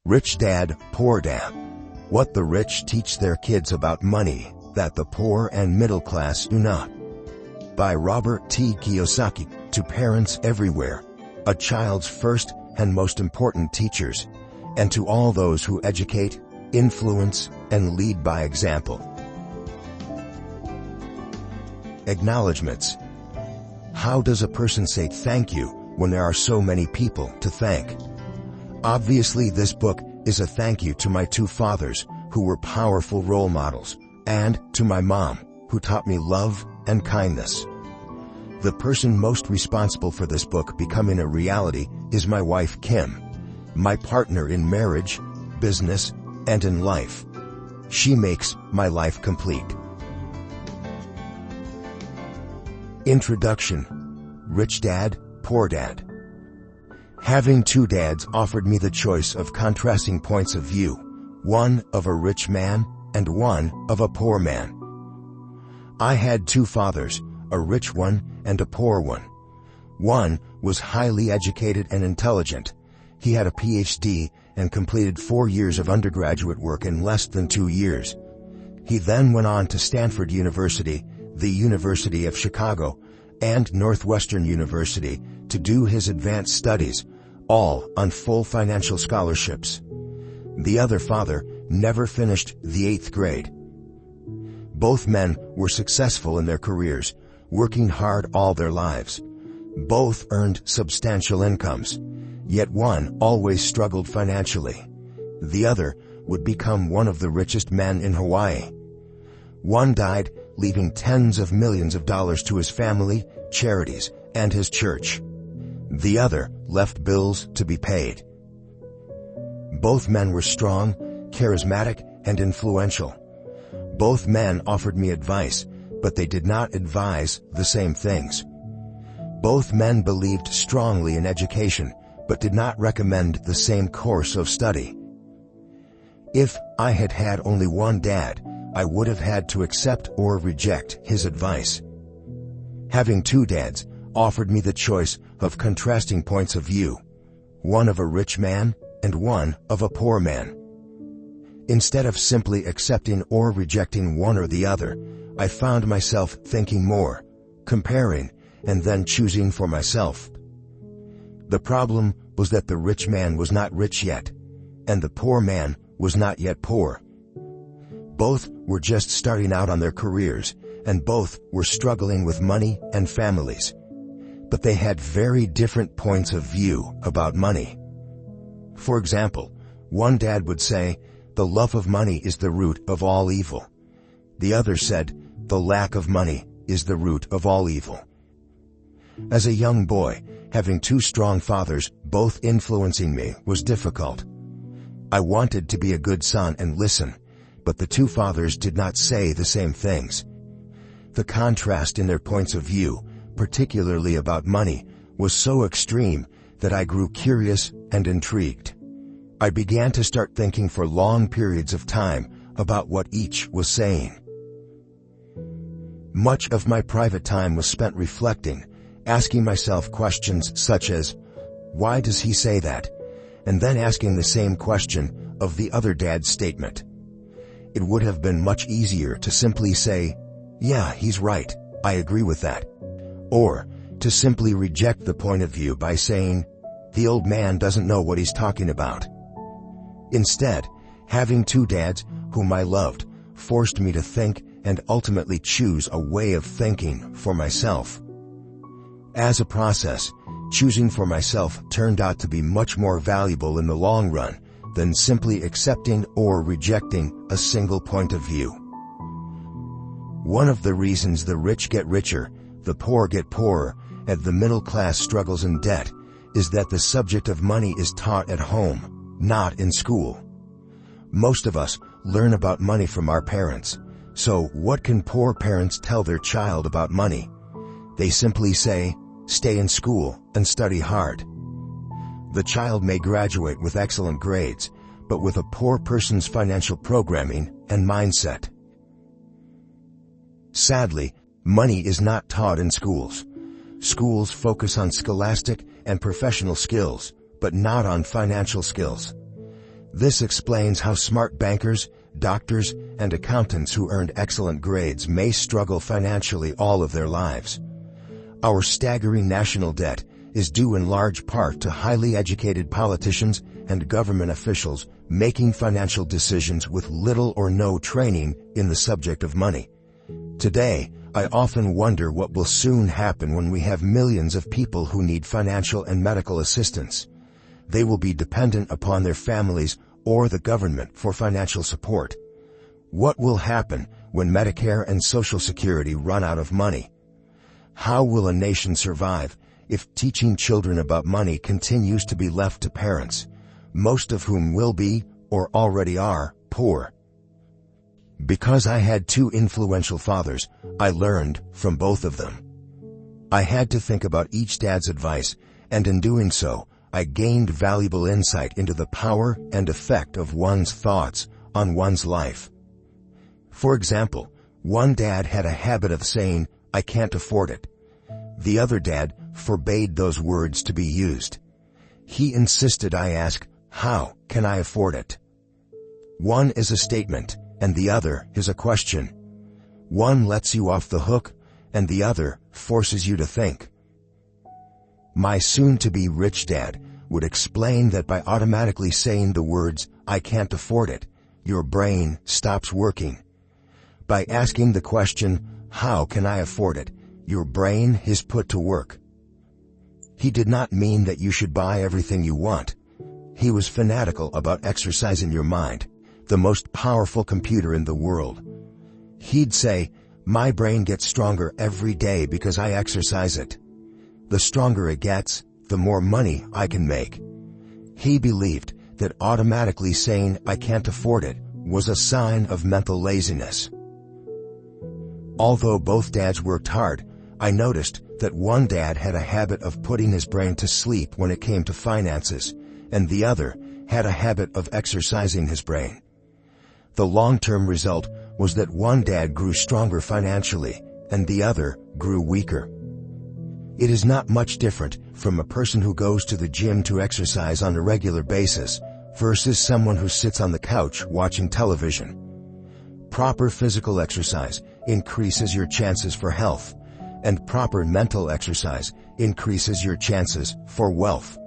Rich Dad, Poor Dad. What the rich teach their kids about money that the poor and middle class do not. By Robert T. Kiyosaki. To parents everywhere, a child's first and most important teachers, and to all those who educate, influence, and lead by example. Acknowledgements. How does a person say thank you when there are so many people to thank? Obviously, this book is a thank you to my two fathers, who were powerful role models, and to my mom, who taught me love and kindness. The person most responsible for this book becoming a reality is my wife Kim, my partner in marriage, business, and in life. She makes my life complete. Introduction. Rich Dad, Poor Dad. Having two dads offered me the choice of contrasting points of view, one of a rich man and one of a poor man. I had two fathers, a rich one and a poor one. One was highly educated and intelligent. He had a PhD and completed 4 years of undergraduate work in less than 2 years. He then went on to Stanford University, the University of Chicago, and Northwestern University to do his advanced studies, all on full financial scholarships. The other father never finished the 8th grade. Both men were successful in their careers, working hard all their lives. Both earned substantial incomes, yet one always struggled financially. The other would become one of the richest men in Hawaii. One died, leaving tens of millions of dollars to his family, charities, and his church. The other left bills to be paid. Both men were strong, charismatic, and influential. Both men offered me advice, but they did not advise the same things. Both men believed strongly in education, but did not recommend the same course of study. If I had had only one dad, I would have had to accept or reject his advice. Having two dads offered me the choice of contrasting points of view, one of a rich man and one of a poor man. Instead of simply accepting or rejecting one or the other, I found myself thinking more, comparing, and then choosing for myself. The problem was that the rich man was not rich yet, and the poor man was not yet poor. Both were just starting out on their careers, and both were struggling with money and families. But they had very different points of view about money. For example, one dad would say, "The love of money is the root of all evil." The other said, "The lack of money is the root of all evil." As a young boy, having two strong fathers, both influencing me, was difficult. I wanted to be a good son and listen, but the two fathers did not say the same things. The contrast in their points of view, particularly about money, was so extreme that I grew curious and intrigued. I began to start thinking for long periods of time about what each was saying. Much of my private time was spent reflecting, asking myself questions such as, why does he say that? And then asking the same question of the other dad's statement. It would have been much easier to simply say, yeah, he's right, I agree with that. Or to simply reject the point of view by saying, the old man doesn't know what he's talking about. Instead, having two dads whom I loved forced me to think and ultimately choose a way of thinking for myself. As a process, choosing for myself turned out to be much more valuable in the long run than simply accepting or rejecting a single point of view. One of the reasons the rich get richer, the poor get poorer, and the middle class struggles in debt is that the subject of money is taught at home, not in school. Most of us learn about money from our parents. So what can poor parents tell their child about money? They simply say, stay in school and study hard. The child may graduate with excellent grades, but with a poor person's financial programming and mindset. Sadly, money is not taught in schools. Schools focus on scholastic and professional skills, but not on financial skills. This explains how smart bankers, doctors, and accountants who earned excellent grades may struggle financially all of their lives. Our staggering national debt is due in large part to highly educated politicians and government officials making financial decisions with little or no training in the subject of money. Today, I often wonder what will soon happen when we have millions of people who need financial and medical assistance. They will be dependent upon their families or the government for financial support. What will happen when Medicare and Social Security run out of money? How will a nation survive if teaching children about money continues to be left to parents, most of whom will be, or already are, poor? Because I had two influential fathers, I learned from both of them. I had to think about each dad's advice, and in doing so, I gained valuable insight into the power and effect of one's thoughts on one's life. For example, one dad had a habit of saying, "I can't afford it." The other dad forbade those words to be used. He insisted I ask, "How can I afford it?" One is a statement, and the other is a question. One lets you off the hook, and the other forces you to think. My soon-to-be rich dad would explain that by automatically saying the words, "I can't afford it," your brain stops working. By asking the question, "How can I afford it?" your brain is put to work. He did not mean that you should buy everything you want. He was fanatical about exercising your mind, the most powerful computer in the world. He'd say, "My brain gets stronger every day because I exercise it. The stronger it gets, the more money I can make." He believed that automatically saying, "I can't afford it," was a sign of mental laziness. Although both dads worked hard, I noticed that one dad had a habit of putting his brain to sleep when it came to finances, and the other had a habit of exercising his brain. The long-term result was that one dad grew stronger financially, and the other grew weaker. It is not much different from a person who goes to the gym to exercise on a regular basis versus someone who sits on the couch watching television. Proper physical exercise increases your chances for health, and proper mental exercise increases your chances for wealth.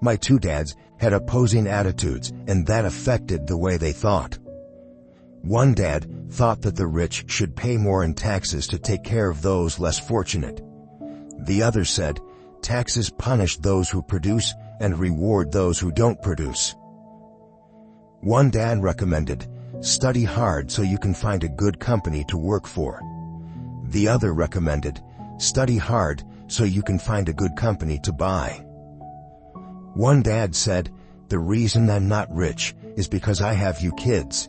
My two dads had opposing attitudes, and that affected the way they thought. One dad thought that the rich should pay more in taxes to take care of those less fortunate. The other said, "Taxes punish those who produce and reward those who don't produce." One dad recommended, "Study hard so you can find a good company to work for." The other recommended, "Study hard so you can find a good company to buy." One dad said, "The reason I'm not rich is because I have you kids."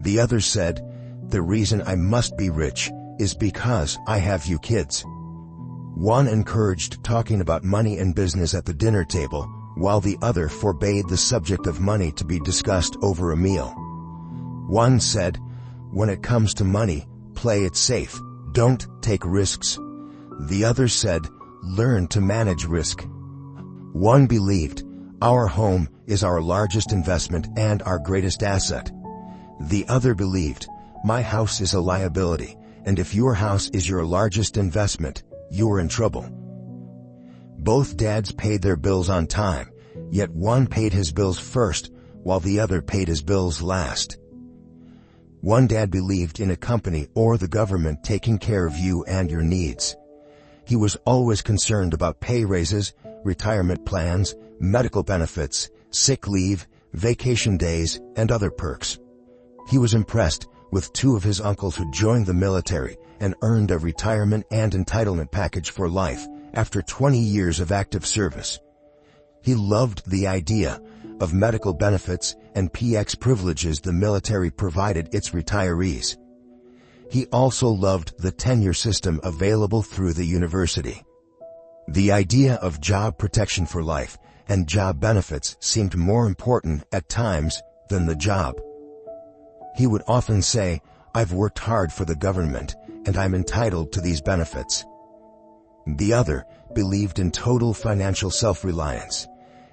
The other said, "The reason I must be rich is because I have you kids." One encouraged talking about money and business at the dinner table, while the other forbade the subject of money to be discussed over a meal. One said, "When it comes to money, play it safe, don't take risks." The other said, "Learn to manage risk." One believed, "Our home is our largest investment and our greatest asset." The other believed, "My house is a liability, and if your house is your largest investment, you're in trouble." Both dads paid their bills on time, yet one paid his bills first, while the other paid his bills last. One dad believed in a company or the government taking care of you and your needs. He was always concerned about pay raises, retirement plans, medical benefits, sick leave, vacation days, and other perks. He was impressed with two of his uncles who joined the military and earned a retirement and entitlement package for life after 20 years of active service. He loved the idea of medical benefits and PX privileges the military provided its retirees. He also loved the tenure system available through the university. The idea of job protection for life and job benefits seemed more important at times than the job. He would often say, "I've worked hard for the government, and I'm entitled to these benefits." The other believed in total financial self-reliance.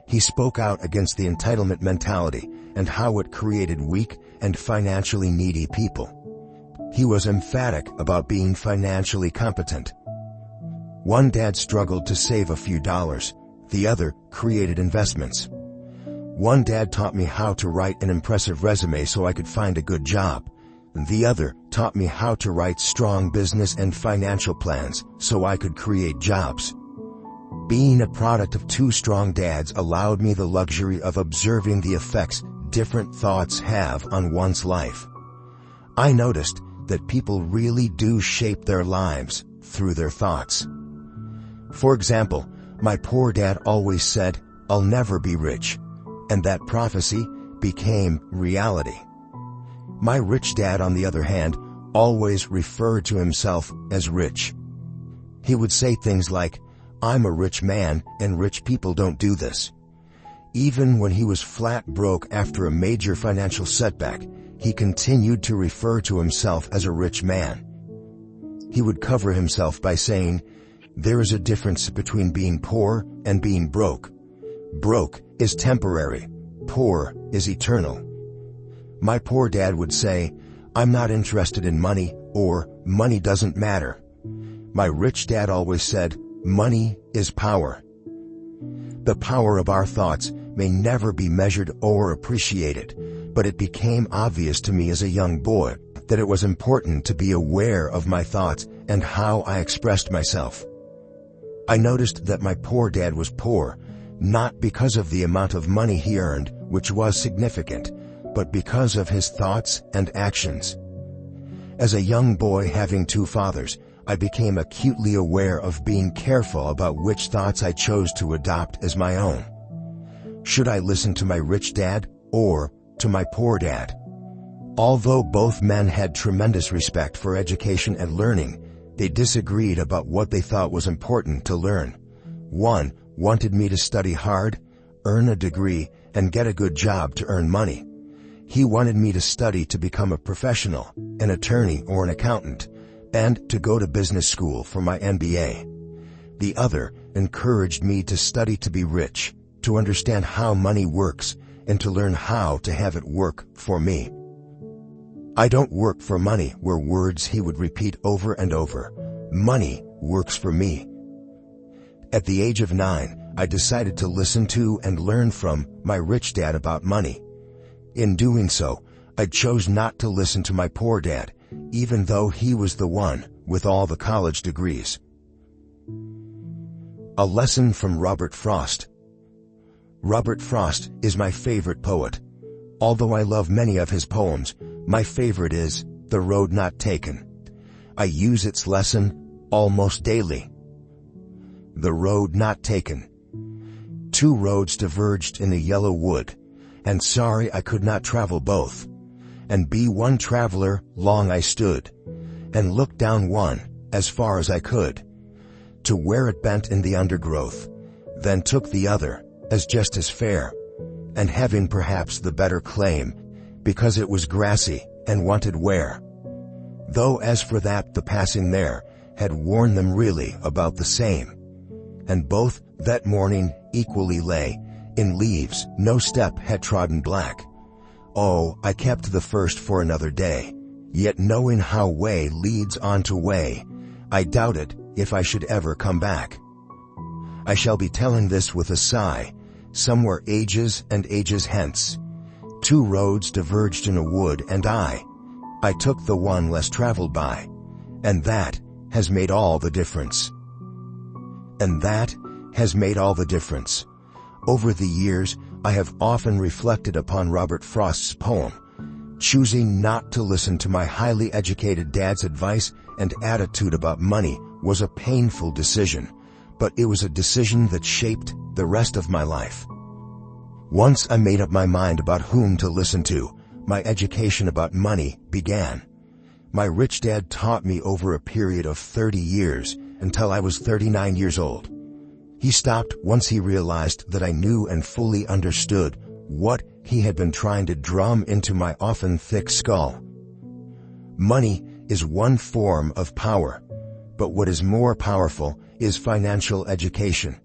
He spoke out against the entitlement mentality and how it created weak and financially needy people. He was emphatic about being financially competent. One dad struggled to save a few dollars. The other created investments. One dad taught me how to write an impressive resume so I could find a good job. The other taught me how to write strong business and financial plans so I could create jobs. Being a product of two strong dads allowed me the luxury of observing the effects different thoughts have on one's life. I noticed that people really do shape their lives through their thoughts. For example, my poor dad always said, "I'll never be rich," and that prophecy became reality. My rich dad, on the other hand, always referred to himself as rich. He would say things like, "I'm a rich man and rich people don't do this." Even when he was flat broke after a major financial setback, he continued to refer to himself as a rich man. He would cover himself by saying, "There is a difference between being poor and being broke. Broke is temporary, poor is eternal." My poor dad would say, "I'm not interested in money," or "Money doesn't matter." My rich dad always said, "Money is power." The power of our thoughts may never be measured or appreciated, but it became obvious to me as a young boy that it was important to be aware of my thoughts and how I expressed myself. I noticed that my poor dad was poor, not because of the amount of money he earned, which was significant, but because of his thoughts and actions. As a young boy having two fathers, I became acutely aware of being careful about which thoughts I chose to adopt as my own. Should I listen to my rich dad or to my poor dad? Although both men had tremendous respect for education and learning, they disagreed about what they thought was important to learn. One wanted me to study hard, earn a degree, and get a good job to earn money. He wanted me to study to become a professional, an attorney or an accountant, and to go to business school for my MBA. The other encouraged me to study to be rich, to understand how money works, and to learn how to have it work for me. "I don't work for money" were words he would repeat over and over. "Money works for me." At the age of 9, I decided to listen to and learn from my rich dad about money. In doing so, I chose not to listen to my poor dad, even though he was the one with all the college degrees. A lesson from Robert Frost. Robert Frost is my favorite poet. Although I love many of his poems, my favorite is The Road Not Taken. I use its lesson almost daily. The road not taken. Two roads diverged in the yellow wood, and sorry I could not travel both. And be one traveler, long I stood, and looked down one, as far as I could, to where it bent in the undergrowth, then took the other, as just as fair, and having perhaps the better claim, because it was grassy, and wanted wear. Though as for that the passing there, had worn them really about the same. And both, that morning, equally lay, in leaves no step had trodden black. Oh, I kept the first for another day, yet knowing how way leads on to way, I doubted if I should ever come back. I shall be telling this with a sigh, somewhere ages and ages hence. Two roads diverged in a wood, and I took the one less traveled by, and that has made all the difference. And that has made all the difference. Over the years, I have often reflected upon Robert Frost's poem. Choosing not to listen to my highly educated dad's advice and attitude about money was a painful decision, but it was a decision that shaped the rest of my life. Once I made up my mind about whom to listen to, my education about money began. My rich dad taught me over a period of 30 years until I was 39 years old. He stopped once he realized that I knew and fully understood what he had been trying to drum into my often thick skull. Money is one form of power, but what is more powerful is financial education.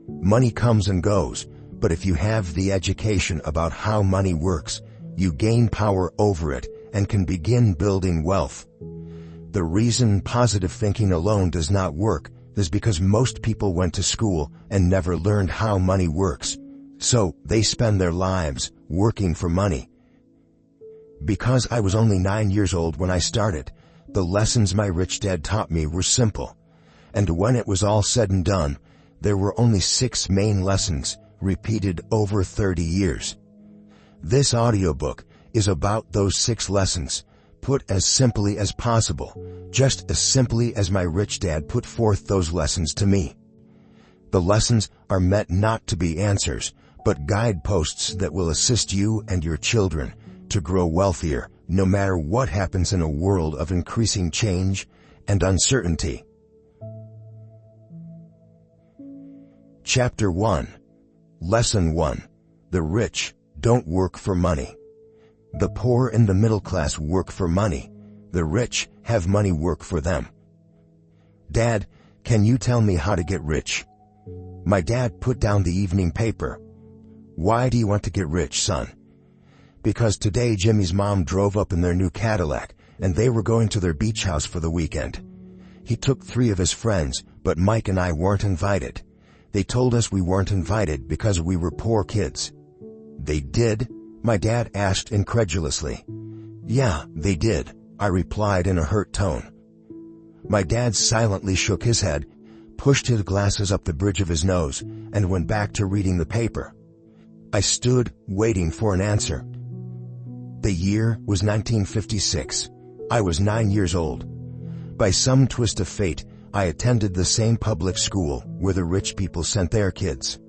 Money comes and goes, But if you have the education about how money works, you gain power over it and can begin building wealth. The reason positive thinking alone does not work is because most people went to school and never learned how money works. So they spend their lives working for money. Because I was only 9 years old when I started, the lessons my rich dad taught me were simple. And when it was all said and done, there were only 6 main lessons, repeated over 30 years. This audiobook is about those 6 lessons, put as simply as possible, just as simply as my rich dad put forth those lessons to me. The lessons are meant not to be answers, but guideposts that will assist you and your children to grow wealthier, no matter what happens in a world of increasing change and uncertainty. Chapter 1. Lesson 1. The rich don't work for money. The poor and the middle class work for money. The rich have money work for them. Dad, can you tell me how to get rich? My dad put down the evening paper. Why do you want to get rich, son? Because today Jimmy's mom drove up in their new Cadillac, and they were going to their beach house for the weekend. He took 3 of his friends, but Mike and I weren't invited. They told us we weren't invited because we were poor kids. They did? My dad asked incredulously. Yeah, they did, I replied in a hurt tone. My dad silently shook his head, pushed his glasses up the bridge of his nose, and went back to reading the paper. I stood, waiting for an answer. The year was 1956. I was 9 years old. By some twist of fate, I attended the same public school where the rich people sent their kids.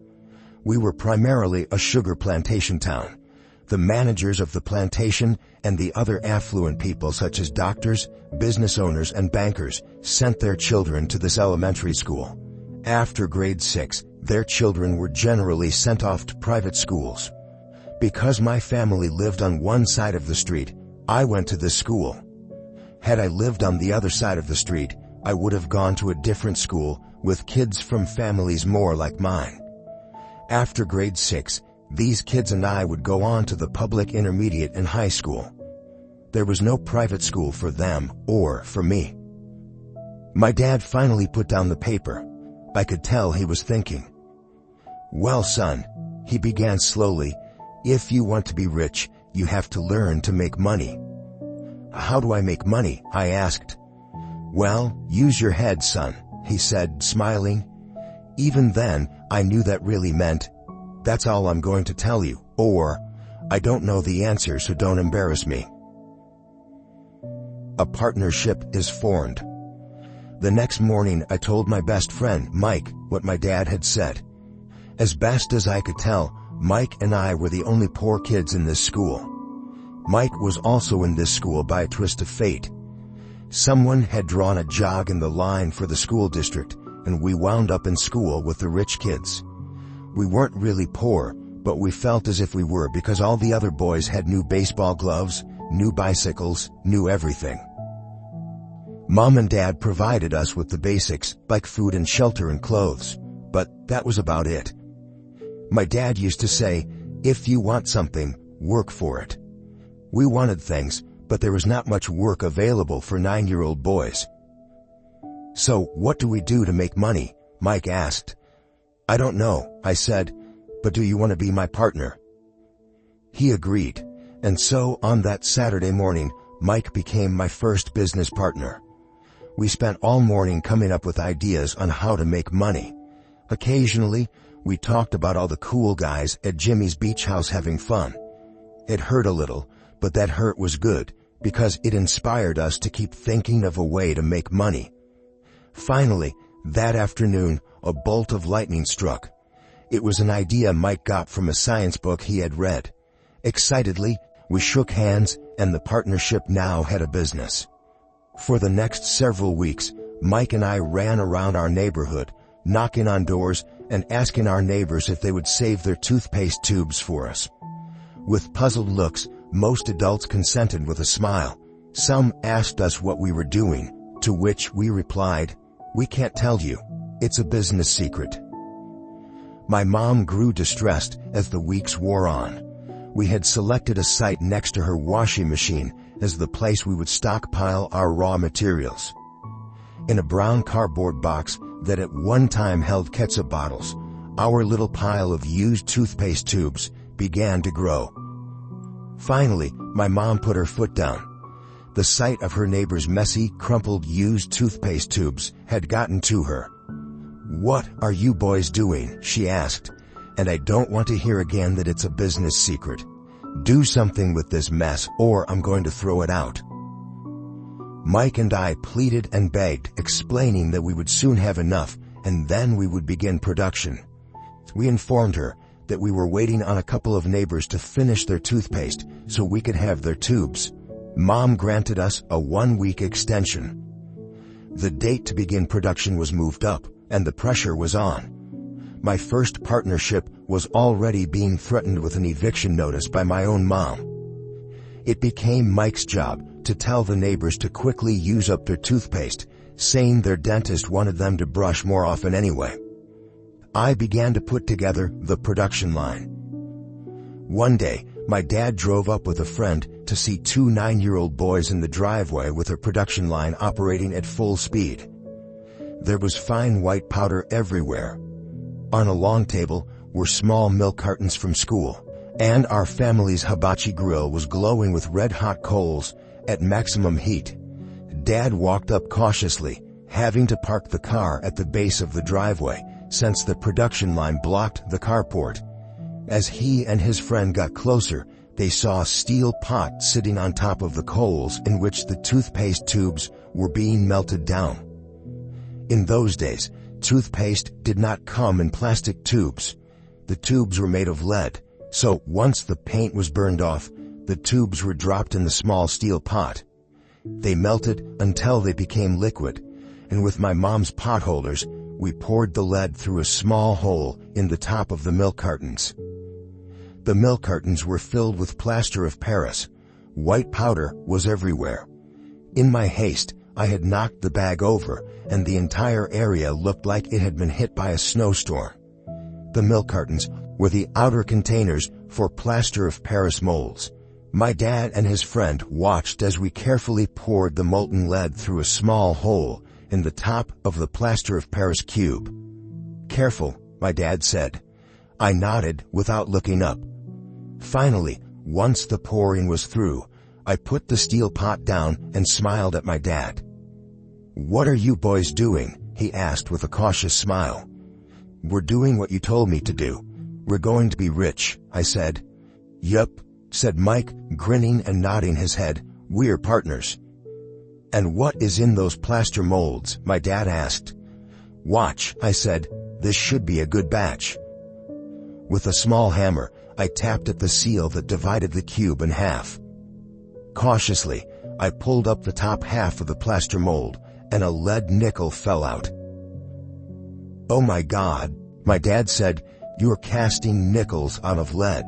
We were primarily a sugar plantation town. The managers of the plantation and the other affluent people such as doctors, business owners, and bankers sent their children to this elementary school. After grade 6, their children were generally sent off to private schools. Because my family lived on one side of the street, I went to this school. Had I lived on the other side of the street, I would have gone to a different school with kids from families more like mine. After grade 6, these kids and I would go on to the public intermediate and high school. There was no private school for them or for me. My dad finally put down the paper. I could tell he was thinking. Well, son, he began slowly, if you want to be rich, you have to learn to make money. How do I make money? I asked. Well, use your head, son, he said, smiling. Even then, I knew that really meant, that's all I'm going to tell you, or, I don't know the answer so don't embarrass me. A partnership is formed. The next morning I told my best friend, Mike, what my dad had said. As best as I could tell, Mike and I were the only poor kids in this school. Mike was also in this school by a twist of fate. Someone had drawn a jog in the line for the school district, and we wound up in school with the rich kids. We weren't really poor, but we felt as if we were because all the other boys had new baseball gloves, new bicycles, new everything. Mom and Dad provided us with the basics, like food and shelter and clothes, but that was about it. My dad used to say, if you want something, work for it. We wanted things, but there was not much work available for 9-year-old boys. So, what do we do to make money? Mike asked. I don't know, I said, but do you want to be my partner? He agreed, and so on that Saturday morning, Mike became my first business partner. We spent all morning coming up with ideas on how to make money. Occasionally, we talked about all the cool guys at Jimmy's beach house having fun. It hurt a little, but that hurt was good, because it inspired us to keep thinking of a way to make money. Finally, that afternoon, a bolt of lightning struck. It was an idea Mike got from a science book he had read. Excitedly, we shook hands, and the partnership now had a business. For the next several weeks, Mike and I ran around our neighborhood, knocking on doors and asking our neighbors if they would save their toothpaste tubes for us. With puzzled looks, most adults consented with a smile. Some asked us what we were doing, to which we replied, we can't tell you. It's a business secret. My mom grew distressed as the weeks wore on. We had selected a site next to her washing machine as the place we would stockpile our raw materials. In a brown cardboard box that at one time held ketchup bottles, our little pile of used toothpaste tubes began to grow. Finally, my mom put her foot down. The sight of her neighbor's messy, crumpled used toothpaste tubes had gotten to her. "What are you boys doing?" she asked. "And I don't want to hear again that it's a business secret. Do something with this mess or I'm going to throw it out." Mike and I pleaded and begged, explaining that we would soon have enough and then we would begin production. We informed her that we were waiting on a couple of neighbors to finish their toothpaste so we could have their tubes. Mom granted us a 1-week extension. The date to begin production was moved up, and the pressure was on. My first partnership was already being threatened with an eviction notice by my own mom. It became Mike's job to tell the neighbors to quickly use up their toothpaste, saying their dentist wanted them to brush more often anyway. I began to put together the production line. One day, my dad drove up with a friend to see 2 9-year-old boys in the driveway with a production line operating at full speed. There was fine white powder everywhere. On a long table were small milk cartons from school, and our family's hibachi grill was glowing with red-hot coals at maximum heat. Dad walked up cautiously, having to park the car at the base of the driveway since the production line blocked the carport. As he and his friend got closer, they saw a steel pot sitting on top of the coals in which the toothpaste tubes were being melted down. In those days, toothpaste did not come in plastic tubes. The tubes were made of lead, so once the paint was burned off, the tubes were dropped in the small steel pot. They melted until they became liquid, and with my mom's pot holders, we poured the lead through a small hole in the top of the milk cartons. The milk cartons were filled with plaster of Paris. White powder was everywhere. In my haste, I had knocked the bag over, and the entire area looked like it had been hit by a snowstorm. The milk cartons were the outer containers for plaster of Paris molds. My dad and his friend watched as we carefully poured the molten lead through a small hole in the top of the plaster of Paris cube. "Careful," my dad said. I nodded without looking up. Finally, once the pouring was through, I put the steel pot down and smiled at my dad. "What are you boys doing?" he asked with a cautious smile. "We're doing what you told me to do. We're going to be rich," I said. "Yup," said Mike, grinning and nodding his head. "We're partners." "And what is in those plaster molds?" my dad asked. "Watch," I said. "This should be a good batch." With a small hammer, I tapped at the seal that divided the cube in half. Cautiously, I pulled up the top half of the plaster mold, and a lead nickel fell out. "Oh my God," my dad said, "you're casting nickels out of lead."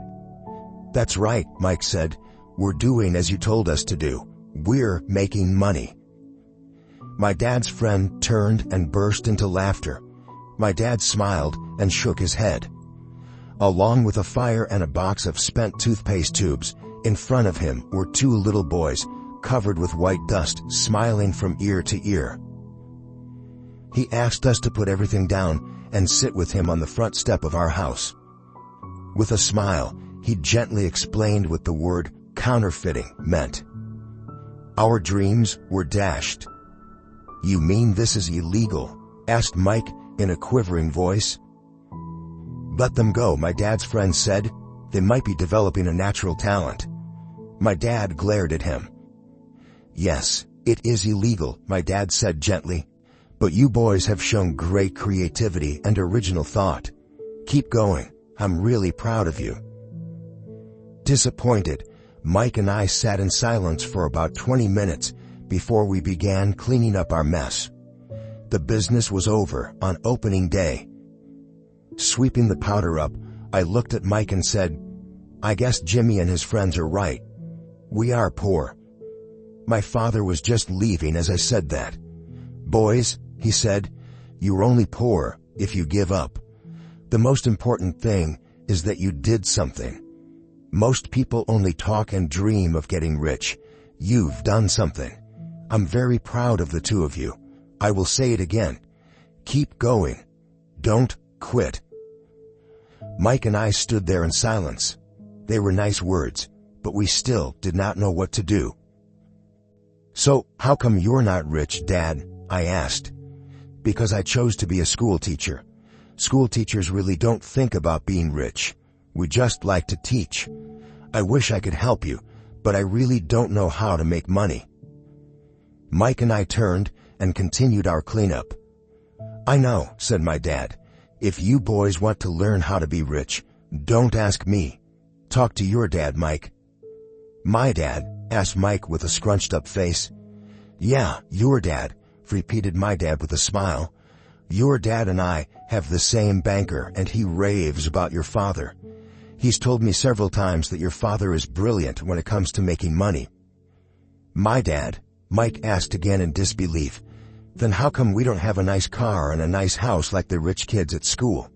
"That's right," Mike said. "We're doing as you told us to do. We're making money." My dad's friend turned and burst into laughter. My dad smiled and shook his head. Along with a fire and a box of spent toothpaste tubes, in front of him were 2 little boys, covered with white dust, smiling from ear to ear. He asked us to put everything down and sit with him on the front step of our house. With a smile, he gently explained what the word counterfeiting meant. Our dreams were dashed. "You mean this is illegal?" asked Mike in a quivering voice. "Let them go," my dad's friend said. "They might be developing a natural talent." My dad glared at him. "Yes, it is illegal," my dad said gently. "But you boys have shown great creativity and original thought. Keep going. I'm really proud of you." Disappointed, Mike and I sat in silence for about 20 minutes before we began cleaning up our mess. The business was over on opening day. Sweeping the powder up, I looked at Mike and said, "I guess Jimmy and his friends are right. We are poor." My father was just leaving as I said that. "Boys," he said, "you're only poor if you give up. The most important thing is that you did something. Most people only talk and dream of getting rich. You've done something. I'm very proud of the two of you. I will say it again. Keep going. Don't quit. Mike and I stood there in silence. They were nice words, but we still did not know what to do. "So, how come you're not rich, Dad?" I asked. "Because I chose to be a school teacher. School teachers really don't think about being rich. We just like to teach. I wish I could help you, but I really don't know how to make money." Mike and I turned and continued our cleanup. "I know," said my dad. "If you boys want to learn how to be rich, don't ask me. Talk to your dad, Mike." "My dad?" asked Mike with a scrunched up face. "Yeah, your dad," repeated my dad with a smile. "Your dad and I have the same banker, and he raves about your father. He's told me several times that your father is brilliant when it comes to making money." "My dad?" Mike asked again in disbelief. "Then how come we don't have a nice car and a nice house like the rich kids at school?"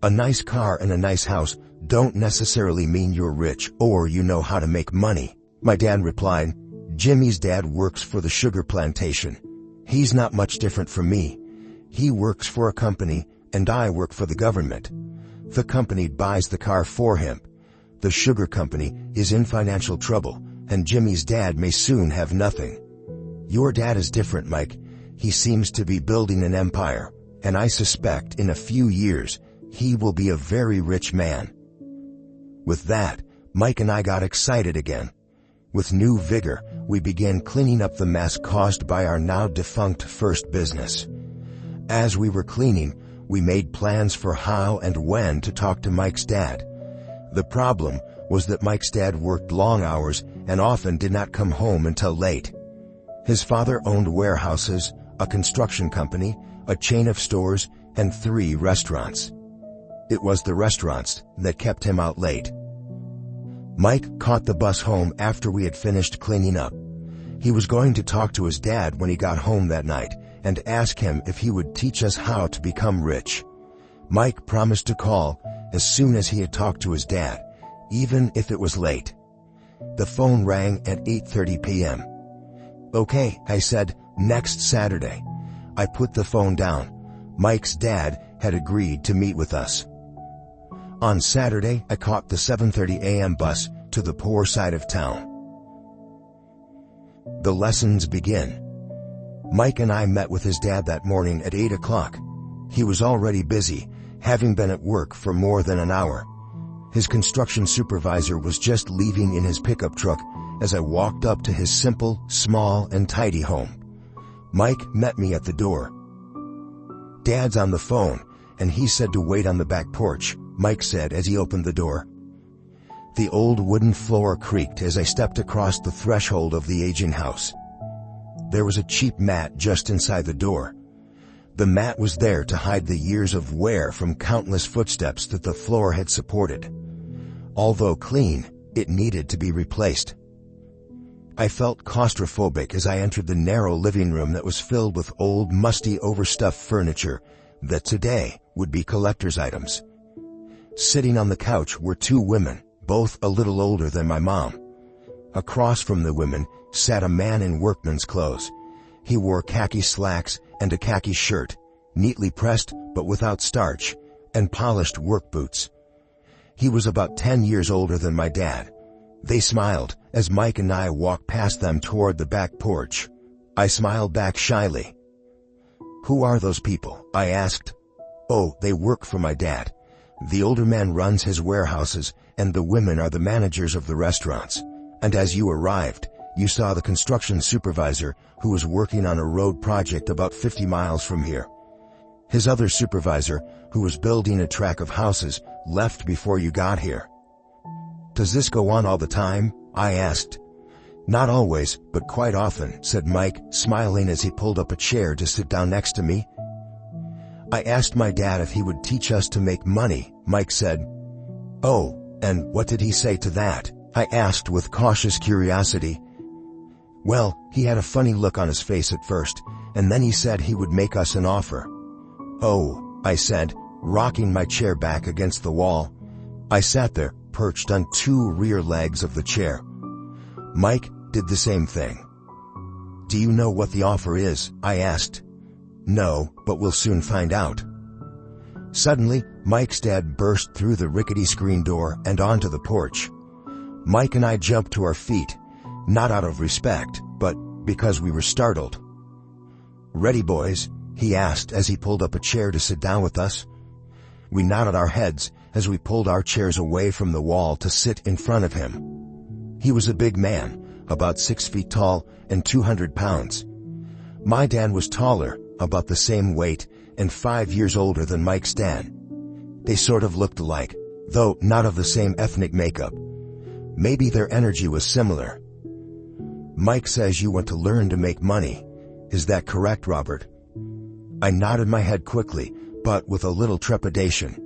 "A nice car and a nice house don't necessarily mean you're rich or you know how to make money," my dad replied. "Jimmy's dad works for the sugar plantation. He's not much different from me. He works for a company and I work for the government. The company buys the car for him. The sugar company is in financial trouble and Jimmy's dad may soon have nothing. Your dad is different, Mike. He seems to be building an empire, and I suspect in a few years he will be a very rich man." With that, Mike and I got excited again. With new vigor, we began cleaning up the mess caused by our now defunct first business. As we were cleaning, we made plans for how and when to talk to Mike's dad. The problem was that Mike's dad worked long hours and often did not come home until late. His father owned warehouses, a construction company, a chain of stores, and 3 restaurants. It was the restaurants that kept him out late. Mike caught the bus home after we had finished cleaning up. He was going to talk to his dad when he got home that night and ask him if he would teach us how to become rich. Mike promised to call as soon as he had talked to his dad, even if it was late. The phone rang at 8:30 p.m. "Okay," I said, "next Saturday." I put the phone down. Mike's dad had agreed to meet with us. On Saturday, I caught the 7:30 a.m. bus to the poor side of town. The lessons begin. Mike and I met with his dad that morning at 8 o'clock. He was already busy, having been at work for more than an hour. His construction supervisor was just leaving in his pickup truck as I walked up to his simple, small, and tidy home. Mike met me at the door. "Dad's on the phone, and he said to wait on the back porch," Mike said as he opened the door. The old wooden floor creaked as I stepped across the threshold of the aging house. There was a cheap mat just inside the door. The mat was there to hide the years of wear from countless footsteps that the floor had supported. Although clean, it needed to be replaced. I felt claustrophobic as I entered the narrow living room that was filled with old, musty, overstuffed furniture that today would be collector's items. Sitting on the couch were 2 women, both a little older than my mom. Across from the women sat a man in workman's clothes. He wore khaki slacks and a khaki shirt, neatly pressed but without starch, and polished work boots. He was about 10 years older than my dad. They smiled as Mike and I walked past them toward the back porch. I smiled back shyly. "Who are those people?" I asked. "Oh, they work for my dad. The older man runs his warehouses, and the women are the managers of the restaurants. And as you arrived, you saw the construction supervisor who was working on a road project about 50 miles from here. His other supervisor, who was building a track of houses, left before you got here." "Does this go on all the time?" I asked. "Not always, but quite often," said Mike, smiling as he pulled up a chair to sit down next to me. "I asked my dad if he would teach us to make money," Mike said. "Oh, and what did he say to that?" I asked with cautious curiosity. "Well, he had a funny look on his face at first, and then he said he would make us an offer." "Oh," I said, rocking my chair back against the wall. I sat there, perched on two rear legs of the chair. Mike did the same thing. "Do you know what the offer is?" I asked. "No, but we'll soon find out." Suddenly, Mike's dad burst through the rickety screen door and onto the porch. Mike and I jumped to our feet, not out of respect, but because we were startled. "Ready, boys?" he asked as he pulled up a chair to sit down with us. We nodded our heads as we pulled our chairs away from the wall to sit in front of him. He was a big man, about 6 feet tall and 200 pounds. My dad was taller, about the same weight, and 5 years older than Mike's dad. They sort of looked alike, though not of the same ethnic makeup. Maybe their energy was similar. "Mike says you want to learn to make money. Is that correct, Robert?" I nodded my head quickly, but with a little trepidation.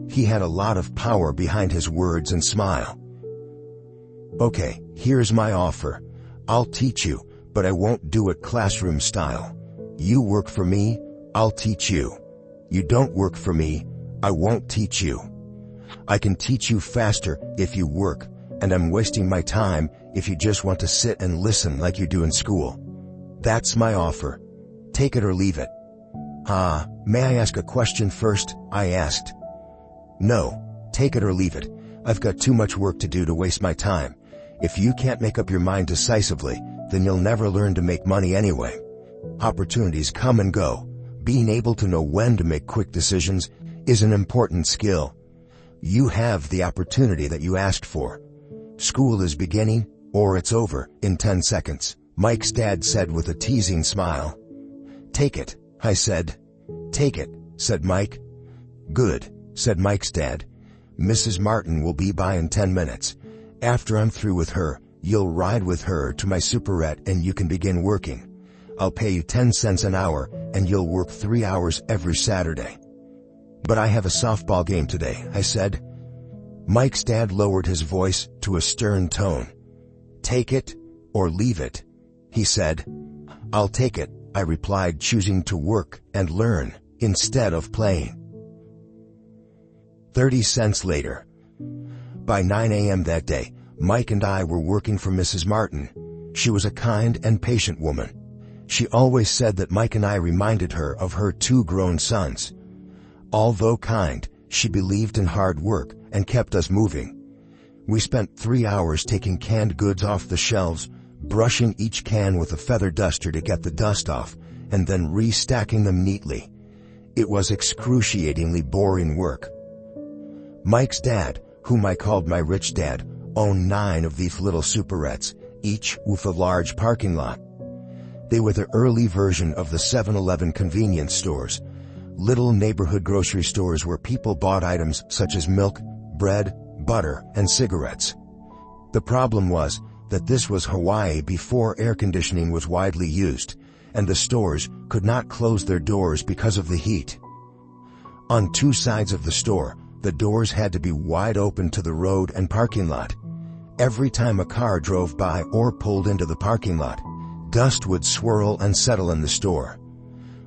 He had a lot of power behind his words and smile. "Okay, here's my offer. I'll teach you, but I won't do it classroom style. You work for me, I'll teach you. You don't work for me, I won't teach you. I can teach you faster if you work, and I'm wasting my time if you just want to sit and listen like you do in school. That's my offer. Take it or leave it." May I ask a question first?" I asked. "No, take it or leave it. I've got too much work to do to waste my time. If you can't make up your mind decisively, then you'll never learn to make money anyway. Opportunities come and go. Being able to know when to make quick decisions is an important skill. You have the opportunity that you asked for. School is beginning, or it's over, in 10 seconds, Mike's dad said with a teasing smile. "Take it," I said. "Take it," said Mike. "Good," said Mike's dad. "Mrs. Martin will be by in 10 minutes. After I'm through with her, you'll ride with her to my superette and you can begin working. I'll pay you 10 cents an hour and you'll work 3 hours every Saturday." "But I have a softball game today," I said. Mike's dad lowered his voice to a stern tone. "Take it or leave it," he said. "I'll take it," I replied, choosing to work and learn instead of playing. 30 cents later. By 9 a.m. that day, Mike and I were working for Mrs. Martin. She was a kind and patient woman. She always said that Mike and I reminded her of her 2 grown sons. Although kind, she believed in hard work and kept us moving. We spent 3 hours taking canned goods off the shelves, brushing each can with a feather duster to get the dust off, and then restacking them neatly. It was excruciatingly boring work. Mike's dad, whom I called my rich dad, owned 9 of these little superettes, each with a large parking lot. They were the early version of the 7-Eleven convenience stores, little neighborhood grocery stores where people bought items such as milk, bread, butter, and cigarettes. The problem was that this was Hawaii before air conditioning was widely used, and the stores could not close their doors because of the heat. On 2 sides of the store, the doors had to be wide open to the road and parking lot. Every time a car drove by or pulled into the parking lot, dust would swirl and settle in the store.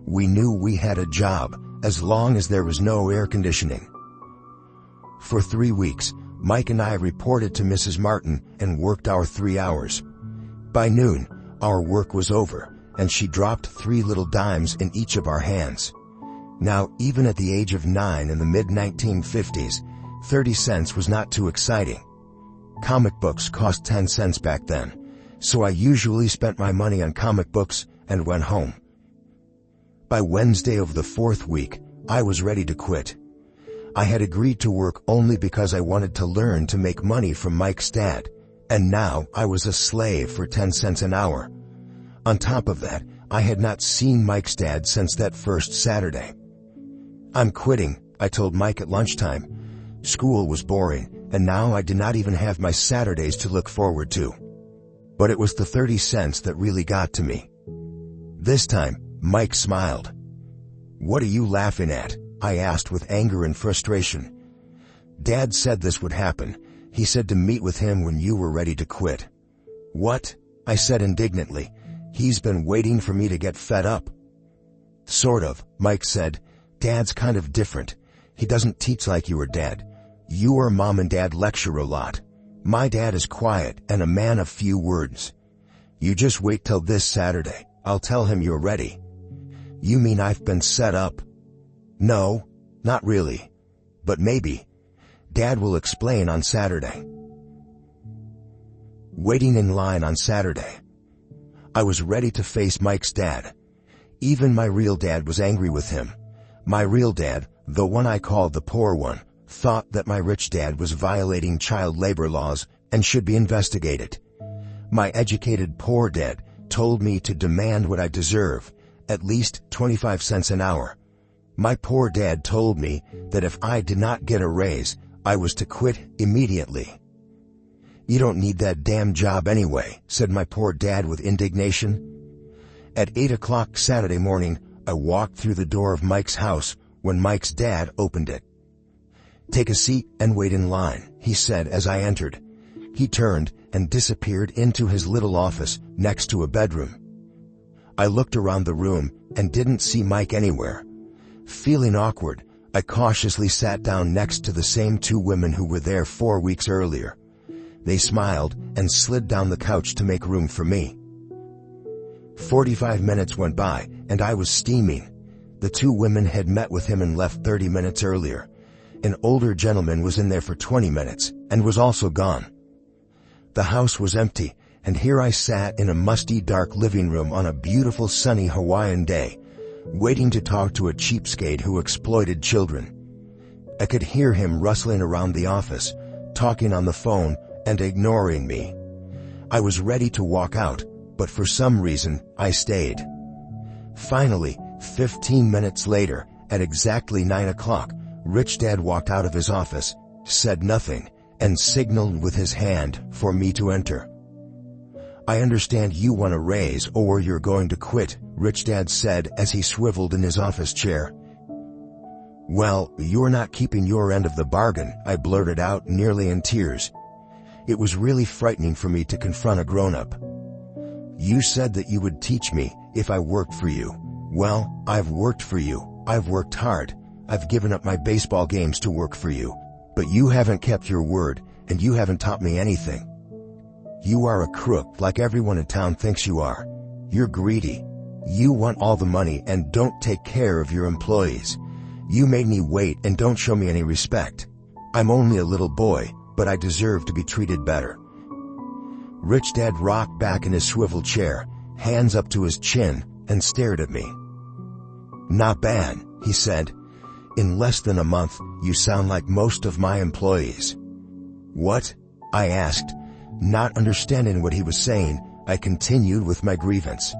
We knew we had a job as long as there was no air conditioning. For 3 weeks, Mike and I reported to Mrs. Martin and worked our 3 hours. By noon, our work was over, and she dropped 3 little dimes in each of our hands. Now, even at the age of 9 in the mid-1950s, 30 cents was not too exciting. Comic books cost 10 cents back then, so I usually spent my money on comic books and went home. By Wednesday of the 4th week, I was ready to quit. I had agreed to work only because I wanted to learn to make money from Mike's dad, and now I was a slave for 10 cents an hour. On top of that, I had not seen Mike's dad since that first Saturday. "I'm quitting," I told Mike at lunchtime. School was boring, and now I did not even have my Saturdays to look forward to. But it was the 30 cents that really got to me. This time, Mike smiled. "What are you laughing at?" I asked with anger and frustration. "Dad said this would happen. He said to meet with him when you were ready to quit." "What?" I said indignantly. "He's been waiting for me to get fed up." "Sort of," Mike said. "Dad's kind of different. He doesn't teach like your dad. Your mom and dad lecture a lot. My dad is quiet and a man of few words. You just wait till this Saturday. I'll tell him you're ready." "You mean I've been set up?" "No, not really. But maybe. Dad will explain on Saturday." Waiting in line on Saturday. I was ready to face Mike's dad. Even my real dad was angry with him. My real dad, the one I called the poor one, thought that my rich dad was violating child labor laws and should be investigated. My educated poor dad told me to demand what I deserve, at least 25 cents an hour. My poor dad told me that if I did not get a raise, I was to quit immediately. "You don't need that damn job anyway," said my poor dad with indignation. At 8 o'clock Saturday morning, I walked through the door of Mike's house when Mike's dad opened it. "Take a seat and wait in line," he said as I entered. He turned and disappeared into his little office next to a bedroom. I looked around the room and didn't see Mike anywhere. Feeling awkward, I cautiously sat down next to the same two women who were there 4 weeks earlier. They smiled and slid down the couch to make room for me. 45 minutes went by and I was steaming. The two women had met with him and left 30 minutes earlier. An older gentleman was in there for 20 minutes and was also gone. The house was empty, and here I sat in a musty dark living room on a beautiful sunny Hawaiian day, waiting to talk to a cheapskate who exploited children. I could hear him rustling around the office, talking on the phone and ignoring me. I was ready to walk out, but for some reason, I stayed. Finally, 15 minutes later, at exactly 9 o'clock, Rich Dad walked out of his office, said nothing, and signaled with his hand for me to enter. "I understand you want a raise or you're going to quit," Rich Dad said as he swiveled in his office chair. "Well, you're not keeping your end of the bargain," I blurted out, nearly in tears. It was really frightening for me to confront a grown-up. "You said that you would teach me if I worked for you. Well, I've worked for you. I've worked hard. I've given up my baseball games to work for you. But you haven't kept your word, and you haven't taught me anything. You are a crook like everyone in town thinks you are. You're greedy. You want all the money and don't take care of your employees. You made me wait and don't show me any respect. I'm only a little boy, but I deserve to be treated better." Rich Dad rocked back in his swivel chair, hands up to his chin, and stared at me. "Not bad," he said. "In less than a month, you sound like most of my employees." "What?" I asked. Not understanding what he was saying, I continued with my grievance.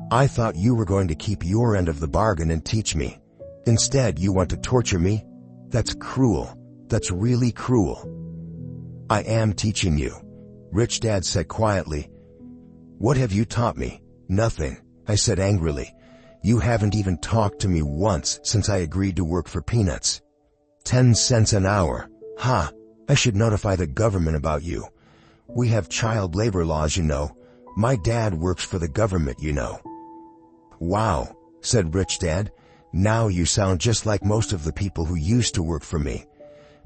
"I thought you were going to keep your end of the bargain and teach me. Instead, you want to torture me? That's cruel. That's really cruel." "I am teaching you," Rich Dad said quietly. "What have you taught me?" "Nothing," I said angrily. "You haven't even talked to me once since I agreed to work for peanuts. 10 cents an hour. Ha! I should notify the government about you. We have child labor laws, you know. My dad works for the government, you know." "Wow," said Rich Dad. "Now you sound just like most of the people who used to work for me.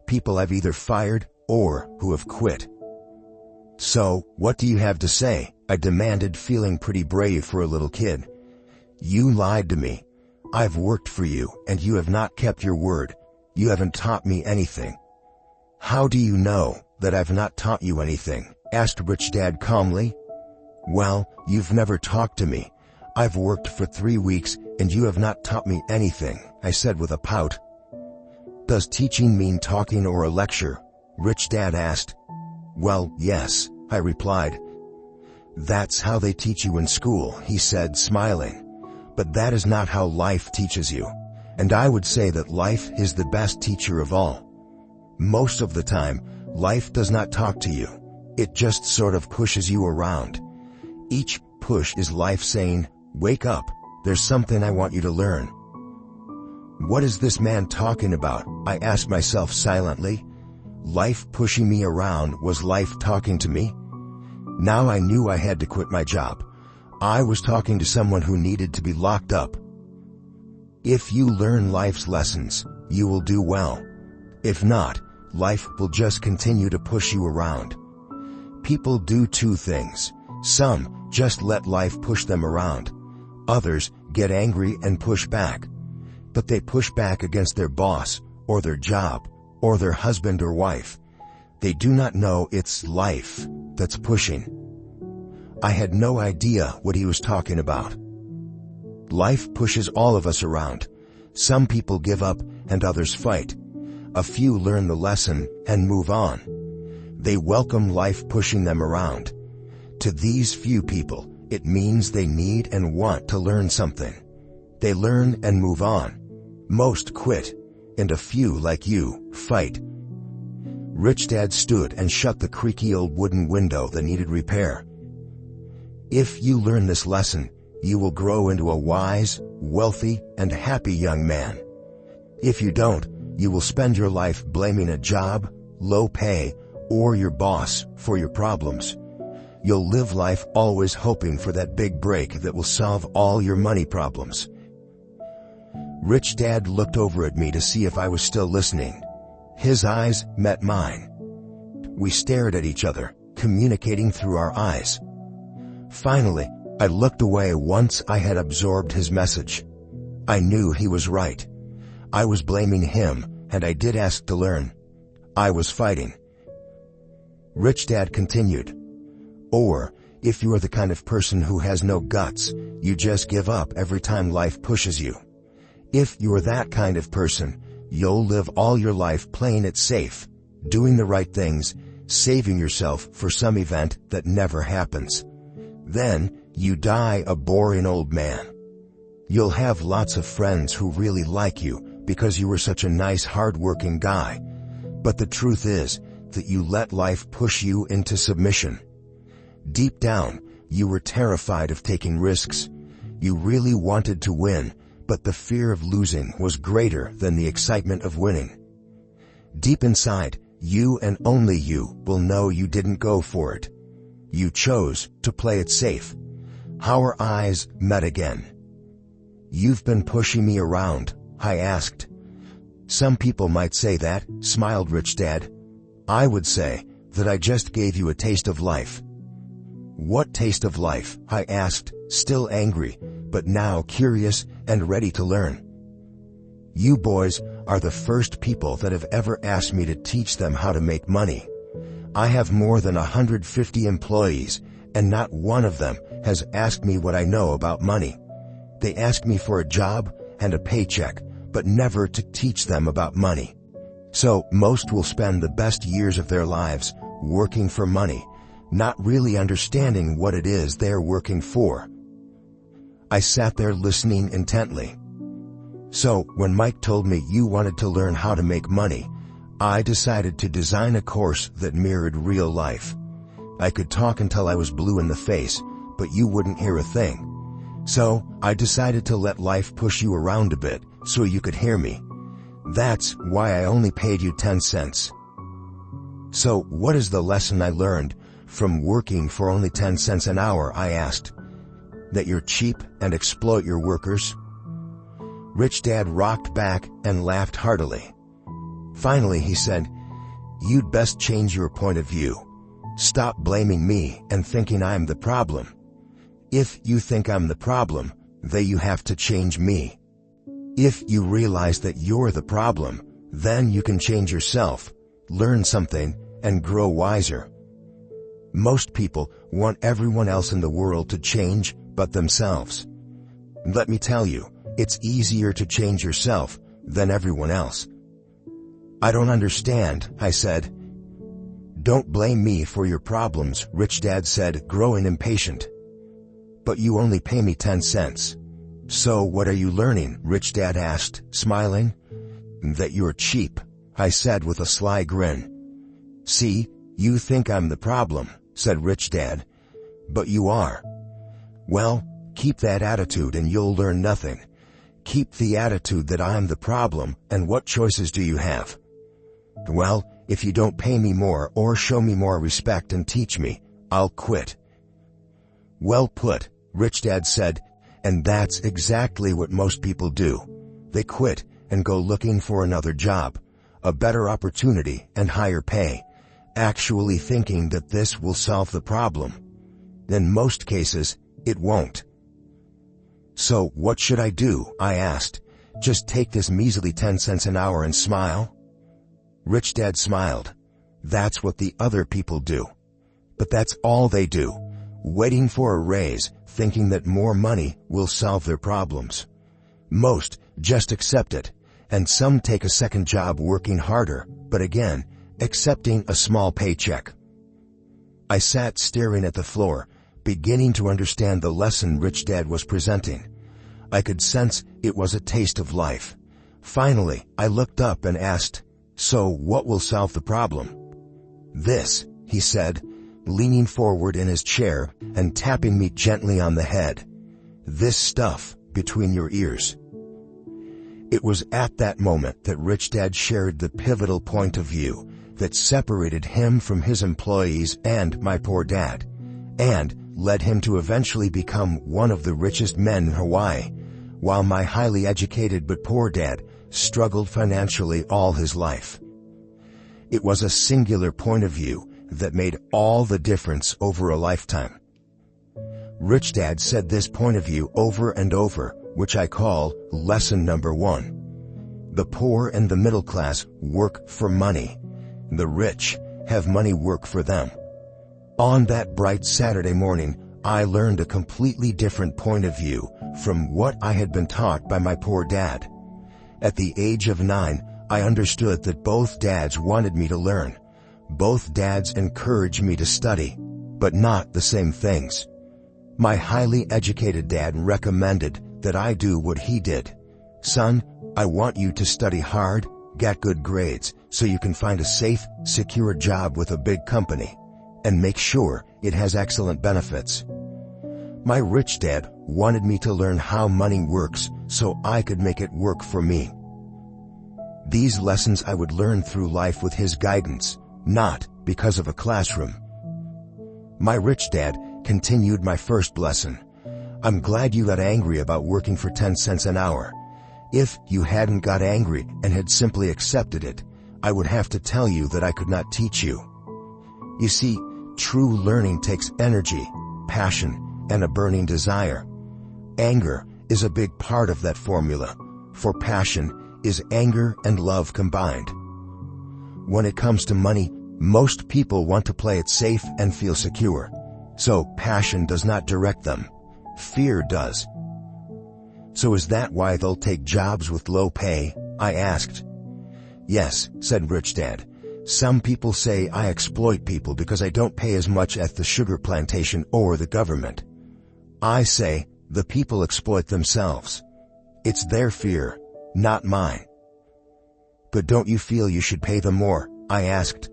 People I've either fired or who have quit." "So, what do you have to say?" I demanded, feeling pretty brave for a little kid. "You lied to me. I've worked for you, and you have not kept your word. You haven't taught me anything." "How do you know that I've not taught you anything?" asked Rich Dad calmly. "Well, you've never talked to me. I've worked for 3 weeks, and you have not taught me anything," I said with a pout. "Does teaching mean talking or a lecture?" Rich Dad asked. "Well, yes," I replied. "That's how they teach you in school," he said, smiling. "But that is not how life teaches you. And I would say that life is the best teacher of all. Most of the time, life does not talk to you. It just sort of pushes you around. Each push is life saying, 'Wake up, there's something I want you to learn.'" "What is this man talking about?" I asked myself silently. Life pushing me around was life talking to me? Now I knew I had to quit my job. I was talking to someone who needed to be locked up. If you learn life's lessons, you will do well. If not, life will just continue to push you around. People do two things. Some just let life push them around. Others get angry and push back. But they push back against their boss, or their job, or their husband or wife. They do not know it's life that's pushing. I had no idea what he was talking about. Life pushes all of us around. Some people give up and others fight. A few learn the lesson and move on. They welcome life pushing them around. To these few people, it means they need and want to learn something. They learn and move on. Most quit, and a few, like you, fight. Rich Dad stood and shut the creaky old wooden window that needed repair. If you learn this lesson, you will grow into a wise, wealthy, and happy young man. If you don't, you will spend your life blaming a job, low pay, or your boss for your problems. You'll live life always hoping for that big break that will solve all your money problems. Rich Dad looked over at me to see if I was still listening. His eyes met mine. We stared at each other, communicating through our eyes. Finally, I looked away once I had absorbed his message. I knew he was right. I was blaming him, and I did ask to learn. I was fighting. Rich Dad continued. Or, if you are the kind of person who has no guts, you just give up every time life pushes you. If you are that kind of person, you'll live all your life playing it safe, doing the right things, saving yourself for some event that never happens. Then, you die a boring old man. You'll have lots of friends who really like you because you were such a nice, hard-working guy. But the truth is that you let life push you into submission. Deep down, you were terrified of taking risks. You really wanted to win, but the fear of losing was greater than the excitement of winning. Deep inside, you and only you will know you didn't go for it. You chose to play it safe. Our eyes met again. "You've been pushing me around," I asked. "Some people might say that," smiled Rich Dad. "I would say that I just gave you a taste of life." "What taste of life?" I asked, still angry, but now curious and ready to learn. "You boys are the first people that have ever asked me to teach them how to make money. I have more than 150 employees, and not one of them has asked me what I know about money. They ask me for a job and a paycheck, but never to teach them about money. So most will spend the best years of their lives working for money, not really understanding what it is they're working for." I sat there listening intently. So, when Mike told me you wanted to learn how to make money, I decided to design a course that mirrored real life. I could talk until I was blue in the face, but you wouldn't hear a thing. So, I decided to let life push you around a bit so you could hear me. That's why I only paid you 10 cents. "So, what is the lesson I learned from working for only 10 cents an hour?" I asked. "That you're cheap and exploit your workers?" Rich Dad rocked back and laughed heartily. Finally, he said, "You'd best change your point of view. Stop blaming me and thinking I'm the problem. If you think I'm the problem, then you have to change me. If you realize that you're the problem, then you can change yourself, learn something, and grow wiser." Most people want everyone else in the world to change but themselves. Let me tell you, it's easier to change yourself than everyone else. "I don't understand," I said. "Don't blame me for your problems," Rich Dad said, growing impatient. "But you only pay me 10 cents. So what are you learning?" Rich Dad asked, smiling. "That you're cheap," I said with a sly grin. "See, you think I'm the problem," said Rich Dad. "But you are. Well, keep that attitude and you'll learn nothing. Keep the attitude that I'm the problem, and what choices do you have?" "Well, if you don't pay me more or show me more respect and teach me, I'll quit." "Well put," Rich Dad said, "and that's exactly what most people do. They quit and go looking for another job, a better opportunity and higher pay, actually thinking that this will solve the problem. In most cases, it won't. So what should I do? I asked. Just take this measly 10 cents an hour and smile? Rich Dad smiled. That's what the other people do. But that's all they do, waiting for a raise, thinking that more money will solve their problems. Most just accept it, and some take a second job working harder, but again, accepting a small paycheck. I sat staring at the floor, beginning to understand the lesson Rich Dad was presenting. I could sense it was a taste of life. Finally, I looked up and asked, "So what will solve the problem?" "This," he said, leaning forward in his chair and tapping me gently on the head. "This stuff between your ears." It was at that moment that Rich Dad shared the pivotal point of view that separated him from his employees and my poor dad, and led him to eventually become one of the richest men in Hawaii, while my highly educated but poor dad struggled financially all his life. It was a singular point of view that made all the difference over a lifetime. Rich Dad said this point of view over and over, which I call lesson number 1. The poor and the middle class work for money. The rich have money work for them. On that bright Saturday morning, I learned a completely different point of view from what I had been taught by my poor dad. At the age of 9, I understood that both dads wanted me to learn. Both dads encouraged me to study, but not the same things. My highly educated dad recommended that I do what he did. "Son, I want you to study hard, get good grades, so you can find a safe, secure job with a big company, and make sure it has excellent benefits." My rich dad wanted me to learn how money works so I could make it work for me. These lessons I would learn through life with his guidance, not because of a classroom. My rich dad continued my first lesson. "I'm glad you got angry about working for 10 cents an hour. If you hadn't got angry and had simply accepted it, I would have to tell you that I could not teach you. You see, true learning takes energy, passion, and a burning desire. Anger is a big part of that formula, for passion is anger and love combined. When it comes to money, most people want to play it safe and feel secure, so passion does not direct them. Fear does. So is that why they'll take jobs with low pay?" I asked. "Yes," said Rich Dad. "Some people say I exploit people because I don't pay as much at the sugar plantation or the government. I say the people exploit themselves. It's their fear, not mine." "But don't you feel you should pay them more?" I asked.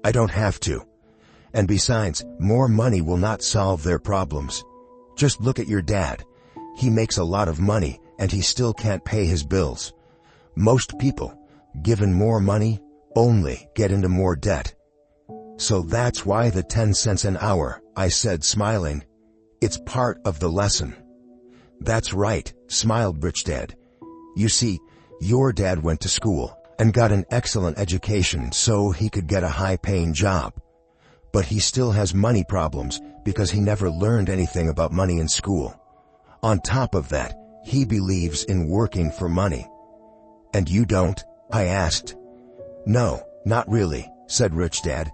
"I don't have to. And besides, more money will not solve their problems. Just look at your dad. He makes a lot of money and he still can't pay his bills. Most people, given more money, only get into more debt. So that's why the 10 cents an hour," I said, smiling. "It's part of the lesson." "That's right," smiled Rich Dad. "You see, your dad went to school and got an excellent education so he could get a high-paying job. But he still has money problems because he never learned anything about money in school. On top of that, he believes in working for money." "And you don't?" I asked. "No, not really," said Rich Dad.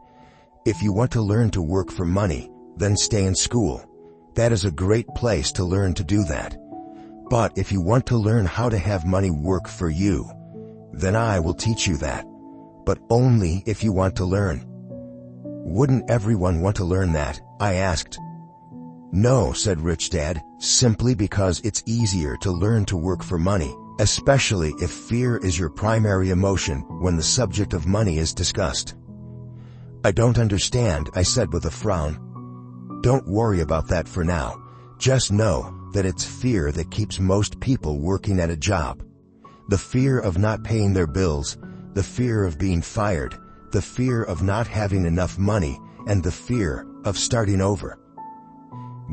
"If you want to learn to work for money, then stay in school. That is a great place to learn to do that. But if you want to learn how to have money work for you, then I will teach you that. But only if you want to learn." "Wouldn't everyone want to learn that?" I asked. "No," said Rich Dad, "simply because it's easier to learn to work for money, especially if fear is your primary emotion when the subject of money is discussed." "I don't understand," I said with a frown. "Don't worry about that for now. Just know that it's fear that keeps most people working at a job. The fear of not paying their bills, the fear of being fired, the fear of not having enough money, and the fear of starting over.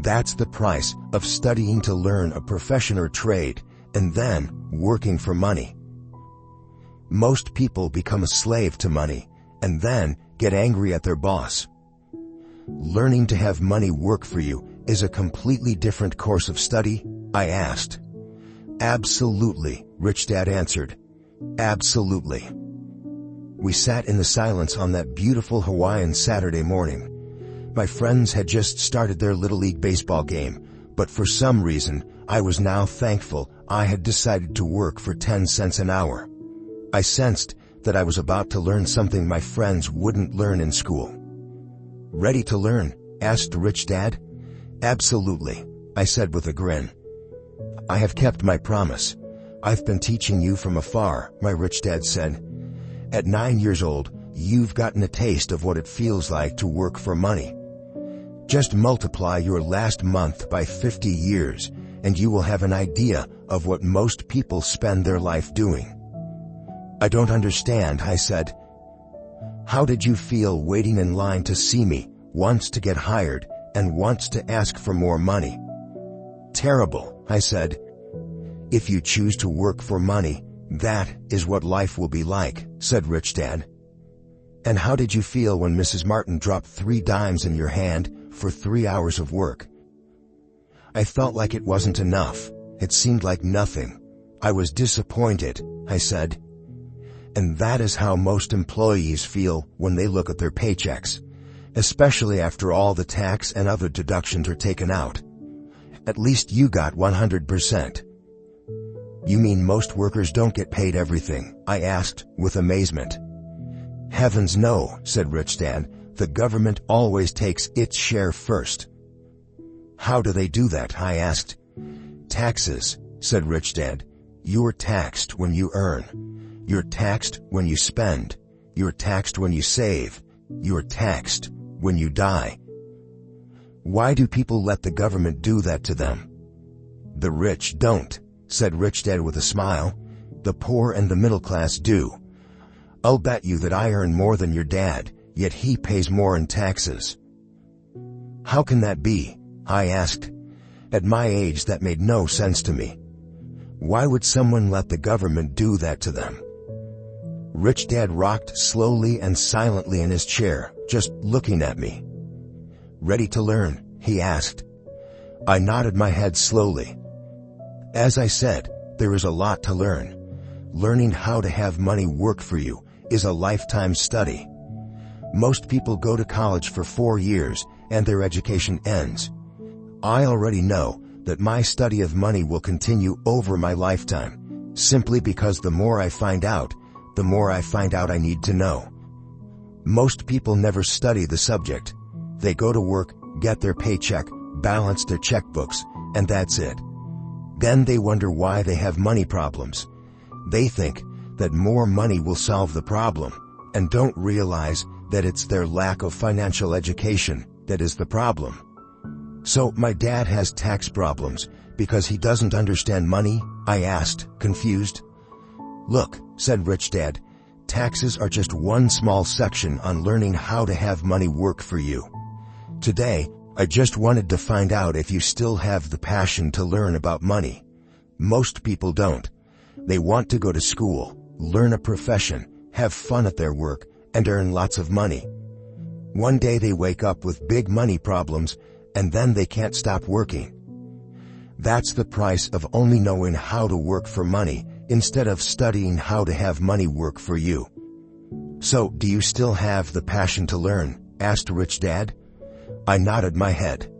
That's the price of studying to learn a profession or trade, and then, working for money. Most people become a slave to money and then get angry at their boss. Learning to have money work for you is a completely different course of study, I asked. Absolutely, Rich Dad answered. Absolutely. We sat in the silence on that beautiful Hawaiian Saturday morning. My friends had just started their Little League baseball game, but for some reason, I was now thankful I had decided to work for 10 cents an hour. I sensed that I was about to learn something my friends wouldn't learn in school. Ready to learn? Asked Rich Dad. Absolutely, I said with a grin. I have kept my promise. I've been teaching you from afar, my Rich Dad said. At 9 years old, you've gotten a taste of what it feels like to work for money. Just multiply your last month by 50 years, and you will have an idea of what most people spend their life doing. I don't understand, I said. How did you feel waiting in line to see me, once to get hired, and once to ask for more money? Terrible, I said. If you choose to work for money, that is what life will be like, said Rich Dad. And how did you feel when Mrs. Martin dropped 3 dimes in your hand for 3 hours of work? I felt like it wasn't enough. It seemed like nothing. I was disappointed, I said. And that is how most employees feel when they look at their paychecks, especially after all the tax and other deductions are taken out. At least you got 100%. You mean most workers don't get paid everything? I asked, with amazement. Heavens no, said Rich Dad. The government always takes its share first. How do they do that? I asked. Taxes, said Rich Dad. You're taxed when you earn. You're taxed when you spend. You're taxed when you save. You're taxed when you die. Why do people let the government do that to them? The rich don't, said Rich Dad with a smile. The poor and the middle class do. I'll bet you that I earn more than your dad, yet he pays more in taxes. How can that be? I asked. At my age, that made no sense to me. Why would someone let the government do that to them? Rich Dad rocked slowly and silently in his chair, just looking at me. Ready to learn? He asked. I nodded my head slowly. As I said, there is a lot to learn. Learning how to have money work for you is a lifetime study. Most people go to college for 4 years and their education ends. I already know that my study of money will continue over my lifetime, simply because the more I find out, the more I find out I need to know. Most people never study the subject. They go to work, get their paycheck, balance their checkbooks, and that's it. Then they wonder why they have money problems. They think that more money will solve the problem, and don't realize that it's their lack of financial education that is the problem. So my dad has tax problems because he doesn't understand money? I asked, confused. Look, said Rich Dad, taxes are just one small section on learning how to have money work for you. Today, I just wanted to find out if you still have the passion to learn about money. Most people don't. They want to go to school, learn a profession, have fun at their work, and earn lots of money. One day they wake up with big money problems, and then they can't stop working. That's the price of only knowing how to work for money instead of studying how to have money work for you. So, do you still have the passion to learn? Asked Rich Dad. I nodded my head.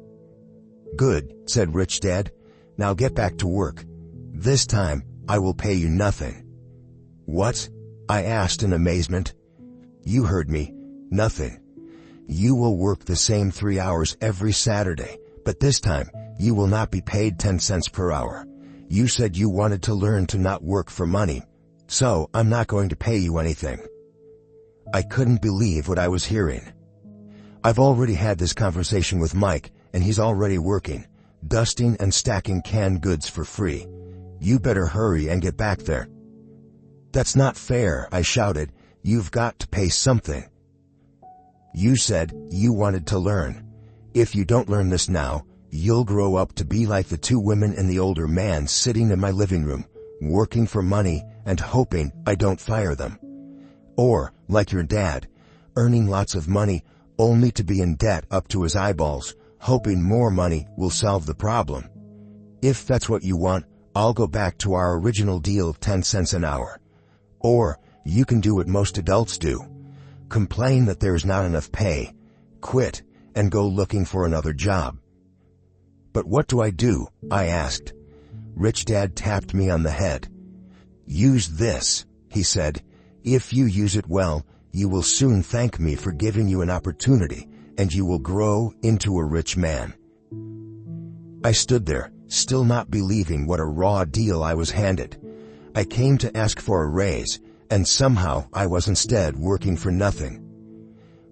Good, said Rich Dad. Now get back to work. This time, I will pay you nothing. What? I asked in amazement. You heard me. Nothing. You will work the same 3 hours every Saturday, but this time, you will not be paid 10 cents per hour. You said you wanted to learn to not work for money, so I'm not going to pay you anything. I couldn't believe what I was hearing. I've already had this conversation with Mike, and he's already working, dusting and stacking canned goods for free. You better hurry and get back there. That's not fair, I shouted. You've got to pay something. You said you wanted to learn. If you don't learn this now, you'll grow up to be like the 2 women and the older man sitting in my living room, working for money and hoping I don't fire them. Or, like your dad, earning lots of money only to be in debt up to his eyeballs, hoping more money will solve the problem. If that's what you want, I'll go back to our original deal of 10 cents an hour. Or, you can do what most adults do. Complain that there's not enough pay, quit, and go looking for another job. But what do I do? I asked. Rich Dad tapped me on the head. Use this, he said. If you use it well, you will soon thank me for giving you an opportunity, and you will grow into a rich man. I stood there, still not believing what a raw deal I was handed. I came to ask for a raise, and somehow I was instead working for nothing.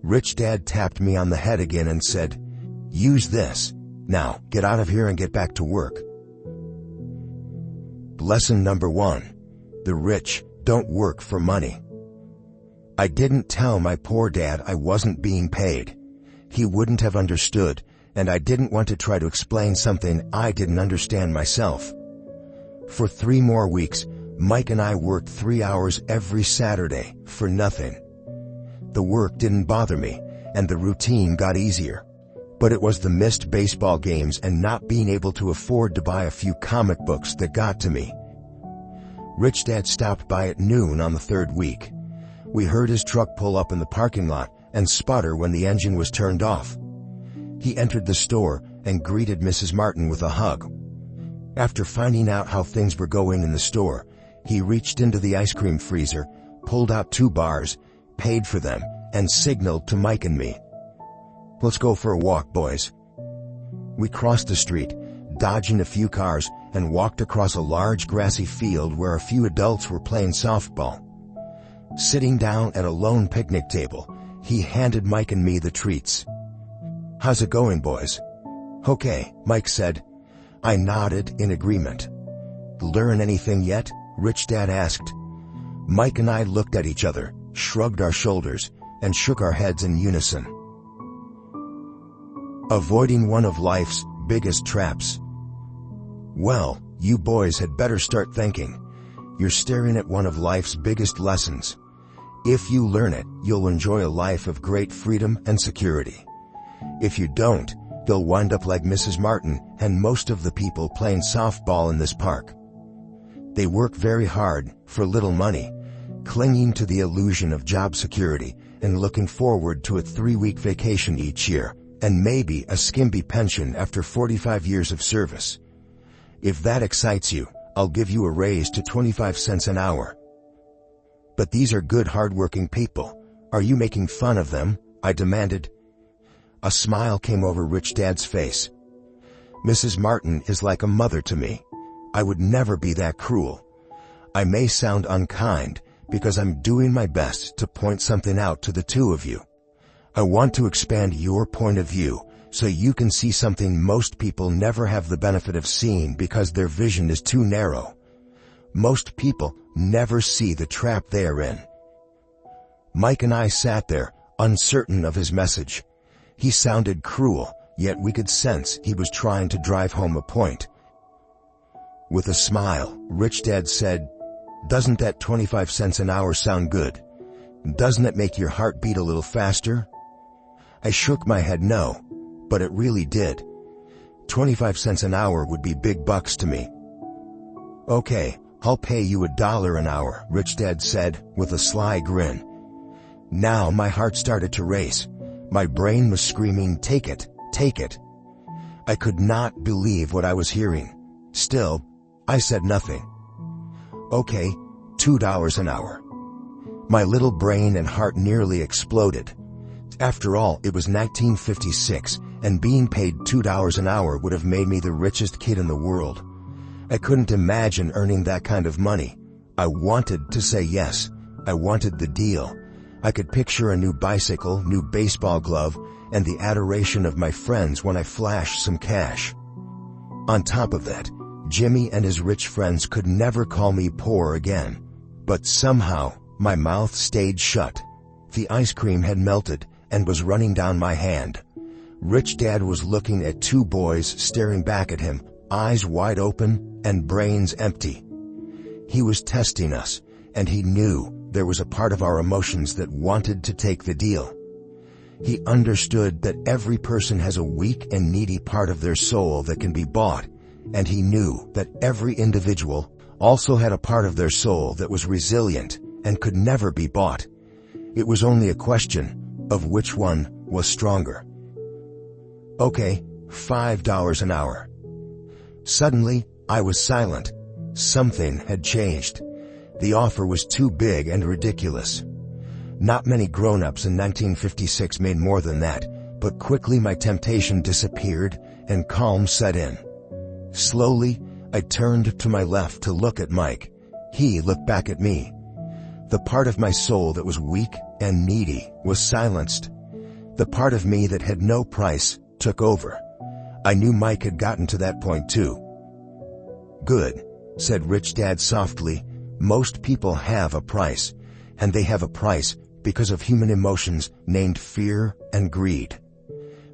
Rich Dad tapped me on the head again and said, use this. Now, get out of here and get back to work. Lesson number 1. The rich don't work for money. I didn't tell my poor dad I wasn't being paid. He wouldn't have understood, and I didn't want to try to explain something I didn't understand myself. For 3 more weeks, Mike and I worked 3 hours every Saturday for nothing. The work didn't bother me, and the routine got easier. But it was the missed baseball games and not being able to afford to buy a few comic books that got to me. Rich Dad stopped by at noon on the 3rd week. We heard his truck pull up in the parking lot and sputter when the engine was turned off. He entered the store and greeted Mrs. Martin with a hug. After finding out how things were going in the store, he reached into the ice cream freezer, pulled out 2 bars, paid for them, and signaled to Mike and me. Let's go for a walk, boys. We crossed the street, dodging a few cars, and walked across a large grassy field where a few adults were playing softball. Sitting down at a lone picnic table, he handed Mike and me the treats. How's it going, boys? Okay, Mike said. I nodded in agreement. Learn anything yet? Rich Dad asked. Mike and I looked at each other, shrugged our shoulders, and shook our heads in unison. Avoiding one of life's biggest traps. Well, you boys had better start thinking. You're staring at one of life's biggest lessons. If you learn it, you'll enjoy a life of great freedom and security. If you don't, you'll wind up like Mrs. Martin and most of the people playing softball in this park. They work very hard for little money, clinging to the illusion of job security and looking forward to a 3-week vacation each year, and maybe a skimpy pension after 45 years of service. If that excites you, I'll give you a raise to 25 cents an hour. But these are good hard-working people. Are you making fun of them? I demanded. A smile came over Rich Dad's face. Mrs. Martin is like a mother to me. I would never be that cruel. I may sound unkind because I'm doing my best to point something out to the 2 of you. I want to expand your point of view so you can see something most people never have the benefit of seeing because their vision is too narrow. Most people never see the trap they are in. Mike and I sat there, uncertain of his message. He sounded cruel, yet we could sense he was trying to drive home a point. With a smile, Rich Dad said, "Doesn't that 25 cents an hour sound good? Doesn't it make your heart beat a little faster?" I shook my head no, but it really did. 25 cents an hour would be big bucks to me. "Okay, I'll pay you $1 an hour," Rich Dad said, with a sly grin. Now my heart started to race. My brain was screaming, "Take it, take it." I could not believe what I was hearing. Still, I said nothing. "Okay, $2 an hour." My little brain and heart nearly exploded. After all, it was 1956, and being paid $2 an hour would have made me the richest kid in the world. I couldn't imagine earning that kind of money. I wanted to say yes. I wanted the deal. I could picture a new bicycle, new baseball glove, and the adoration of my friends when I flashed some cash. On top of that, Jimmy and his rich friends could never call me poor again. But somehow, my mouth stayed shut. The ice cream had melted and was running down my hand. Rich Dad was looking at 2 boys staring back at him, eyes wide open and brains empty. He was testing us, and he knew there was a part of our emotions that wanted to take the deal. He understood that every person has a weak and needy part of their soul that can be bought, and he knew that every individual also had a part of their soul that was resilient and could never be bought. It was only a question of which one was stronger. Okay, $5 an hour. Suddenly, I was silent. Something had changed. The offer was too big and ridiculous. Not many grown-ups in 1956 made more than that, but quickly my temptation disappeared and calm set in. Slowly, I turned to my left to look at Mike. He looked back at me. The part of my soul that was weak and needy was silenced. The part of me that had no price took over. I knew Mike had gotten to that point too. "Good," said Rich Dad softly. "Most people have a price, and they have a price because of human emotions named fear and greed.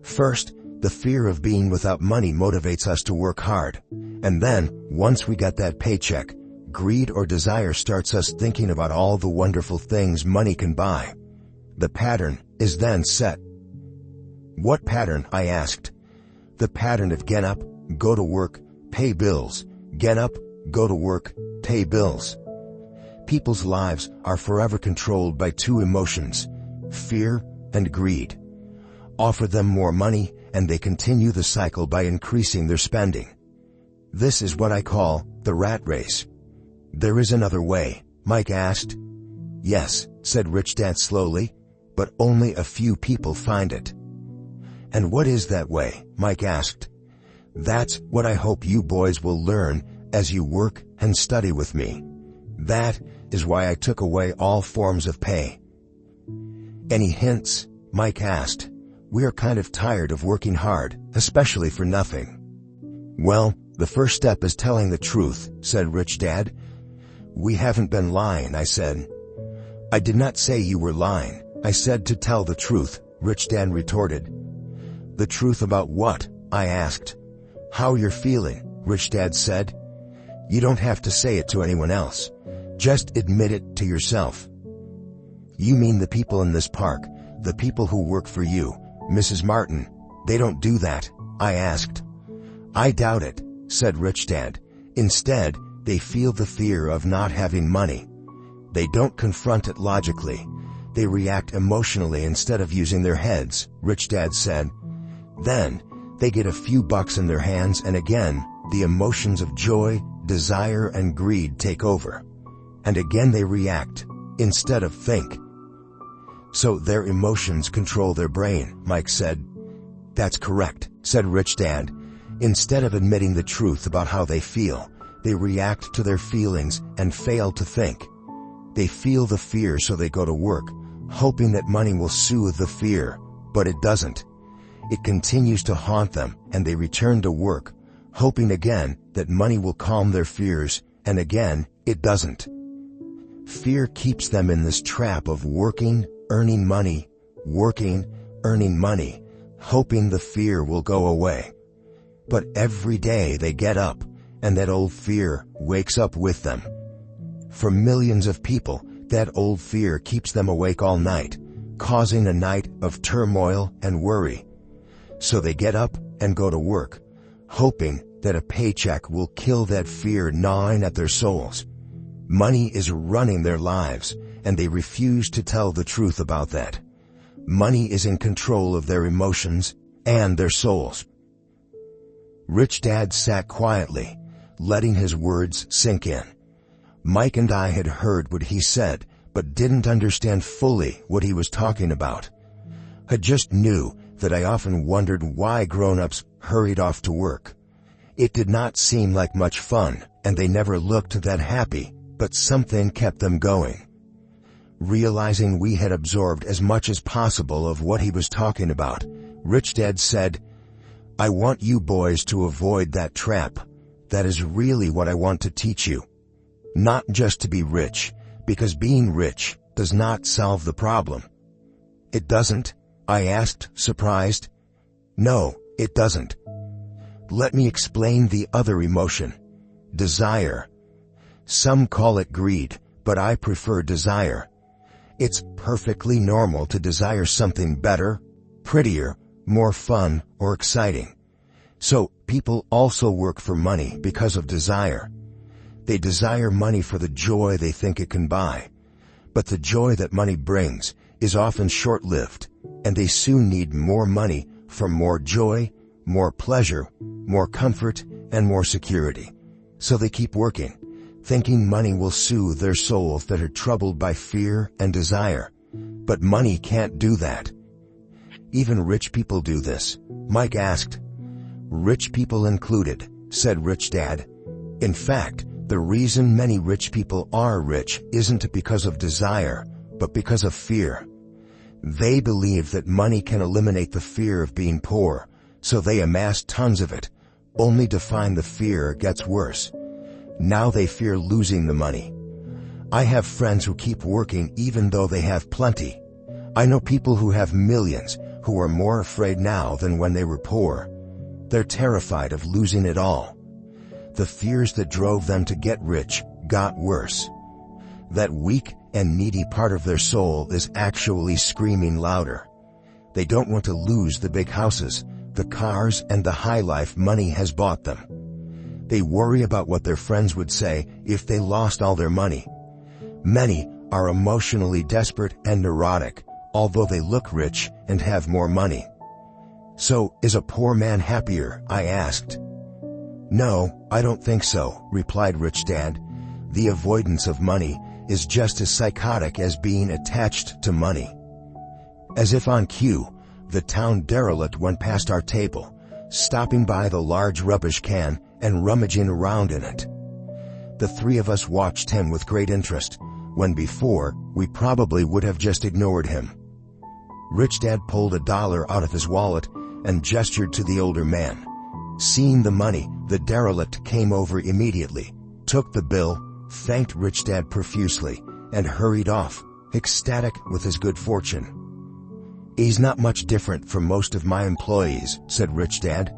First, the fear of being without money motivates us to work hard. And then, once we got that paycheck, greed or desire starts us thinking about all the wonderful things money can buy. The pattern is then set." "What pattern?" I asked. "The pattern of get up, go to work, pay bills. Get up, go to work, pay bills." People's lives are forever controlled by two emotions, fear and greed. Offer them more money, and they continue the cycle by increasing their spending. This is what I call the rat race. "There is another way?" Mike asked. "Yes," said Rich Dad slowly, "but only a few people find it." "And what is that way?" Mike asked. "That's what I hope you boys will learn as you work and study with me. That is why I took away all forms of pay." "Any hints?" Mike asked. "We are kind of tired of working hard, especially for nothing." "Well, the first step is telling the truth," said Rich Dad. "We haven't been lying," I said. "I did not say you were lying. I said to tell the truth," Rich Dad retorted. "The truth about what?" I asked. "How you're feeling," Rich Dad said. "You don't have to say it to anyone else. Just admit it to yourself." "You mean the people in this park, the people who work for you, Mrs. Martin, they don't do that?" I asked. "I doubt it," said Rich Dad. "Instead, they feel the fear of not having money. They don't confront it logically. They react emotionally instead of using their heads," Rich Dad said. "Then, they get a few bucks in their hands, and again, the emotions of joy, desire, and greed take over. And again they react, instead of think. So their emotions control their brain," Mike said. "That's correct," said Rich Dad. "Instead of admitting the truth about how they feel, they react to their feelings and fail to think. They feel the fear, so they go to work, hoping that money will soothe the fear, but it doesn't. It continues to haunt them, and they return to work, hoping again that money will calm their fears, and again, it doesn't. Fear keeps them in this trap of working, earning money, hoping the fear will go away. But every day they get up, and that old fear wakes up with them. For millions of people, that old fear keeps them awake all night, causing a night of turmoil and worry. So they get up and go to work, hoping that a paycheck will kill that fear gnawing at their souls. Money is running their lives, and they refuse to tell the truth about that. Money is in control of their emotions and their souls." Rich Dad sat quietly, letting his words sink in. Mike and I had heard what he said, but didn't understand fully what he was talking about. I just knew that I often wondered why grown-ups hurried off to work. It did not seem like much fun, and they never looked that happy, but something kept them going. Realizing we had absorbed as much as possible of what he was talking about, Rich Dad said, "I want you boys to avoid that trap. That is really what I want to teach you. Not just to be rich, because being rich does not solve the problem." "It doesn't?" I asked, surprised. "No, it doesn't. Let me explain the other emotion. Desire. Some call it greed, but I prefer desire. It's perfectly normal to desire something better, prettier, more fun, or exciting. So, people also work for money because of desire. They desire money for the joy they think it can buy. But the joy that money brings is often short-lived, and they soon need more money for more joy, more pleasure, more comfort, and more security. So they keep working, thinking money will soothe their souls that are troubled by fear and desire. But money can't do that. Even rich people do this, Mike asked. Rich people included, said Rich Dad. In fact, the reason many rich people are rich isn't because of desire, but because of fear. They believe that money can eliminate the fear of being poor, so they amass tons of it, only to find the fear gets worse. Now they fear losing the money. I have friends who keep working even though they have plenty. I know people who have millions who are more afraid now than when they were poor. They're terrified of losing it all. The fears that drove them to get rich got worse. That weak and needy part of their soul is actually screaming louder. They don't want to lose the big houses, the cars, and the high life money has bought them. They worry about what their friends would say if they lost all their money. Many are emotionally desperate and neurotic, although they look rich and have more money. So, is a poor man happier? I asked. No, I don't think so, replied Rich Dad. The avoidance of money is just as psychotic as being attached to money. As if on cue, the town derelict went past our table, stopping by the large rubbish can and rummaging around in it. The three of us watched him with great interest, when before, we probably would have just ignored him. Rich Dad pulled $1 out of his wallet and gestured to the older man. Seeing the money, the derelict came over immediately, took the bill, thanked Rich Dad profusely, and hurried off, ecstatic with his good fortune. He's not much different from most of my employees, said Rich Dad.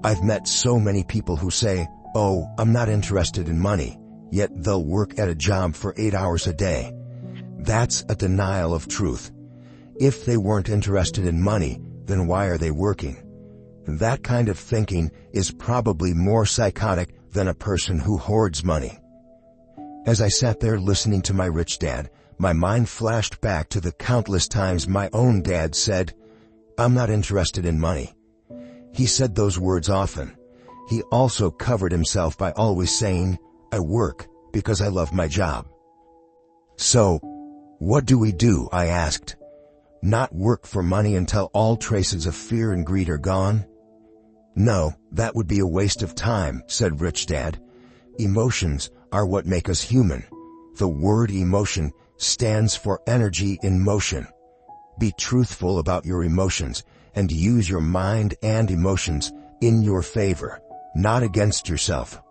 I've met so many people who say, oh, I'm not interested in money, yet they'll work at a job for 8 hours a day. That's a denial of truth. If they weren't interested in money, then why are they working? That kind of thinking is probably more psychotic than a person who hoards money. As I sat there listening to my Rich Dad, my mind flashed back to the countless times my own dad said, I'm not interested in money. He said those words often. He also covered himself by always saying, I work because I love my job. So, what do we do? I asked. Not work for money until all traces of fear and greed are gone? No, that would be a waste of time, said Rich Dad. Emotions are what make us human. The word emotion stands for energy in motion. Be truthful about your emotions and use your mind and emotions in your favor, not against yourself.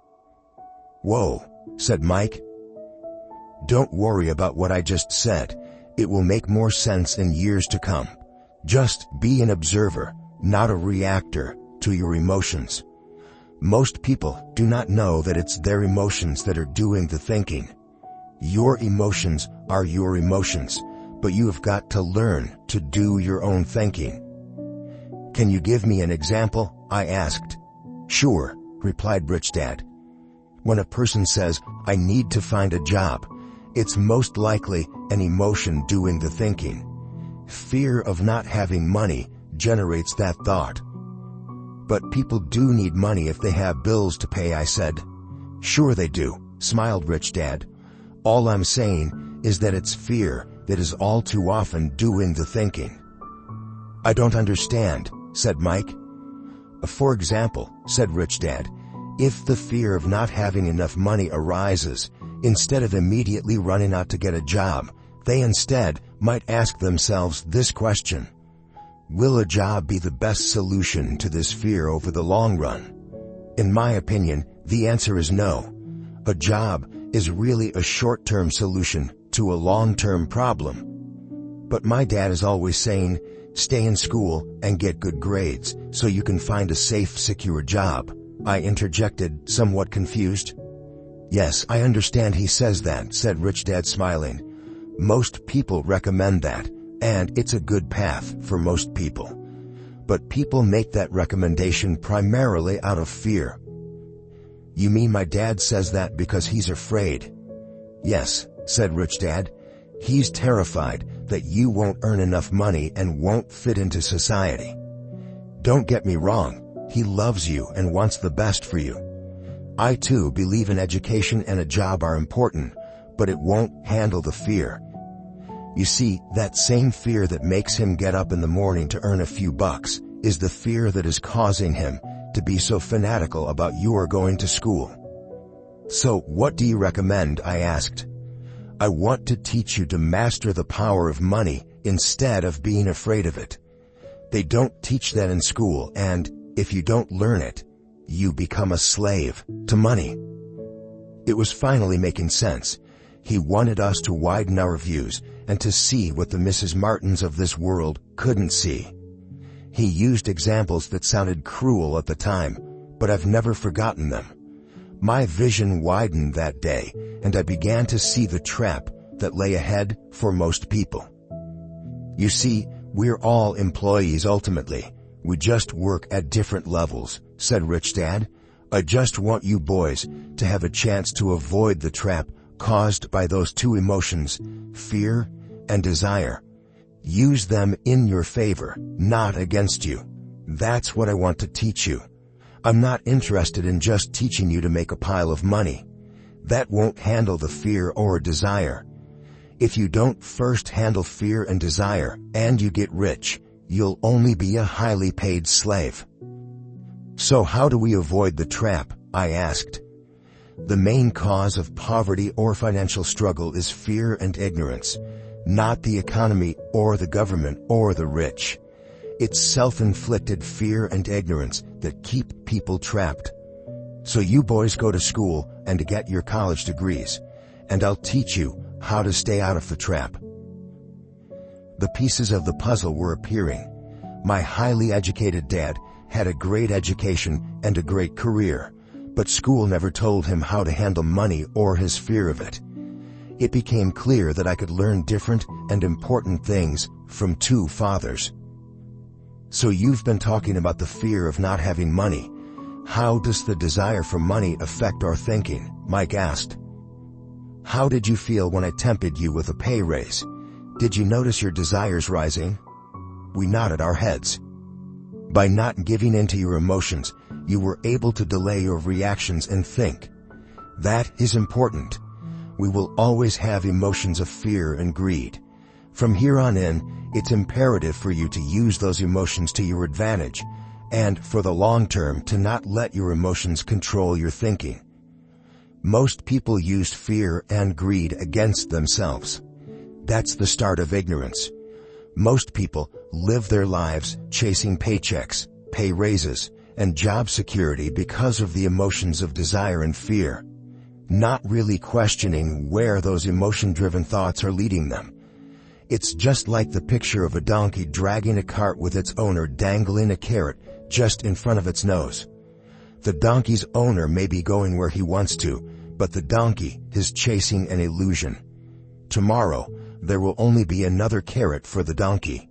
Whoa, said Mike. Don't worry about what I just said. It will make more sense in years to come. Just be an observer, not a reactor to your emotions. Most people do not know that it's their emotions that are doing the thinking. Your emotions are your emotions, but you have got to learn to do your own thinking. Can you give me an example? I asked. Sure, replied Rich Dad. When a person says, I need to find a job, it's most likely an emotion doing the thinking. Fear of not having money generates that thought. But people do need money if they have bills to pay, I said. Sure they do, smiled Rich Dad. All I'm saying is that it's fear that is all too often doing the thinking. I don't understand, said Mike. For example, said Rich Dad, if the fear of not having enough money arises, instead of immediately running out to get a job, they instead might ask themselves this question. Will a job be the best solution to this fear over the long run? In my opinion, the answer is no. A job is really a short-term solution to a long-term problem. But my dad is always saying, stay in school and get good grades so you can find a safe, secure job. I interjected, somewhat confused. Yes, I understand he says that, said Rich Dad smiling. Most people recommend that, and it's a good path for most people. But people make that recommendation primarily out of fear. You mean my dad says that because he's afraid? Yes, said Rich Dad. He's terrified that you won't earn enough money and won't fit into society. Don't get me wrong, he loves you and wants the best for you. I too believe in education and a job are important, but it won't handle the fear. You see, that same fear that makes him get up in the morning to earn a few bucks is the fear that is causing him to be so fanatical about you are going to school. So, what do you recommend? I asked. I want to teach you to master the power of money instead of being afraid of it. They don't teach that in school, and if you don't learn it, you become a slave to money. It was finally making sense. He wanted us to widen our views and to see what the Mrs. Martins of this world couldn't see. He used examples that sounded cruel at the time, but I've never forgotten them. My vision widened that day, and I began to see the trap that lay ahead for most people. You see, we're all employees ultimately. We just work at different levels, said Rich Dad. I just want you boys to have a chance to avoid the trap caused by those two emotions, fear and desire. Use them in your favor, not against you. That's what I want to teach you. I'm not interested in just teaching you to make a pile of money. That won't handle the fear or desire. If you don't first handle fear and desire, and you get rich, you'll only be a highly paid slave. So how do we avoid the trap? I asked. The main cause of poverty or financial struggle is fear and ignorance, not the economy or the government or the rich. It's self-inflicted fear and ignorance that keep people trapped. So you boys go to school and get your college degrees, and I'll teach you how to stay out of the trap. The pieces of the puzzle were appearing. My highly educated dad had a great education and a great career, but school never told him how to handle money or his fear of it. It became clear that I could learn different and important things from two fathers. So you've been talking about the fear of not having money. How does the desire for money affect our thinking? Mike asked. How did you feel when I tempted you with a pay raise? Did you notice your desires rising? We nodded our heads. By not giving in to your emotions, you were able to delay your reactions and think. That is important. We will always have emotions of fear and greed. From here on in, it's imperative for you to use those emotions to your advantage, and for the long term to not let your emotions control your thinking. Most people use fear and greed against themselves. That's the start of ignorance. Most people live their lives chasing paychecks, pay raises, and job security because of the emotions of desire and fear, not really questioning where those emotion-driven thoughts are leading them. It's just like the picture of a donkey dragging a cart with its owner dangling a carrot just in front of its nose. The donkey's owner may be going where he wants to, but the donkey is chasing an illusion. Tomorrow, there will only be another carrot for the donkey.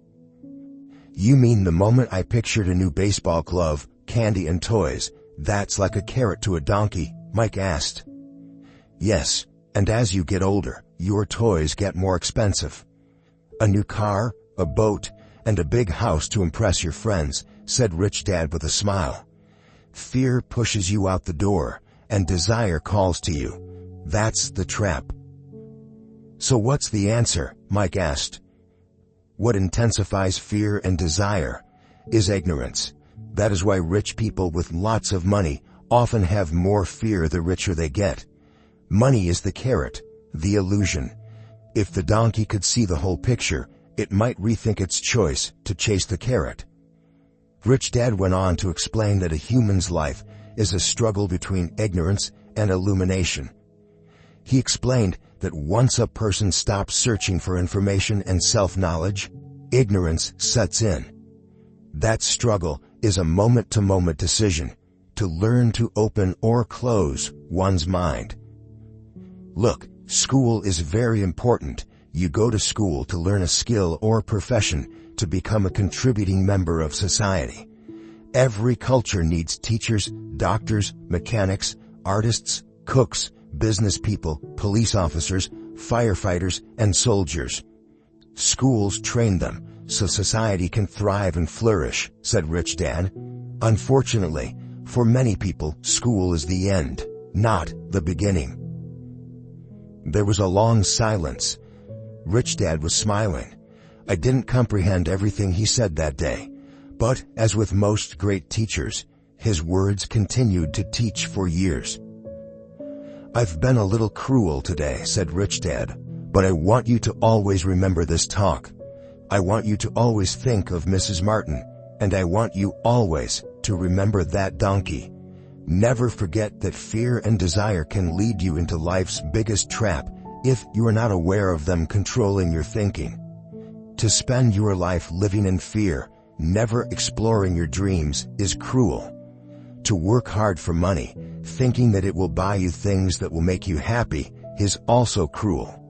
You mean the moment I pictured a new baseball glove, candy and toys, that's like a carrot to a donkey? Mike asked. Yes, and as you get older, your toys get more expensive. A new car, a boat, and a big house to impress your friends, said Rich Dad with a smile. Fear pushes you out the door, and desire calls to you. That's the trap. So what's the answer? Mike asked. What intensifies fear and desire is ignorance. That is why rich people with lots of money often have more fear the richer they get. Money is the carrot, the illusion. If the donkey could see the whole picture, it might rethink its choice to chase the carrot. Rich Dad went on to explain that a human's life is a struggle between ignorance and illumination. He explained that once a person stops searching for information and self-knowledge, ignorance sets in. That struggle is a moment-to-moment decision to learn to open or close one's mind. Look, school is very important. You go to school to learn a skill or profession, to become a contributing member of society. Every culture needs teachers, doctors, mechanics, artists, cooks, business people, police officers, firefighters, and soldiers. Schools train them so society can thrive and flourish, said Rich Dad. Unfortunately, for many people, school is the end, not the beginning. There was a long silence. Rich Dad was smiling. I didn't comprehend everything he said that day, but as with most great teachers, his words continued to teach for years. I've been a little cruel today, said Rich Dad, but I want you to always remember this talk. I want you to always think of Mrs. Martin, and I want you always to remember that donkey. Never forget that fear and desire can lead you into life's biggest trap if you are not aware of them controlling your thinking. To spend your life living in fear, never exploring your dreams, is cruel. To work hard for money, thinking that it will buy you things that will make you happy, is also cruel.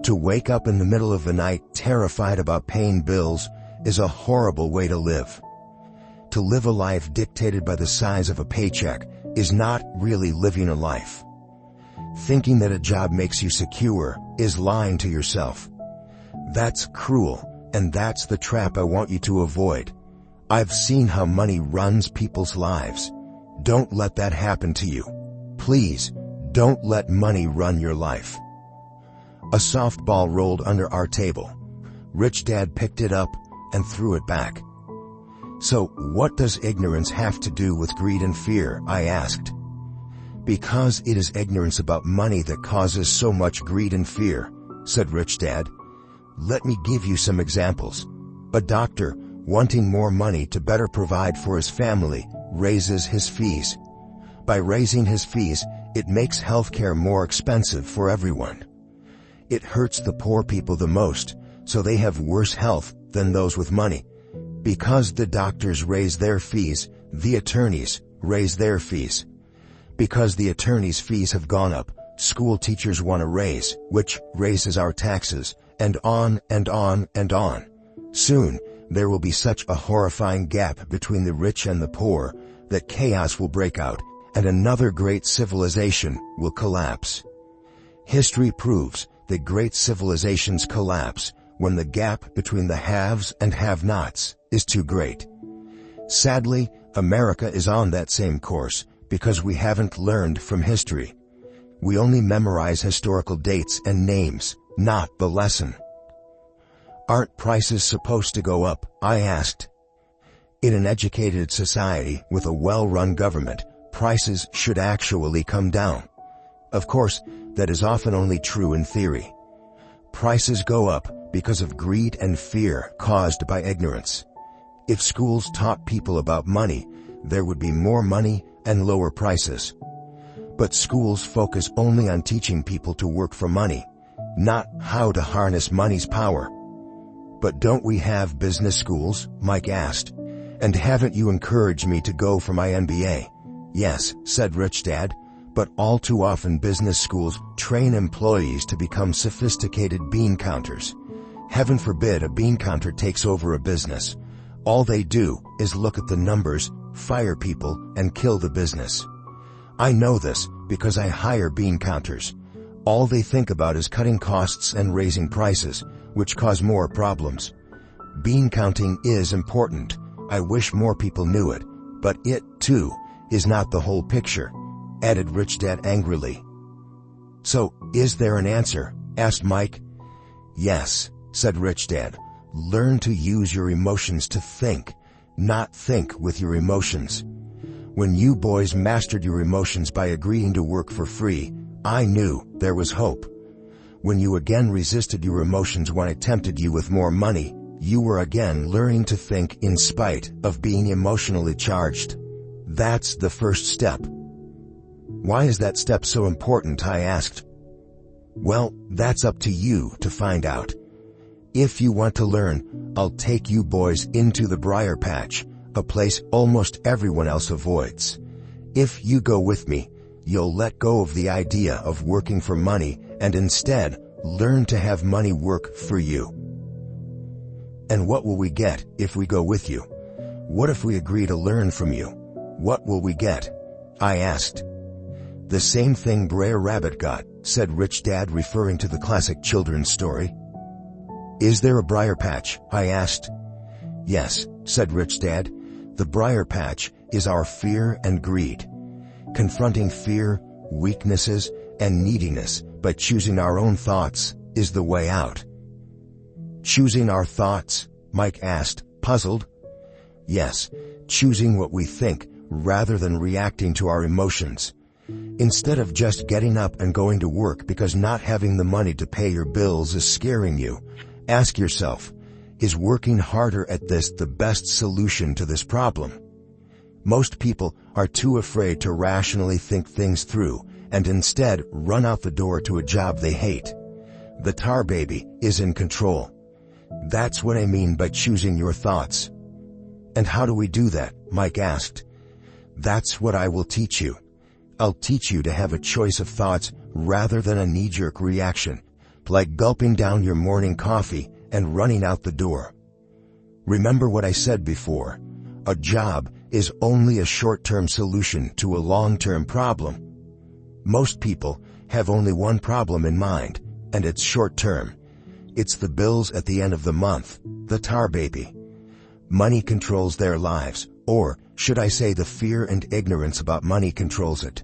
To wake up in the middle of the night terrified about paying bills is a horrible way to live. To live a life dictated by the size of a paycheck is not really living a life. Thinking that a job makes you secure is lying to yourself. That's cruel, and that's the trap I want you to avoid. I've seen how money runs people's lives. Don't let that happen to you. Please, don't let money run your life. A softball rolled under our table. Rich Dad picked it up and threw it back. So, what does ignorance have to do with greed and fear? I asked. Because it is ignorance about money that causes so much greed and fear, said Rich Dad. Let me give you some examples. A doctor, wanting more money to better provide for his family, raises his fees. By raising his fees, it makes healthcare more expensive for everyone. It hurts the poor people the most, so they have worse health than those with money. Because the doctors raise their fees, the attorneys raise their fees. Because the attorneys' fees have gone up, school teachers want a raise, which raises our taxes, and on and on and on. Soon, there will be such a horrifying gap between the rich and the poor that chaos will break out, and another great civilization will collapse. History proves that great civilizations collapse when the gap between the haves and have-nots is too great. Sadly, America is on that same course because we haven't learned from history. We only memorize historical dates and names, not the lesson. Aren't prices supposed to go up? I asked. In an educated society with a well-run government, prices should actually come down. Of course, that is often only true in theory. Prices go up because of greed and fear caused by ignorance. If schools taught people about money, there would be more money and lower prices. But schools focus only on teaching people to work for money, not how to harness money's power. But don't we have business schools? Mike asked. And haven't you encouraged me to go for my MBA? Yes, said Rich Dad, but all too often business schools train employees to become sophisticated bean counters. Heaven forbid a bean counter takes over a business. All they do is look at the numbers, fire people, and kill the business. I know this because I hire bean counters. All they think about is cutting costs and raising prices, which cause more problems. Bean counting is important. I wish more people knew it, but it, too, is not the whole picture, added Rich Dad angrily. So, is there an answer? Asked Mike. Yes, said Rich Dad. Learn to use your emotions to think, not think with your emotions. When you boys mastered your emotions by agreeing to work for free, I knew there was hope. When you again resisted your emotions when I tempted you with more money, you were again learning to think in spite of being emotionally charged. That's the first step. Why is that step so important? I asked. Well, that's up to you to find out. If you want to learn, I'll take you boys into the briar patch, a place almost everyone else avoids. If you go with me, you'll let go of the idea of working for money and instead learn to have money work for you. And what will we get if we go with you? What if we agree to learn from you? What will we get? I asked. The same thing Brer Rabbit got, said Rich Dad, referring to the classic children's story. Is there a briar patch? I asked. Yes, said Rich Dad. The briar patch is our fear and greed. Confronting fear, weaknesses, and neediness by choosing our own thoughts is the way out. Choosing our thoughts? Mike asked, puzzled. Yes, choosing what we think rather than reacting to our emotions. Instead of just getting up and going to work because not having the money to pay your bills is scaring you, ask yourself, is working harder at this the best solution to this problem? Most people are too afraid to rationally think things through and instead run out the door to a job they hate. The tar baby is in control. That's what I mean by choosing your thoughts. And how do we do that? Mike asked. That's what I will teach you. I'll teach you to have a choice of thoughts rather than a knee-jerk reaction, like gulping down your morning coffee and running out the door. Remember what I said before. A job is only a short-term solution to a long-term problem. Most people have only one problem in mind, and it's short-term. It's the bills at the end of the month, the tar baby. Money controls their lives, or should I say the fear and ignorance about money controls it.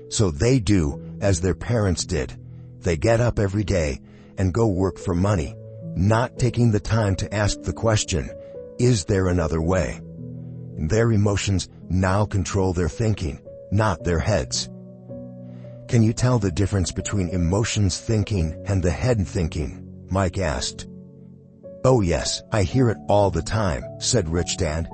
So they do as their parents did. They get up every day and go work for money, not taking the time to ask the question, is there another way? Their emotions now control their thinking, not their heads. Can you tell the difference between emotions thinking and the head thinking? Mike asked. Oh yes, I hear it all the time, said Rich Dad.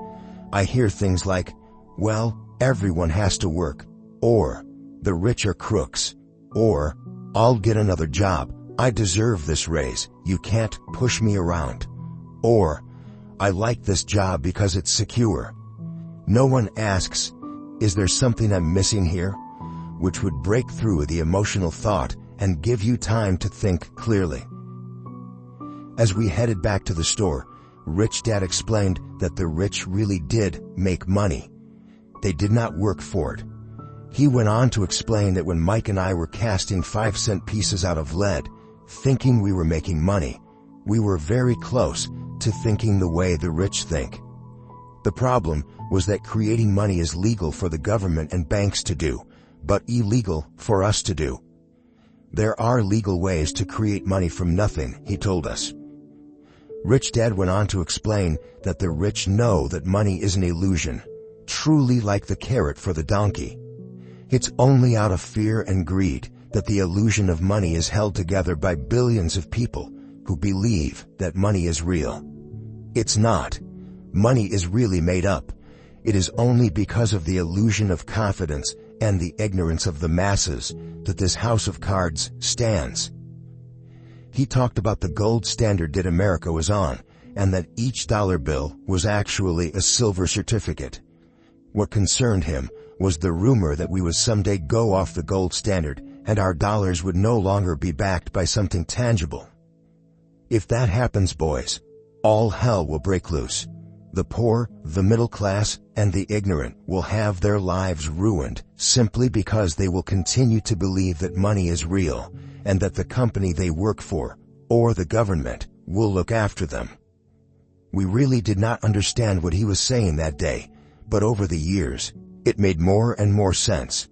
I hear things like, well, everyone has to work, or the rich are crooks, or I'll get another job, I deserve this raise, you can't push me around, or I like this job because it's secure. No one asks, is there something I'm missing here? Which would break through the emotional thought and give you time to think clearly. As we headed back to the store, Rich Dad explained that the rich really did make money. They did not work for it. He went on to explain that when Mike and I were casting 5-cent pieces out of lead, thinking we were making money, we were very close to thinking the way the rich think. The problem was that creating money is legal for the government and banks to do, but illegal for us to do. There are legal ways to create money from nothing, he told us. Rich Dad went on to explain that the rich know that money is an illusion, truly like the carrot for the donkey. It's only out of fear and greed that the illusion of money is held together by billions of people who believe that money is real. It's not. Money is really made up. It is only because of the illusion of confidence and the ignorance of the masses that this house of cards stands. He talked about the gold standard that America was on, and that each dollar bill was actually a silver certificate. What concerned him was the rumor that we would someday go off the gold standard and our dollars would no longer be backed by something tangible. If that happens, boys, all hell will break loose. The poor, the middle class, and the ignorant will have their lives ruined simply because they will continue to believe that money is real and that the company they work for, or the government, will look after them. We really did not understand what he was saying that day, but over the years, it made more and more sense.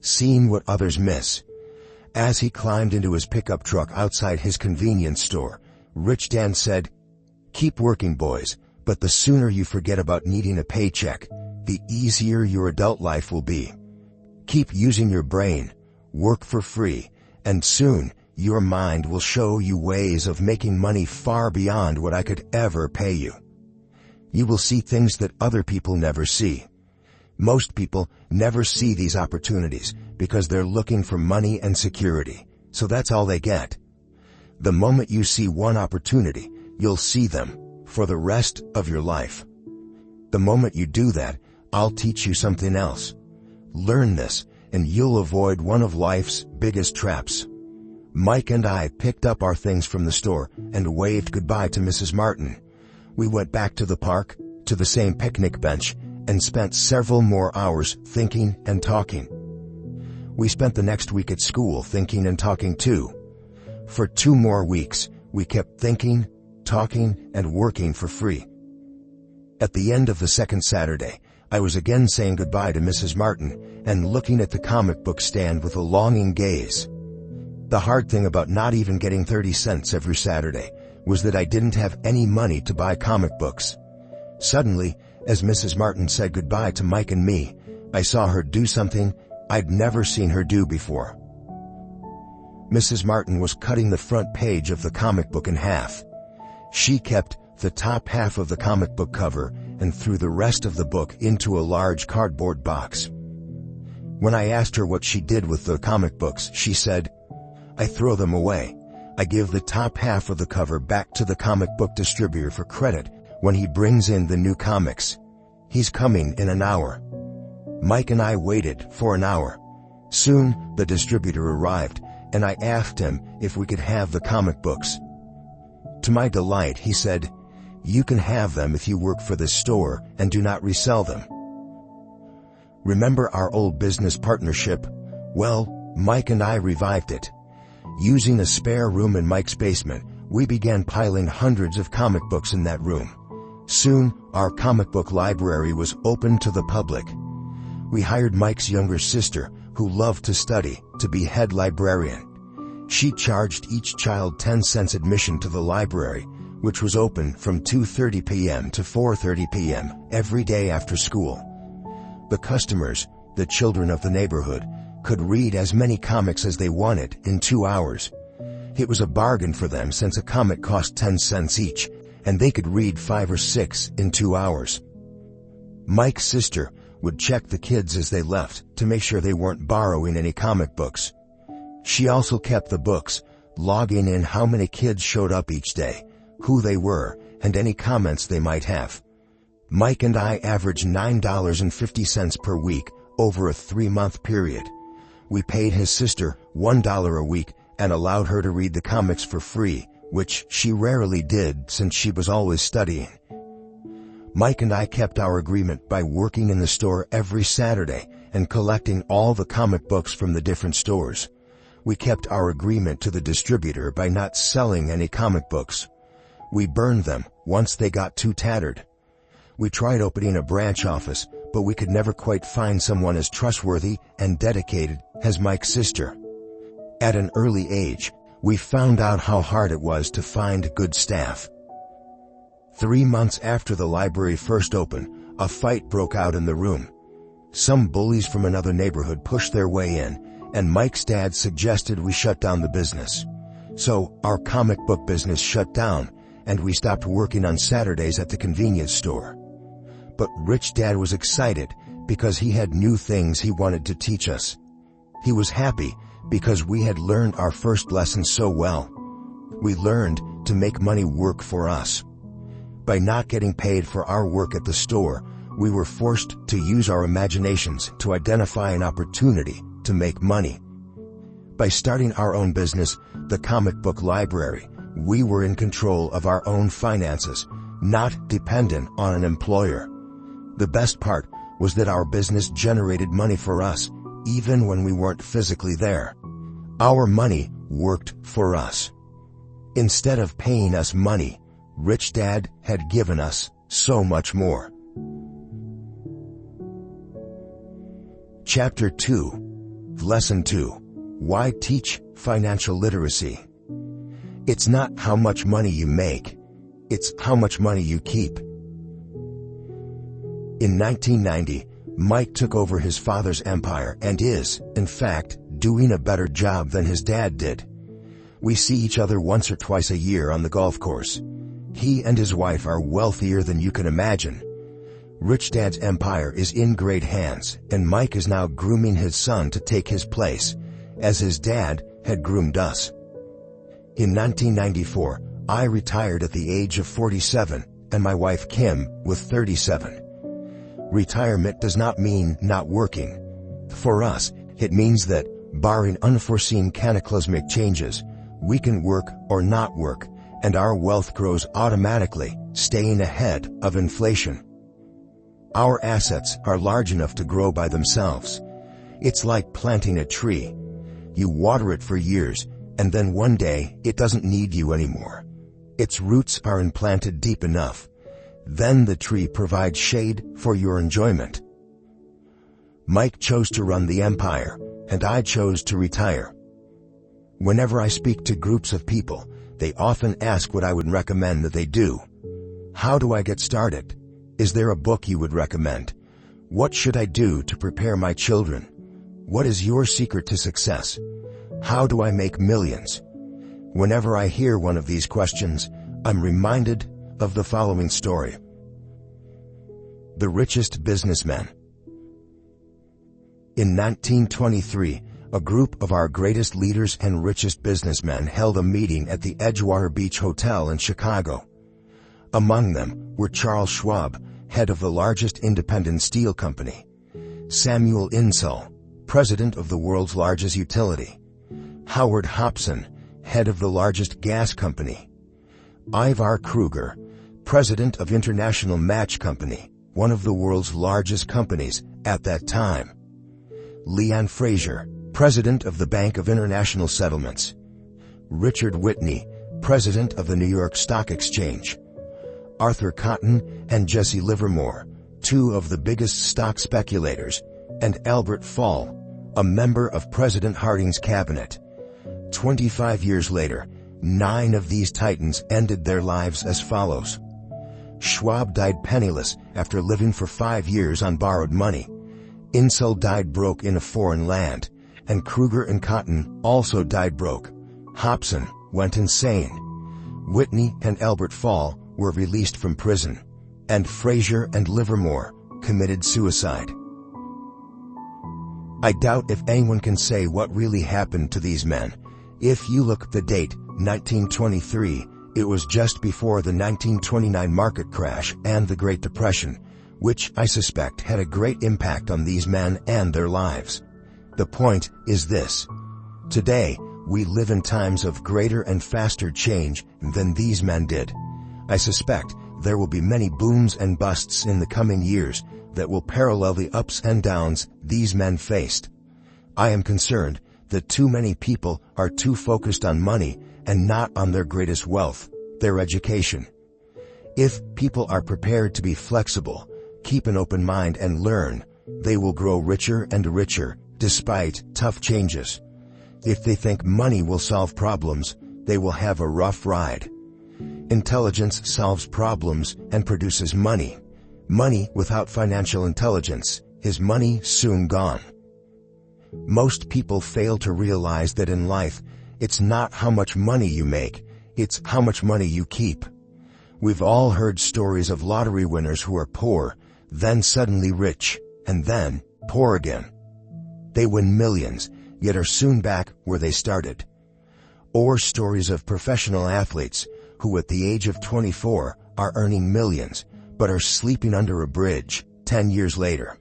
Seeing what others miss. As he climbed into his pickup truck outside his convenience store, Rich Dan said, "Keep working, boys, but the sooner you forget about needing a paycheck, the easier your adult life will be. Keep using your brain, work for free, and soon your mind will show you ways of making money far beyond what I could ever pay you. You will see things that other people never see. Most people never see these opportunities because they're looking for money and security, so that's all they get. The moment you see one opportunity, you'll see them for the rest of your life. The moment you do that, I'll teach you something else. Learn this, and you'll avoid one of life's biggest traps. Mike and I picked up our things from the store and waved goodbye to Mrs. Martin. We went back to the park, to the same picnic bench, and spent several more hours thinking and talking. We spent the next week at school thinking and talking too. For 2 more weeks, we kept thinking, talking, and working for free. At the end of the second Saturday, I was again saying goodbye to Mrs. Martin and looking at the comic book stand with a longing gaze. The hard thing about not even getting 30 cents every Saturday was that I didn't have any money to buy comic books. Suddenly, as Mrs. Martin said goodbye to Mike and me, I saw her do something I'd never seen her do before. Mrs. Martin was cutting the front page of the comic book in half. She kept the top half of the comic book cover and threw the rest of the book into a large cardboard box. When I asked her what she did with the comic books, she said, "I throw them away. I give the top half of the cover back to the comic book distributor for credit when he brings in the new comics. He's coming in an hour." Mike and I waited for an hour. Soon, the distributor arrived, and I asked him if we could have the comic books. To my delight, he said, "You can have them if you work for this store and do not resell them." Remember our old business partnership? Well, Mike and I revived it. Using a spare room in Mike's basement, we began piling hundreds of comic books in that room. Soon, our comic book library was open to the public. We hired Mike's younger sister, who loved to study, to be head librarian. She charged each child 10 cents admission to the library, which was open from 2:30 p.m. to 4:30 p.m. every day after school. The customers, the children of the neighborhood, could read as many comics as they wanted in 2 hours. It was a bargain for them since a comic cost 10 cents each, and they could read 5 or 6 in 2 hours. Mike's sister would check the kids as they left to make sure they weren't borrowing any comic books. She also kept the books, logging in how many kids showed up each day, who they were, and any comments they might have. Mike and I averaged $9.50 per week over a 3-month period. We paid his sister $1 a week and allowed her to read the comics for free, which she rarely did since she was always studying. Mike and I kept our agreement by working in the store every Saturday and collecting all the comic books from the different stores. We kept our agreement to the distributor by not selling any comic books. We burned them once they got too tattered. We tried opening a branch office, but we could never quite find someone as trustworthy and dedicated as Mike's sister. At an early age, we found out how hard it was to find good staff. 3 months after the library first opened, a fight broke out in the room. Some bullies from another neighborhood pushed their way in, and Mike's dad suggested we shut down the business. So, our comic book business shut down, and we stopped working on Saturdays at the convenience store. But Rich Dad was excited because he had new things he wanted to teach us. He was happy because we had learned our first lesson so well. We learned to make money work for us. By not getting paid for our work at the store, we were forced to use our imaginations to identify an opportunity to make money. By starting our own business, the comic book library, we were in control of our own finances, not dependent on an employer. The best part was that our business generated money for us, even when we weren't physically there. Our money worked for us. Instead of paying us money, Rich Dad had given us so much more. Chapter 2. Lesson 2. Why teach financial literacy? It's not how much money you make. It's how much money you keep. In 1990, Mike took over his father's empire and is, in fact, doing a better job than his dad did. We see each other once or twice a year on the golf course. He and his wife are wealthier than you can imagine. Rich Dad's empire is in great hands, and Mike is now grooming his son to take his place, as his dad had groomed us. In 1994, I retired at the age of 47, and my wife Kim with 37. Retirement does not mean not working. For us, it means that, barring unforeseen cataclysmic changes, we can work or not work, and our wealth grows automatically, staying ahead of inflation. Our assets are large enough to grow by themselves. It's like planting a tree. You water it for years, and then one day it doesn't need you anymore. Its roots are implanted deep enough. Then the tree provides shade for your enjoyment. Mike chose to run the empire, and I chose to retire. Whenever I speak to groups of people, they often ask what I would recommend that they do. How do I get started? Is there a book you would recommend? What should I do to prepare my children? What is your secret to success? How do I make millions? Whenever I hear one of these questions, I'm reminded of the following story. The richest businessman. In 1923, a group of our greatest leaders and richest businessmen held a meeting at the Edgewater Beach Hotel in Chicago. Among them were Charles Schwab, head of the largest independent steel company; Samuel Insull, president of the world's largest utility; Howard Hobson, head of the largest gas company; Ivar Kruger, president of International Match Company, one of the world's largest companies at that time; Leon Fraser, president of the Bank of International Settlements; Richard Whitney, president of the New York Stock Exchange; Arthur Cotton and Jesse Livermore, two of the biggest stock speculators; and Albert Fall, a member of President Harding's cabinet. 25 years later, 9 of these titans ended their lives as follows. Schwab died penniless after living for 5 years on borrowed money. Insull died broke in a foreign land, and Kruger and Cotton also died broke. Hobson went insane. Whitney and Albert Fall were released from prison, and Fraser and Livermore committed suicide. I doubt if anyone can say what really happened to these men. If you look at the date, 1923, it was just before the 1929 market crash and the Great Depression, which I suspect had a great impact on these men and their lives. The point is this. Today, we live in times of greater and faster change than these men did. I suspect there will be many booms and busts in the coming years that will parallel the ups and downs these men faced. I am concerned that too many people are too focused on money and not on their greatest wealth, their education. If people are prepared to be flexible, keep an open mind and learn, they will grow richer and richer despite tough changes. If they think money will solve problems, they will have a rough ride. Intelligence solves problems and produces money. Money without financial intelligence is money soon gone. Most people fail to realize that in life, it's not how much money you make, it's how much money you keep. We've all heard stories of lottery winners who are poor, then suddenly rich, and then poor again. They win millions, yet are soon back where they started. Or stories of professional athletes who at the age of 24 are earning millions, but are sleeping under a bridge 10 years later.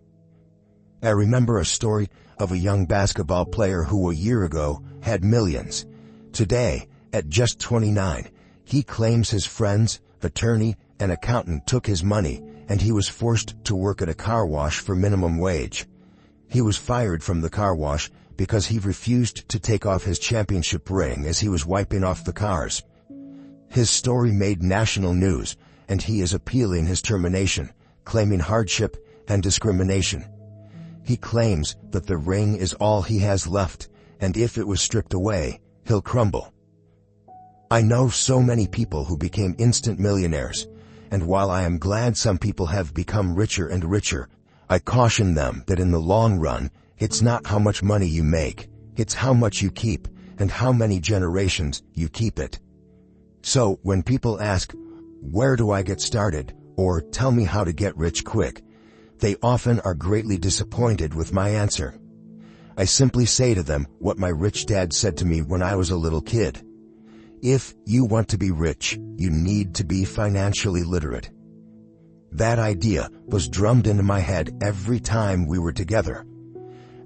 I remember a story of a young basketball player who a year ago had millions. Today, at just 29, he claims his friends, attorney, and accountant took his money, and he was forced to work at a car wash for minimum wage. He was fired from the car wash because he refused to take off his championship ring as he was wiping off the cars. His story made national news, and he is appealing his termination, claiming hardship and discrimination. He claims that the ring is all he has left, and if it was stripped away, he'll crumble. I know so many people who became instant millionaires, and while I am glad some people have become richer and richer, I caution them that in the long run, it's not how much money you make, it's how much you keep, and how many generations you keep it. So, when people ask, "Where do I get started?" or "Tell me how to get rich quick," they often are greatly disappointed with my answer. I simply say to them what my rich dad said to me when I was a little kid. If you want to be rich, you need to be financially literate. That idea was drummed into my head every time we were together.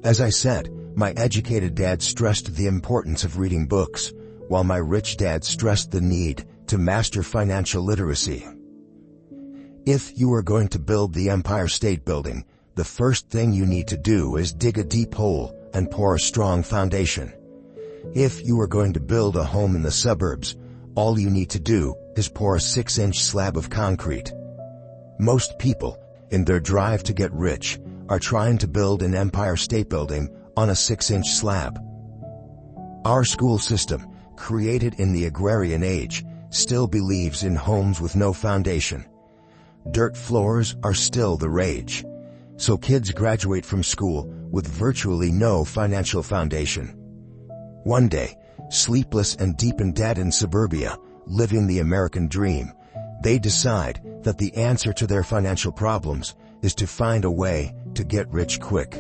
As I said, my educated dad stressed the importance of reading books, while my rich dad stressed the need to master financial literacy. If you are going to build the Empire State Building, the first thing you need to do is dig a deep hole and pour a strong foundation. If you are going to build a home in the suburbs, all you need to do is pour a 6-inch slab of concrete. Most people, in their drive to get rich, are trying to build an Empire State Building on a 6-inch slab. Our school system, created in the agrarian age, still believes in homes with no foundation. Dirt floors are still the rage. So kids graduate from school with virtually no financial foundation. One day, sleepless and deep in debt in suburbia, living the American dream, they decide that the answer to their financial problems is to find a way to get rich quick.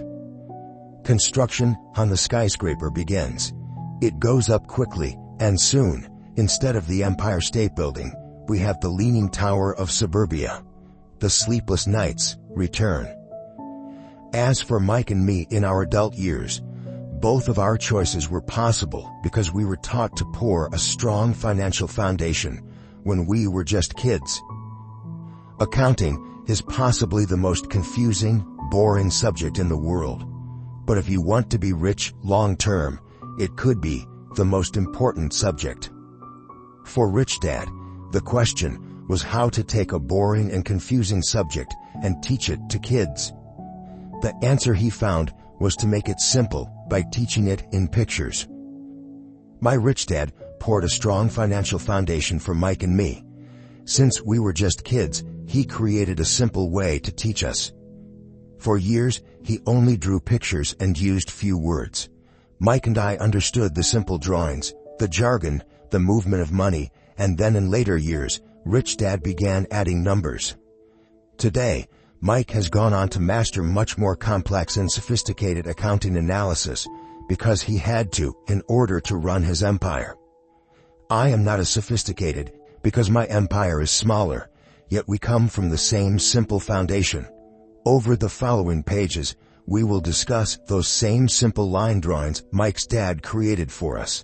Construction on the skyscraper begins. It goes up quickly, and soon, instead of the Empire State Building, we have the Leaning Tower of suburbia. The sleepless nights return. As for Mike and me in our adult years, both of our choices were possible because we were taught to pour a strong financial foundation when we were just kids. Accounting is possibly the most confusing, boring subject in the world. But if you want to be rich long-term, it could be the most important subject. For Rich Dad, the question was how to take a boring and confusing subject and teach it to kids. The answer he found was to make it simple by teaching it in pictures. My rich dad poured a strong financial foundation for Mike and me. Since we were just kids, he created a simple way to teach us. For years, he only drew pictures and used few words. Mike and I understood the simple drawings, the jargon, the movement of money, and then in later years, Rich Dad began adding numbers. Today, Mike has gone on to master much more complex and sophisticated accounting analysis because he had to in order to run his empire. I am not as sophisticated because my empire is smaller, yet we come from the same simple foundation. Over the following pages, we will discuss those same simple line drawings Mike's dad created for us.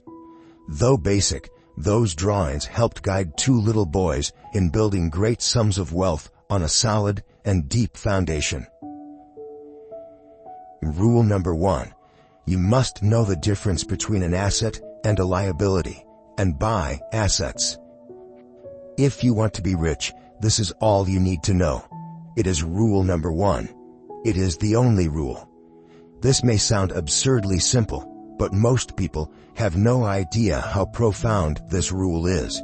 Though basic, those drawings helped guide two little boys in building great sums of wealth on a solid and deep foundation. Rule number 1. You must know the difference between an asset and a liability, and buy assets. If you want to be rich, this is all you need to know. It is rule number 1. It is the only rule. This may sound absurdly simple, but most people have no idea how profound this rule is.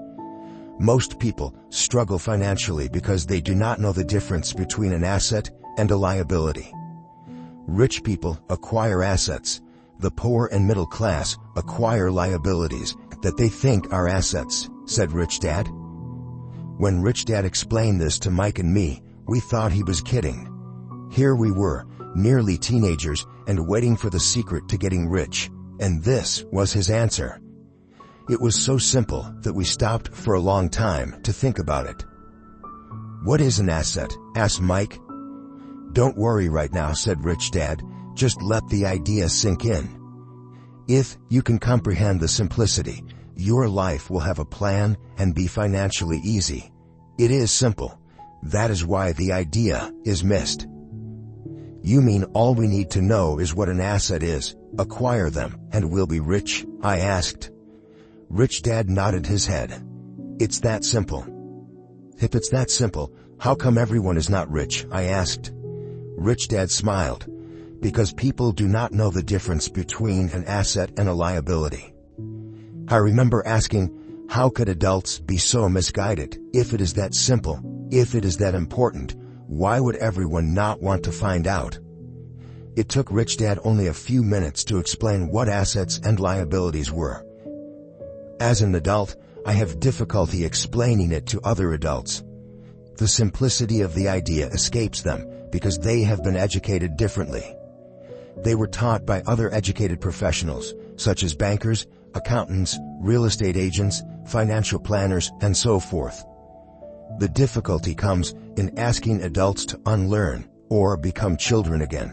Most people struggle financially because they do not know the difference between an asset and a liability. Rich people acquire assets. The poor and middle class acquire liabilities that they think are assets, said Rich Dad. When Rich Dad explained this to Mike and me, we thought he was kidding. Here we were, nearly teenagers, and waiting for the secret to getting rich, and this was his answer. It was so simple that we stopped for a long time to think about it. What is an asset? Asked Mike. Don't worry right now, said Rich Dad. Just let the idea sink in. If you can comprehend the simplicity, your life will have a plan and be financially easy. It is simple. That is why the idea is missed. You mean all we need to know is what an asset is, acquire them, and we'll be rich? I asked. Rich Dad nodded his head. It's that simple. If it's that simple, how come everyone is not rich? I asked. Rich Dad smiled. Because people do not know the difference between an asset and a liability. I remember asking, how could adults be so misguided? If it is that simple, if it is that important, why would everyone not want to find out? It took Rich Dad only a few minutes to explain what assets and liabilities were. As an adult, I have difficulty explaining it to other adults. The simplicity of the idea escapes them because they have been educated differently. They were taught by other educated professionals, such as bankers, accountants, real estate agents, financial planners, and so forth. The difficulty comes in asking adults to unlearn or become children again.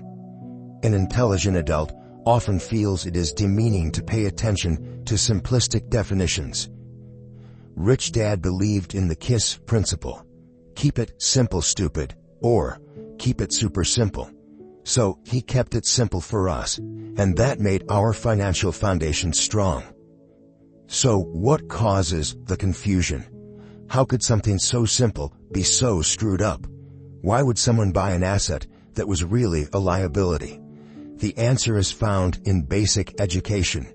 An intelligent adult often feels it is demeaning to pay attention to simplistic definitions. Rich Dad believed in the KISS principle. Keep it simple, stupid, or keep it super simple. So he kept it simple for us, and that made our financial foundation strong. So what causes the confusion? How could something so simple be so screwed up? Why would someone buy an asset that was really a liability? The answer is found in basic education.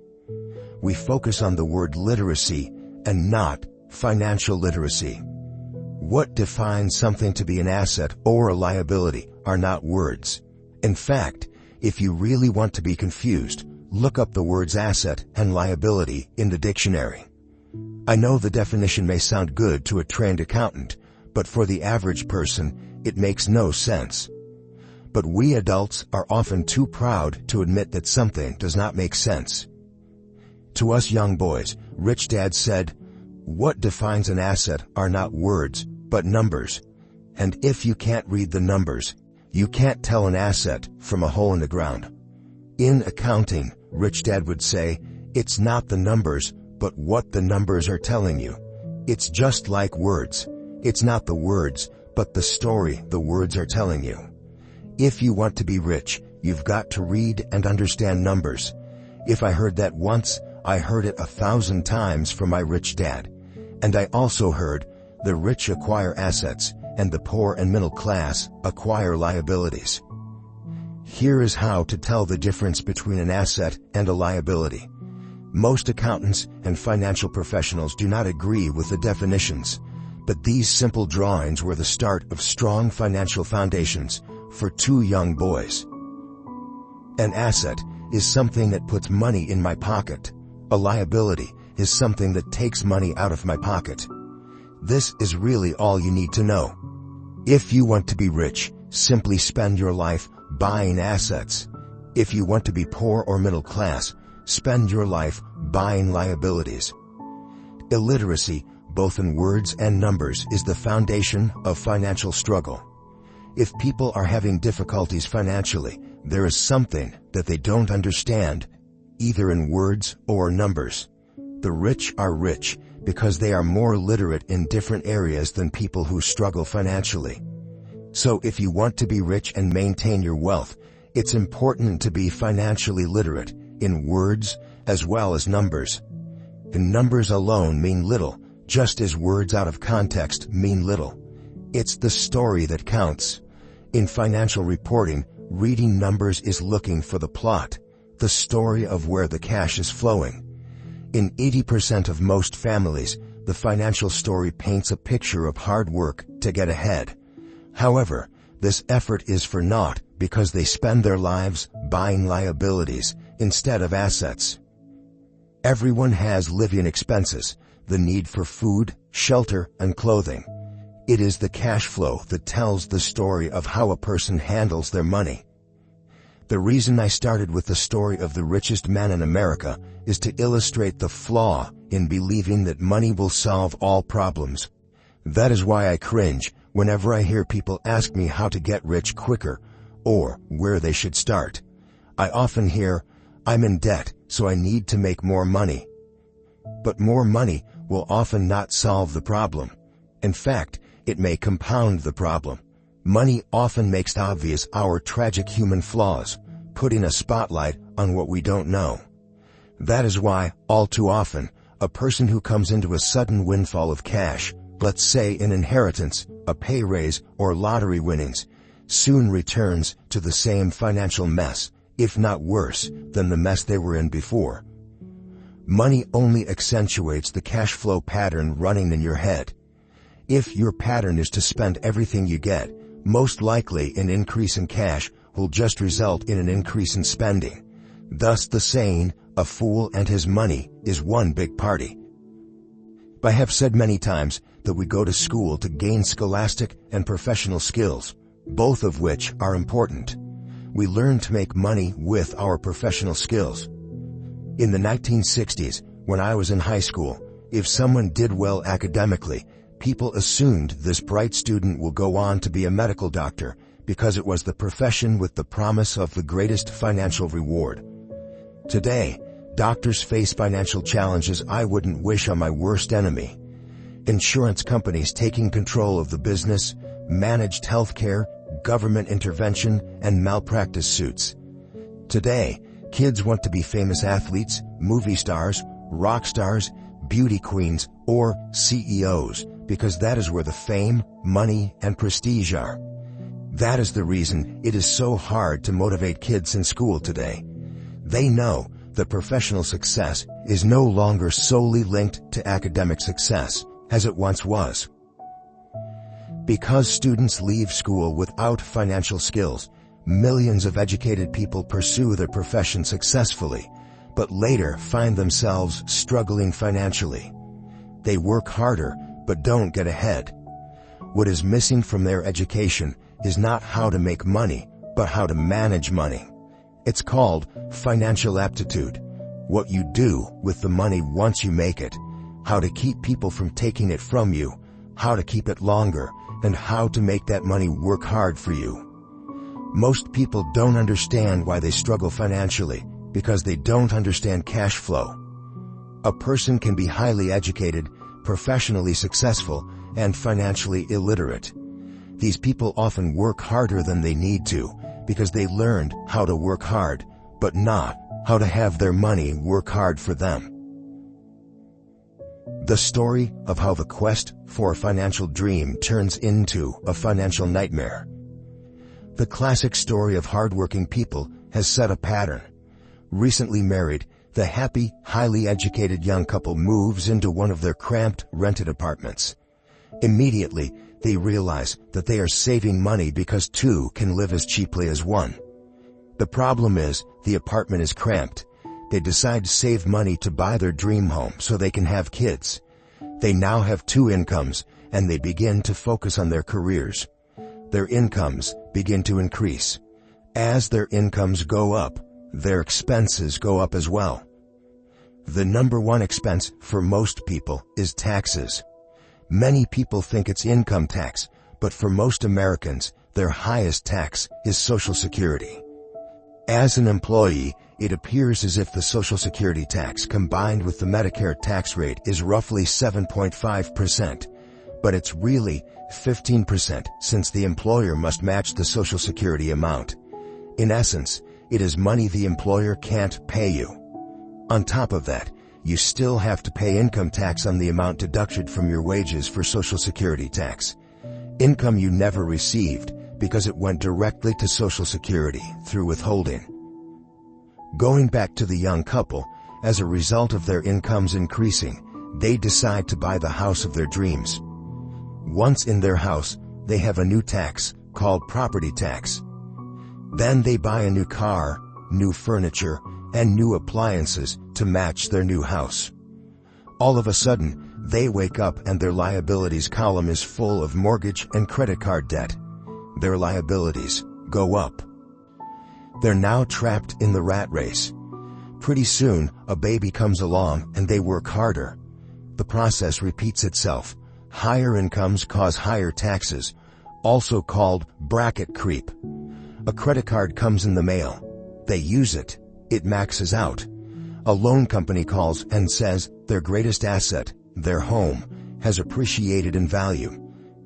We focus on the word literacy and not financial literacy. What defines something to be an asset or a liability are not words. In fact, if you really want to be confused, look up the words asset and liability in the dictionary. I know the definition may sound good to a trained accountant, but for the average person, it makes no sense. But we adults are often too proud to admit that something does not make sense. To us young boys, Rich Dad said, "What defines an asset are not words, but numbers. And if you can't read the numbers, you can't tell an asset from a hole in the ground." In accounting, Rich Dad would say, "It's not the numbers, but what the numbers are telling you. It's just like words. It's not the words, but the story the words are telling you." If you want to be rich, you've got to read and understand numbers. If I heard that once, I heard it 1,000 times from my rich dad. And I also heard, the rich acquire assets, and the poor and middle class acquire liabilities. Here is how to tell the difference between an asset and a liability. Most accountants and financial professionals do not agree with the definitions, but these simple drawings were the start of strong financial foundations for two young boys. An asset is something that puts money in my pocket. A liability is something that takes money out of my pocket. This is really all you need to know. If you want to be rich, simply spend your life buying assets. If you want to be poor or middle class, spend your life buying liabilities. Illiteracy, both in words and numbers, is the foundation of financial struggle. If people are having difficulties financially, there is something that they don't understand, either in words or numbers. The rich are rich because they are more literate in different areas than people who struggle financially. So if you want to be rich and maintain your wealth, it's important to be financially literate in words as well as numbers. And numbers alone mean little, just as words out of context mean little. It's the story that counts. In financial reporting, reading numbers is looking for the plot, the story of where the cash is flowing. In 80% of most families, the financial story paints a picture of hard work to get ahead. However, this effort is for naught because they spend their lives buying liabilities instead of assets. Everyone has living expenses, the need for food, shelter, and clothing. It is the cash flow that tells the story of how a person handles their money. The reason I started with the story of the richest man in America is to illustrate the flaw in believing that money will solve all problems. That is why I cringe whenever I hear people ask me how to get rich quicker or where they should start. I often hear, "I'm in debt, so I need to make more money." But more money will often not solve the problem. In fact, it may compound the problem. Money often makes obvious our tragic human flaws, putting a spotlight on what we don't know. That is why, all too often, a person who comes into a sudden windfall of cash, let's say an inheritance, a pay raise, or lottery winnings, soon returns to the same financial mess, if not worse, than the mess they were in before. Money only accentuates the cash flow pattern running in your head. If your pattern is to spend everything you get, most likely an increase in cash will just result in an increase in spending. Thus the saying, "A fool and his money is one big party." I have said many times that we go to school to gain scholastic and professional skills, both of which are important. We learn to make money with our professional skills. In the 1960s, when I was in high school, if someone did well academically, people assumed this bright student will go on to be a medical doctor, because it was the profession with the promise of the greatest financial reward. Today, doctors face financial challenges I wouldn't wish on my worst enemy. Insurance companies taking control of the business, managed healthcare, government intervention, and malpractice suits. Today, kids want to be famous athletes, movie stars, rock stars, beauty queens, or CEOs, because that is where the fame, money, and prestige are. That is the reason it is so hard to motivate kids in school today. They know that professional success is no longer solely linked to academic success, as it once was. Because students leave school without financial skills, millions of educated people pursue their profession successfully, but later find themselves struggling financially. They work harder, but don't get ahead. What is missing from their education is not how to make money, but how to manage money. It's called financial aptitude. What you do with the money once you make it, how to keep people from taking it from you, how to keep it longer, and how to make that money work hard for you. Most people don't understand why they struggle financially, because they don't understand cash flow. A person can be highly educated, professionally successful, and financially illiterate. These people often work harder than they need to, because they learned how to work hard, but not how to have their money work hard for them. The story of how the quest for a financial dream turns into a financial nightmare. The classic story of hardworking people has set a pattern. Recently married, the happy, highly educated young couple moves into one of their cramped, rented apartments. Immediately, they realize that they are saving money because two can live as cheaply as one. The problem is, the apartment is cramped. They decide to save money to buy their dream home so they can have kids. They now have two incomes, and they begin to focus on their careers. Their incomes begin to increase. As their incomes go up, their expenses go up as well. The number one expense for most people is taxes. Many people think it's income tax, but for most Americans, their highest tax is Social Security. As an employee, it appears as if the Social Security tax combined with the Medicare tax rate is roughly 7.5%, but it's really 15% since the employer must match the Social Security amount. In essence, it is money the employer can't pay you. On top of that, you still have to pay income tax on the amount deducted from your wages for Social Security tax. Income you never received because it went directly to Social Security through withholding. Going back to the young couple, as a result of their incomes increasing, they decide to buy the house of their dreams. Once in their house, they have a new tax called property tax. Then they buy a new car, new furniture, and new appliances to match their new house. All of a sudden, they wake up and their liabilities column is full of mortgage and credit card debt. Their liabilities go up. They're now trapped in the rat race. Pretty soon, a baby comes along and they work harder. The process repeats itself. Higher incomes cause higher taxes, also called bracket creep. A credit card comes in the mail. They use it. It maxes out. A loan company calls and says their greatest asset, their home, has appreciated in value.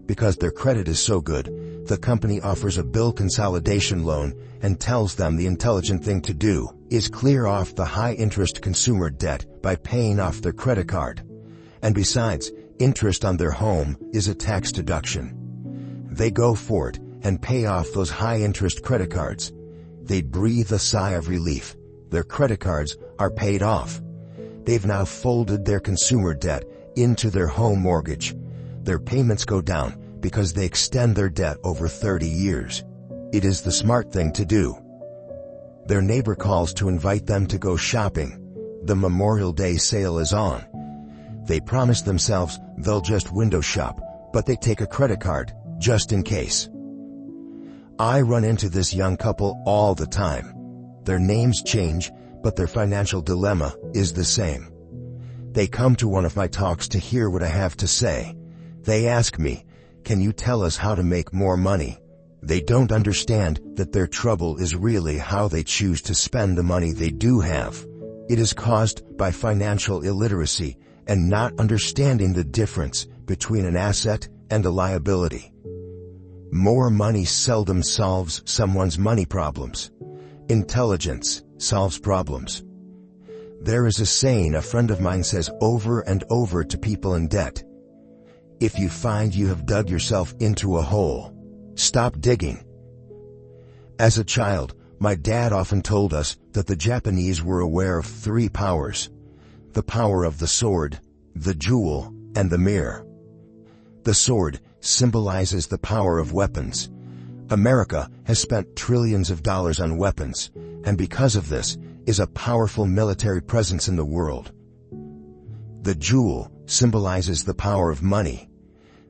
Because their credit is so good, the company offers a bill consolidation loan and tells them the intelligent thing to do is clear off the high-interest consumer debt by paying off their credit card. And besides, interest on their home is a tax deduction. They go for it and pay off those high-interest credit cards. They breathe a sigh of relief. Their credit cards are paid off. They've now folded their consumer debt into their home mortgage. Their payments go down because they extend their debt over 30 years. It is the smart thing to do. Their neighbor calls to invite them to go shopping. The Memorial Day sale is on. They promise themselves they'll just window shop, but they take a credit card, just in case. I run into this young couple all the time. Their names change, but their financial dilemma is the same. They come to one of my talks to hear what I have to say. They ask me, "Can you tell us how to make more money?" They don't understand that their trouble is really how they choose to spend the money they do have. It is caused by financial illiteracy and not understanding the difference between an asset and a liability. More money seldom solves someone's money problems. Intelligence solves problems. There is a saying a friend of mine says over and over to people in debt. If you find you have dug yourself into a hole, stop digging. As a child, my dad often told us that the Japanese were aware of 3 powers: the power of the sword, the jewel, and the mirror. The sword symbolizes the power of weapons. America has spent trillions of dollars on weapons, and because of this, is a powerful military presence in the world. The jewel symbolizes the power of money.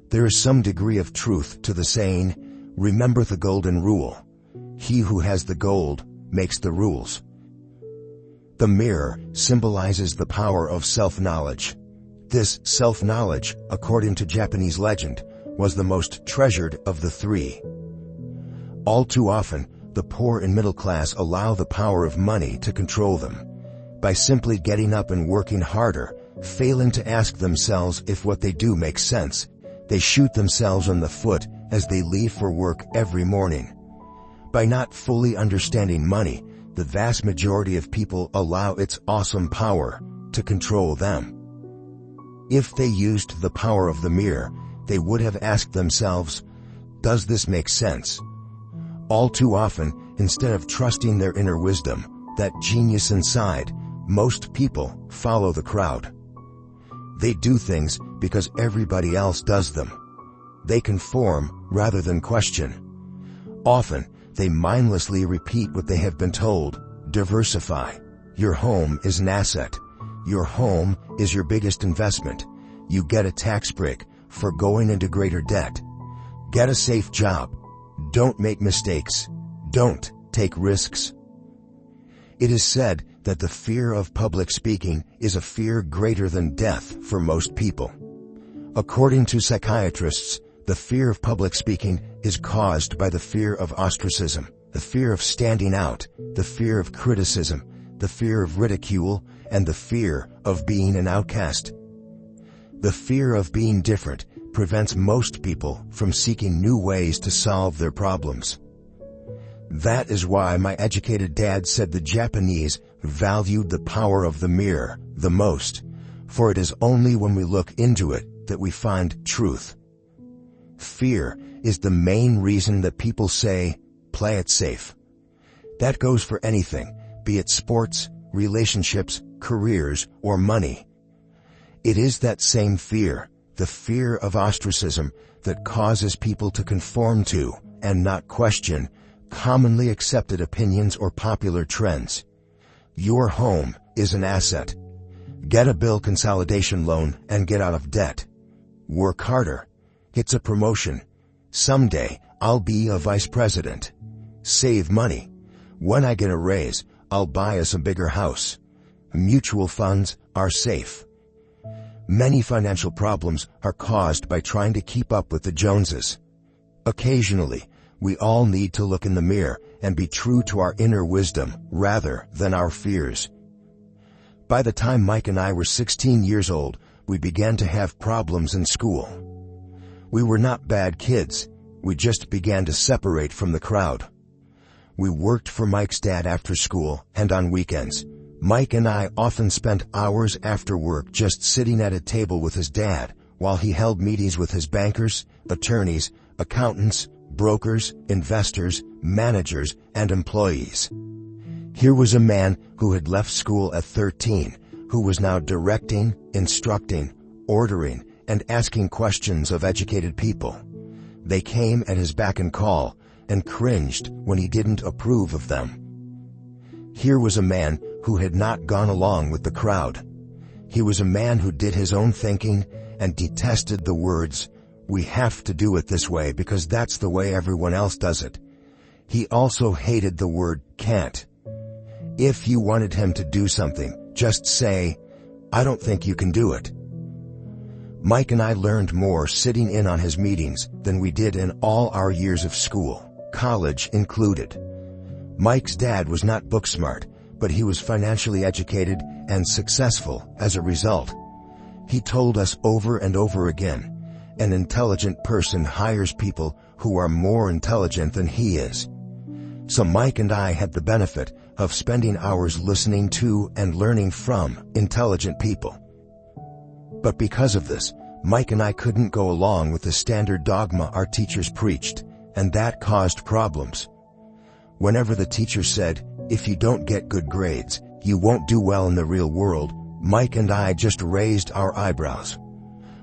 There is some degree of truth to the saying, remember the golden rule. He who has the gold makes the rules. The mirror symbolizes the power of self-knowledge. This self-knowledge, according to Japanese legend, was the most treasured of the 3. All too often, the poor and middle class allow the power of money to control them. By simply getting up and working harder, failing to ask themselves if what they do makes sense, they shoot themselves in the foot as they leave for work every morning. By not fully understanding money, the vast majority of people allow its awesome power to control them. If they used the power of the mirror, they would have asked themselves, does this make sense? All too often, instead of trusting their inner wisdom, that genius inside, most people follow the crowd. They do things because everybody else does them. They conform rather than question. Often, they mindlessly repeat what they have been told. Diversify. Your home is an asset. Your home is your biggest investment. You get a tax break for going into greater debt. Get a safe job. Don't make mistakes. Don't take risks. It is said that the fear of public speaking is a fear greater than death for most people. According to psychiatrists, the fear of public speaking is caused by the fear of ostracism, the fear of standing out, the fear of criticism, the fear of ridicule, and the fear of being an outcast. The fear of being different prevents most people from seeking new ways to solve their problems. That is why my educated dad said the Japanese valued the power of the mirror the most, for it is only when we look into it that we find truth. Fear is the main reason that people say, play it safe. That goes for anything, be it sports, relationships, careers, or money. It is that same fear, the fear of ostracism, that causes people to conform to, and not question, commonly accepted opinions or popular trends. Your home is an asset. Get a bill consolidation loan and get out of debt. Work harder. It's a promotion. Someday, I'll be a vice president. Save money. When I get a raise, I'll buy us a bigger house. Mutual funds are safe. Many financial problems are caused by trying to keep up with the Joneses. Occasionally, we all need to look in the mirror and be true to our inner wisdom rather than our fears. By the time Mike and I were 16 years old, we began to have problems in school. We were not bad kids. We just began to separate from the crowd. We worked for Mike's dad after school and on weekends. Mike and I often spent hours after work just sitting at a table with his dad while he held meetings with his bankers, attorneys, accountants, brokers, investors, managers, and employees. Here was a man who had left school at 13, who was now directing, instructing, ordering, and asking questions of educated people. They came at his beck and call and cringed when he didn't approve of them. Here was a man who had not gone along with the crowd. He was a man who did his own thinking and detested the words, "We have to do it this way because that's the way everyone else does it." He also hated the word can't. If you wanted him to do something, just say, "I don't think you can do it." Mike and I learned more sitting in on his meetings than we did in all our years of school. college included. Mike's dad was not book smart, but he was financially educated and successful as a result. He told us over and over again, an intelligent person hires people who are more intelligent than he is. So Mike and I had the benefit of spending hours listening to and learning from intelligent people. But because of this, Mike and I couldn't go along with the standard dogma our teachers preached, and that caused problems. Whenever the teacher said, "If you don't get good grades, you won't do well in the real world," Mike and I just raised our eyebrows.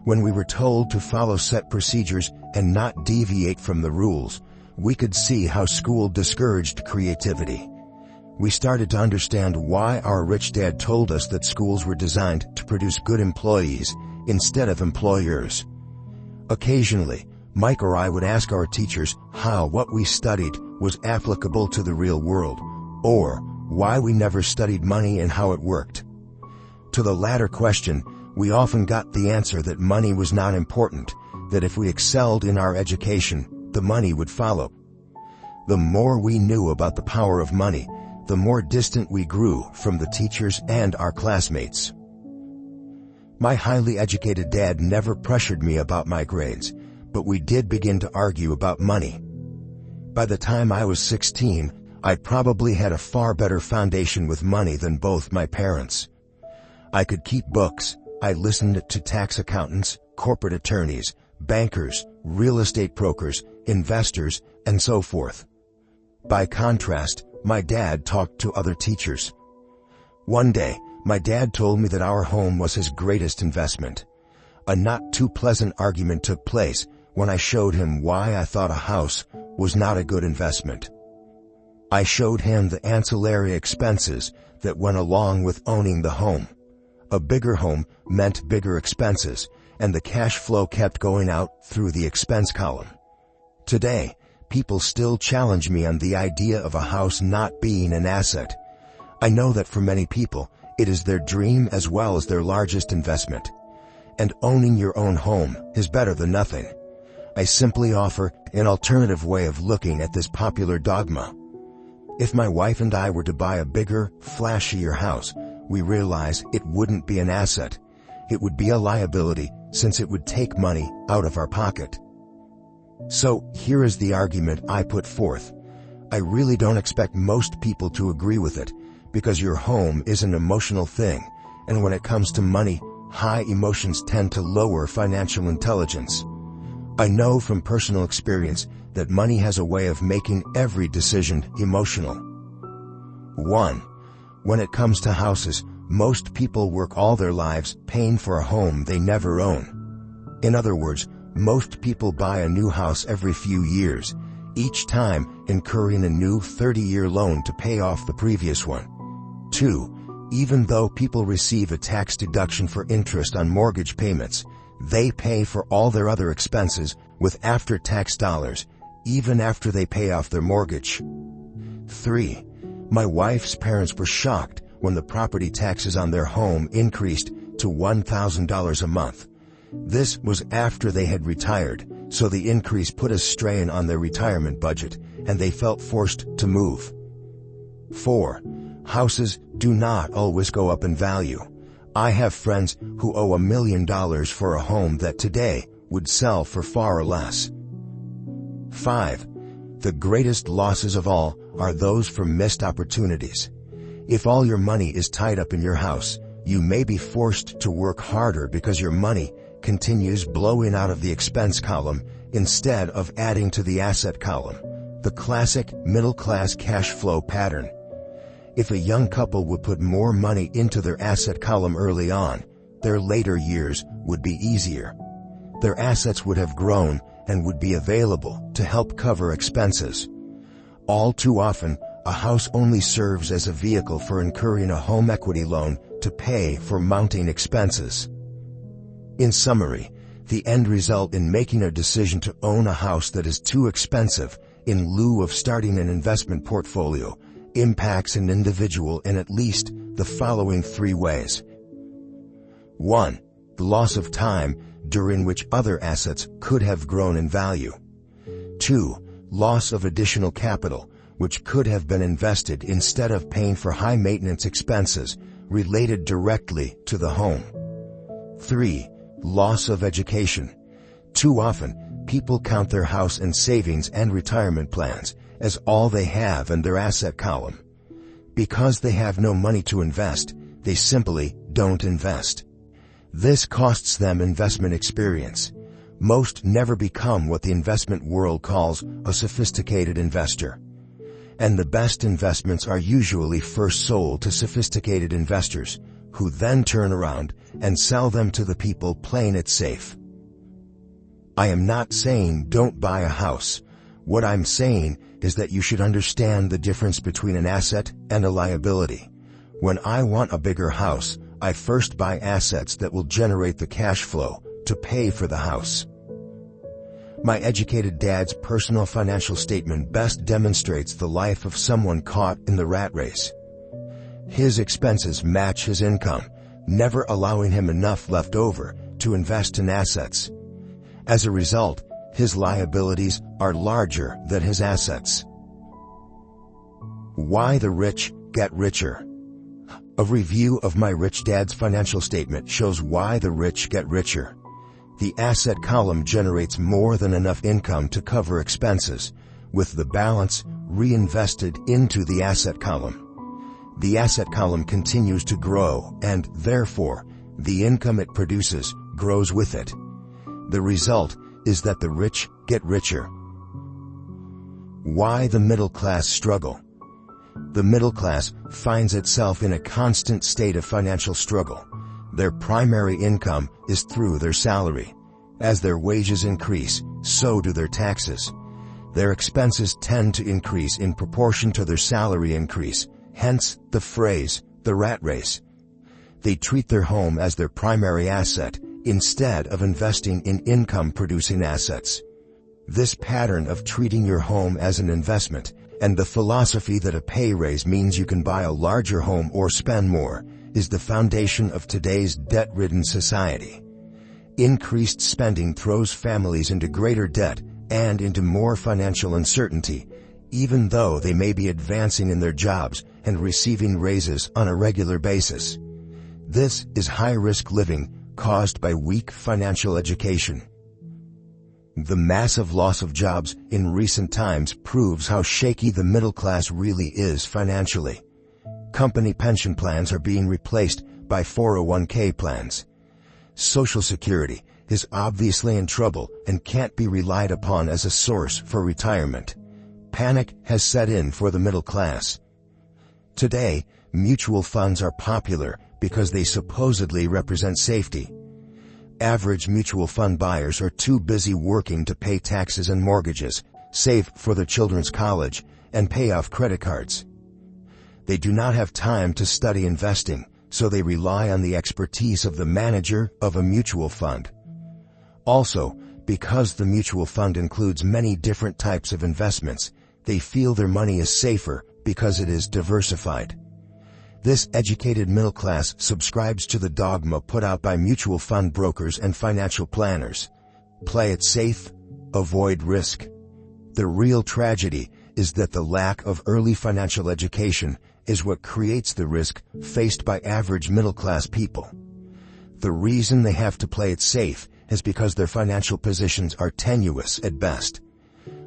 When we were told to follow set procedures and not deviate from the rules, we could see how school discouraged creativity. We started to understand why our rich dad told us that schools were designed to produce good employees instead of employers. Occasionally, Mike or I would ask our teachers how what we studied was applicable to the real world, or why we never studied money and how it worked. To the latter question, we often got the answer that money was not important, that if we excelled in our education, the money would follow. The more we knew about the power of money, the more distant we grew from the teachers and our classmates. My highly educated dad never pressured me about my grades, but we did begin to argue about money. By the time I was 16, I probably had a far better foundation with money than both my parents. I could keep books. I listened to tax accountants, corporate attorneys, bankers, real estate brokers, investors, and so forth. By contrast, my dad talked to other teachers. One day, my dad told me that our home was his greatest investment. A not too pleasant argument took place when I showed him why I thought a house was not a good investment. I showed him the ancillary expenses that went along with owning the home. A bigger home meant bigger expenses, and the cash flow kept going out through the expense column. Today, people still challenge me on the idea of a house not being an asset. I know that for many people, it is their dream as well as their largest investment. And owning your own home is better than nothing. I simply offer an alternative way of looking at this popular dogma. If my wife and I were to buy a bigger, flashier house, we realize it wouldn't be an asset. It would be a liability, since it would take money out of our pocket. So, here is the argument I put forth. I really don't expect most people to agree with it, because your home is an emotional thing, and when it comes to money, high emotions tend to lower financial intelligence. I know from personal experience that money has a way of making every decision emotional. 1. When it comes to houses, most people work all their lives paying for a home they never own. In other words, most people buy a new house every few years, each time incurring a new 30-year loan to pay off the previous one. 2. Even though people receive a tax deduction for interest on mortgage payments, they pay for all their other expenses with after-tax dollars, even after they pay off their mortgage. 3. My wife's parents were shocked when the property taxes on their home increased to $1,000 a month. This was after they had retired, so the increase put a strain on their retirement budget, and they felt forced to move. 4. Houses do not always go up in value. I have friends who owe $1 million for a home that today would sell for far less. 5. The greatest losses of all are those from missed opportunities. If all your money is tied up in your house, you may be forced to work harder because your money continues blowing out of the expense column instead of adding to the asset column, the classic middle-class cash flow pattern. If a young couple would put more money into their asset column early on, their later years would be easier. Their assets would have grown and would be available to help cover expenses. All too often, a house only serves as a vehicle for incurring a home equity loan to pay for mounting expenses. In summary, the end result in making a decision to own a house that is too expensive in lieu of starting an investment portfolio impacts an individual in at least the following 3 ways. 1. The loss of time during which other assets could have grown in value. 2. loss of additional capital, which could have been invested instead of paying for high-maintenance expenses related directly to the home. 3. Loss of education. Too often, people count their house and savings and retirement plans as all they have in their asset column. Because they have no money to invest, they simply don't invest. This costs them investment experience. Most never become what the investment world calls a sophisticated investor. And the best investments are usually first sold to sophisticated investors, who then turn around and sell them to the people playing it safe. I am not saying don't buy a house. What I'm saying is that you should understand the difference between an asset and a liability. When I want a bigger house, I first buy assets that will generate the cash flow to pay for the house. My educated dad's personal financial statement best demonstrates the life of someone caught in the rat race. His expenses match his income, never allowing him enough left over to invest in assets. As a result, his liabilities are larger than his assets. Why the rich get richer. A review of my rich dad's financial statement shows why the rich get richer. The asset column generates more than enough income to cover expenses, with the balance reinvested into the asset column. The asset column continues to grow, and therefore, the income it produces grows with it. The result is that the rich get richer. Why the middle class struggle. The middle class finds itself in a constant state of financial struggle. Their primary income is through their salary. As their wages increase, so do their taxes. Their expenses tend to increase in proportion to their salary increase, hence the phrase, the rat race. They treat their home as their primary asset instead of investing in income-producing assets. This pattern of treating your home as an investment and the philosophy that a pay raise means you can buy a larger home or spend more is the foundation of today's debt-ridden society. Increased spending throws families into greater debt and into more financial uncertainty, even though they may be advancing in their jobs and receiving raises on a regular basis. This is high-risk living caused by weak financial education. The massive loss of jobs in recent times proves how shaky the middle class really is financially. Company pension plans are being replaced by 401k plans. Social Security is obviously in trouble and can't be relied upon as a source for retirement. Panic has set in for the middle class. Today, mutual funds are popular because they supposedly represent safety. Average mutual fund buyers are too busy working to pay taxes and mortgages, save for their children's college, and pay off credit cards. They do not have time to study investing, so they rely on the expertise of the manager of a mutual fund. Also, because the mutual fund includes many different types of investments, they feel their money is safer because it is diversified. This educated middle class subscribes to the dogma put out by mutual fund brokers and financial planners. Play it safe, avoid risk. The real tragedy is that the lack of early financial education is what creates the risk faced by average middle-class people. The reason they have to play it safe is because their financial positions are tenuous at best.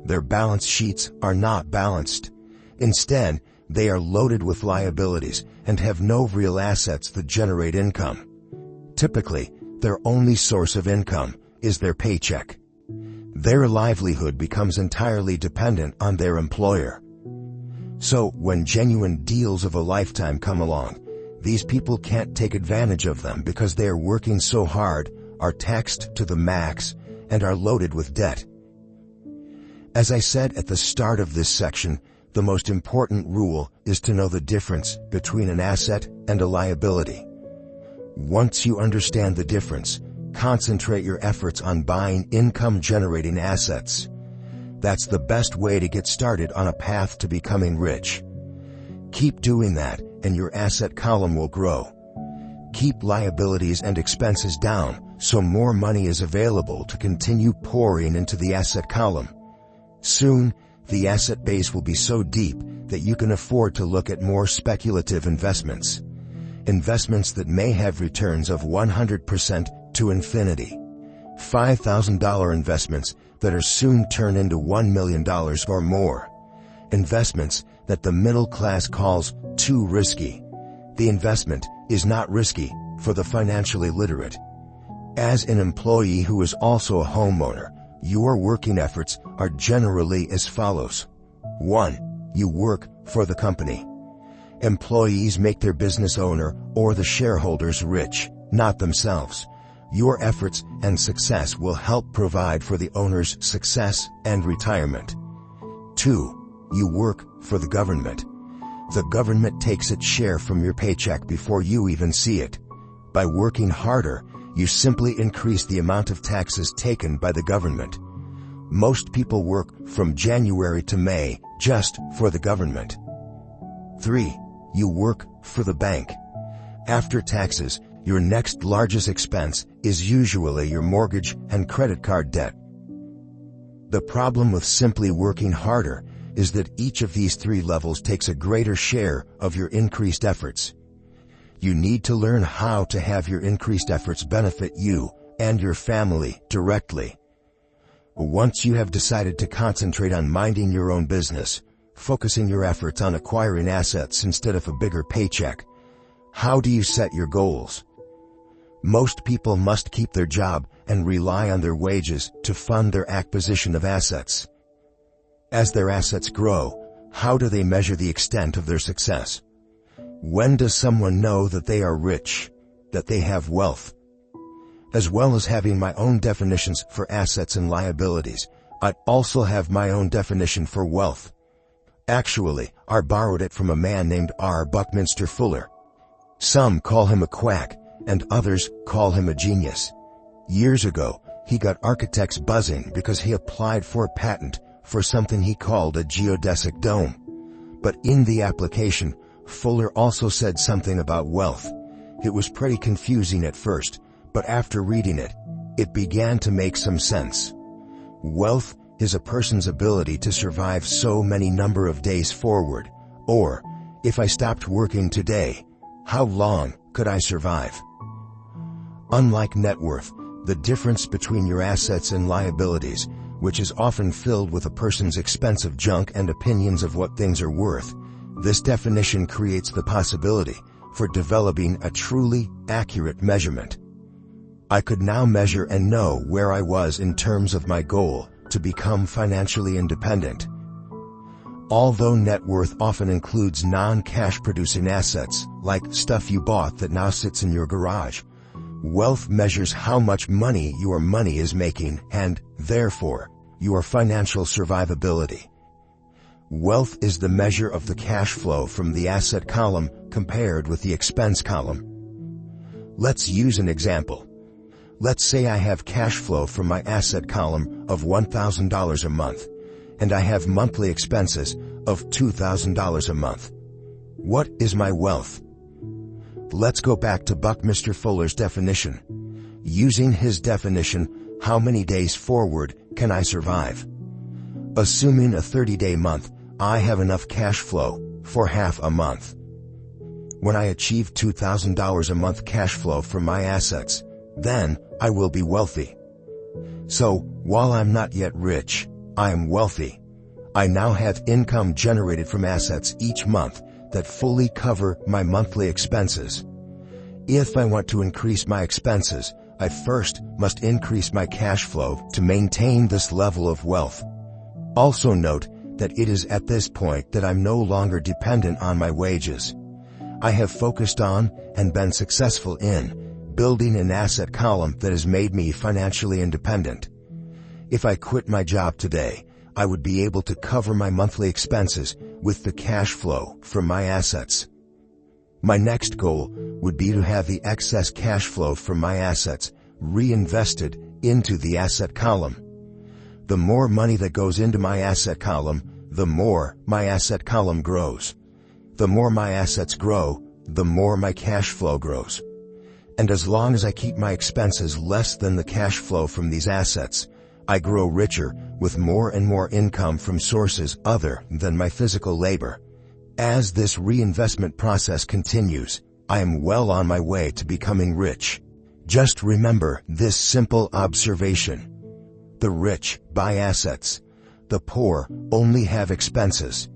Their balance sheets are not balanced. Instead, they are loaded with liabilities and have no real assets that generate income. Typically, their only source of income is their paycheck. Their livelihood becomes entirely dependent on their employer. So, when genuine deals of a lifetime come along, these people can't take advantage of them because they are working so hard, are taxed to the max, and are loaded with debt. As I said at the start of this section, the most important rule is to know the difference between an asset and a liability. Once you understand the difference, concentrate your efforts on buying income-generating assets. That's the best way to get started on a path to becoming rich. Keep doing that, and your asset column will grow. Keep liabilities and expenses down so more money is available to continue pouring into the asset column. Soon, the asset base will be so deep that you can afford to look at more speculative investments. Investments that may have returns of 100% to infinity. $5,000 investments that are soon turn into $1 million or more. Investments that the middle class calls too risky. The investment is not risky for the financially literate. As an employee who is also a homeowner, your working efforts are generally as follows. 1. You work for the company. Employees make their business owner or the shareholders rich, not themselves. Your efforts and success will help provide for the owner's success and retirement. 2. You work for the government. The government takes its share from your paycheck before you even see it. By working harder, you simply increase the amount of taxes taken by the government. Most people work from January to May just for the government. 3. You work for the bank. After taxes, your next largest expense is usually your mortgage and credit card debt. The problem with simply working harder is that each of these three levels takes a greater share of your increased efforts. You need to learn how to have your increased efforts benefit you and your family directly. Once you have decided to concentrate on minding your own business, focusing your efforts on acquiring assets instead of a bigger paycheck, how do you set your goals? Most people must keep their job and rely on their wages to fund their acquisition of assets. As their assets grow, how do they measure the extent of their success? When does someone know that they are rich, that they have wealth? As well as having my own definitions for assets and liabilities, I also have my own definition for wealth. Actually, I borrowed it from a man named R. Buckminster Fuller. Some call him a quack, and others call him a genius. Years ago, he got architects buzzing because he applied for a patent for something he called a geodesic dome. But in the application, Fuller also said something about wealth. It was pretty confusing at first, but after reading it, it began to make some sense. Wealth is a person's ability to survive so many number of days forward, or, if I stopped working today, how long could I survive? Unlike net worth, the difference between your assets and liabilities, which is often filled with a person's expensive junk and opinions of what things are worth, this definition creates the possibility for developing a truly accurate measurement. I could now measure and know where I was in terms of my goal to become financially independent. Although net worth often includes non-cash producing assets, like stuff you bought that now sits in your garage, wealth measures how much money your money is making and, therefore, your financial survivability. Wealth is the measure of the cash flow from the asset column compared with the expense column. Let's use an example. Let's say I have cash flow from my asset column of $1,000 a month, and I have monthly expenses of $2,000 a month. What is my wealth? Let's go back to Buckminster Fuller's definition. Using his definition, how many days forward can I survive? Assuming a 30-day month, I have enough cash flow for half a month. When I achieve $2,000 a month cash flow from my assets, then I will be wealthy. So, while I'm not yet rich, I am wealthy. I now have income generated from assets each month that fully cover my monthly expenses. If I want to increase my expenses, I first must increase my cash flow to maintain this level of wealth. Also note that it is at this point that I'm no longer dependent on my wages. I have focused on and been successful in building an asset column that has made me financially independent. If I quit my job today, I would be able to cover my monthly expenses with the cash flow from my assets. My next goal would be to have the excess cash flow from my assets reinvested into the asset column. The more money that goes into my asset column, the more my asset column grows. The more my assets grow, the more my cash flow grows. And as long as I keep my expenses less than the cash flow from these assets, I grow richer with more and more income from sources other than my physical labor. As this reinvestment process continues, I am well on my way to becoming rich. Just remember this simple observation. The rich buy assets. The poor only have expenses.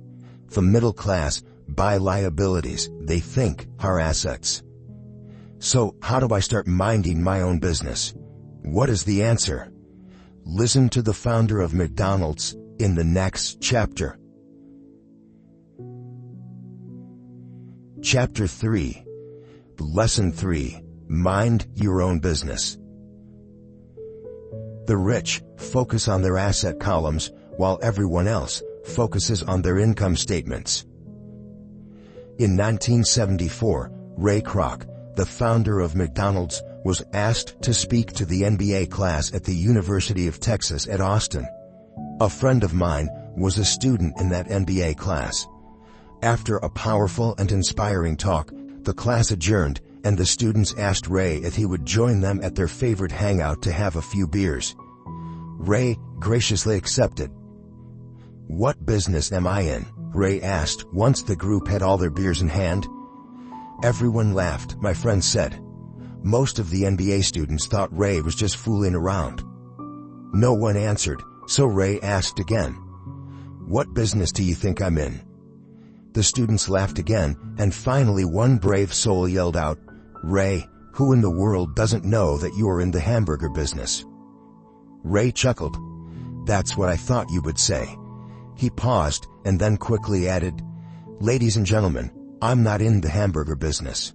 The middle class buy liabilities they think are assets. So, how do I start minding my own business? What is the answer? Listen to the founder of McDonald's in the next chapter. Chapter 3. Lesson 3. Mind your own business. The rich focus on their asset columns while everyone else focuses on their income statements. In 1974, Ray Kroc, the founder of McDonald's, was asked to speak to the MBA class at the University of Texas at Austin. A friend of mine was a student in that MBA class. After a powerful and inspiring talk, the class adjourned, and the students asked Ray if he would join them at their favorite hangout to have a few beers. Ray graciously accepted. "What business am I in?" Ray asked once the group had all their beers in hand. Everyone laughed, my friend said. Most of the MBA students thought Ray was just fooling around. No one answered, so Ray asked again, "What business do you think I'm in?" The students laughed again, and finally one brave soul yelled out, "Ray, who in the world doesn't know that you are in the hamburger business?" Ray chuckled. "That's what I thought you would say." He paused and then quickly added, "Ladies and gentlemen, I'm not in the hamburger business.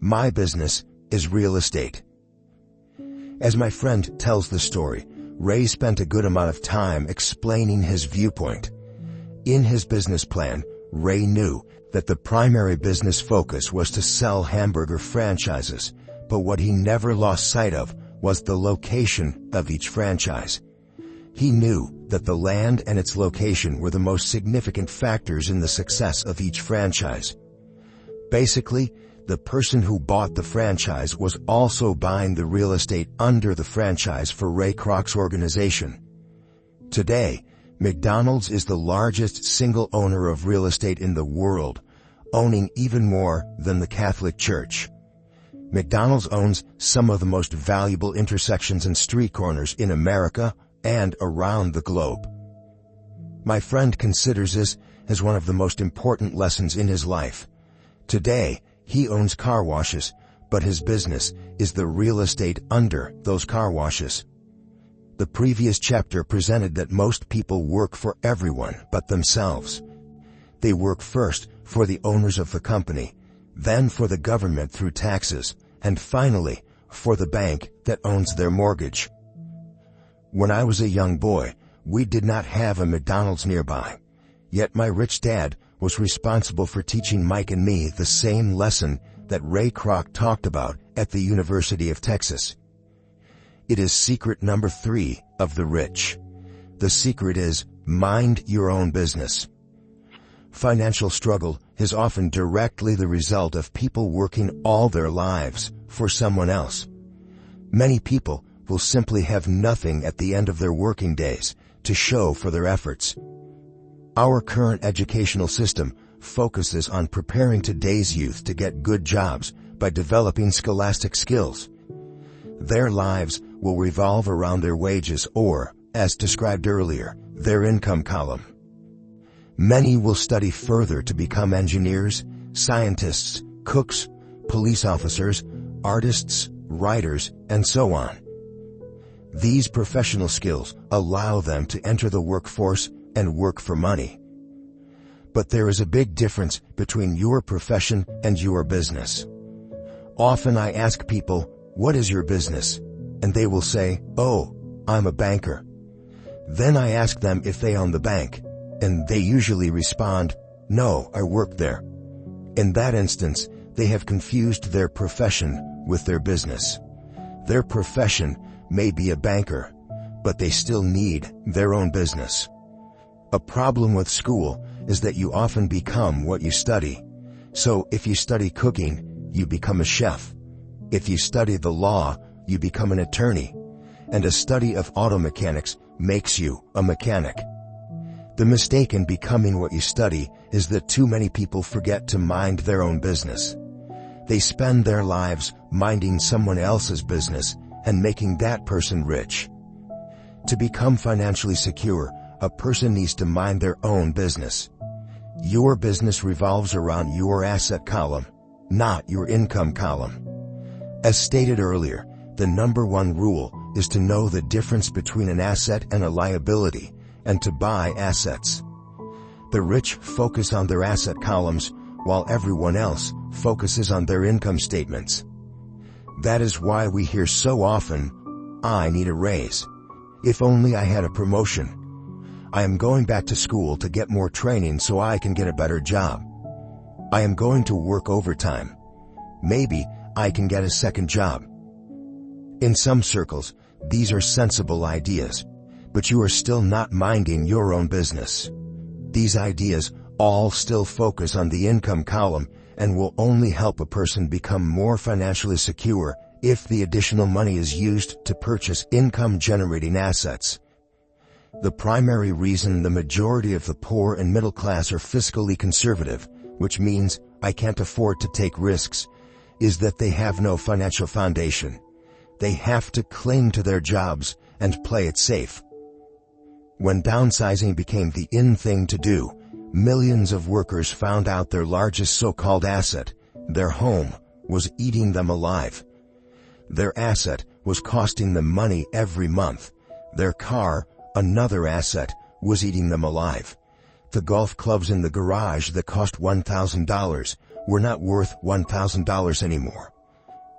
My business is real estate." As my friend tells the story, Ray spent a good amount of time explaining his viewpoint. In his business plan, Ray knew that the primary business focus was to sell hamburger franchises, but what he never lost sight of was the location of each franchise. He knew that the land and its location were the most significant factors in the success of each franchise. Basically, the person who bought the franchise was also buying the real estate under the franchise for Ray Kroc's organization. Today, McDonald's is the largest single owner of real estate in the world, owning even more than the Catholic Church. McDonald's owns some of the most valuable intersections and street corners in America and around the globe. My friend considers this as one of the most important lessons in his life. Today, he owns car washes, but his business is the real estate under those car washes. The previous chapter presented that most people work for everyone but themselves. They work first for the owners of the company, then for the government through taxes, and finally for the bank that owns their mortgage. When I was a young boy, we did not have a McDonald's nearby. Yet my rich dad was responsible for teaching Mike and me the same lesson that Ray Kroc talked about at the University of Texas. It is secret number 3 of the rich. The secret is mind your own business. Financial struggle is often directly the result of people working all their lives for someone else. Many people will simply have nothing at the end of their working days to show for their efforts. Our current educational system focuses on preparing today's youth to get good jobs by developing scholastic skills. Their lives will revolve around their wages or, as described earlier, their income column. Many will study further to become engineers, scientists, cooks, police officers, artists, writers, and so on. These professional skills allow them to enter the workforce and work for money. But there is a big difference between your profession and your business. Often I ask people, "What is your business?" And they will say, "Oh, I'm a banker." Then I ask them if they own the bank, and they usually respond, "No, I work there." In that instance, they have confused their profession with their business. Their profession may be a banker, but they still need their own business. A problem with school is that you often become what you study. So if you study cooking, you become a chef. If you study the law, you become an attorney. and a study of auto mechanics makes you a mechanic. The mistake in becoming what you study is that too many people forget to mind their own business. They spend their lives minding someone else's business and making that person rich. To become financially secure, a person needs to mind their own business. Your business revolves around your asset column, not your income column. As stated earlier, the number one rule is to know the difference between an asset and a liability, and to buy assets. The rich focus on their asset columns, while everyone else focuses on their income statements. That is why we hear so often, "I need a raise. If only I had a promotion. I am going back to school to get more training so I can get a better job. I am going to work overtime. Maybe I can get a second job." In some circles, these are sensible ideas, but you are still not minding your own business. These ideas all still focus on the income column and will only help a person become more financially secure if the additional money is used to purchase income-generating assets. The primary reason the majority of the poor and middle class are fiscally conservative, which means I can't afford to take risks, is that they have no financial foundation. They have to cling to their jobs and play it safe. When downsizing became the in thing to do, millions of workers found out their largest so-called asset, their home, was eating them alive. Their asset was costing them money every month. Their car, another asset, was eating them alive. The golf clubs in the garage that cost $1,000 were not worth $1,000 anymore.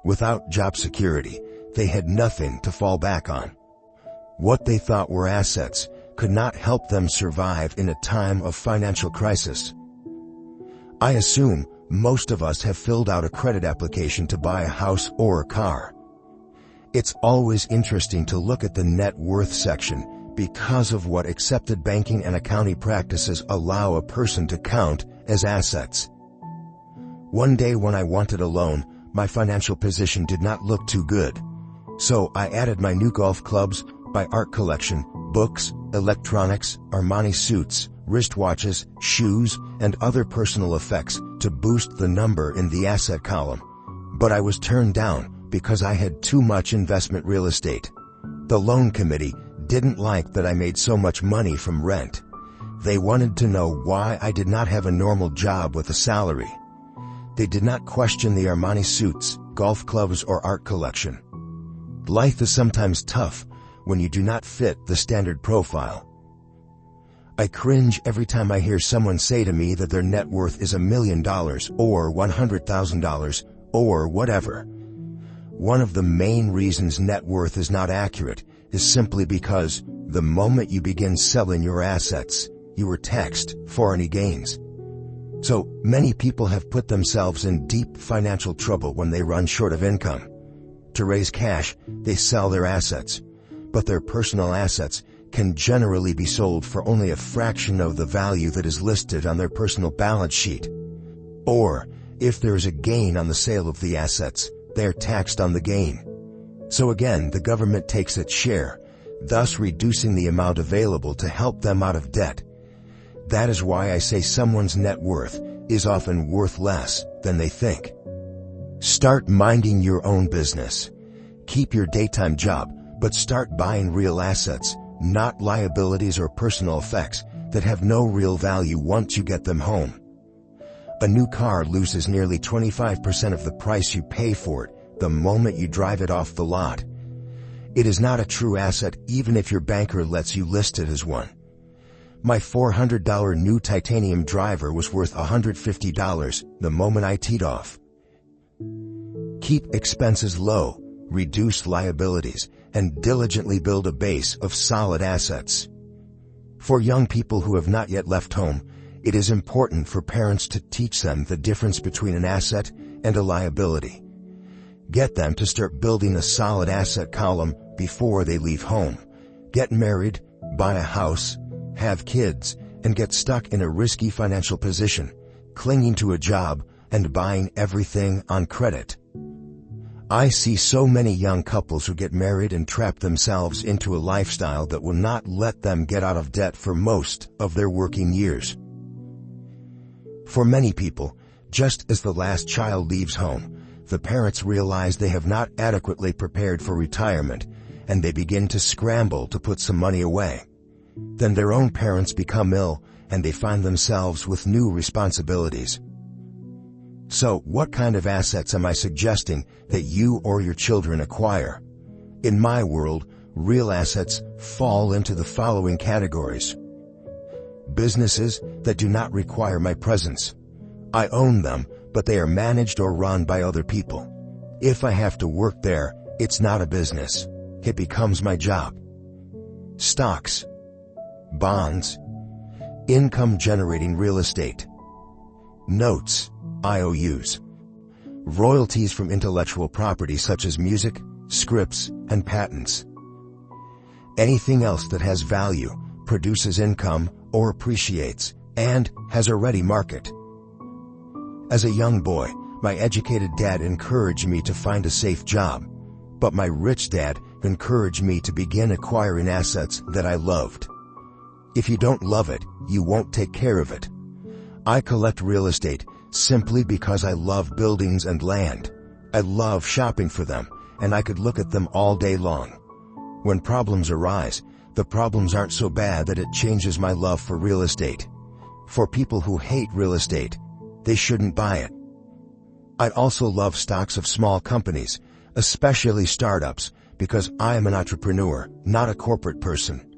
Without job security, they had nothing to fall back on. What they thought were assets could not help them survive in a time of financial crisis. I assume most of us have filled out a credit application to buy a house or a car. It's always interesting to look at the net worth section because of what accepted banking and accounting practices allow a person to count as assets. One day when I wanted a loan, my financial position did not look too good. So I added my new golf clubs, my art collection, books, electronics, Armani suits, wristwatches, shoes, and other personal effects to boost the number in the asset column. But I was turned down because I had too much investment real estate. The loan committee didn't like that I made so much money from rent. They wanted to know why I did not have a normal job with a salary. They did not question the Armani suits, golf clubs, or art collection. Life is sometimes tough when you do not fit the standard profile. I cringe every time I hear someone say to me that their net worth is $1 million or $100,000 or whatever. One of the main reasons net worth is not accurate is simply because the moment you begin selling your assets, you are taxed for any gains. So many people have put themselves in deep financial trouble when they run short of income. To raise cash, they sell their assets, but their personal assets can generally be sold for only a fraction of the value that is listed on their personal balance sheet. Or, if there is a gain on the sale of the assets, they are taxed on the gain. So again, the government takes its share, thus reducing the amount available to help them out of debt. That is why I say someone's net worth is often worth less than they think. Start minding your own business. Keep your daytime job, but start buying real assets, not liabilities or personal effects that have no real value once you get them home. A new car loses nearly 25% of the price you pay for it the moment you drive it off the lot. It is not a true asset even if your banker lets you list it as one. My $400 new titanium driver was worth $150 the moment I teed off. Keep expenses low, reduce liabilities, and diligently build a base of solid assets. For young people who have not yet left home, it is important for parents to teach them the difference between an asset and a liability. Get them to start building a solid asset column before they leave home. Get married, buy a house, have kids, and get stuck in a risky financial position, clinging to a job and buying everything on credit. I see so many young couples who get married and trap themselves into a lifestyle that will not let them get out of debt for most of their working years. For many people, just as the last child leaves home, the parents realize they have not adequately prepared for retirement, and they begin to scramble to put some money away. Then their own parents become ill, and they find themselves with new responsibilities. So, what kind of assets am I suggesting that you or your children acquire? In my world, real assets fall into the following categories. Businesses that do not require my presence. I own them, but they are managed or run by other people. If I have to work there, it's not a business. It becomes my job. Stocks, bonds, income-generating real estate, notes, IOUs, royalties from intellectual property such as music, scripts, and patents. Anything else that has value, produces income, or appreciates, and has a ready market. As a young boy, my educated dad encouraged me to find a safe job, but my rich dad encouraged me to begin acquiring assets that I loved. If you don't love it, you won't take care of it. I collect real estate simply because I love buildings and land. I love shopping for them, and I could look at them all day long. When problems arise, the problems aren't so bad that it changes my love for real estate. For people who hate real estate, they shouldn't buy it. I also love stocks of small companies, especially startups, because I am an entrepreneur, not a corporate person.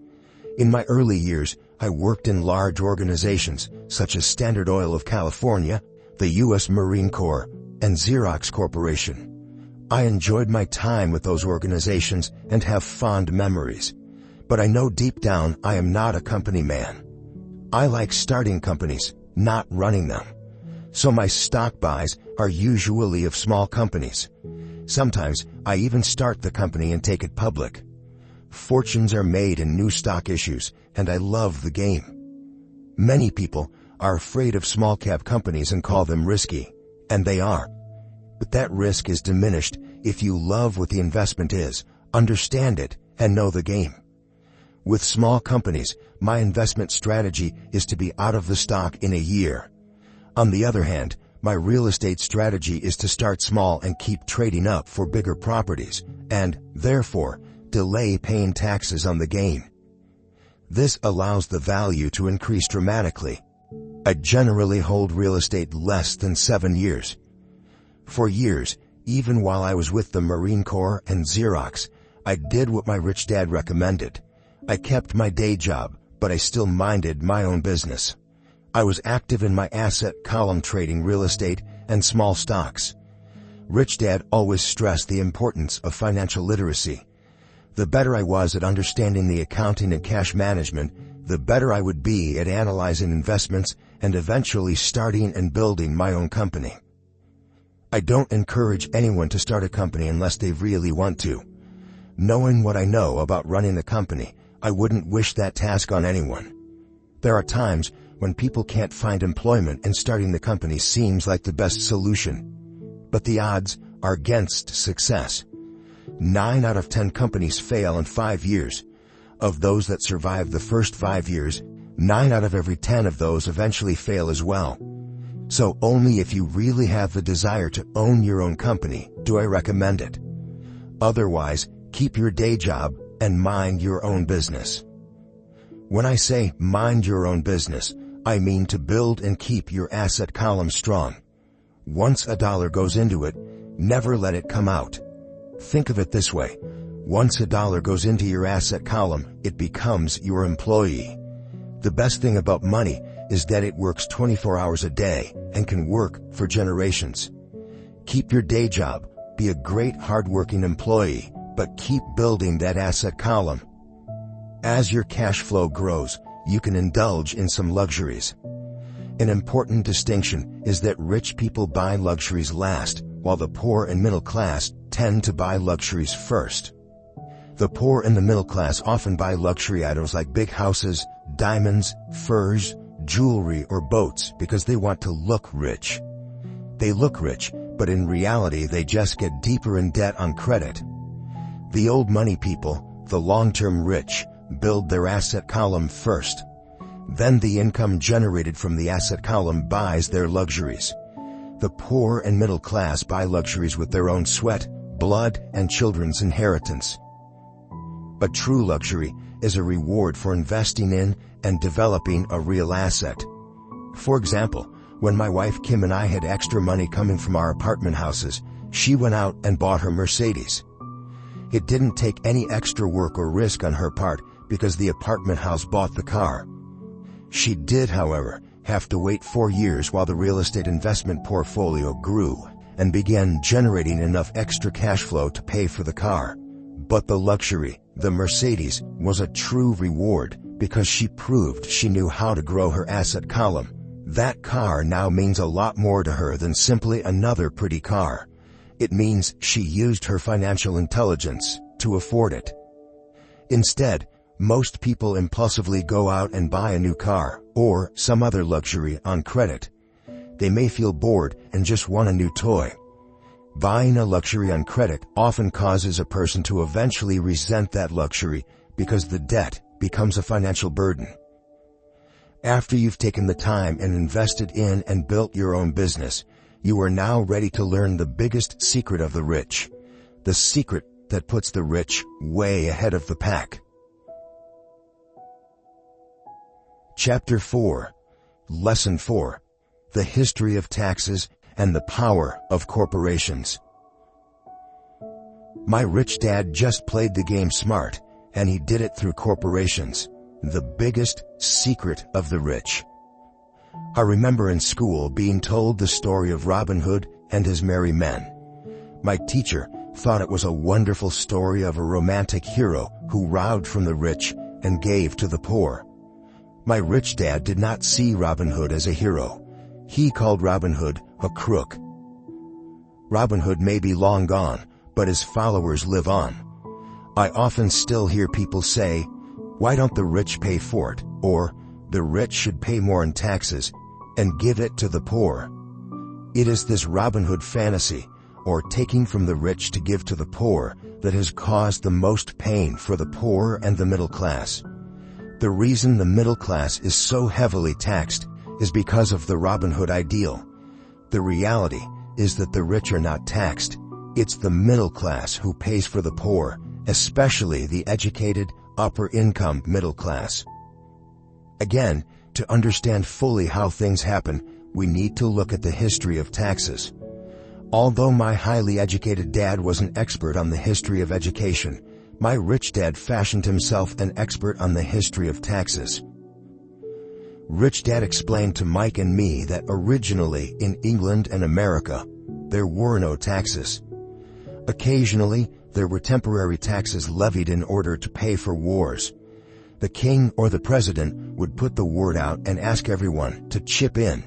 In my early years, I worked in large organizations such as Standard Oil of California, the U.S. Marine Corps, and Xerox Corporation. I enjoyed my time with those organizations and have fond memories. But I know deep down I am not a company man. I like starting companies, not running them. So my stock buys are usually of small companies. Sometimes I even start the company and take it public. Fortunes are made in new stock issues, and I love the game. Many people are afraid of small-cap companies and call them risky, and they are. But that risk is diminished if you love what the investment is, understand it, and know the game. With small companies, my investment strategy is to be out of the stock in a year. On the other hand, my real estate strategy is to start small and keep trading up for bigger properties, and, therefore, delay paying taxes on the gain. This allows the value to increase dramatically. I generally hold real estate less than 7 years. For years, even while I was with the Marine Corps and Xerox, I did what my rich dad recommended. I kept my day job, but I still minded my own business. I was active in my asset column trading real estate and small stocks. Rich Dad always stressed the importance of financial literacy. The better I was at understanding the accounting and cash management, the better I would be at analyzing investments and eventually starting and building my own company. I don't encourage anyone to start a company unless they really want to. Knowing what I know about running a company, I wouldn't wish that task on anyone. There are times when people can't find employment and starting the company seems like the best solution. But the odds are against success. 9 out of 10 companies fail in 5 years. Of those that survive the first 5 years, 9 out of every 10 of those eventually fail as well. So only if you really have the desire to own your own company do I recommend it. Otherwise, keep your day job and mind your own business. When I say mind your own business, I mean to build and keep your asset column strong. Once a dollar goes into it, never let it come out. Think of it this way. Once a dollar goes into your asset column, it becomes your employee. The best thing about money is that it works 24 hours a day and can work for generations. Keep your day job, be a great hardworking employee, but keep building that asset column. As your cash flow grows, you can indulge in some luxuries. An important distinction is that rich people buy luxuries last, while the poor and middle class tend to buy luxuries first. The poor and the middle class often buy luxury items like big houses, diamonds, furs, jewelry, or boats because they want to look rich. They look rich but in reality they just get deeper in debt on credit. The old money people, the long-term rich, build their asset column first. Then the income generated from the asset column buys their luxuries. The poor and middle class buy luxuries with their own sweat, blood, and children's inheritance. A true luxury is a reward for investing in and developing a real asset. For example, when my wife Kim and I had extra money coming from our apartment houses, she went out and bought her Mercedes. It didn't take any extra work or risk on her part because the apartment house bought the car. She did, however, have to wait 4 years while the real estate investment portfolio grew and began generating enough extra cash flow to pay for the car. But the luxury, the Mercedes, was a true reward because she proved she knew how to grow her asset column. That car now means a lot more to her than simply another pretty car. It means she used her financial intelligence to afford it. Instead, most people impulsively go out and buy a new car or some other luxury on credit. They may feel bored and just want a new toy. Buying a luxury on credit often causes a person to eventually resent that luxury because the debt becomes a financial burden. After you've taken the time and invested in and built your own business, you are now ready to learn the biggest secret of the rich, the secret that puts the rich way ahead of the pack. Chapter 4, Lesson 4, The History of Taxes and the Power of Corporations. My rich dad just played the game smart, and he did it through corporations, the biggest secret of the rich. I remember in school being told the story of Robin Hood and his merry men. My teacher thought it was a wonderful story of a romantic hero who robbed from the rich and gave to the poor. My rich dad did not see Robin Hood as a hero. He called Robin Hood a crook. Robin Hood may be long gone, but his followers live on. I often still hear people say, "Why don't the rich pay for it?" or "The rich should pay more in taxes and give it to the poor." It is this Robin Hood fantasy, or taking from the rich to give to the poor, that has caused the most pain for the poor and the middle class. The reason the middle class is so heavily taxed is because of the Robin Hood ideal. The reality is that the rich are not taxed. It's the middle class who pays for the poor, especially the educated, upper-income middle class. Again, to understand fully how things happen, we need to look at the history of taxes. Although my highly educated dad was an expert on the history of education, my rich dad fashioned himself an expert on the history of taxes. Rich Dad explained to Mike and me that originally in England and America, there were no taxes. Occasionally, there were temporary taxes levied in order to pay for wars. The king or the president would put the word out and ask everyone to chip in.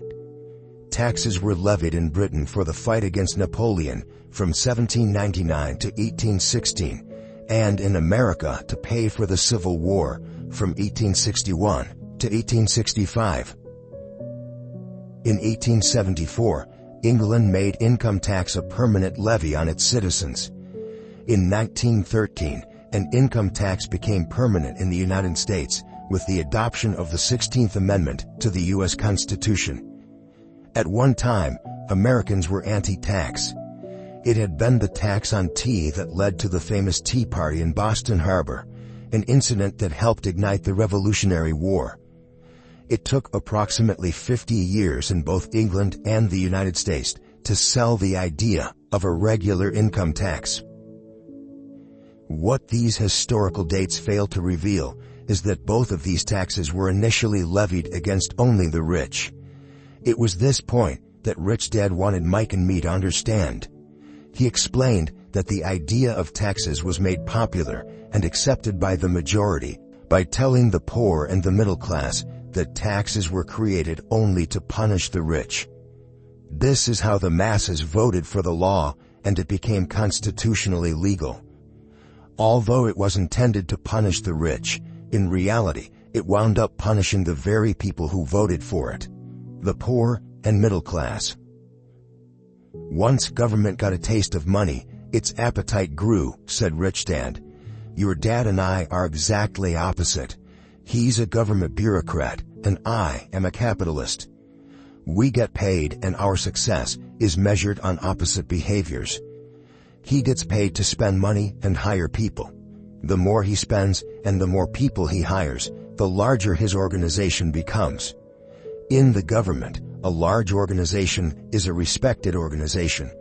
Taxes were levied in Britain for the fight against Napoleon from 1799 to 1816, and in America to pay for the Civil War from 1861 to 1865. In 1874, England made income tax a permanent levy on its citizens. In 1913, an income tax became permanent in the United States with the adoption of the 16th Amendment to the U.S. Constitution. At one time, Americans were anti-tax. It had been the tax on tea that led to the famous Tea Party in Boston Harbor, an incident that helped ignite the Revolutionary War. It took approximately 50 years in both England and the United States to sell the idea of a regular income tax. What these historical dates fail to reveal is that both of these taxes were initially levied against only the rich. It was this point that Rich Dad wanted Mike and me to understand. He explained that the idea of taxes was made popular and accepted by the majority by telling the poor and the middle class that taxes were created only to punish the rich. This is how the masses voted for the law, and it became constitutionally legal. Although it was intended to punish the rich, in reality, it wound up punishing the very people who voted for it, the poor and middle class. Once government got a taste of money, its appetite grew, said Rich Dad. Your dad and I are exactly opposite. He's a government bureaucrat, and I am a capitalist. We get paid, and our success is measured on opposite behaviors. He gets paid to spend money and hire people. The more he spends and the more people he hires, the larger his organization becomes. In the government, a large organization is a respected organization.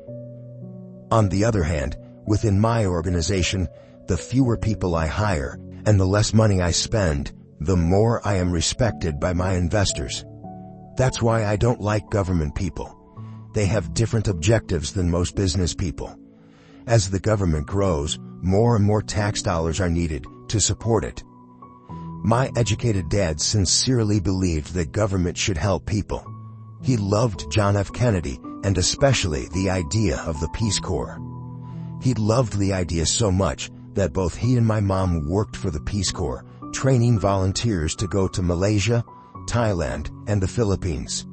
On the other hand, within my organization, the fewer people I hire and the less money I spend, the more I am respected by my investors. That's why I don't like government people. They have different objectives than most business people. As the government grows, more and more tax dollars are needed to support it. My educated dad sincerely believed that government should help people. He loved John F. Kennedy and especially the idea of the Peace Corps. He loved the idea so much that both he and my mom worked for the Peace Corps, training volunteers to go to Malaysia, Thailand, and the Philippines.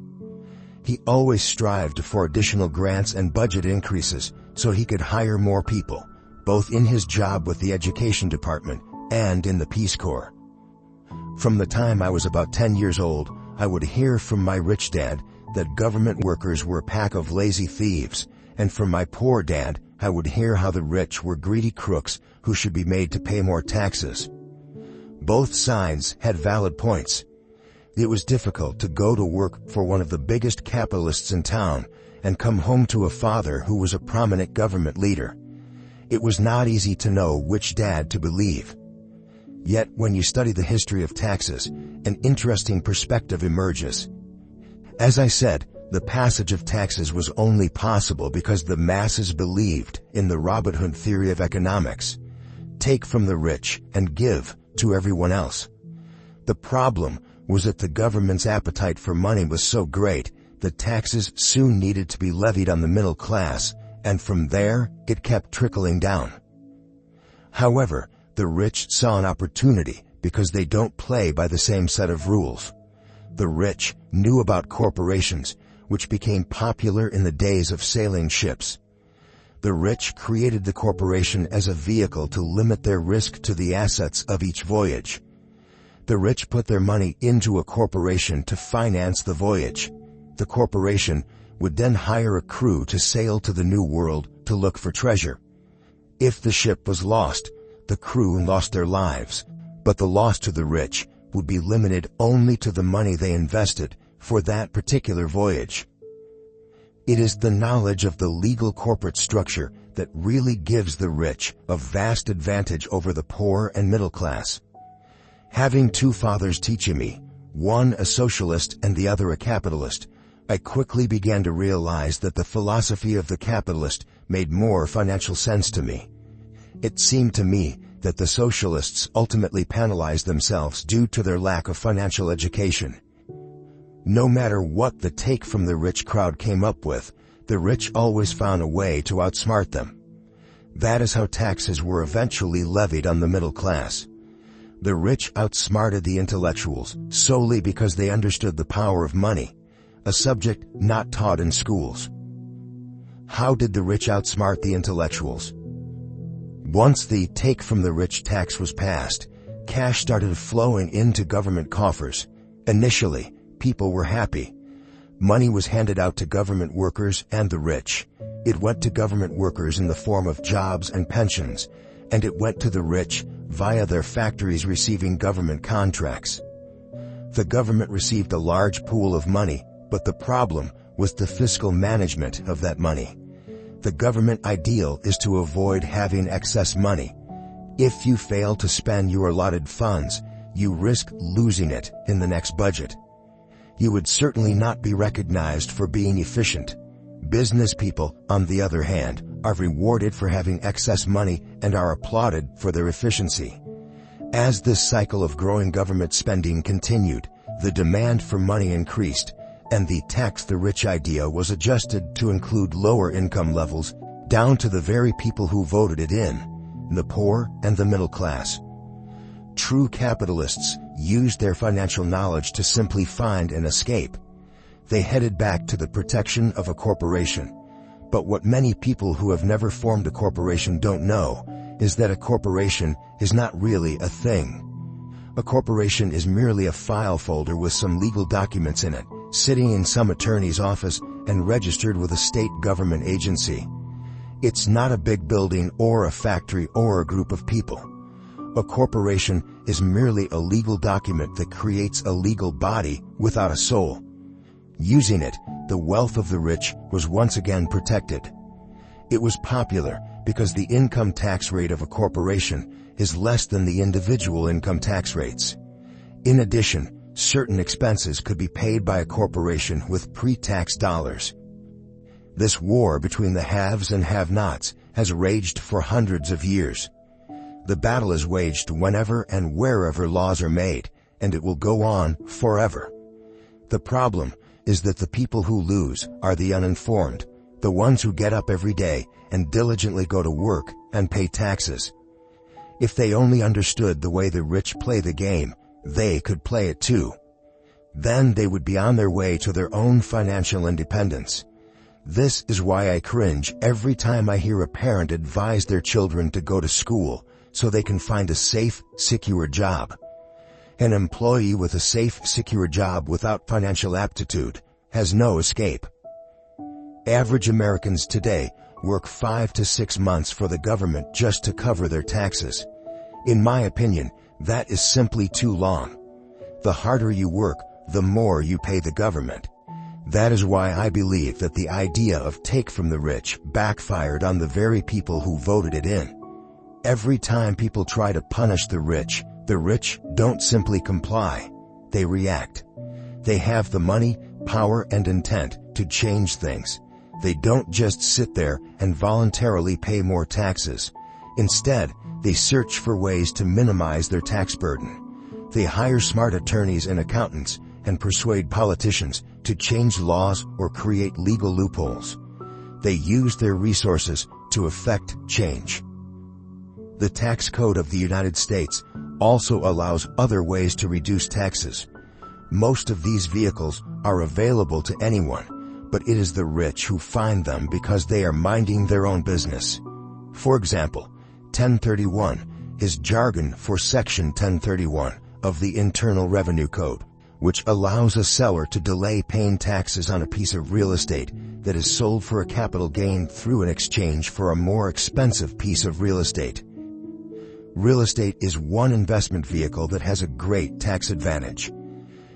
He always strived for additional grants and budget increases so he could hire more people, both in his job with the Education Department and in the Peace Corps. From the time I was about 10 years old, I would hear from my rich dad that government workers were a pack of lazy thieves, and from my poor dad, I would hear how the rich were greedy crooks who should be made to pay more taxes. Both sides had valid points. It was difficult to go to work for one of the biggest capitalists in town and come home to a father who was a prominent government leader. It was not easy to know which dad to believe. Yet, when you study the history of taxes, an interesting perspective emerges. As I said, the passage of taxes was only possible because the masses believed in the Robin Hood theory of economics. Take from the rich and give to everyone else. The problem was that the government's appetite for money was so great that taxes soon needed to be levied on the middle class, and from there it kept trickling down. However, the rich saw an opportunity because they don't play by the same set of rules. The rich knew about corporations, which became popular in the days of sailing ships. The rich created the corporation as a vehicle to limit their risk to the assets of each voyage. The rich put their money into a corporation to finance the voyage. The corporation would then hire a crew to sail to the New World to look for treasure. If the ship was lost, the crew lost their lives, but the loss to the rich would be limited only to the money they invested for that particular voyage. It is the knowledge of the legal corporate structure that really gives the rich a vast advantage over the poor and middle class. Having two fathers teaching me, one a socialist and the other a capitalist, I quickly began to realize that the philosophy of the capitalist made more financial sense to me. It seemed to me that the socialists ultimately penalized themselves due to their lack of financial education. No matter what the take from the rich crowd came up with, the rich always found a way to outsmart them. That is how taxes were eventually levied on the middle class. The rich outsmarted the intellectuals solely because they understood the power of money, a subject not taught in schools. How did the rich outsmart the intellectuals? Once the take from the rich tax was passed, cash started flowing into government coffers. Initially, people were happy. Money was handed out to government workers and the rich. It went to government workers in the form of jobs and pensions, and it went to the rich via their factories receiving government contracts. The government received a large pool of money, but the problem was the fiscal management of that money. The government ideal is to avoid having excess money. If you fail to spend your allotted funds, you risk losing it in the next budget. You would certainly not be recognized for being efficient. Business people, on the other hand, are rewarded for having excess money and are applauded for their efficiency. As this cycle of growing government spending continued, the demand for money increased, and the tax the rich idea was adjusted to include lower income levels, down to the very people who voted it in, the poor and the middle class. True capitalists used their financial knowledge to simply find an escape. They headed back to the protection of a corporation. But what many people who have never formed a corporation don't know is that a corporation is not really a thing. A corporation is merely a file folder with some legal documents in it, sitting in some attorney's office and registered with a state government agency. It's not a big building or a factory or a group of people. A corporation is merely a legal document that creates a legal body without a soul. Using it, the wealth of the rich was once again protected. It was popular because the income tax rate of a corporation is less than the individual income tax rates. In addition, certain expenses could be paid by a corporation with pre-tax dollars. This war between the haves and have-nots has raged for hundreds of years. The battle is waged whenever and wherever laws are made, and it will go on forever. The problem is that the people who lose are the uninformed, the ones who get up every day and diligently go to work and pay taxes. If they only understood the way the rich play the game, they could play it too. Then they would be on their way to their own financial independence. This is why I cringe every time I hear a parent advise their children to go to school so they can find a safe, secure job. An employee with a safe, secure job without financial aptitude has no escape. Average Americans today work 5 to 6 months for the government just to cover their taxes. In my opinion, that is simply too long. The harder you work, the more you pay the government. That is why I believe that the idea of take from the rich backfired on the very people who voted it in. Every time people try to punish the rich don't simply comply, they react. They have the money, power, and intent to change things. They don't just sit there and voluntarily pay more taxes. Instead, they search for ways to minimize their tax burden. They hire smart attorneys and accountants and persuade politicians to change laws or create legal loopholes. They use their resources to effect change. The tax code of the United States also allows other ways to reduce taxes. Most of these vehicles are available to anyone, but it is the rich who find them because they are minding their own business. For example, 1031 is jargon for Section 1031 of the Internal Revenue Code, which allows a seller to delay paying taxes on a piece of real estate that is sold for a capital gain through an exchange for a more expensive piece of real estate. Real estate is one investment vehicle that has a great tax advantage.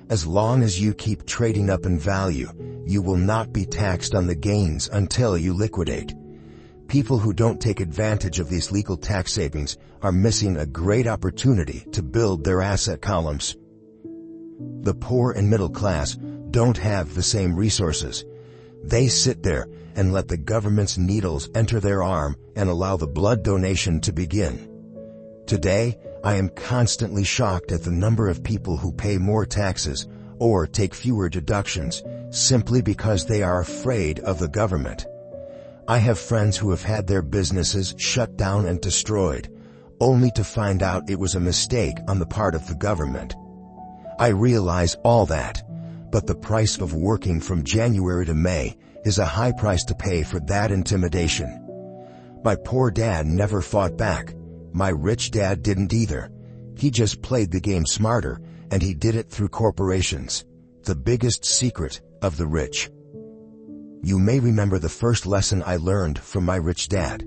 As long as you keep trading up in value, you will not be taxed on the gains until you liquidate. People who don't take advantage of these legal tax savings are missing a great opportunity to build their asset columns. The poor and middle class don't have the same resources. They sit there and let the government's needles enter their arm and allow the blood donation to begin. Today, I am constantly shocked at the number of people who pay more taxes or take fewer deductions simply because they are afraid of the government. I have friends who have had their businesses shut down and destroyed, only to find out it was a mistake on the part of the government. I realize all that, but the price of working from January to May is a high price to pay for that intimidation. My poor dad never fought back. My rich dad didn't either. He just played the game smarter, and he did it through corporations, the biggest secret of the rich. You may remember the first lesson I learned from my rich dad.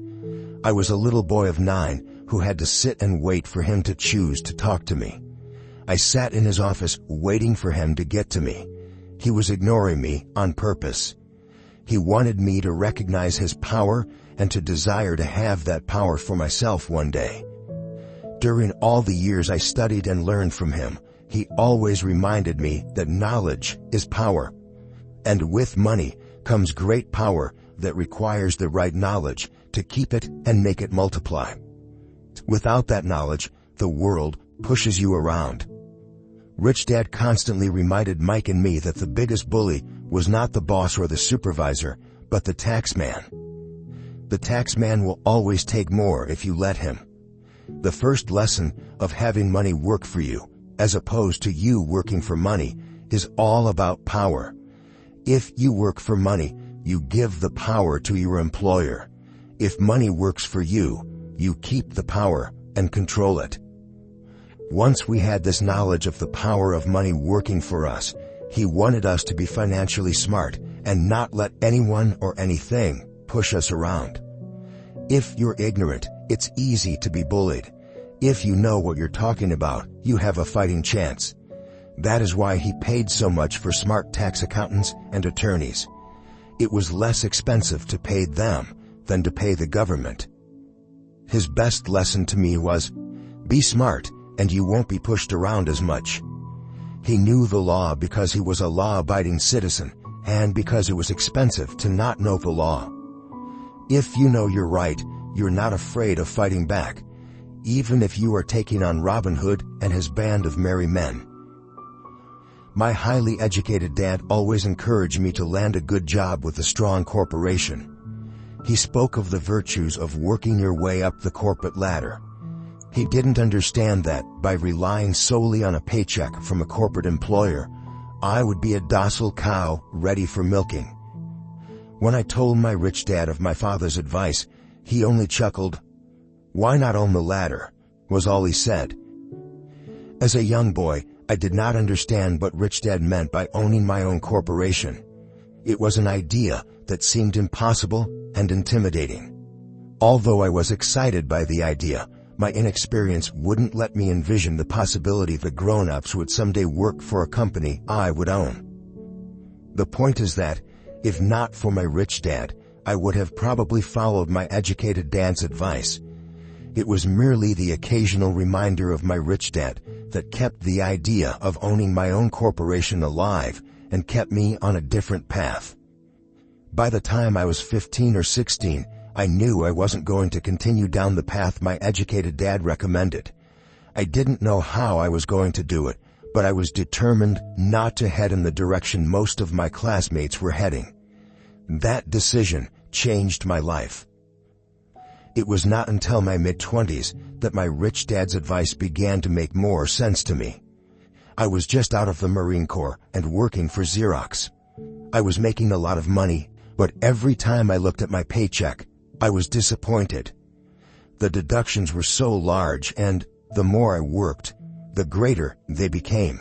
I was a little boy of 9 who had to sit and wait for him to choose to talk to me. I sat in his office waiting for him to get to me. He was ignoring me on purpose. He wanted me to recognize his power and to desire to have that power for myself one day. During all the years I studied and learned from him, he always reminded me that knowledge is power. And with money comes great power that requires the right knowledge to keep it and make it multiply. Without that knowledge, the world pushes you around. Rich Dad constantly reminded Mike and me that the biggest bully was not the boss or the supervisor, but the tax man. The tax man will always take more if you let him. The first lesson of having money work for you, as opposed to you working for money, is all about power. If you work for money, you give the power to your employer. If money works for you, you keep the power and control it. Once we had this knowledge of the power of money working for us, he wanted us to be financially smart and not let anyone or anything push us around. If you're ignorant, it's easy to be bullied. If you know what you're talking about, you have a fighting chance. That is why he paid so much for smart tax accountants and attorneys. It was less expensive to pay them than to pay the government. His best lesson to me was, be smart and you won't be pushed around as much. He knew the law because he was a law-abiding citizen and because it was expensive to not know the law. If you know you're right, you're not afraid of fighting back, even if you are taking on Robin Hood and his band of merry men. My highly educated dad always encouraged me to land a good job with a strong corporation. He spoke of the virtues of working your way up the corporate ladder. He didn't understand that, by relying solely on a paycheck from a corporate employer, I would be a docile cow ready for milking. When I told my rich dad of my father's advice, he only chuckled. "Why not own the ladder?" was all he said. As a young boy, I did not understand what Rich Dad meant by owning my own corporation. It was an idea that seemed impossible and intimidating. Although I was excited by the idea, my inexperience wouldn't let me envision the possibility that grown-ups would someday work for a company I would own. The point is that, if not for my rich dad, I would have probably followed my educated dad's advice. It was merely the occasional reminder of my rich dad that kept the idea of owning my own corporation alive and kept me on a different path. By the time I was 15 or 16, I knew I wasn't going to continue down the path my educated dad recommended. I didn't know how I was going to do it, but I was determined not to head in the direction most of my classmates were heading. That decision changed my life. It was not until my mid-20s that my rich dad's advice began to make more sense to me. I was just out of the Marine Corps and working for Xerox. I was making a lot of money, but every time I looked at my paycheck, I was disappointed. The deductions were so large, and the more I worked, the greater they became.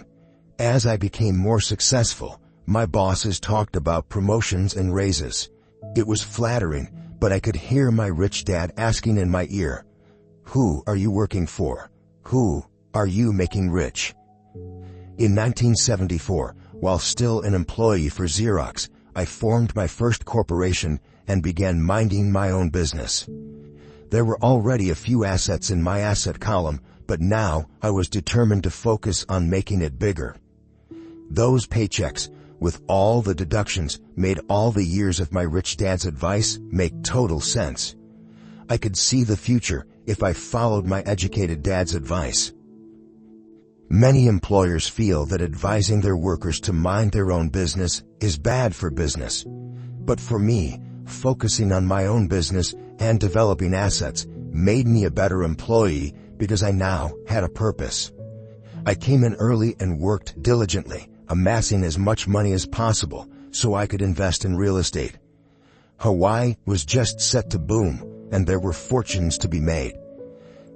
As I became more successful, my bosses talked about promotions and raises. It was flattering, but I could hear my rich dad asking in my ear, "Who are you working for? Who are you making rich?" In 1974, while still an employee for Xerox, I formed my first corporation and began minding my own business. There were already a few assets in my asset column, but now I was determined to focus on making it bigger. Those paychecks, with all the deductions, made all the years of my rich dad's advice make total sense. I could see the future if I followed my educated dad's advice. Many employers feel that advising their workers to mind their own business is bad for business. But for me, focusing on my own business and developing assets made me a better employee because I now had a purpose. I came in early and worked diligently, amassing as much money as possible so I could invest in real estate. Hawaii was just set to boom, and there were fortunes to be made.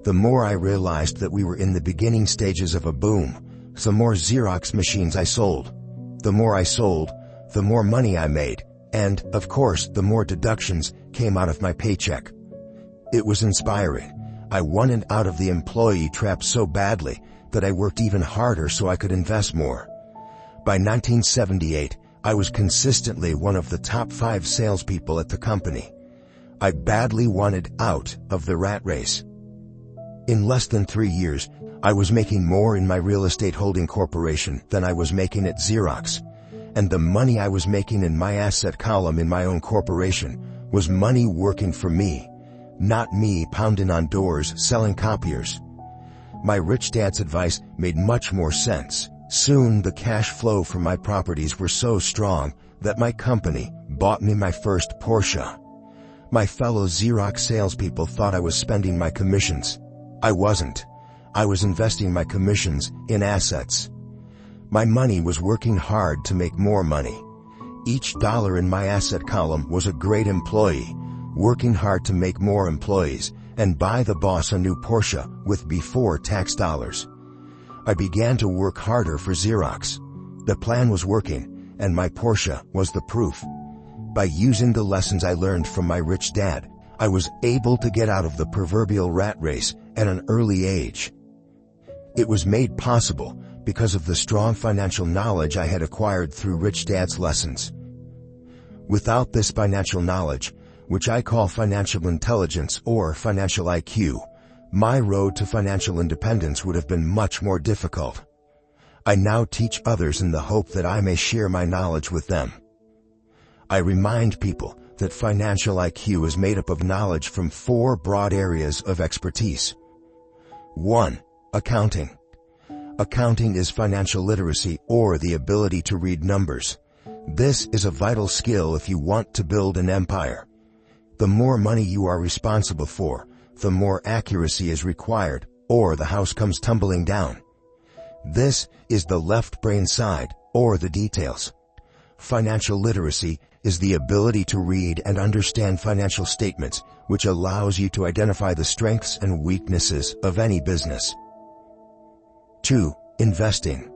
The more I realized that we were in the beginning stages of a boom, the more Xerox machines I sold. The more I sold, the more money I made, and, of course, the more deductions came out of my paycheck. It was inspiring. I wanted out of the employee trap so badly that I worked even harder so I could invest more. By 1978, I was consistently one of the top 5 salespeople at the company. I badly wanted out of the rat race. In less than 3 years, I was making more in my real estate holding corporation than I was making at Xerox. And the money I was making in my asset column in my own corporation was money working for me, not me pounding on doors selling copiers. My rich dad's advice made much more sense. Soon the cash flow from my properties were so strong that my company bought me my first Porsche. My fellow Xerox salespeople thought I was spending my commissions. I wasn't. I was investing my commissions in assets. My money was working hard to make more money. Each dollar in my asset column was a great employee, working hard to make more employees and buy the boss a new Porsche with before tax dollars. I began to work harder for Xerox. The plan was working, and my Porsche was the proof. By using the lessons I learned from my rich dad, I was able to get out of the proverbial rat race at an early age. It was made possible because of the strong financial knowledge I had acquired through Rich Dad's lessons. Without this financial knowledge, which I call financial intelligence or financial IQ, my road to financial independence would have been much more difficult. I now teach others in the hope that I may share my knowledge with them. I remind people that financial IQ is made up of knowledge from 4 broad areas of expertise. 1. Accounting. Accounting is financial literacy or the ability to read numbers. This is a vital skill if you want to build an empire. The more money you are responsible for, the more accuracy is required, or the house comes tumbling down. This is the left brain side, or the details. Financial literacy is the ability to read and understand financial statements, which allows you to identify the strengths and weaknesses of any business. 2. Investing.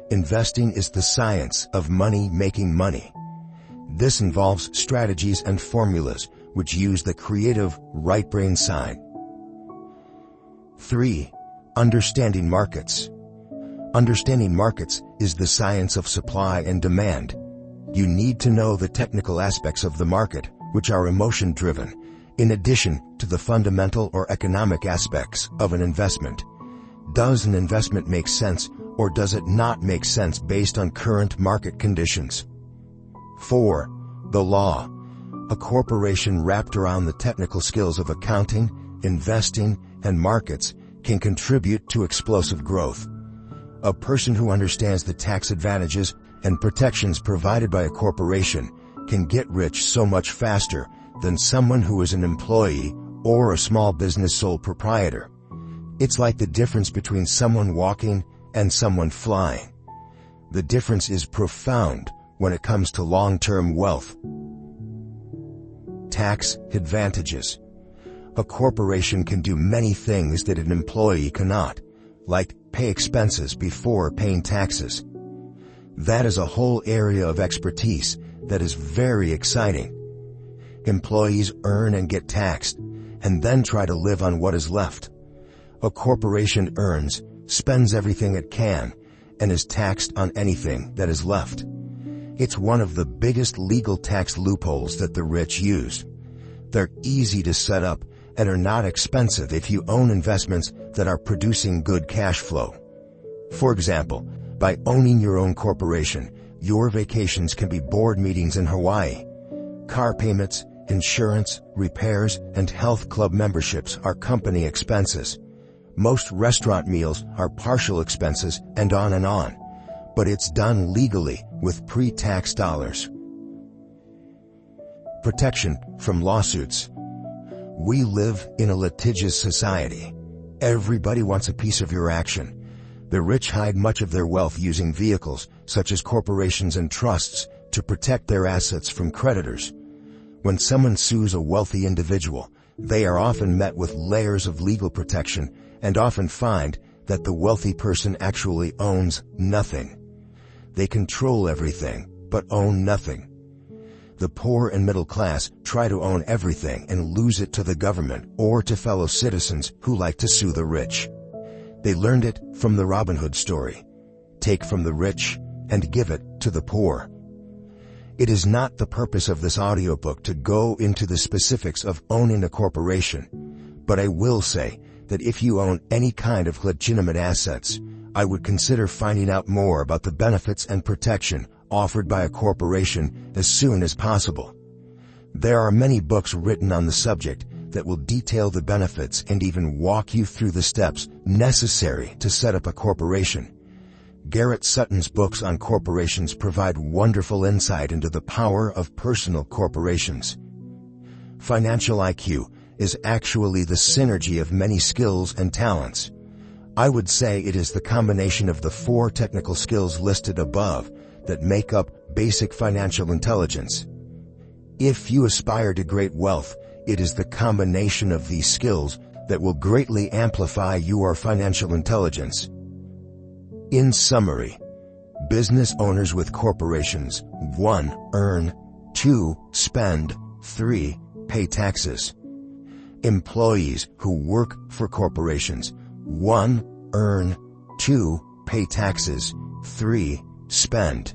Investing is the science of making money. This involves strategies and formulas which use the creative right brain side. 3. Understanding markets. Understanding markets is the science of supply and demand. You need to know the technical aspects of the market, which are emotion-driven, in addition to the fundamental or economic aspects of an investment. Does an investment make sense, or does it not make sense based on current market conditions? 4. The law. A corporation wrapped around the technical skills of accounting, investing, and markets can contribute to explosive growth. A person who understands the tax advantages and protections provided by a corporation can get rich so much faster than someone who is an employee or a small business sole proprietor. It's like the difference between someone walking and someone flying. The difference is profound when it comes to long-term wealth. Tax advantages. A corporation can do many things that an employee cannot, like pay expenses before paying taxes. That is a whole area of expertise that is very exciting. Employees earn and get taxed, and then try to live on what is left. A corporation earns, spends everything it can, and is taxed on anything that is left. It's one of the biggest legal tax loopholes that the rich use. They're easy to set up and are not expensive if you own investments that are producing good cash flow. For example, by owning your own corporation, your vacations can be board meetings in Hawaii. Car payments, insurance, repairs, and health club memberships are company expenses. Most restaurant meals are partial expenses, and on. But it's done legally with pre-tax dollars. Protection from lawsuits. We live in a litigious society. Everybody wants a piece of your action. The rich hide much of their wealth using vehicles, such as corporations and trusts, to protect their assets from creditors. When someone sues a wealthy individual, they are often met with layers of legal protection and often find that the wealthy person actually owns nothing. They control everything, but own nothing. The poor and middle class try to own everything and lose it to the government or to fellow citizens who like to sue the rich. They learned it from the Robin Hood story. Take from the rich and give it to the poor. It is not the purpose of this audiobook to go into the specifics of owning a corporation, but I will say that if you own any kind of legitimate assets, I would consider finding out more about the benefits and protection offered by a corporation as soon as possible. There are many books written on the subject that will detail the benefits and even walk you through the steps necessary to set up a corporation. Garrett Sutton's books on corporations provide wonderful insight into the power of personal corporations. Financial IQ is actually the synergy of many skills and talents. I would say it is the combination of the 4 technical skills listed above that make up basic financial intelligence. If you aspire to great wealth, it is the combination of these skills that will greatly amplify your financial intelligence. In summary, business owners with corporations: 1. Earn. 2. Spend. 3. Pay taxes. Employees who work for corporations: 1. Earn. 2. Pay taxes. 3. Spend.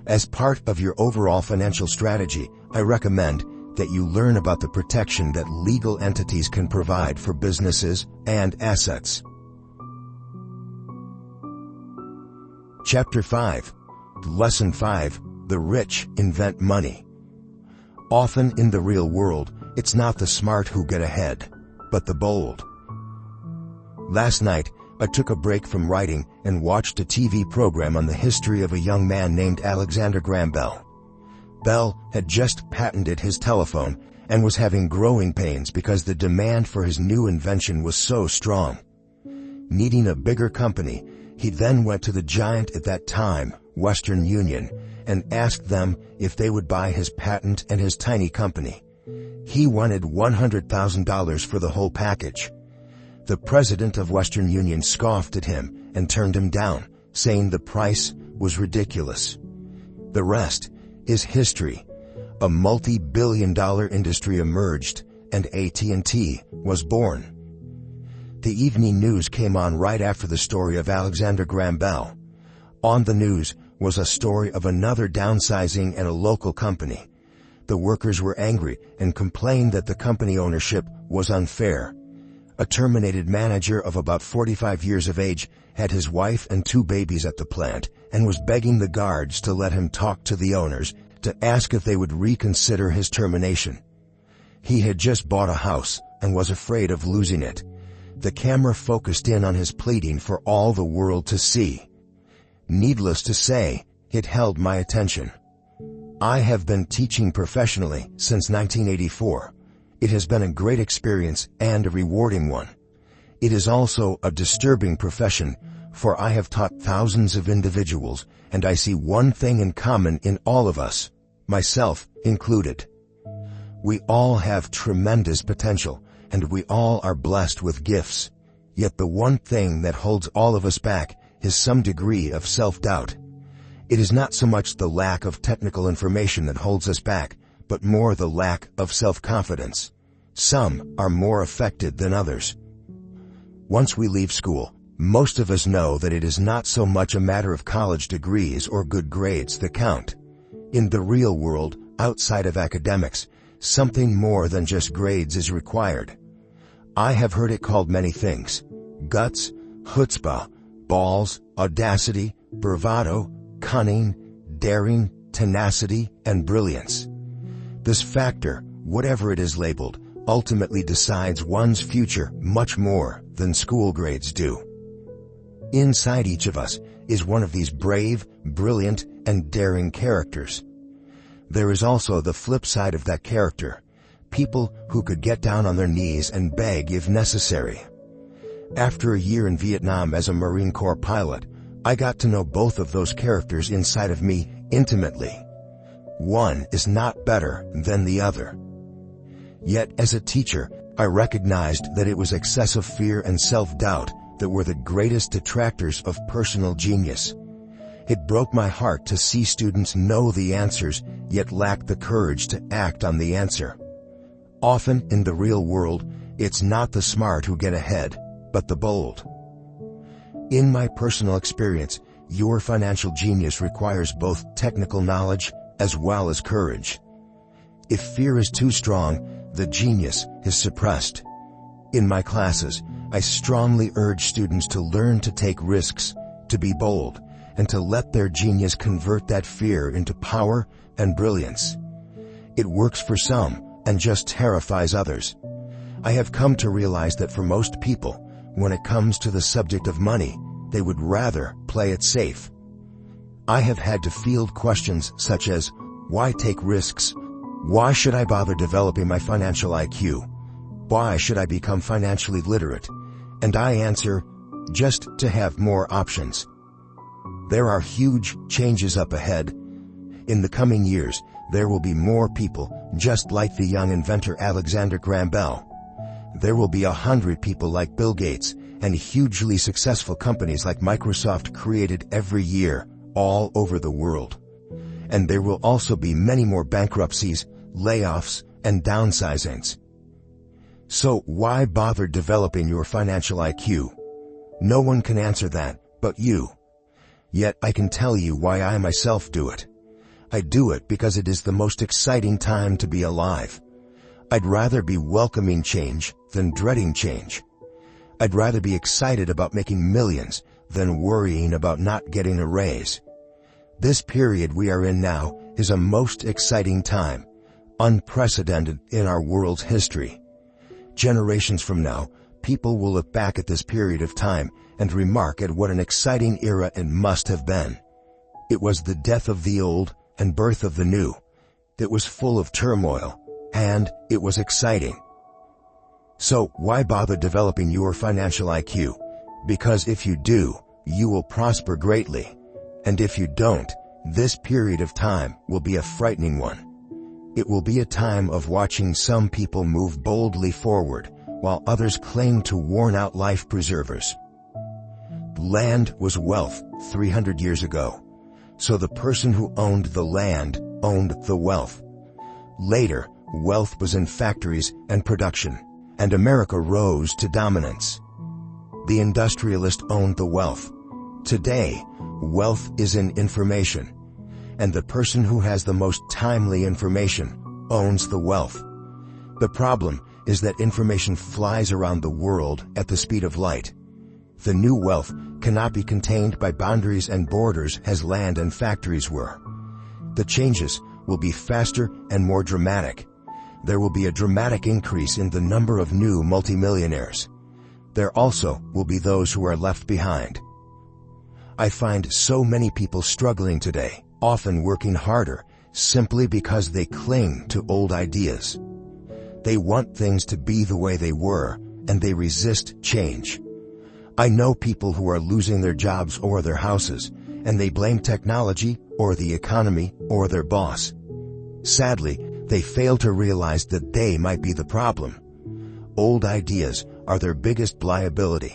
As part of your overall financial strategy, I recommend that you learn about the protection that legal entities can provide for businesses and assets. Chapter 5. Lesson 5. The rich invent money. Often in the real world, it's not the smart who get ahead, but the bold. Last night, I took a break from writing and watched a TV program on the history of a young man named Alexander Graham Bell. Bell had just patented his telephone and was having growing pains because the demand for his new invention was so strong. Needing a bigger company, he then went to the giant at that time, Western Union, and asked them if they would buy his patent and his tiny company. He wanted $100,000 for the whole package. The president of Western Union scoffed at him and turned him down, saying the price was ridiculous. The rest is history. A multi-billion-dollar industry emerged, and AT&T was born. The evening news came on right after the story of Alexander Graham Bell. On the news was a story of another downsizing at a local company. The workers were angry and complained that the company ownership was unfair. A terminated manager of about 45 years of age had his wife and 2 babies at the plant and was begging the guards to let him talk to the owners to ask if they would reconsider his termination. He had just bought a house and was afraid of losing it. The camera focused in on his pleading for all the world to see. Needless to say, it held my attention. I have been teaching professionally since 1984. It has been a great experience and a rewarding one. It is also a disturbing profession, for I have taught thousands of individuals, and I see one thing in common in all of us, myself included. We all have tremendous potential, and we all are blessed with gifts. Yet the one thing that holds all of us back is some degree of self-doubt. It is not so much the lack of technical information that holds us back, but more the lack of self-confidence. Some are more affected than others. Once we leave school, most of us know that it is not so much a matter of college degrees or good grades that count. In the real world, outside of academics, something more than just grades is required. I have heard it called many things: guts, chutzpah, balls, audacity, bravado, cunning, daring, tenacity, and brilliance. This factor, whatever it is labeled, ultimately decides one's future much more than school grades do. Inside each of us is one of these brave, brilliant, and daring characters. There is also the flip side of that character: people who could get down on their knees and beg if necessary. After a year in Vietnam as a Marine Corps pilot, I got to know both of those characters inside of me intimately. One is not better than the other. Yet as a teacher, I recognized that it was excessive fear and self-doubt that were the greatest detractors of personal genius. It broke my heart to see students know the answers, yet lack the courage to act on the answer. Often in the real world, it's not the smart who get ahead, but the bold. In my personal experience, your financial genius requires both technical knowledge as well as courage. If fear is too strong, the genius is suppressed. In my classes, I strongly urge students to learn to take risks, to be bold, and to let their genius convert that fear into power and brilliance. It works for some and just terrifies others. I have come to realize that for most people, when it comes to the subject of money, they would rather play it safe. I have had to field questions such as, why take risks? Why should I bother developing my financial IQ? Why should I become financially literate? And I answer, just to have more options. There are huge changes up ahead. In the coming years, there will be more people, just like the young inventor Alexander Graham Bell. There will be 100 people like Bill Gates, and hugely successful companies like Microsoft created every year, all over the world. And there will also be many more bankruptcies, layoffs, and downsizings. So why bother developing your financial IQ? No one can answer that, but you. Yet I can tell you why I myself do it. I do it because it is the most exciting time to be alive. I'd rather be welcoming change than dreading change. I'd rather be excited about making millions than worrying about not getting a raise. This period we are in now is a most exciting time, unprecedented in our world's history. Generations from now, people will look back at this period of time and remark at what an exciting era it must have been. It was the death of the old and birth of the new. It was full of turmoil, and it was exciting. So why bother developing your financial IQ? Because if you do, you will prosper greatly. And if you don't, this period of time will be a frightening one. It will be a time of watching some people move boldly forward, while others cling to worn-out life preservers. Land was wealth 300 years ago. So the person who owned the land owned the wealth. Later, wealth was in factories and production, and America rose to dominance. The industrialist owned the wealth. Today, wealth is in information, and the person who has the most timely information owns the wealth. The problem is that information flies around the world at the speed of light. The new wealth cannot be contained by boundaries and borders as land and factories were. The changes will be faster and more dramatic. There will be a dramatic increase in the number of new multimillionaires. There also will be those who are left behind. I find so many people struggling today, often working harder, simply because they cling to old ideas. They want things to be the way they were, and they resist change. I know people who are losing their jobs or their houses, and they blame technology or the economy or their boss. Sadly, they fail to realize that they might be the problem. Old ideas are their biggest liability.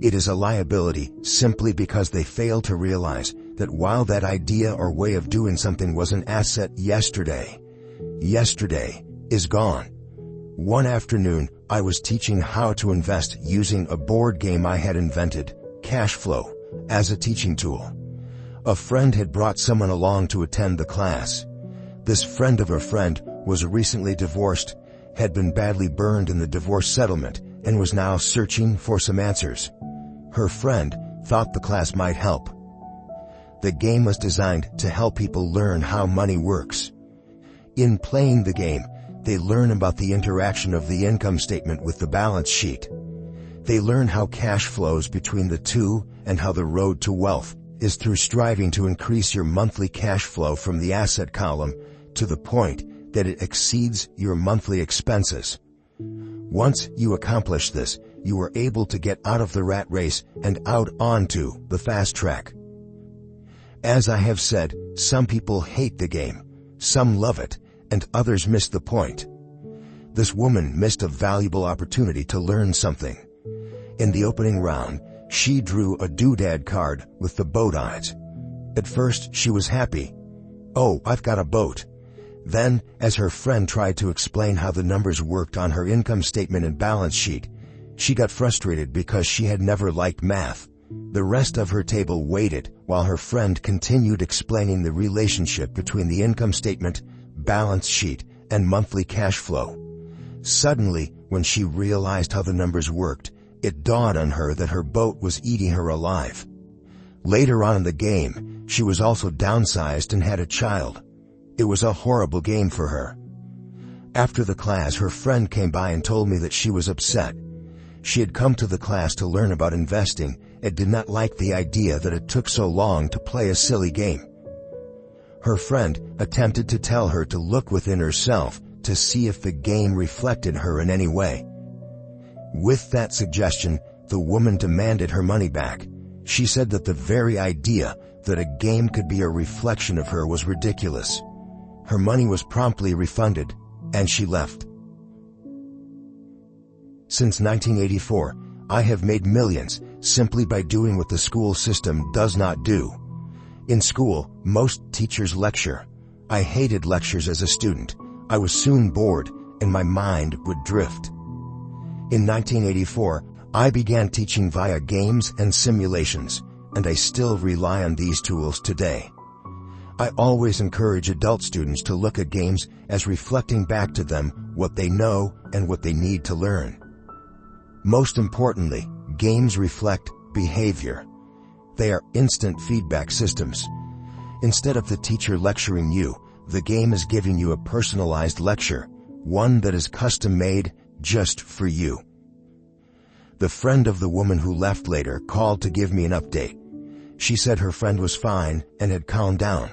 It is a liability simply because they fail to realize that while that idea or way of doing something was an asset yesterday, yesterday is gone. One afternoon, I was teaching how to invest using a board game I had invented, Cash Flow, as a teaching tool. A friend had brought someone along to attend the class. This friend of a friend was recently divorced, had been badly burned in the divorce settlement, and was now searching for some answers. Her friend thought the class might help. The game was designed to help people learn how money works. In playing the game, they learn about the interaction of the income statement with the balance sheet. They learn how cash flows between the two and how the road to wealth is through striving to increase your monthly cash flow from the asset column to the point that it exceeds your monthly expenses. Once you accomplish this, you are able to get out of the rat race and out onto the fast track. As I have said, some people hate the game, some love it, and others miss the point. This woman missed a valuable opportunity to learn something. In the opening round, she drew a doodad card with the boat eyes. At first, she was happy. "Oh, I've got a boat." Then, as her friend tried to explain how the numbers worked on her income statement and balance sheet, she got frustrated because she had never liked math. The rest of her table waited while her friend continued explaining the relationship between the income statement, balance sheet, and monthly cash flow. Suddenly, when she realized how the numbers worked, it dawned on her that her boat was eating her alive. Later on in the game, she was also downsized and had a child. It was a horrible game for her. After the class, her friend came by and told me that she was upset. She had come to the class to learn about investing and did not like the idea that it took so long to play a silly game. Her friend attempted to tell her to look within herself to see if the game reflected her in any way. With that suggestion, the woman demanded her money back. She said that the very idea that a game could be a reflection of her was ridiculous. Her money was promptly refunded, and she left. Since 1984, I have made millions simply by doing what the school system does not do. In school, most teachers lecture. I hated lectures as a student. I was soon bored, and my mind would drift. In 1984, I began teaching via games and simulations, and I still rely on these tools today. I always encourage adult students to look at games as reflecting back to them what they know and what they need to learn. Most importantly, games reflect behavior. They are instant feedback systems. Instead of the teacher lecturing you, the game is giving you a personalized lecture, one that is custom-made just for you. The friend of the woman who left later called to give me an update. She said her friend was fine and had calmed down.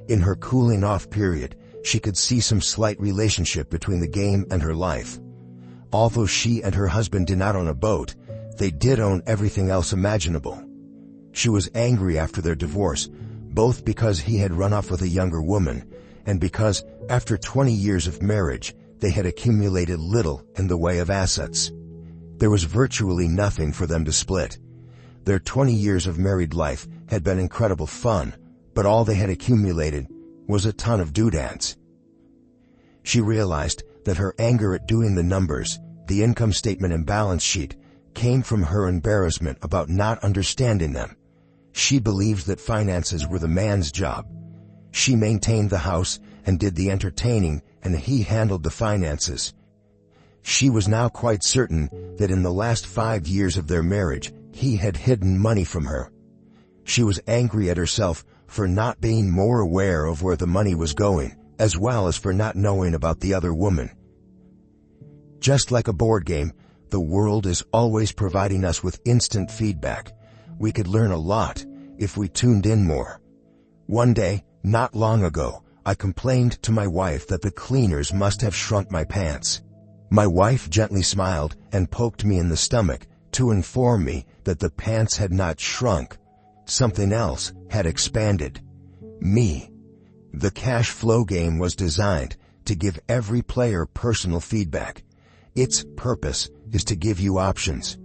In her cooling off period, she could see some slight relationship between the game and her life. Although she and her husband did not own a boat, they did own everything else imaginable. She was angry after their divorce, both because he had run off with a younger woman, and because, after 20 years of marriage, they had accumulated little in the way of assets. There was virtually nothing for them to split. Their 20 years of married life had been incredible fun, but all they had accumulated was a ton of doodads. She realized that her anger at doing the numbers, the income statement and balance sheet, came from her embarrassment about not understanding them. She believed that finances were the man's job. She maintained the house and did the entertaining, and he handled the finances. She was now quite certain that in the last 5 years of their marriage, he had hidden money from her. She was angry at herself for not being more aware of where the money was going, as well as for not knowing about the other woman. Just like a board game, the world is always providing us with instant feedback. We could learn a lot if we tuned in more. One day, not long ago, I complained to my wife that the cleaners must have shrunk my pants. My wife gently smiled and poked me in the stomach to inform me that the pants had not shrunk. Something else had expanded. Me. The cash flow game was designed to give every player personal feedback. Its purpose is to give you options.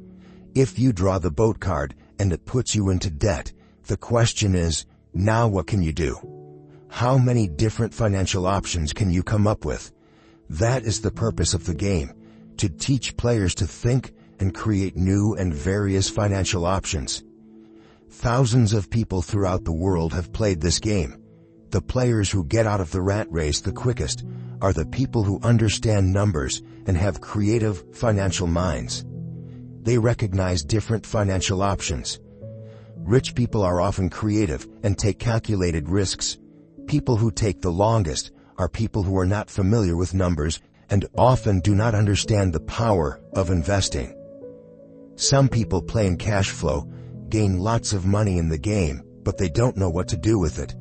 If you draw the boat card and it puts you into debt, the question is, now what can you do? How many different financial options can you come up with? That is the purpose of the game, to teach players to think and create new and various financial options. Thousands of people throughout the world have played this game. The players who get out of the rat race the quickest are the people who understand numbers and have creative financial minds. They recognize different financial options. Rich people are often creative and take calculated risks. People who take the longest are people who are not familiar with numbers and often do not understand the power of investing. Some people playing cash flow gain lots of money in the game, but they don't know what to do with it.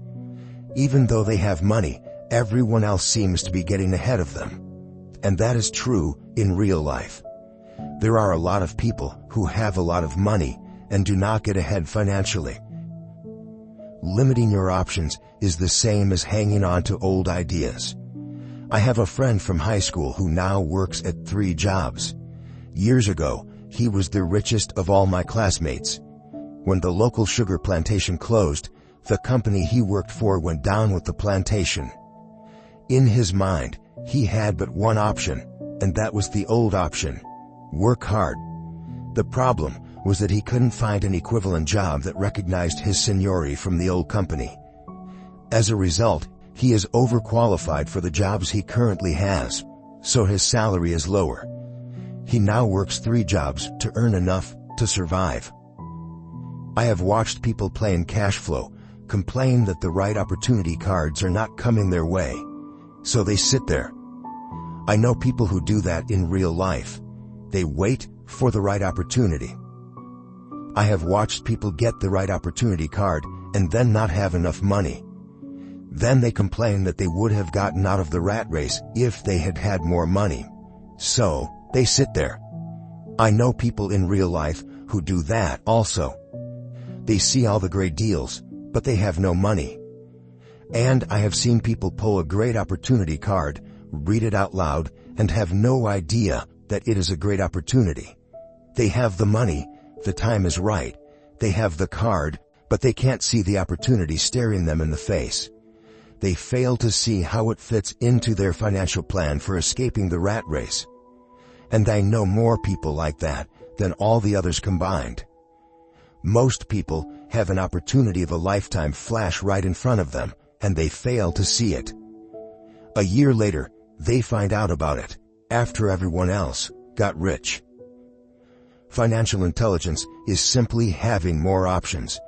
Even though they have money, everyone else seems to be getting ahead of them. And that is true in real life. There are a lot of people who have a lot of money and do not get ahead financially. Limiting your options is the same as hanging on to old ideas. I have a friend from high school who now works at 3 jobs. Years ago, he was the richest of all my classmates. When the local sugar plantation closed, the company he worked for went down with the plantation. In his mind, he had but one option, and that was the old option: work hard. The problem was that he couldn't find an equivalent job that recognized his seniority from the old company. As a result, he is overqualified for the jobs he currently has, so his salary is lower. He now works 3 jobs to earn enough to survive. I have watched people playing cash flow complain that the right opportunity cards are not coming their way, so they sit there. I know people who do that in real life. They wait for the right opportunity. I have watched people get the right opportunity card and then not have enough money. Then they complain that they would have gotten out of the rat race if they had had more money. So, they sit there. I know people in real life who do that also. They see all the great deals, but they have no money. And I have seen people pull a great opportunity card, read it out loud, and have no idea that it is a great opportunity. They have the money, the time is right, they have the card, but they can't see the opportunity staring them in the face. They fail to see how it fits into their financial plan for escaping the rat race. And I know more people like that than all the others combined. Most people have an opportunity of a lifetime flash right in front of them, and they fail to see it. A year later, they find out about it, after everyone else got rich. Financial intelligence is simply having more options.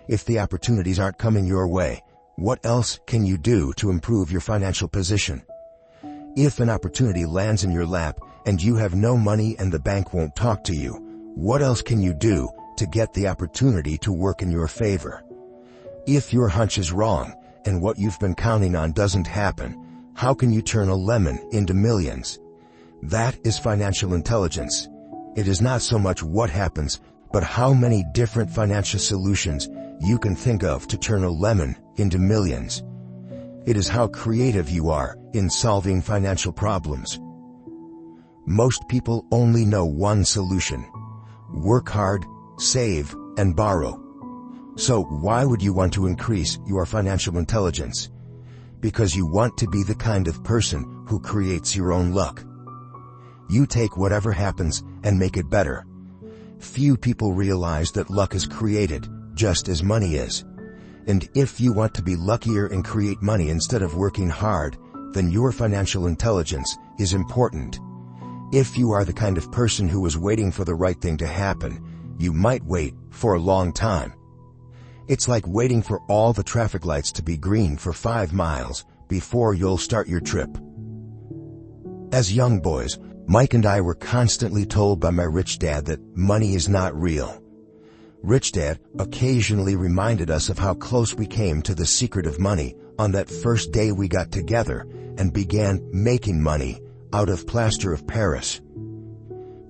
If the opportunities aren't coming your way, what else can you do to improve your financial position? If an opportunity lands in your lap and you have no money and the bank won't talk to you, what else can you do to get the opportunity to work in your favor? If your hunch is wrong and what you've been counting on doesn't happen, how can you turn a lemon into millions? That is financial intelligence. It is not so much what happens, but how many different financial solutions you can think of to turn a lemon into millions. It is how creative you are in solving financial problems. Most people only know one solution: work hard, save, and borrow. So why would you want to increase your financial intelligence? Because you want to be the kind of person who creates your own luck. You take whatever happens and make it better. Few people realize that luck is created just as money is. And if you want to be luckier and create money instead of working hard, then your financial intelligence is important. If you are the kind of person who is waiting for the right thing to happen, you might wait for a long time. It's like waiting for all the traffic lights to be green for 5 miles before you'll start your trip. As young boys, Mike and I were constantly told by my rich dad that money is not real. Rich Dad occasionally reminded us of how close we came to the secret of money on that first day we got together and began making money out of plaster of Paris.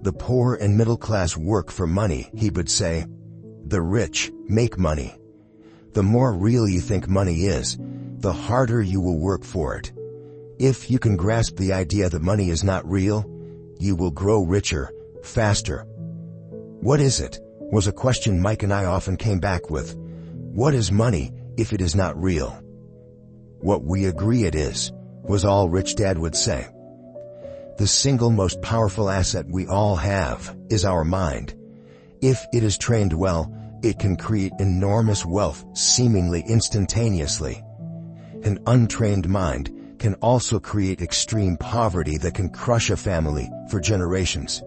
The poor and middle class work for money, he would say. The rich make money. The more real you think money is, the harder you will work for it. If you can grasp the idea that money is not real, you will grow richer, faster. What is it? Was a question Mike and I often came back with. What is money if it is not real? What we agree it is, was all Rich Dad would say. The single most powerful asset we all have is our mind. If it is trained well, it can create enormous wealth seemingly instantaneously. An untrained mind can also create extreme poverty that can crush a family for generations.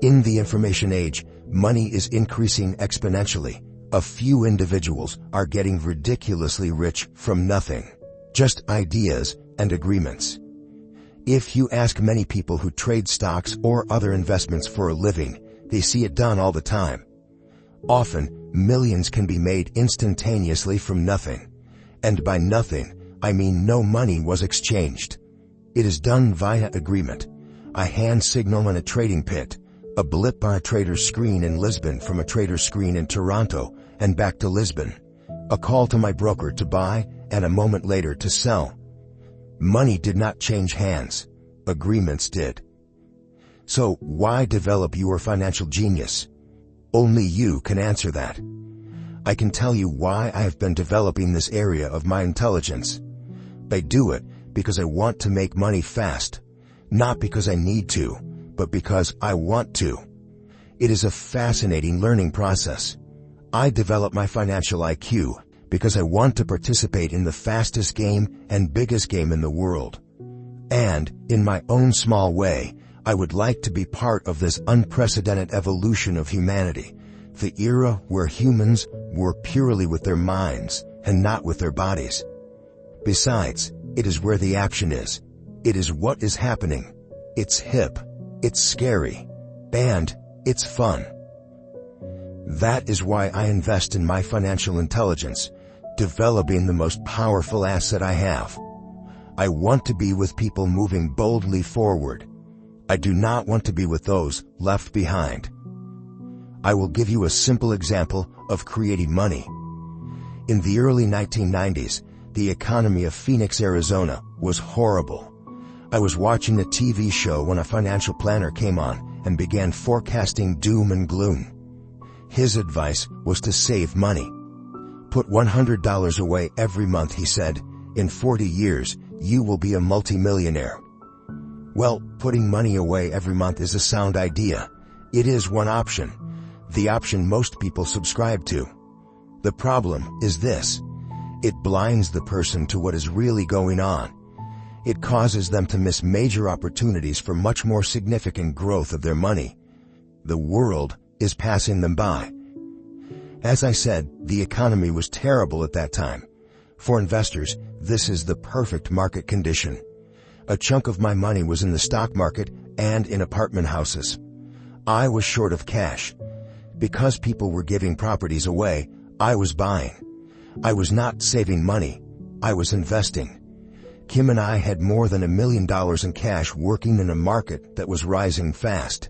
In the information age, money is increasing exponentially. A few individuals are getting ridiculously rich from nothing. Just ideas and agreements. If you ask many people who trade stocks or other investments for a living, they see it done all the time. Often, millions can be made instantaneously from nothing. And by nothing, I mean no money was exchanged. It is done via agreement. A hand signal on a trading pit, a blip on a trader's screen in Lisbon from a trader's screen in Toronto and back to Lisbon, a call to my broker to buy and a moment later to sell. Money did not change hands. Agreements did. So why develop your financial genius? Only you can answer that. I can tell you why I have been developing this area of my intelligence. I do it because I want to make money fast, not because I need to, but because I want to. It is a fascinating learning process. I develop my financial IQ because I want to participate in the fastest game and biggest game in the world. And, in my own small way, I would like to be part of this unprecedented evolution of humanity, the era where humans work purely with their minds and not with their bodies. Besides, it is where the action is. It is what is happening. It's hip. It's scary. And it's fun. That is why I invest in my financial intelligence, developing the most powerful asset I have. I want to be with people moving boldly forward. I do not want to be with those left behind. I will give you a simple example of creating money. In the early 1990s, the economy of Phoenix, Arizona was horrible. I was watching a TV show when a financial planner came on and began forecasting doom and gloom. His advice was to save money. Put $100 away every month, he said. In 40 years, you will be a multimillionaire. Well, putting money away every month is a sound idea. It is one option, the option most people subscribe to. The problem is this: it blinds the person to what is really going on. It causes them to miss major opportunities for much more significant growth of their money. The world is passing them by. As I said, the economy was terrible at that time. For investors, this is the perfect market condition. A chunk of my money was in the stock market and in apartment houses. I was short of cash. Because people were giving properties away, I was buying. I was not saving money, I was investing. Kim and I had more than $1 million in cash working in a market that was rising fast.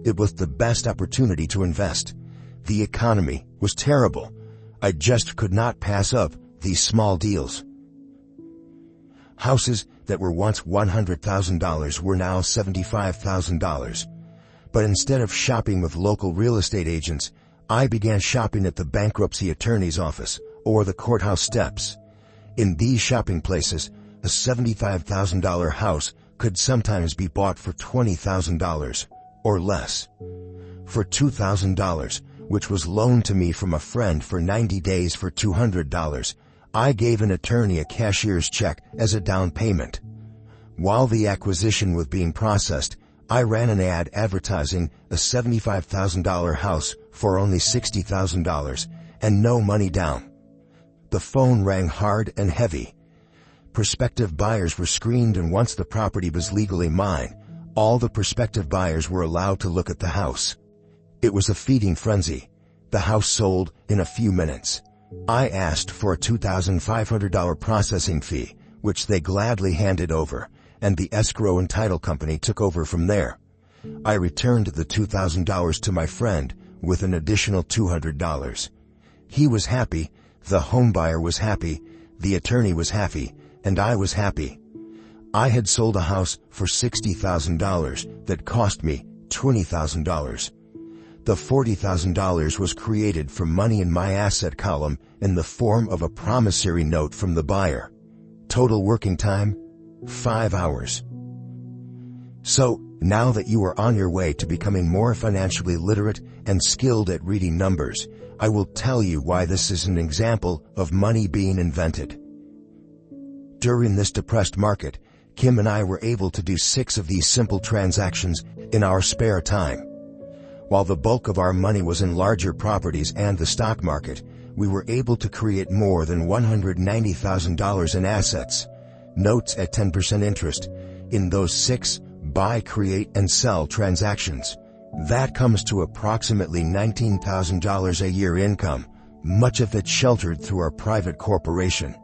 It was the best opportunity to invest. The economy was terrible. I just could not pass up these small deals. Houses that were once $100,000 were now $75,000. But instead of shopping with local real estate agents, I began shopping at the bankruptcy attorney's office or the courthouse steps. In these shopping places, a $75,000 house could sometimes be bought for $20,000 or less. For $2,000, which was loaned to me from a friend for 90 days for $200, I gave an attorney a cashier's check as a down payment. While the acquisition was being processed, I ran an ad advertising a $75,000 house for only $60,000 and no money down. The phone rang hard and heavy. Prospective buyers were screened, and once the property was legally mine, all the prospective buyers were allowed to look at the house. It was a feeding frenzy. The house sold in a few minutes. I asked for a $2,500 processing fee, which they gladly handed over, and the escrow and title company took over from there. I returned the $2,000 to my friend with an additional $200. He was happy, the home buyer was happy, the attorney was happy, and I was happy. I had sold a house for $60,000 that cost me $20,000. The $40,000 was created from money in my asset column in the form of a promissory note from the buyer. Total working time, 5 hours. So, now that you are on your way to becoming more financially literate and skilled at reading numbers, I will tell you why this is an example of money being invented. During this depressed market, Kim and I were able to do 6 of these simple transactions in our spare time. While the bulk of our money was in larger properties and the stock market, we were able to create more than $190,000 in assets, notes at 10% interest, in those 6 buy, create, and sell transactions. That comes to approximately $19,000 a year income, much of it sheltered through our private corporation.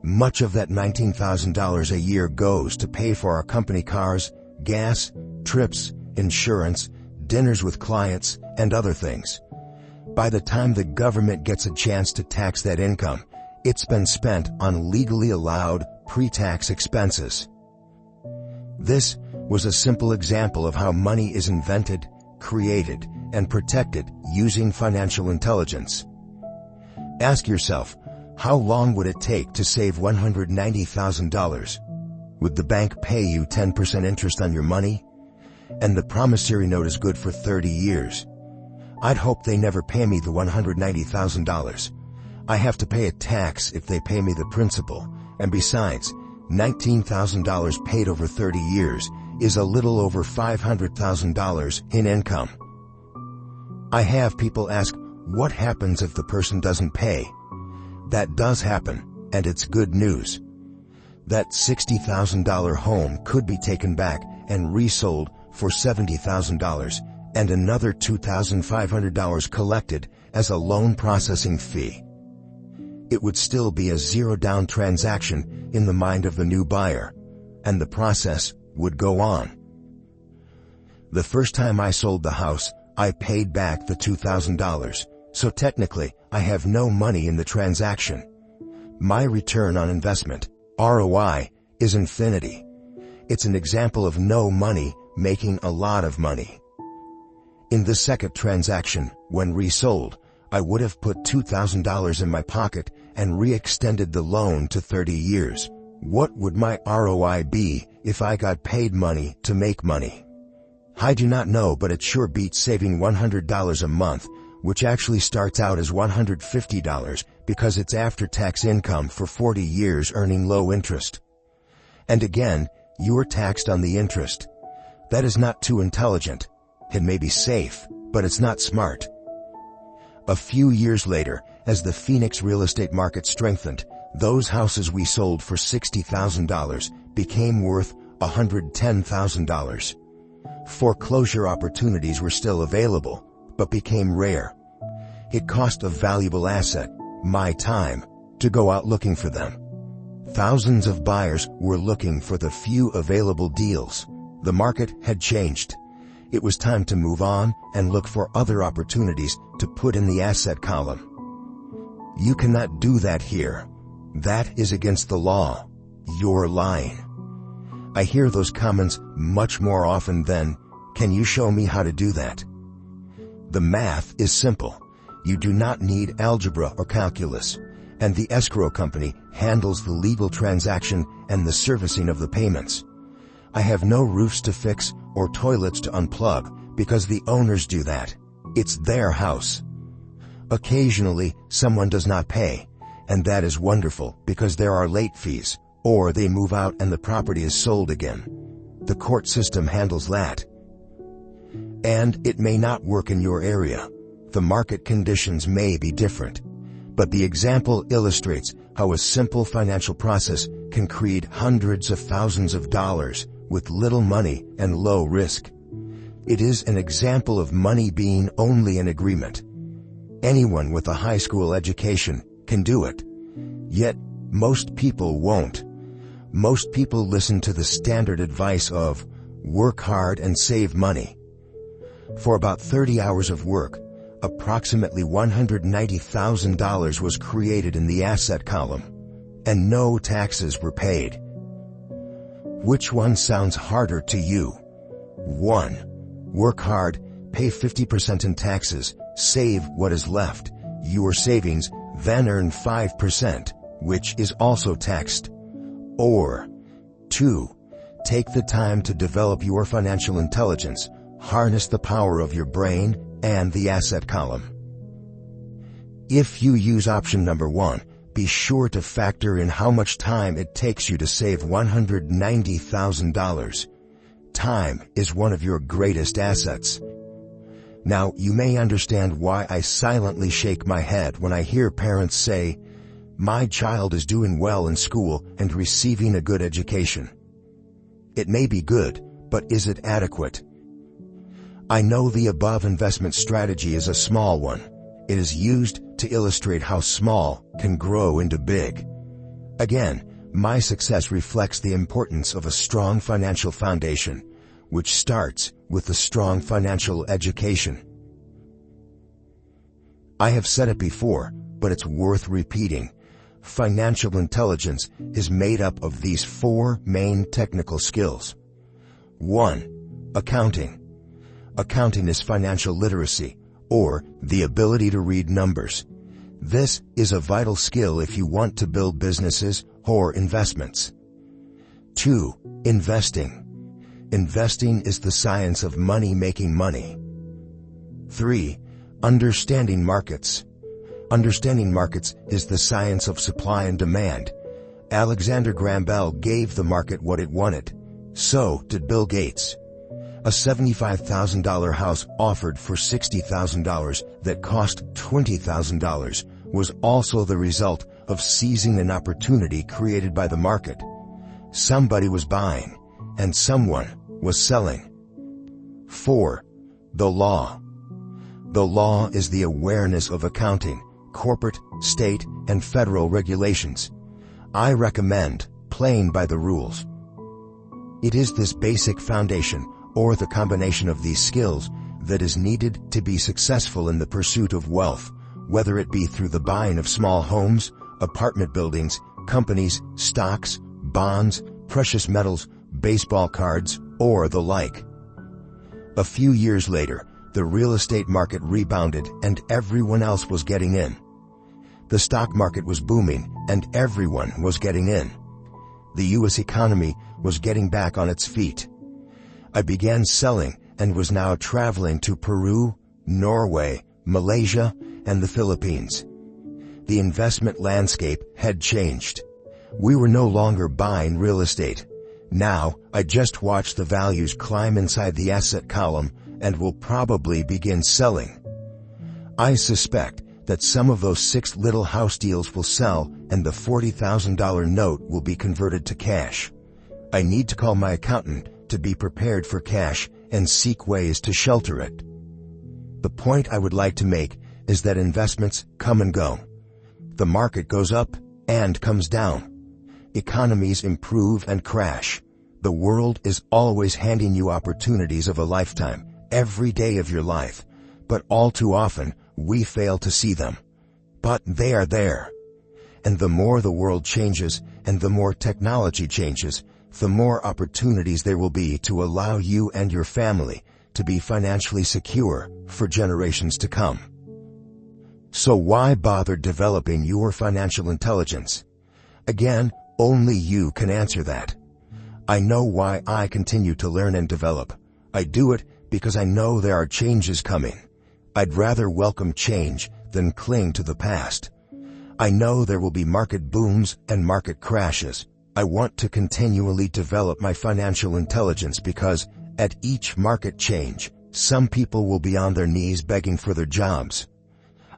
Much of that $19,000 a year goes to pay for our company cars, gas, trips, insurance, dinners with clients, and other things. By the time the government gets a chance to tax that income, it's been spent on legally allowed pre-tax expenses. This was a simple example of how money is invented, created, and protected using financial intelligence. Ask yourself, how long would it take to save $190,000? Would the bank pay you 10% interest on your money? And the promissory note is good for 30 years. I'd hope they never pay me the $190,000. I have to pay a tax if they pay me the principal, and besides, $19,000 paid over 30 years is a little over $500,000 in income. I have people ask, what happens if the person doesn't pay? That does happen, and it's good news. That $60,000 home could be taken back and resold for $70,000, and another $2,500 collected as a loan processing fee. It would still be a zero-down transaction in the mind of the new buyer, and the process would go on. The first time I sold the house, I paid back the $2,000, so technically I have no money in the transaction. My return on investment, ROI, is infinity. It's an example of no money making a lot of money. In the second transaction, when resold, I would have put $2,000 in my pocket and re-extended the loan to 30 years. What would my ROI be if I got paid money to make money? I do not know, but it sure beats saving $100 a month, which actually starts out as $150 because it's after-tax income for 40 years earning low interest. And again, you're taxed on the interest. That is not too intelligent. It may be safe, but it's not smart. A few years later, as the Phoenix real estate market strengthened, those houses we sold for $60,000 became worth $110,000. Foreclosure opportunities were still available, but became rare. It cost a valuable asset, my time, to go out looking for them. Thousands of buyers were looking for the few available deals. The market had changed. It was time to move on and look for other opportunities to put in the asset column. You cannot do that here. That is against the law. You're lying. I hear those comments much more often than, "Can you show me how to do that?" The math is simple. You do not need algebra or calculus, and the escrow company handles the legal transaction and the servicing of the payments. I have no roofs to fix or toilets to unplug because the owners do that. It's their house. Occasionally, someone does not pay, and that is wonderful because there are late fees, or they move out and the property is sold again. The court system handles that. And it may not work in your area. The market conditions may be different. But the example illustrates how a simple financial process can create hundreds of thousands of dollars with little money and low risk. It is an example of money being only an agreement. Anyone with a high school education can do it. Yet, most people won't. Most people listen to the standard advice of, work hard and save money. For about 30 hours of work, approximately $190,000 was created in the asset column, and no taxes were paid. Which one sounds harder to you? 1. Work hard, pay 50% in taxes, save what is left, your savings, then earn 5%, which is also taxed. Or 2. Take the time to develop your financial intelligence, harness the power of your brain and the asset column. If you use option number 1, be sure to factor in how much time it takes you to save $190,000. Time is one of your greatest assets. Now, you may understand why I silently shake my head when I hear parents say, "My child is doing well in school and receiving a good education." It may be good, but is it adequate? I know the above investment strategy is a small one. It is used to illustrate how small can grow into big. Again, my success reflects the importance of a strong financial foundation, which starts with a strong financial education. I have said it before, but it's worth repeating. Financial intelligence is made up of these 4 main technical skills. 1. Accounting. Accounting is financial literacy, or the ability to read numbers. This is a vital skill if you want to build businesses or investments. 2. Investing. Investing is the science of money making money. 3. Understanding markets. Understanding markets is the science of supply and demand. Alexander Graham Bell gave the market what it wanted. So did Bill Gates. A $75,000 house offered for $60,000 that cost $20,000 was also the result of seizing an opportunity created by the market. Somebody was buying, and someone was selling. 4. The law. The law is the awareness of accounting, corporate, state, and federal regulations. I recommend playing by the rules. It is this basic foundation, or the combination of these skills, that is needed to be successful in the pursuit of wealth, whether it be through the buying of small homes, apartment buildings, companies, stocks, bonds, precious metals, baseball cards, or the like. A few years later, the real estate market rebounded and everyone else was getting in. The stock market was booming and everyone was getting in. The U.S. economy was getting back on its feet. I began selling and was now traveling to Peru, Norway, Malaysia, and the Philippines. The investment landscape had changed. We were no longer buying real estate. Now, I just watch the values climb inside the asset column and will probably begin selling. I suspect that some of those 6 little house deals will sell and the $40,000 note will be converted to cash. I need to call my accountant to be prepared for cash and seek ways to shelter it. The point I would like to make is that investments come and go. The market goes up and comes down. Economies improve and crash. The world is always handing you opportunities of a lifetime, every day of your life, but all too often we fail to see them. But they are there. And the more the world changes and the more technology changes, the more opportunities there will be to allow you and your family to be financially secure for generations to come. So why bother developing your financial intelligence? Again, only you can answer that. I know why I continue to learn and develop. I do it because I know there are changes coming. I'd rather welcome change than cling to the past. I know there will be market booms and market crashes. I want to continually develop my financial intelligence because at each market change, some people will be on their knees begging for their jobs.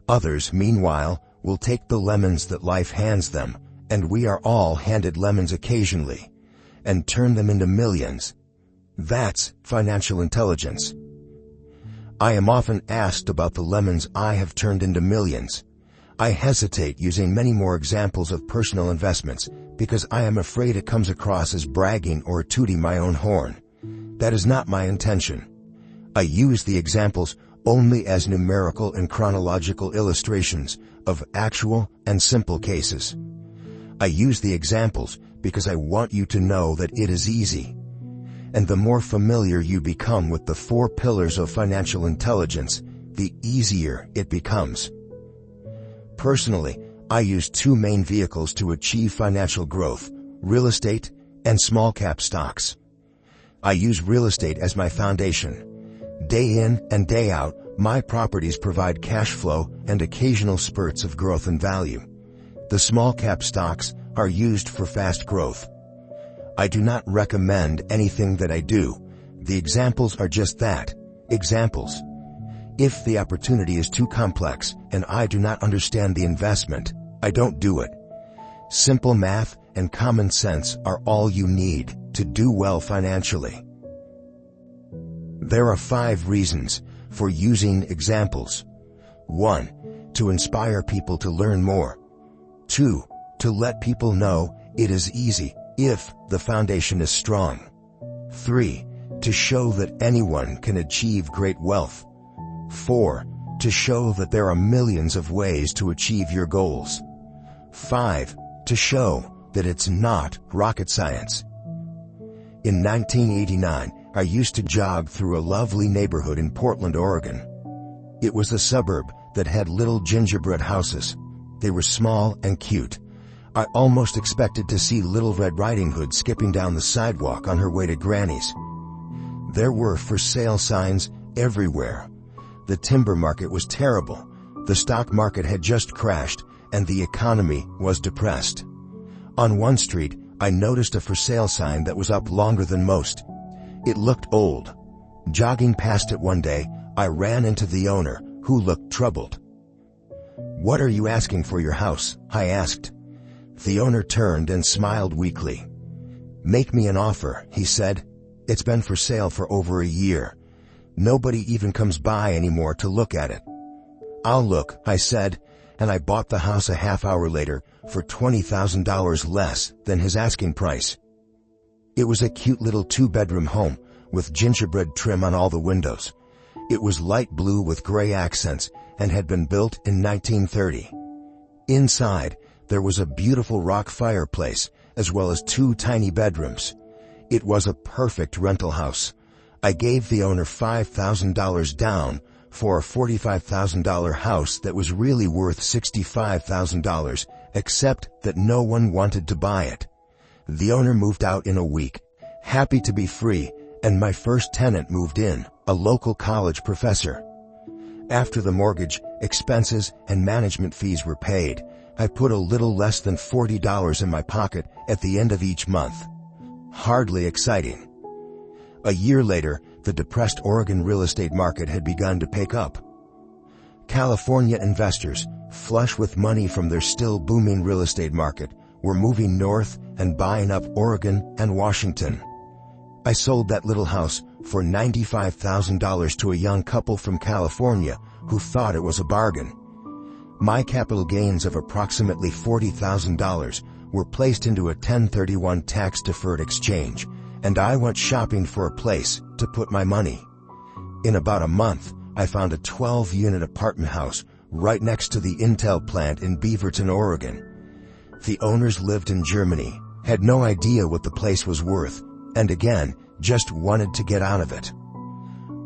Others, meanwhile, will take the lemons that life hands them, and we are all handed lemons occasionally, and turn them into millions. That's financial intelligence. I am often asked about the lemons I have turned into millions. I hesitate using many more examples of personal investments because I am afraid it comes across as bragging or tooting my own horn. That is not my intention. I use the examples only as numerical and chronological illustrations of actual and simple cases. I use the examples because I want you to know that it is easy. And the more familiar you become with the 4 pillars of financial intelligence, the easier it becomes. Personally, I use 2 main vehicles to achieve financial growth: real estate and small cap stocks. I use real estate as my foundation. Day in and day out, my properties provide cash flow and occasional spurts of growth and value. The small cap stocks are used for fast growth. I do not recommend anything that I do. The examples are just that, examples. If the opportunity is too complex and I do not understand the investment, I don't do it. Simple math and common sense are all you need to do well financially. There are 5 reasons for using examples. 1. To inspire people to learn more. 2. To let people know it is easy if the foundation is strong. 3. To show that anyone can achieve great wealth. 4. To show that there are millions of ways to achieve your goals. 5. To show that it's not rocket science. In 1989, I used to jog through a lovely neighborhood in Portland, Oregon. It was a suburb that had little gingerbread houses. They were small and cute. I almost expected to see Little Red Riding Hood skipping down the sidewalk on her way to Granny's. There were for sale signs everywhere. The timber market was terrible. The stock market had just crashed, and the economy was depressed. On one street, I noticed a for sale sign that was up longer than most. It looked old. Jogging past it one day, I ran into the owner, who looked troubled. "What are you asking for your house?" I asked. The owner turned and smiled weakly. "Make me an offer," he said. "It's been for sale for over a year. Nobody even comes by anymore to look at it." "I'll look," I said, and I bought the house a half hour later for $20,000 less than his asking price. It was a cute little 2-bedroom home with gingerbread trim on all the windows. It was light blue with gray accents and had been built in 1930. Inside, there was a beautiful rock fireplace, as well as 2 tiny bedrooms. It was a perfect rental house. I gave the owner $5,000 down for a $45,000 house that was really worth $65,000, except that no one wanted to buy it. The owner moved out in a week, happy to be free, and my first tenant moved in, a local college professor. After the mortgage, expenses, and management fees were paid, I put a little less than $40 in my pocket at the end of each month. Hardly exciting. A year later, the depressed Oregon real estate market had begun to pick up. California investors, flush with money from their still booming real estate market, were moving north and buying up Oregon and Washington. I sold that little house for $95,000 to a young couple from California who thought it was a bargain. My capital gains of approximately $40,000 were placed into a 1031 tax-deferred exchange, and I went shopping for a place to put my money. In about a month, I found a 12-unit apartment house right next to the Intel plant in Beaverton, Oregon. The owners lived in Germany, had no idea what the place was worth, and again, just wanted to get out of it.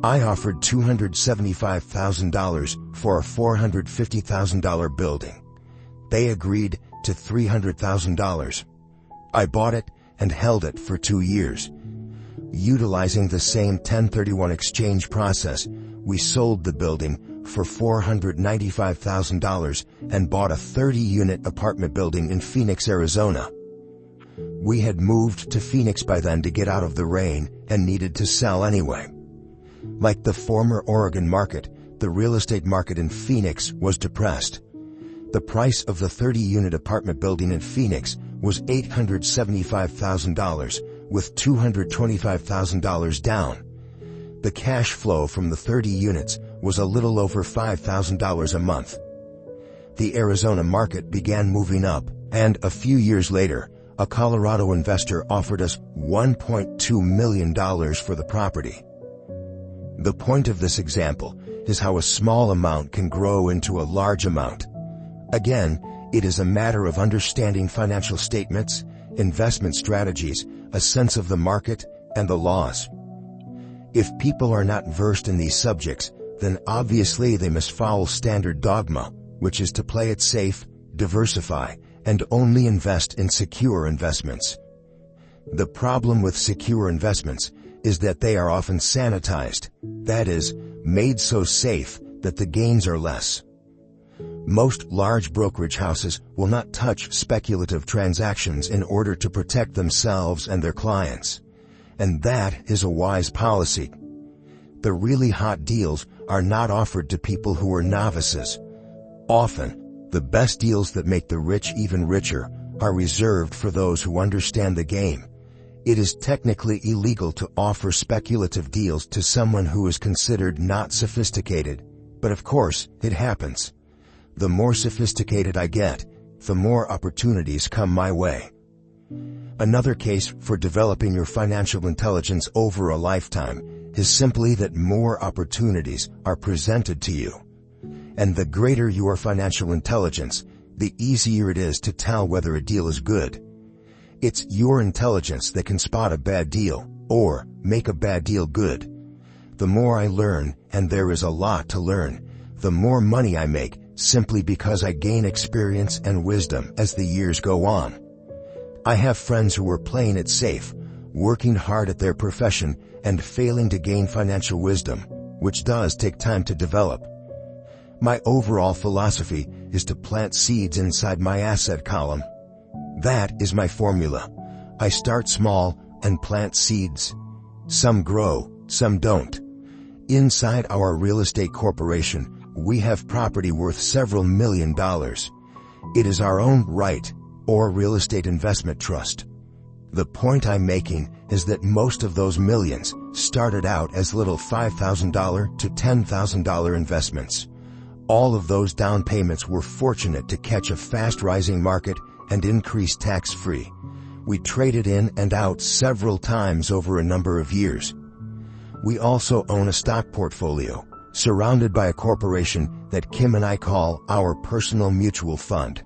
I offered $275,000 for a $450,000 building. They agreed to $300,000. I bought it and held it for 2 years. Utilizing the same 1031 exchange process, we sold the building for $495,000 and bought a 30-unit apartment building in Phoenix, Arizona. We had moved to Phoenix by then to get out of the rain and needed to sell anyway. Like the former Oregon market, the real estate market in Phoenix was depressed. The price of the 30-unit apartment building in Phoenix was $875,000, with $225,000 down. The cash flow from the 30 units was a little over $5,000 a month. The Arizona market began moving up, and a few years later, a Colorado investor offered us $1.2 million for the property. The point of this example is how a small amount can grow into a large amount. Again, it is a matter of understanding financial statements, investment strategies, a sense of the market, and the laws. If people are not versed in these subjects, then obviously they must follow standard dogma, which is to play it safe, diversify, and only invest in secure investments. The problem with secure investments is that they are often sanitized, that is, made so safe that the gains are less. Most large brokerage houses will not touch speculative transactions in order to protect themselves and their clients. And that is a wise policy. The really hot deals are not offered to people who are novices. Often, the best deals that make the rich even richer are reserved for those who understand the game. It is technically illegal to offer speculative deals to someone who is considered not sophisticated, but of course, it happens. The more sophisticated I get, the more opportunities come my way. Another case for developing your financial intelligence over a lifetime is simply that more opportunities are presented to you. And the greater your financial intelligence, the easier it is to tell whether a deal is good. It's your intelligence that can spot a bad deal, or make a bad deal good. The more I learn, and there is a lot to learn, the more money I make, simply because I gain experience and wisdom as the years go on. I have friends who are playing it safe, working hard at their profession, and failing to gain financial wisdom, which does take time to develop. My overall philosophy is to plant seeds inside my asset column. That is my formula. I start small and plant seeds. Some grow, some don't. Inside our real estate corporation, we have property worth several $1 million. It is our own right, or real estate investment trust. The point I'm making is that most of those millions started out as little $5,000 to $10,000 investments. All of those down payments were fortunate to catch a fast-rising market and increase tax-free. We traded in and out several times over a number of years. We also own a stock portfolio, surrounded by a corporation that Kim and I call our personal mutual fund.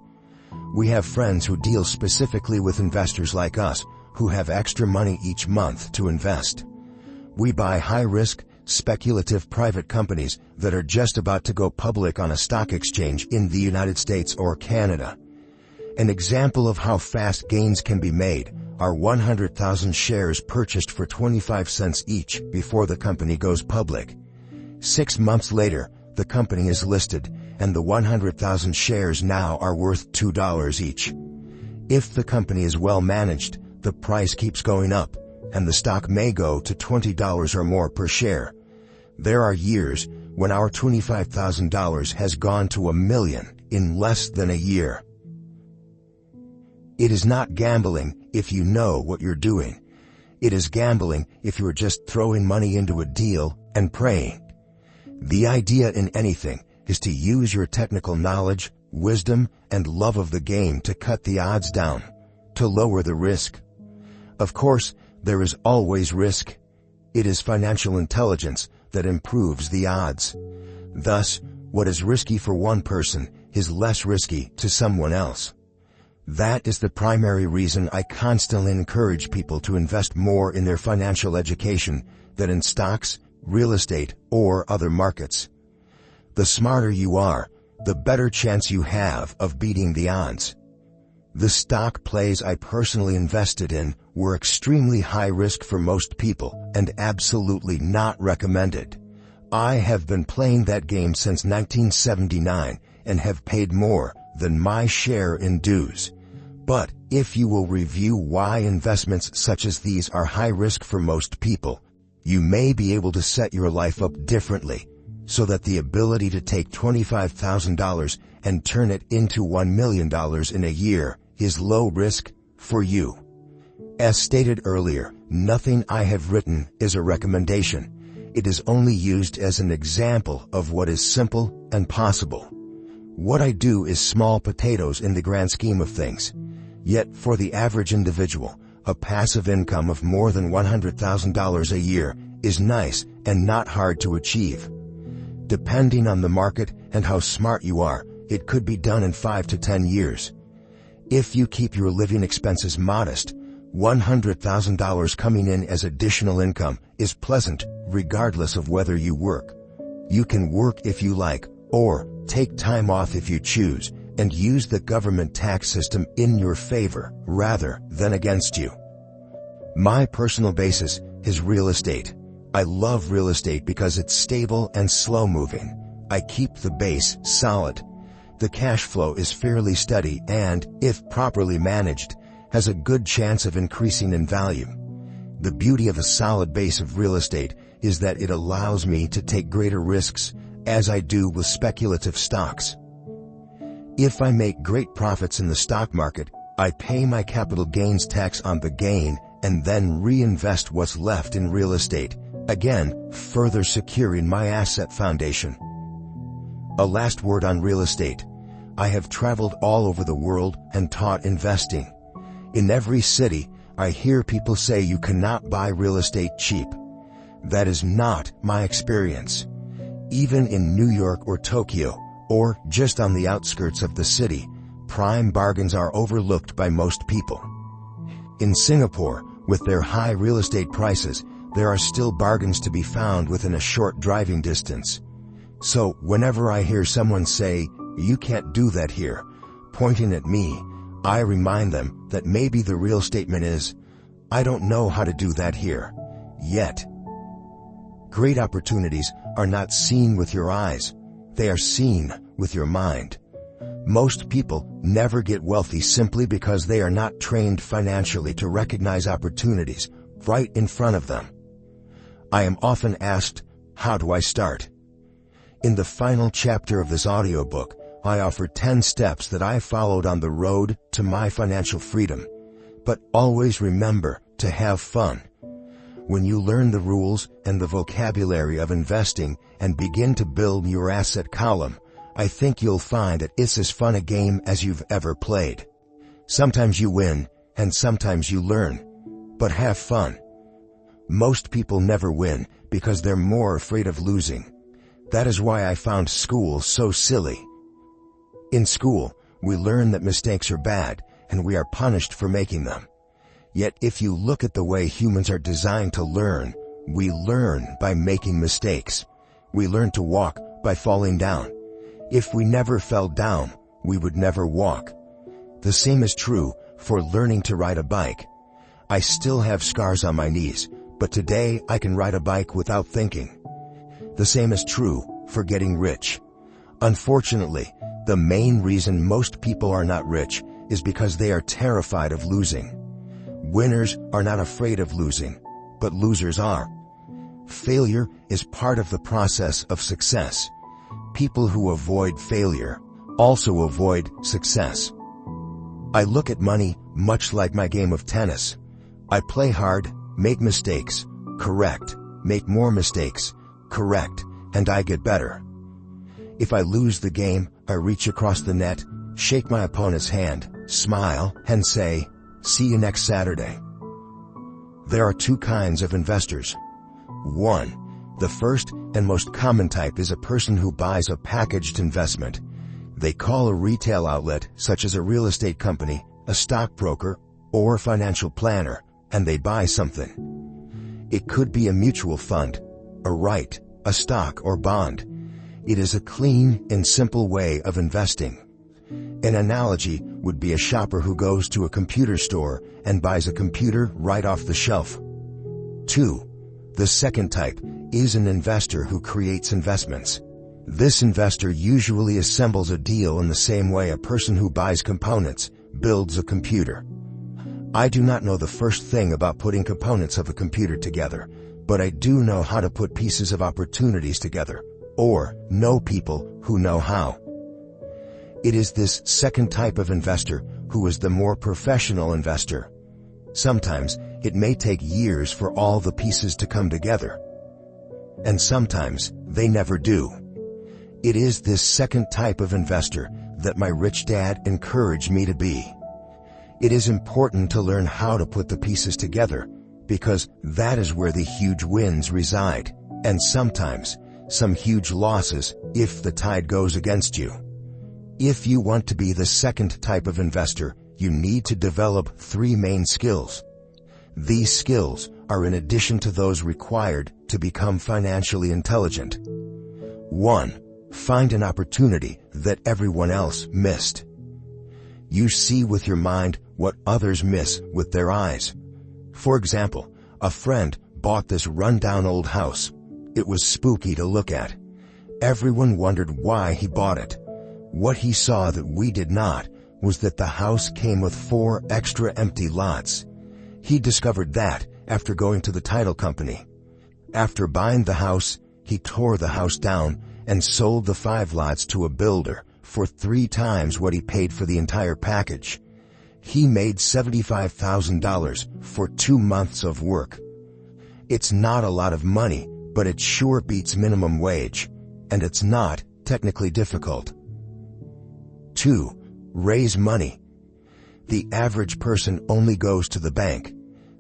We have friends who deal specifically with investors like us, who have extra money each month to invest. We buy high-risk, speculative private companies that are just about to go public on a stock exchange in the United States or Canada. An example of how fast gains can be made are 100,000 shares purchased for 25 cents each before the company goes public. 6 months later, the company is listed, and the 100,000 shares now are worth $2 each. If the company is well managed, the price keeps going up, and the stock may go to $20 or more per share. There are years when our $25,000 has gone to $1 million in less than a year. It is not gambling if you know what you're doing. It is gambling if you're just throwing money into a deal and praying. The idea in anything is to use your technical knowledge, wisdom, and love of the game to cut the odds down, to lower the risk. Of course, there is always risk. It is financial intelligence that improves the odds. Thus, what is risky for one person is less risky to someone else. That is the primary reason I constantly encourage people to invest more in their financial education than in stocks, real estate, or other markets. The smarter you are, the better chance you have of beating the odds. The stock plays I personally invested in were extremely high risk for most people and absolutely not recommended. I have been playing that game since 1979 and have paid more than my share in dues. But if you will review why investments such as these are high risk for most people, you may be able to set your life up differently, so that the ability to take $25,000 and turn it into $1 million in a year is low risk for you. As stated earlier, nothing I have written is a recommendation. It is only used as an example of what is simple and possible. What I do is small potatoes in the grand scheme of things. Yet for the average individual, a passive income of more than $100,000 a year is nice and not hard to achieve. Depending on the market and how smart you are, it could be done in 5 to 10 years. If you keep your living expenses modest, $100,000 coming in as additional income is pleasant regardless of whether you work. You can work if you like, or take time off if you choose, and use the government tax system in your favor rather than against you. My personal basis is real estate. I love real estate because it's stable and slow-moving. I keep the base solid. The cash flow is fairly steady and, if properly managed, has a good chance of increasing in value. The beauty of a solid base of real estate is that it allows me to take greater risks, as I do with speculative stocks. If I make great profits in the stock market, I pay my capital gains tax on the gain and then reinvest what's left in real estate, again, further securing my asset foundation. A last word on real estate. I have traveled all over the world and taught investing. In every city, I hear people say you cannot buy real estate cheap. That is not my experience. Even in New York or Tokyo, or just on the outskirts of the city, prime bargains are overlooked by most people. In Singapore, with their high real estate prices, there are still bargains to be found within a short driving distance. So, whenever I hear someone say, "You can't do that here," pointing at me, I remind them that maybe the real statement is, "I don't know how to do that here yet." Great opportunities are not seen with your eyes. They are seen with your mind. Most people never get wealthy simply because they are not trained financially to recognize opportunities right in front of them. I am often asked, how do I start? In the final chapter of this audiobook, I offer 10 steps that I followed on the road to my financial freedom. But always remember to have fun. When you learn the rules and the vocabulary of investing and begin to build your asset column, I think you'll find that it's as fun a game as you've ever played. Sometimes you win, and sometimes you learn. But have fun. Most people never win because they're more afraid of losing. That is why I found school so silly. In school, we learn that mistakes are bad and we are punished for making them. Yet if you look at the way humans are designed to learn, we learn by making mistakes. We learn to walk by falling down. If we never fell down, we would never walk. The same is true for learning to ride a bike. I still have scars on my knees, but today I can ride a bike without thinking. The same is true for getting rich. Unfortunately, the main reason most people are not rich is because they are terrified of losing. Winners are not afraid of losing, but losers are. Failure is part of the process of success. People who avoid failure also avoid success. I look at money much like my game of tennis. I play hard, make mistakes, correct, make more mistakes, correct, and I get better. If I lose the game, I reach across the net, shake my opponent's hand, smile, and say, "See you next Saturday." There are two kinds of investors. One, the first and most common type is a person who buys a packaged investment. They call a retail outlet, such as a real estate company, a stockbroker, or a financial planner, and they buy something. It could be a mutual fund, a right, a stock or bond. It is a clean and simple way of investing. An analogy would be a shopper who goes to a computer store and buys a computer right off the shelf. 2. The second type is an investor who creates investments. This investor usually assembles a deal in the same way a person who buys components builds a computer. I do not know the first thing about putting components of a computer together, but I do know how to put pieces of opportunities together, or know people who know how. It is this second type of investor who is the more professional investor. Sometimes it may take years for all the pieces to come together. And sometimes they never do. It is this second type of investor that my rich dad encouraged me to be. It is important to learn how to put the pieces together, because that is where the huge wins reside, and sometimes some huge losses if the tide goes against you. If you want to be the second type of investor, you need to develop 3 main skills. These skills are in addition to those required to become financially intelligent. 1. Find an opportunity that everyone else missed. You see with your mind what others miss with their eyes. For example, a friend bought this rundown old house. It was spooky to look at. Everyone wondered why he bought it. What he saw that we did not was that the house came with 4 extra empty lots. He discovered that after going to the title company. After buying the house, he tore the house down and sold the 5 lots to a builder for 3 times what he paid for the entire package. He made $75,000 for 2 months of work. It's not a lot of money, but it sure beats minimum wage, and it's not technically difficult. 2. Raise money. The average person only goes to the bank.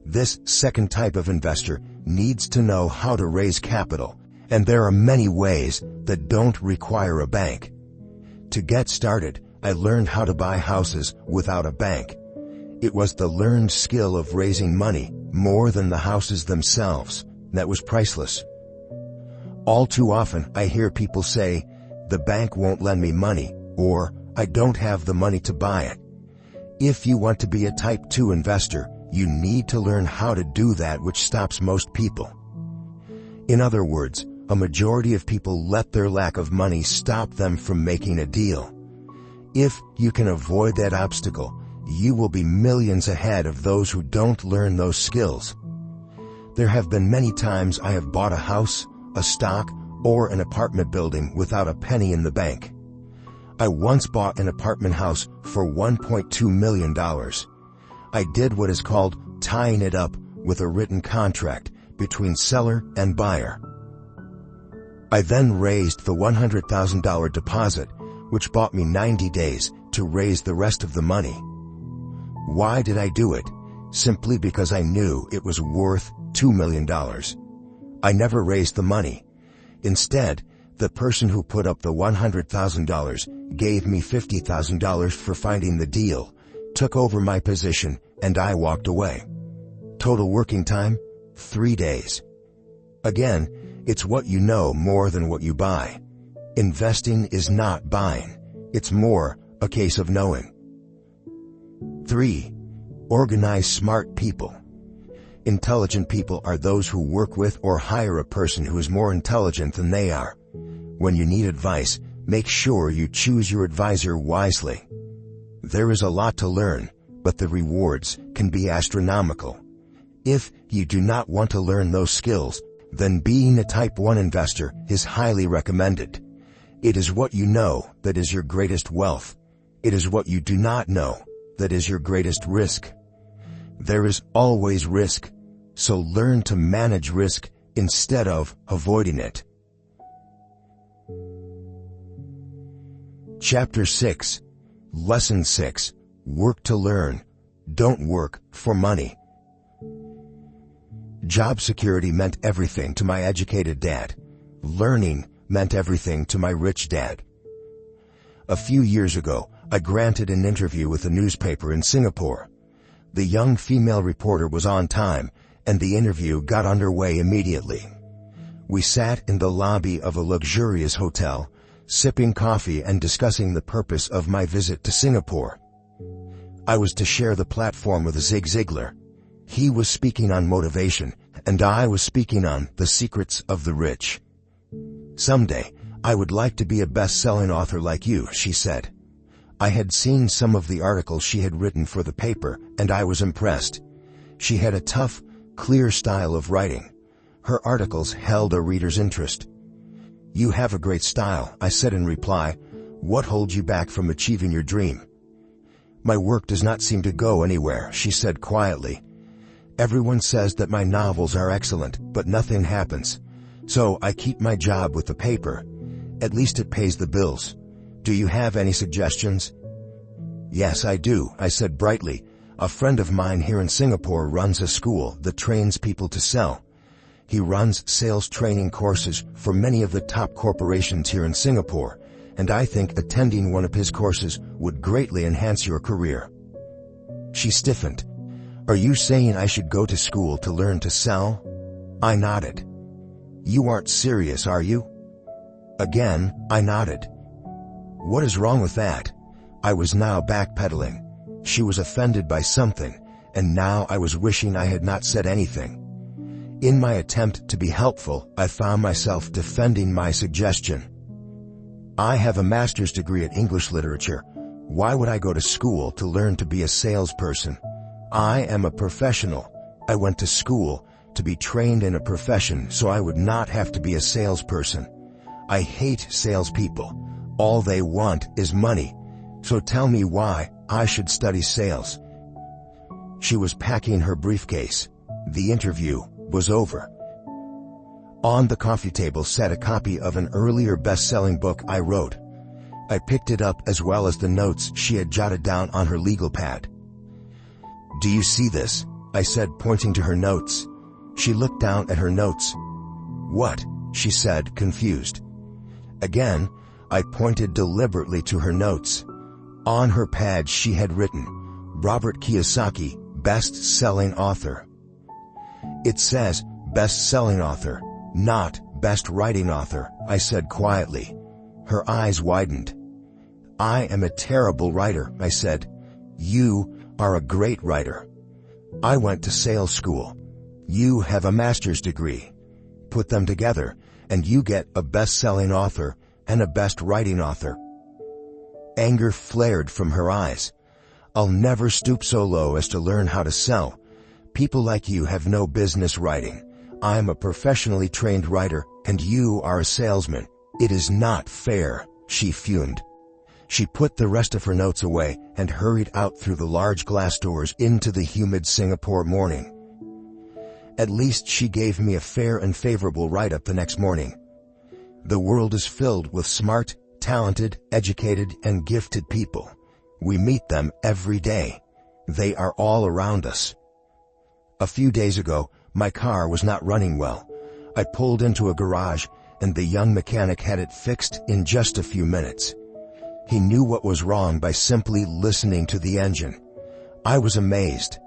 This second type of investor needs to know how to raise capital, and there are many ways that don't require a bank. To get started, I learned how to buy houses without a bank. It was the learned skill of raising money more than the houses themselves that was priceless. All too often I hear people say, "The bank won't lend me money," or "I don't have the money to buy it." If you want to be a type 2 investor, you need to learn how to do that which stops most people. In other words, a majority of people let their lack of money stop them from making a deal. If you can avoid that obstacle, you will be millions ahead of those who don't learn those skills. There have been many times I have bought a house, a stock, or an apartment building without a penny in the bank. I once bought an apartment house for $1.2 million. I did what is called tying it up with a written contract between seller and buyer. I then raised the $100,000 deposit, which bought me 90 days to raise the rest of the money. Why did I do it? Simply because I knew it was worth $2 million. I never raised the money. Instead, the person who put up the $100,000 gave me $50,000 for finding the deal, took over my position, and I walked away. Total working time, 3 days. Again, it's what you know more than what you buy. Investing is not buying. It's more a case of knowing. 3. Organize smart people. Intelligent people are those who work with or hire a person who is more intelligent than they are. When you need advice, make sure you choose your advisor wisely. There is a lot to learn, but the rewards can be astronomical. If you do not want to learn those skills, then being a Type 1 investor is highly recommended. It is what you know that is your greatest wealth. It is what you do not know that is your greatest risk. There is always risk, so learn to manage risk instead of avoiding it. Chapter 6. Lesson 6. Work to learn. Don't work for money. Job security meant everything to my educated dad. Learning meant everything to my rich dad. A few years ago, I granted an interview with a newspaper in Singapore. The young female reporter was on time, and the interview got underway immediately. We sat in the lobby of a luxurious hotel, sipping coffee and discussing the purpose of my visit to Singapore. I was to share the platform with Zig Ziglar. He was speaking on motivation, and I was speaking on the secrets of the rich. Someday, I would like to be a best-selling author like you, she said. I had seen some of the articles she had written for the paper, and I was impressed. She had a tough, clear style of writing. Her articles held a reader's interest. You have a great style, I said in reply. What holds you back from achieving your dream? My work does not seem to go anywhere, she said quietly. Everyone says that my novels are excellent, but nothing happens. So I keep my job with the paper. At least it pays the bills. Do you have any suggestions? Yes, I do, I said brightly. A friend of mine here in Singapore runs a school that trains people to sell. He runs sales training courses for many of the top corporations here in Singapore, and I think attending one of his courses would greatly enhance your career. She stiffened. Are you saying I should go to school to learn to sell? I nodded. You aren't serious, are you? Again, I nodded. What is wrong with that? I was now backpedaling. She was offended by something, and now I was wishing I had not said anything. In my attempt to be helpful, I found myself defending my suggestion. I have a master's degree in English literature. Why would I go to school to learn to be a salesperson? I am a professional. I went to school to be trained in a profession so I would not have to be a salesperson. I hate salespeople. All they want is money. So tell me why I should study sales. She was packing her briefcase. The interview was over. On the coffee table sat a copy of an earlier best-selling book I wrote. I picked it up as well as the notes she had jotted down on her legal pad. Do you see this? I said, pointing to her notes. She looked down at her notes. What? She said, confused. Again, I pointed deliberately to her notes. On her pad she had written, Robert Kiyosaki, best-selling author. It says, best-selling author, not best writing author, I said quietly. Her eyes widened. I am a terrible writer, I said. You are a great writer. I went to sales school. You have a master's degree. Put them together, and you get a best-selling author and a best writing author. Anger flared from her eyes. I'll never stoop so low as to learn how to sell. People like you have no business writing. I am a professionally trained writer, and you are a salesman. It is not fair, she fumed. She put the rest of her notes away and hurried out through the large glass doors into the humid Singapore morning. At least she gave me a fair and favorable write-up the next morning. The world is filled with smart, talented, educated, and gifted people. We meet them every day. They are all around us. A few days ago, My car was not running well. I pulled into a garage, and the young mechanic had it fixed in just a few minutes. He knew what was wrong by simply listening to the engine. I was amazed.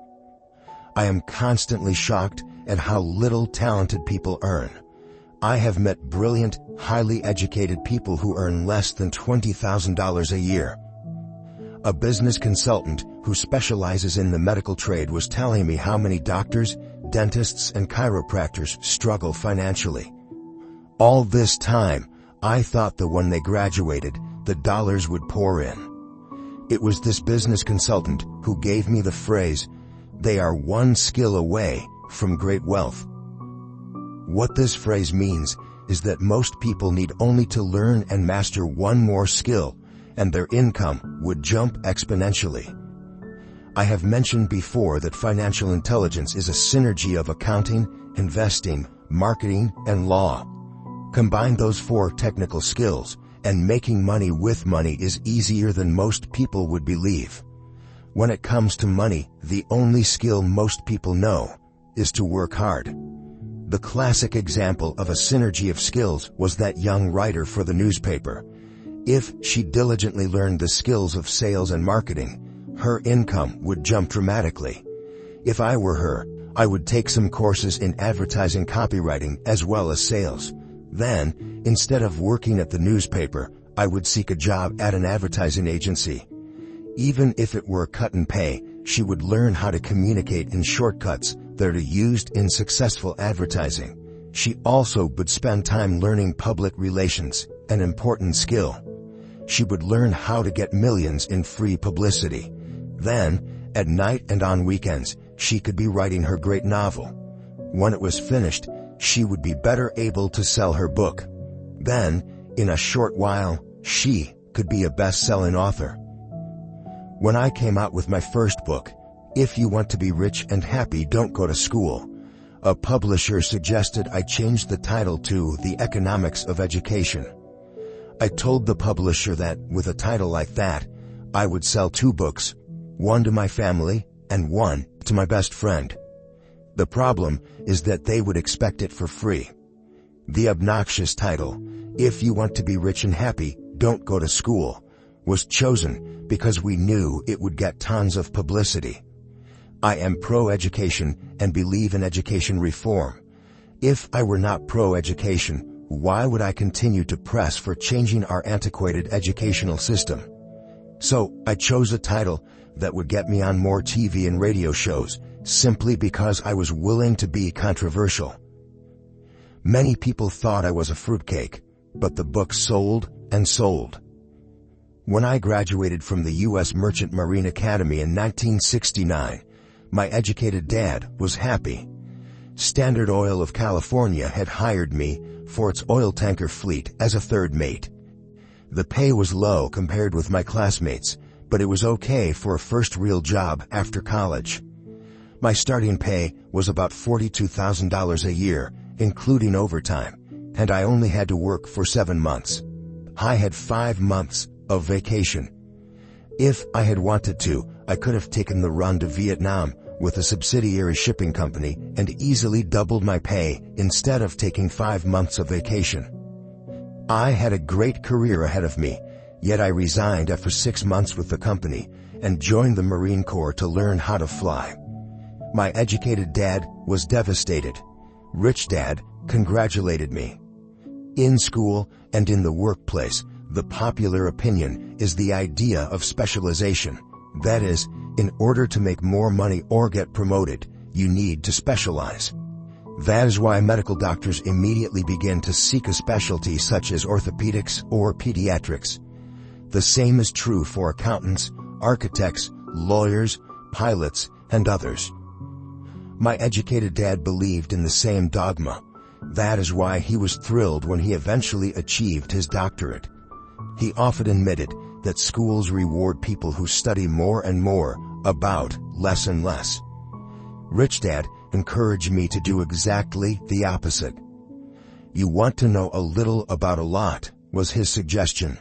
I am constantly shocked at how little talented people earn. I have met brilliant, highly educated people who earn less than $20,000 a year. A business consultant who specializes in the medical trade was telling me how many doctors, dentists, and chiropractors struggle financially. All this time, I thought that when they graduated, the dollars would pour in. It was this business consultant who gave me the phrase, "They are one skill away from great wealth." What this phrase means is that most people need only to learn and master one more skill, and their income would jump exponentially. I have mentioned before that financial intelligence is a synergy of accounting, investing, marketing, and law. Combine those 4 technical skills, and making money with money is easier than most people would believe. When it comes to money, the only skill most people know is to work hard. The classic example of a synergy of skills was that young writer for the newspaper. If she diligently learned the skills of sales and marketing, her income would jump dramatically. If I were her, I would take some courses in advertising copywriting as well as sales. Then, instead of working at the newspaper, I would seek a job at an advertising agency. Even if it were cut and pay, she would learn how to communicate in shortcuts that are used in successful advertising. She also would spend time learning public relations, an important skill. She would learn how to get millions in free publicity. Then, at night and on weekends, she could be writing her great novel. When it was finished, she would be better able to sell her book. Then, in a short while, she could be a best-selling author. When I came out with my first book, If You Want to Be Rich and Happy, Don't Go to School, a publisher suggested I change the title to The Economics of Education. I told the publisher that, with a title like that, I would sell 2 books, one to my family and one to my best friend. The problem is that they would expect it for free. The obnoxious title, If You Want to Be Rich and Happy, Don't Go to School, was chosen because we knew it would get tons of publicity. I am pro-education and believe in education reform. If I were not pro-education, why would I continue to press for changing our antiquated educational system? So, I chose a title that would get me on more TV and radio shows, simply because I was willing to be controversial. Many people thought I was a fruitcake, but the book sold and sold. When I graduated from the U.S. Merchant Marine Academy in 1969, my educated dad was happy. Standard Oil of California had hired me for its oil tanker fleet as a third mate. The pay was low compared with my classmates, but it was okay for a first real job after college. My starting pay was about $42,000 a year, including overtime, and I only had to work for 7 months. I had 5 months of vacation. If I had wanted to, I could have taken the run to Vietnam with a subsidiary shipping company and easily doubled my pay instead of taking 5 months of vacation. I had a great career ahead of me, yet I resigned after 6 months with the company and joined the Marine Corps to learn how to fly. My educated dad was devastated. Rich Dad congratulated me. In school and in the workplace, the popular opinion is the idea of specialization. That is, in order to make more money or get promoted, you need to specialize. That is why medical doctors immediately begin to seek a specialty such as orthopedics or pediatrics. The same is true for accountants, architects, lawyers, pilots, and others. My educated dad believed in the same dogma. That is why he was thrilled when he eventually achieved his doctorate. He often admitted that schools reward people who study more and more about less and less. Rich Dad encouraged me to do exactly the opposite. You want to know a little about a lot, was his suggestion.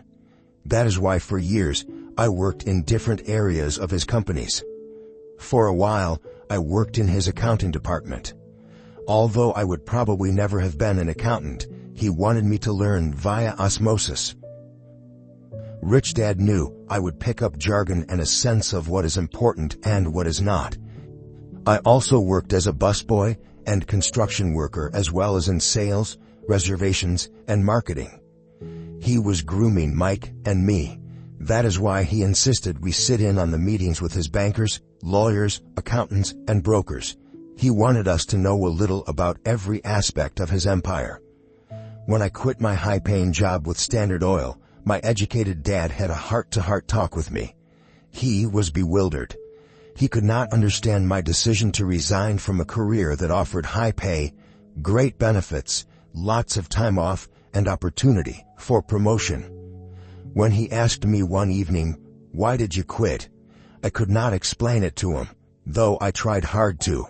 That is why for years I worked in different areas of his companies. For a while, I worked in his accounting department. Although I would probably never have been an accountant, he wanted me to learn via osmosis. Rich Dad knew I would pick up jargon and a sense of what is important and what is not. I also worked as a busboy and construction worker, as well as in sales, reservations, and marketing. He was grooming Mike and me. That is why he insisted we sit in on the meetings with his bankers, lawyers, accountants, and brokers. He wanted us to know a little about every aspect of his empire. When I quit my high-paying job with Standard Oil, my educated dad had a heart-to-heart talk with me. He was bewildered. He could not understand my decision to resign from a career that offered high pay, great benefits, lots of time off, and opportunity for promotion. When he asked me one evening, "Why did you quit?" I could not explain it to him, though I tried hard to.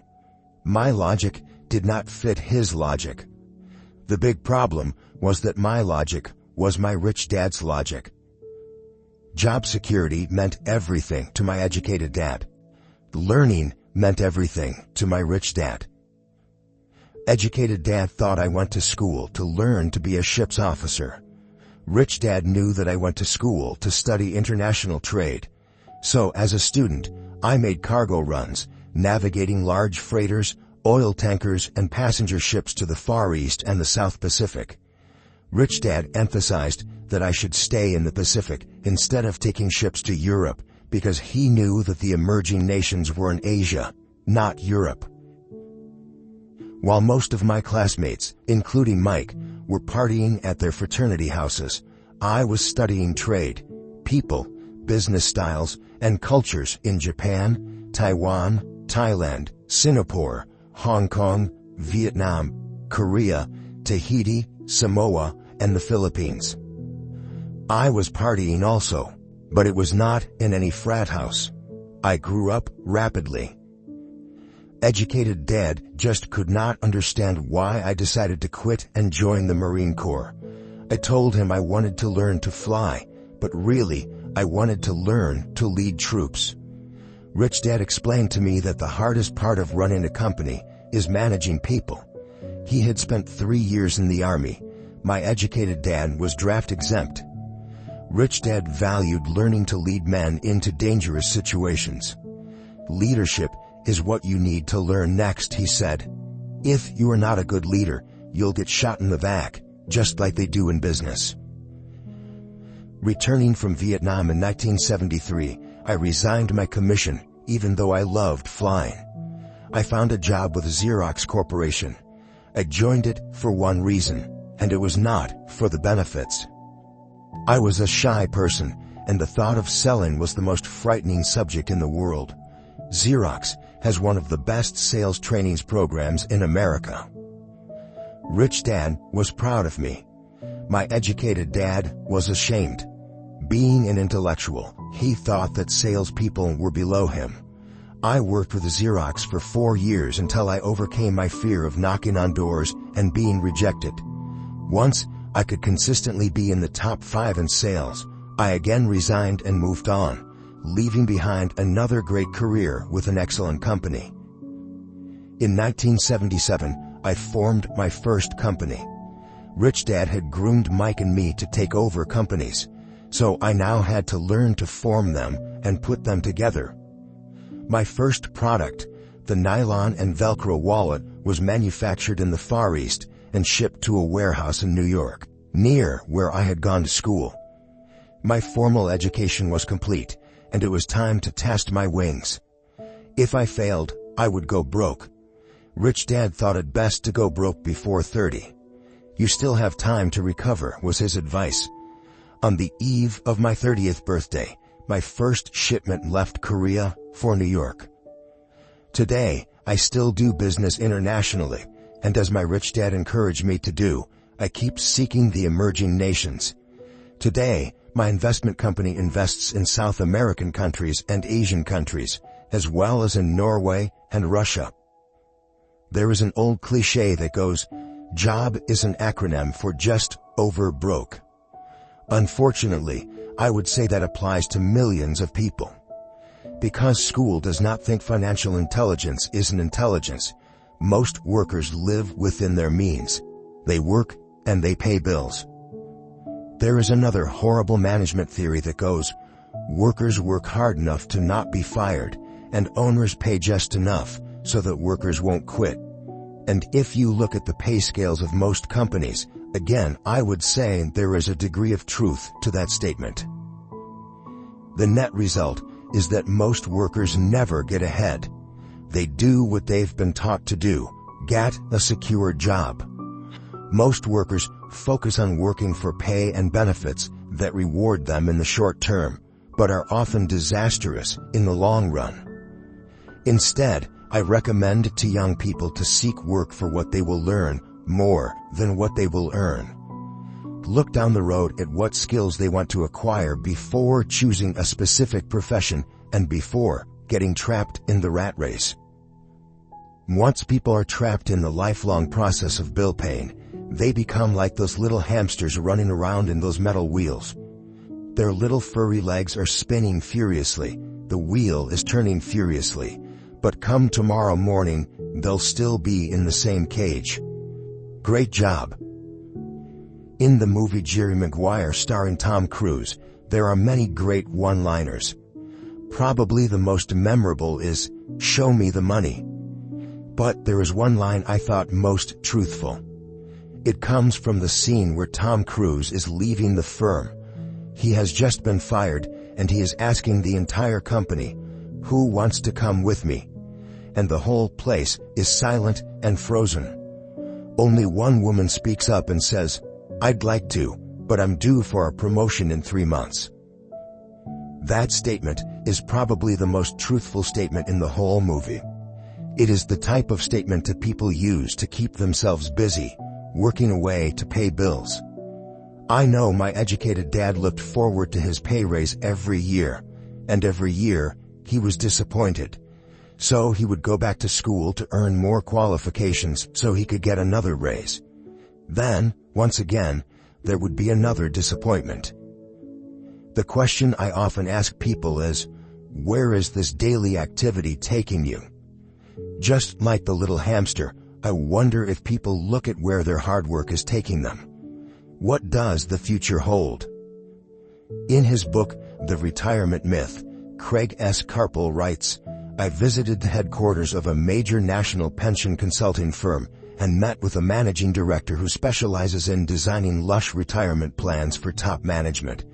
My logic did not fit his logic. The big problem was that my logic was my rich dad's logic. Job security meant everything to my educated dad. Learning meant everything to my rich dad. Educated dad thought I went to school to learn to be a ship's officer. Rich dad knew that I went to school to study international trade. So as a student, I made cargo runs, navigating large freighters, oil tankers, and passenger ships to the Far East and the South Pacific. Rich Dad emphasized that I should stay in the Pacific instead of taking ships to Europe, because he knew that the emerging nations were in Asia, not Europe. While most of my classmates, including Mike, were partying at their fraternity houses, I was studying trade, people, business styles, and cultures in Japan, Taiwan, Thailand, Singapore, Hong Kong, Vietnam, Korea, Tahiti, Samoa, and the Philippines. I was partying also, but it was not in any frat house. I grew up rapidly. Educated dad just could not understand why I decided to quit and join the Marine Corps. I told him I wanted to learn to fly, but really, I wanted to learn to lead troops. Rich Dad explained to me that the hardest part of running a company is managing people. He had spent 3 years in the Army. My educated dad was draft exempt. Rich Dad valued learning to lead men into dangerous situations. Leadership is what you need to learn next, he said. If you are not a good leader, you'll get shot in the back, just like they do in business. Returning from Vietnam in 1973, I resigned my commission, even though I loved flying. I found a job with Xerox Corporation. I joined it for one reason, and it was not for the benefits. I was a shy person, and the thought of selling was the most frightening subject in the world. Xerox has one of the best sales trainings programs in America. Rich Dad was proud of me. My educated dad was ashamed. Being an intellectual, he thought that salespeople were below him. I worked with Xerox for 4 years until I overcame my fear of knocking on doors and being rejected. Once I could consistently be in the top 5 in sales, I again resigned and moved on, leaving behind another great career with an excellent company. In 1977, I formed my first company. Rich Dad had groomed Mike and me to take over companies, so I now had to learn to form them and put them together. My first product, the nylon and Velcro wallet, was manufactured in the Far East and shipped to a warehouse in New York, near where I had gone to school. My formal education was complete, and it was time to test my wings. If I failed, I would go broke. Rich Dad thought it best to go broke before 30. You still have time to recover, was his advice. On the eve of my 30th birthday, my first shipment left Korea for New York. Today, I still do business internationally, and as my rich dad encouraged me to do, I keep seeking the emerging nations. Today, my investment company invests in South American countries and Asian countries, as well as in Norway and Russia. There is an old cliché that goes, "Job is an acronym for just over broke." Unfortunately, I would say that applies to millions of people. Because school does not think financial intelligence is an intelligence, Most workers live within their means. They work and they pay bills. There is another horrible management theory that goes, workers work hard enough to not be fired, and owners pay just enough so that workers won't quit. And if you look at the pay scales of most companies, again, I would say there is a degree of truth to that statement. The net result is that most workers never get ahead. They do what they've been taught to do, get a secure job. Most workers focus on working for pay and benefits that reward them in the short term, but are often disastrous in the long run. Instead, I recommend to young people to seek work for what they will learn more than what they will earn. Look down the road at what skills they want to acquire before choosing a specific profession and before getting trapped in the rat race. Once people are trapped in the lifelong process of bill paying, they become like those little hamsters running around in those metal wheels. Their little furry legs are spinning furiously, the wheel is turning furiously, but come tomorrow morning, they'll still be in the same cage. Great job. In the movie Jerry Maguire starring Tom Cruise, there are many great one-liners. Probably the most memorable is, "Show me the money." But there is one line I thought most truthful. It comes from the scene where Tom Cruise is leaving the firm. He has just been fired, and he is asking the entire company, "Who wants to come with me?" And the whole place is silent and frozen. Only one woman speaks up and says, "I'd like to, but I'm due for a promotion in 3 months." That statement is probably the most truthful statement in the whole movie. It is the type of statement that people use to keep themselves busy, working away to pay bills. I know my educated dad looked forward to his pay raise every year, and every year he was disappointed. So he would go back to school to earn more qualifications so he could get another raise. Then, once again, there would be another disappointment. The question I often ask people is, where is this daily activity taking you? Just like the little hamster, I wonder if people look at where their hard work is taking them. What does the future hold? In his book, The Retirement Myth, Craig S. Carpel writes, "I visited the headquarters of a major national pension consulting firm and met with a managing director who specializes in designing lush retirement plans for top management.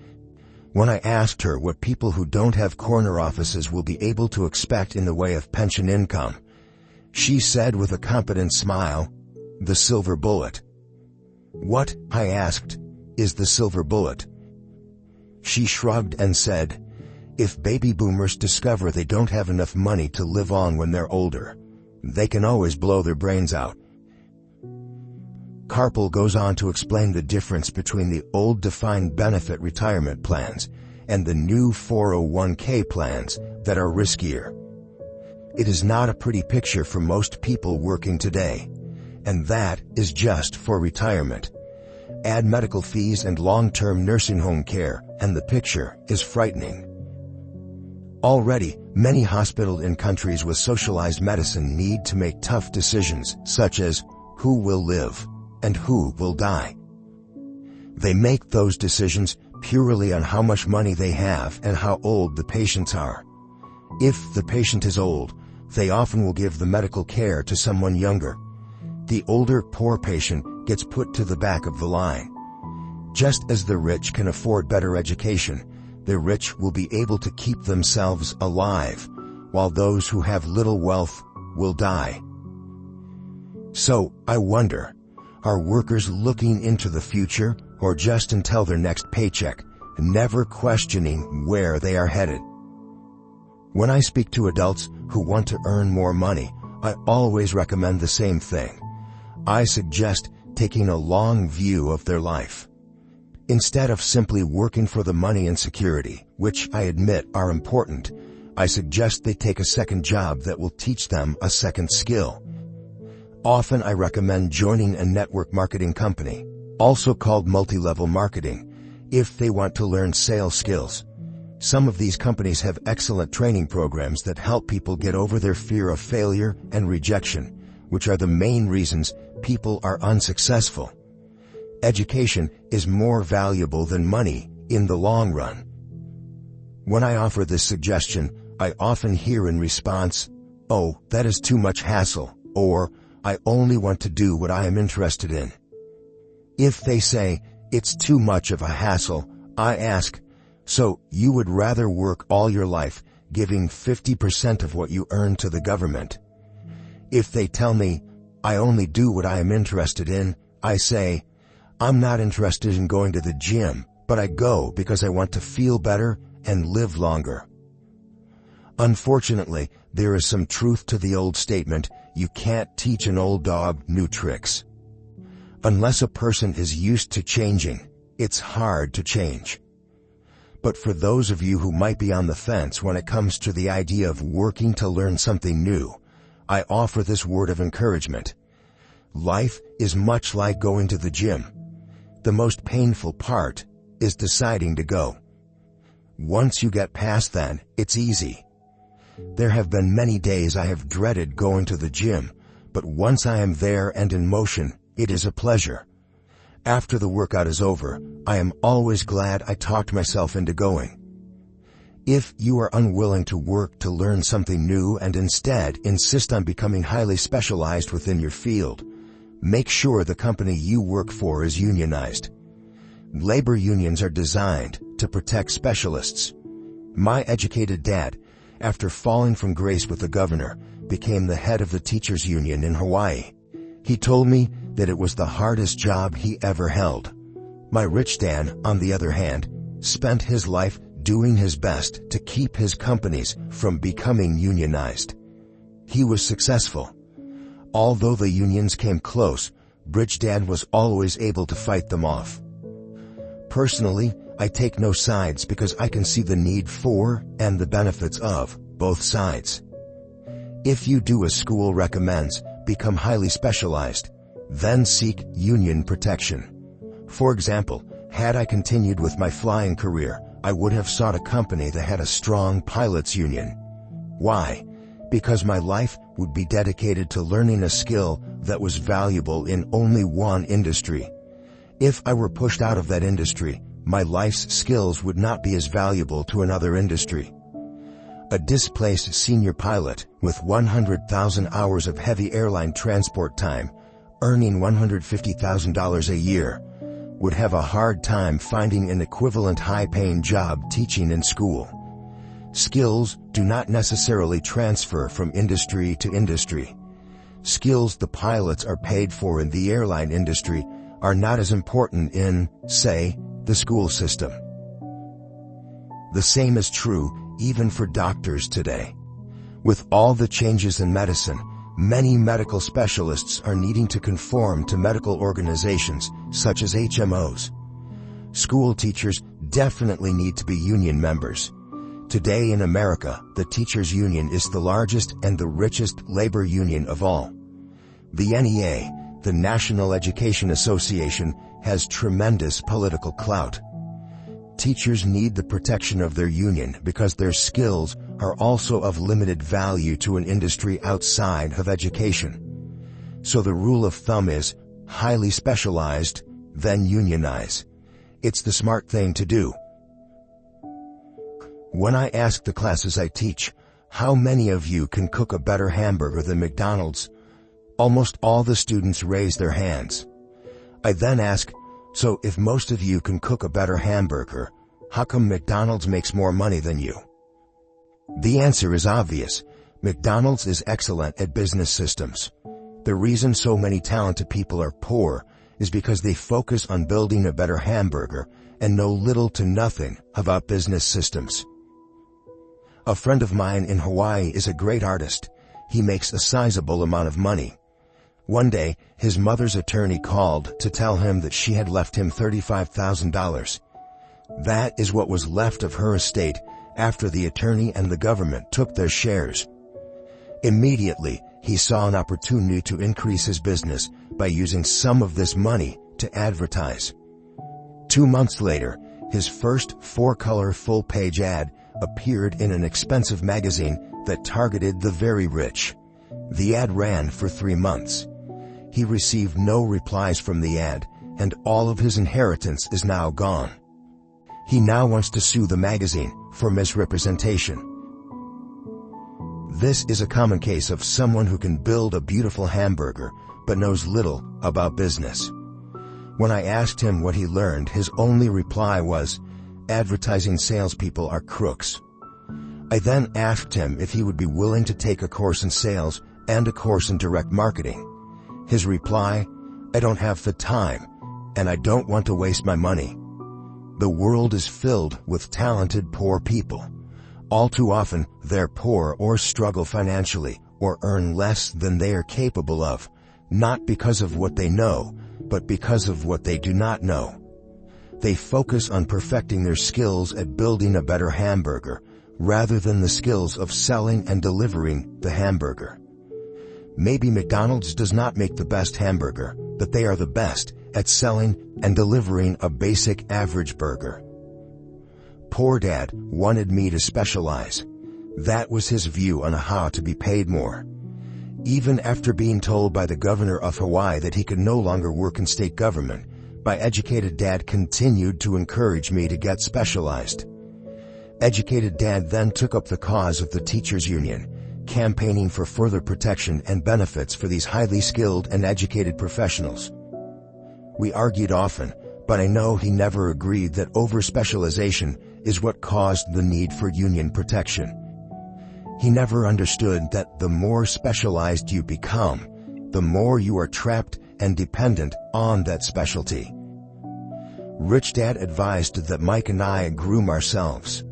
When I asked her what people who don't have corner offices will be able to expect in the way of pension income, she said with a competent smile, 'The silver bullet.' 'What,' I asked, 'is the silver bullet?' She shrugged and said, 'If baby boomers discover they don't have enough money to live on when they're older, they can always blow their brains out.'" Carpel goes on to explain the difference between the old defined benefit retirement plans and the new 401k plans that are riskier. It is not a pretty picture for most people working today, and that is just for retirement. Add medical fees and long-term nursing home care, and the picture is frightening. Already, many hospitals in countries with socialized medicine need to make tough decisions, such as who will live and who will die. They make those decisions purely on how much money they have and how old the patients are. If the patient is old, they often will give the medical care to someone younger. The older, poor patient gets put to the back of the line. Just as the rich can afford better education, the rich will be able to keep themselves alive, while those who have little wealth will die. So, I wonder, are workers looking into the future or just until their next paycheck, never questioning where they are headed? When I speak to adults who want to earn more money, I always recommend the same thing. I suggest taking a long view of their life. Instead of simply working for the money and security, which I admit are important, I suggest they take a second job that will teach them a second skill. Often I recommend joining a network marketing company, also called multi-level marketing, if they want to learn sales skills. Some of these companies have excellent training programs that help people get over their fear of failure and rejection, which are the main reasons people are unsuccessful. Education is more valuable than money in the long run. When I offer this suggestion, I often hear in response, "Oh, that is too much hassle," or "I only want to do what I am interested in." If they say, "It's too much of a hassle," I ask, "So you would rather work all your life giving 50% of what you earn to the government?" If they tell me, "I only do what I am interested in," I say, "I'm not interested in going to the gym, but I go because I want to feel better and live longer." Unfortunately, there is some truth to the old statement, "You can't teach an old dog new tricks." Unless a person is used to changing, it's hard to change. But for those of you who might be on the fence when it comes to the idea of working to learn something new, I offer this word of encouragement. Life is much like going to the gym. The most painful part is deciding to go. Once you get past that, it's easy. There have been many days I have dreaded going to the gym, but once I am there and in motion, it is a pleasure. After the workout is over, I am always glad I talked myself into going. If you are unwilling to work to learn something new and instead insist on becoming highly specialized within your field, make sure the company you work for is unionized. Labor unions are designed to protect specialists. My educated dad, after falling from grace with the governor, became the head of the teachers' union in Hawaii. He told me that it was the hardest job he ever held. My rich dad, on the other hand, spent his life doing his best to keep his companies from becoming unionized. He was successful. Although the unions came close, Rich Dad was always able to fight them off. Personally, I take no sides because I can see the need for and the benefits of both sides. If you do as school recommends, become highly specialized, then seek union protection. For example, had I continued with my flying career, I would have sought a company that had a strong pilots union. Why? Because my life would be dedicated to learning a skill that was valuable in only one industry. If I were pushed out of that industry, my life's skills would not be as valuable to another industry. A displaced senior pilot with 100,000 hours of heavy airline transport time, earning $150,000 a year, would have a hard time finding an equivalent high-paying job teaching in school. Skills do not necessarily transfer from industry to industry. Skills the pilots are paid for in the airline industry are not as important in, say, the school system. The same is true even for doctors today. With all the changes in medicine, many medical specialists are needing to conform to medical organizations such as HMOs. School teachers definitely need to be union members. Today in America, the teachers' union is the largest and the richest labor union of all. The NEA, the National Education Association, has tremendous political clout. Teachers need the protection of their union because their skills are also of limited value to an industry outside of education. So the rule of thumb is, highly specialized, then unionize. It's the smart thing to do. When I ask the classes I teach, how many of you can cook a better hamburger than McDonald's? Almost all the students raise their hands. I then ask, so if most of you can cook a better hamburger, how come McDonald's makes more money than you? The answer is obvious. McDonald's is excellent at business systems. The reason so many talented people are poor is because they focus on building a better hamburger and know little to nothing about business systems. A friend of mine in Hawaii is a great artist. He makes a sizable amount of money. One day, his mother's attorney called to tell him that she had left him $35,000. That is what was left of her estate after the attorney and the government took their shares. Immediately, he saw an opportunity to increase his business by using some of this money to advertise. 2 months later, his first 4-color full-page ad appeared in an expensive magazine that targeted the very rich. The ad ran for 3 months. He received no replies from the ad, and all of his inheritance is now gone. He now wants to sue the magazine for misrepresentation. This is a common case of someone who can build a beautiful hamburger but knows little about business. When I asked him what he learned, his only reply was, "Advertising salespeople are crooks." I then asked him if he would be willing to take a course in sales and a course in direct marketing. His reply, "I don't have the time, and I don't want to waste my money." The world is filled with talented poor people. All too often, they're poor or struggle financially or earn less than they are capable of, not because of what they know, but because of what they do not know. They focus on perfecting their skills at building a better hamburger, rather than the skills of selling and delivering the hamburger. Maybe McDonald's does not make the best hamburger, but they are the best at selling and delivering a basic average burger. Poor Dad wanted me to specialize. That was his view on how to be paid more. Even after being told by the governor of Hawaii that he could no longer work in state government, my educated dad continued to encourage me to get specialized. Educated Dad then took up the cause of the teachers' union, campaigning for further protection and benefits for these highly skilled and educated professionals. We argued often, but I know he never agreed that over-specialization is what caused the need for union protection. He never understood that the more specialized you become, the more you are trapped and dependent on that specialty. Rich Dad advised that Mike and I groom ourselves.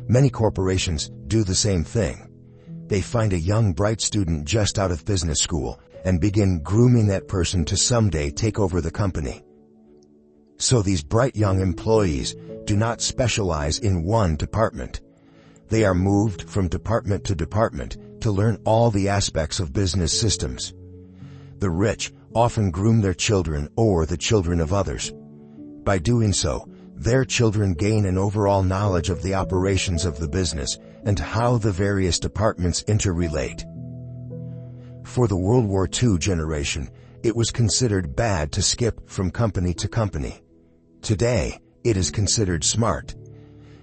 Many corporations do the same thing. They find a young, bright student just out of business school and begin grooming that person to someday take over the company. So these bright young employees do not specialize in one department. They are moved from department to department to learn all the aspects of business systems. The rich often groom their children or the children of others. By doing so, their children gain an overall knowledge of the operations of the business and how the various departments interrelate. For the World War II generation, it was considered bad to skip from company to company. Today, it is considered smart.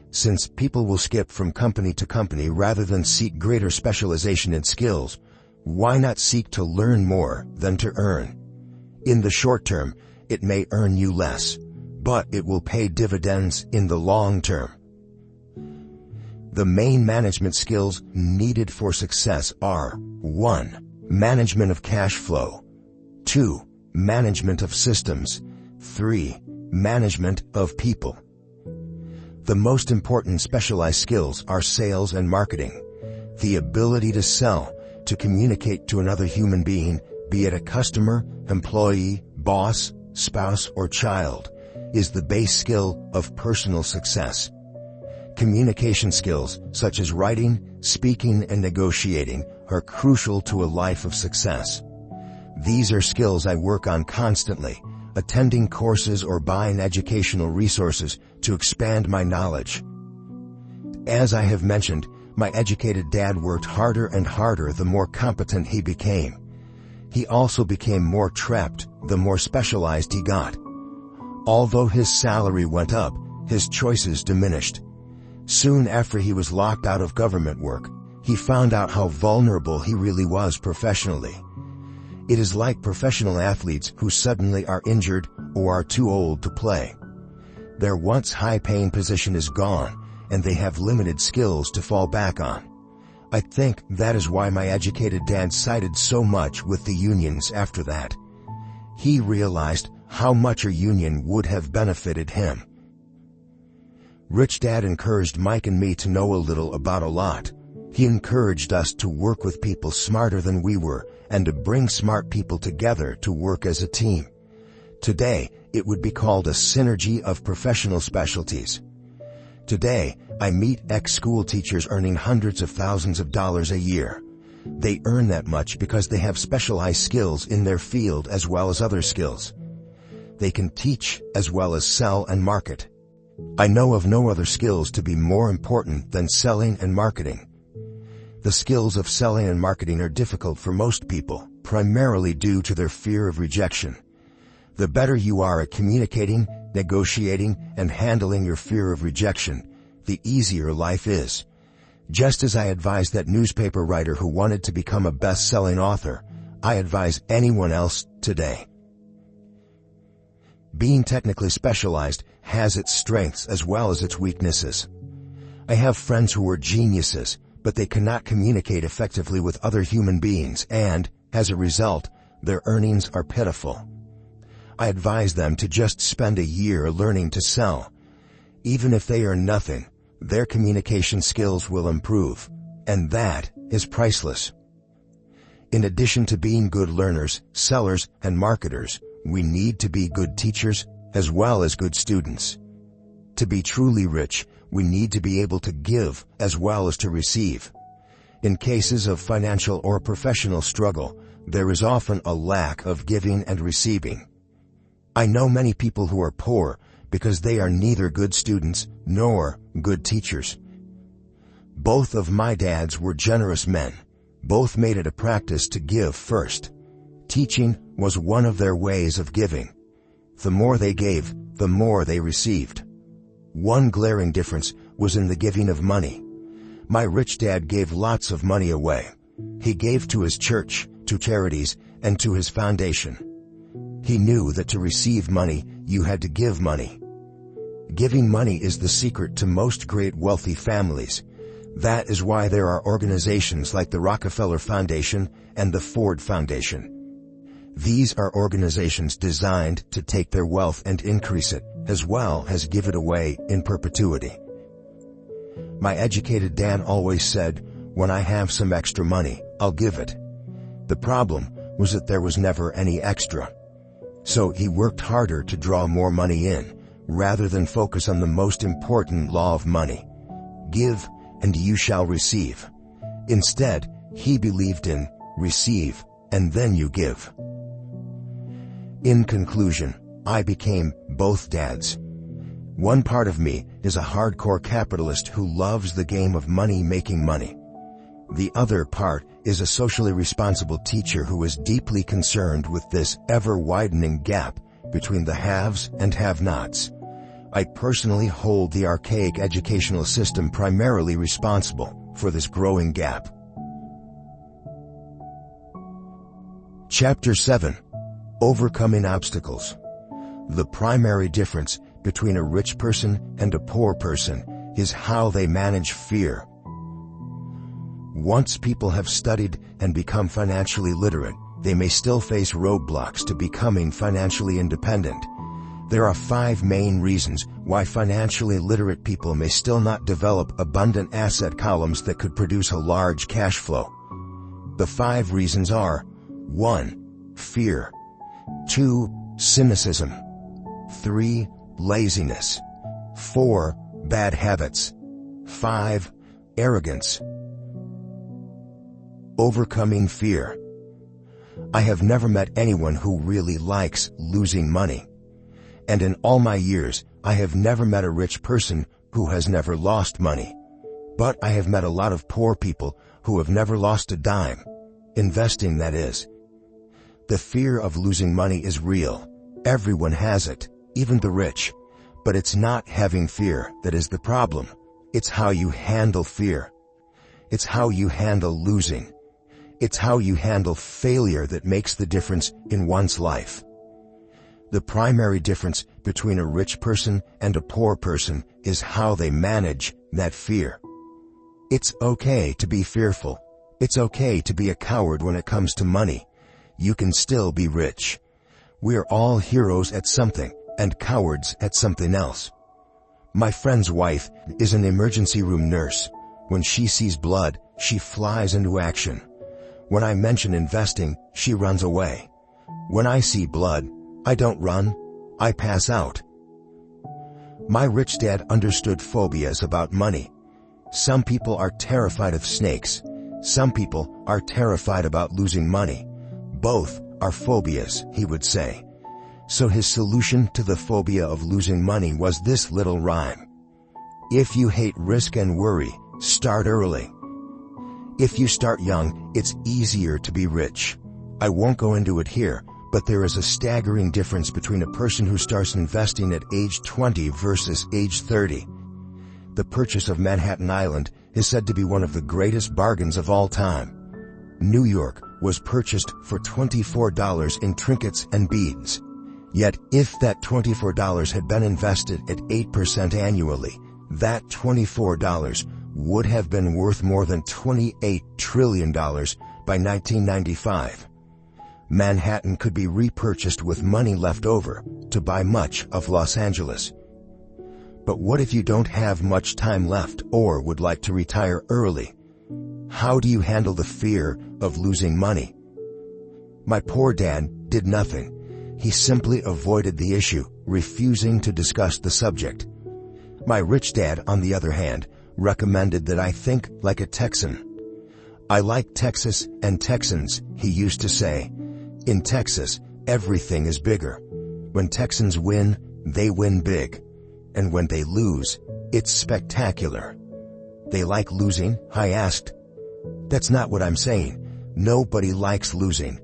Since people will skip from company to company rather than seek greater specialization in skills, why not seek to learn more than to earn? In the short term, it may earn you less, but it will pay dividends in the long term. The main management skills needed for success are 1. Management of cash flow. 2. Management of systems. 3. Management of people. The most important specialized skills are sales and marketing. The ability to sell, to communicate to another human being, be it a customer, employee, boss, spouse, or child, is the base skill of personal success. Communication skills, such as writing, speaking, and negotiating, are crucial to a life of success. These are skills I work on constantly, attending courses or buying educational resources to expand my knowledge. As I have mentioned, my educated dad worked harder and harder the more competent he became. He also became more trapped the more specialized he got. Although his salary went up, his choices diminished. Soon after he was locked out of government work, he found out how vulnerable he really was professionally. It is like professional athletes who suddenly are injured or are too old to play. Their once high-paying position is gone, and they have limited skills to fall back on. I think that is why my educated dad sided so much with the unions after that. He realized how much a union would have benefited him. Rich Dad encouraged Mike and me to know a little about a lot. He encouraged us to work with people smarter than we were and to bring smart people together to work as a team. Today, it would be called a synergy of professional specialties. Today, I meet ex-school teachers earning hundreds of thousands of dollars a year. They earn that much because they have specialized skills in their field as well as other skills. They can teach as well as sell and market. I know of no other skills to be more important than selling and marketing. The skills of selling and marketing are difficult for most people, primarily due to their fear of rejection. The better you are at communicating, negotiating, and handling your fear of rejection, the easier life is. Just as I advise that newspaper writer who wanted to become a best-selling author, I advise anyone else today. Being technically specialized has its strengths as well as its weaknesses. I have friends who are geniuses, but they cannot communicate effectively with other human beings and, as a result, their earnings are pitiful. I advise them to just spend a year learning to sell. Even if they earn nothing, their communication skills will improve, and that is priceless. In addition to being good learners, sellers, and marketers, we need to be good teachers as well as good students. To be truly rich, we need to be able to give as well as to receive. In cases of financial or professional struggle, there is often a lack of giving and receiving. I know many people who are poor because they are neither good students nor good teachers. Both of my dads were generous men. Both made it a practice to give first. Teaching was one of their ways of giving. The more they gave, the more they received. One glaring difference was in the giving of money. My rich dad gave lots of money away. He gave to his church, to charities, and to his foundation. He knew that to receive money, you had to give money. Giving money is the secret to most great wealthy families. That is why there are organizations like the Rockefeller Foundation and the Ford Foundation. These are organizations designed to take their wealth and increase it, as well as give it away in perpetuity. My educated dad always said, "When I have some extra money, I'll give it." The problem was that there was never any extra. So he worked harder to draw more money in, rather than focus on the most important law of money. Give, and you shall receive. Instead, he believed in receive, and then you give. In conclusion, I became both dads. One part of me is a hardcore capitalist who loves the game of money making money. The other part is a socially responsible teacher who is deeply concerned with this ever-widening gap between the haves and have-nots. I personally hold the archaic educational system primarily responsible for this growing gap. Chapter 7. Overcoming Obstacles. The primary difference between a rich person and a poor person is how they manage fear. Once people have studied and become financially literate, they may still face roadblocks to becoming financially independent. There are 5 main reasons why financially literate people may still not develop abundant asset columns that could produce a large cash flow. The 5 reasons are: 1. Fear. 2. Cynicism. 3. Laziness. 4. Bad habits. 5. Arrogance. Overcoming fear. I have never met anyone who really likes losing money. And in all my years, I have never met a rich person who has never lost money. But I have met a lot of poor people who have never lost a dime. Investing, that is. The fear of losing money is real. Everyone has it, even the rich. But it's not having fear that is the problem. It's how you handle fear. It's how you handle losing. It's how you handle failure that makes the difference in one's life. The primary difference between a rich person and a poor person is how they manage that fear. It's okay to be fearful. It's okay to be a coward when it comes to money. You can still be rich. We're all heroes at something and cowards at something else. My friend's wife is an emergency room nurse. When she sees blood, she flies into action. When I mention investing, she runs away. When I see blood, I don't run, I pass out. My rich dad understood phobias about money. Some people are terrified of snakes. Some people are terrified about losing money. Both are phobias, he would say. So his solution to the phobia of losing money was this little rhyme. If you hate risk and worry, start early. If you start young, it's easier to be rich. I won't go into it here, but there is a staggering difference between a person who starts investing at age 20 versus age 30. The purchase of Manhattan Island is said to be one of the greatest bargains of all time. New York was purchased for $24 in trinkets and beads. Yet, if that $24 had been invested at 8% annually, that $24 would have been worth more than $28 trillion by 1995. Manhattan could be repurchased with money left over to buy much of Los Angeles. But what if you don't have much time left or would like to retire early? How do you handle the fear of losing money? My poor dad did nothing. He simply avoided the issue, refusing to discuss the subject. My rich dad, on the other hand, recommended that I think like a Texan. I like Texas and Texans, he used to say. In Texas, everything is bigger. When Texans win, they win big. And when they lose, it's spectacular. They like losing? I asked. That's not what I'm saying. Nobody likes losing.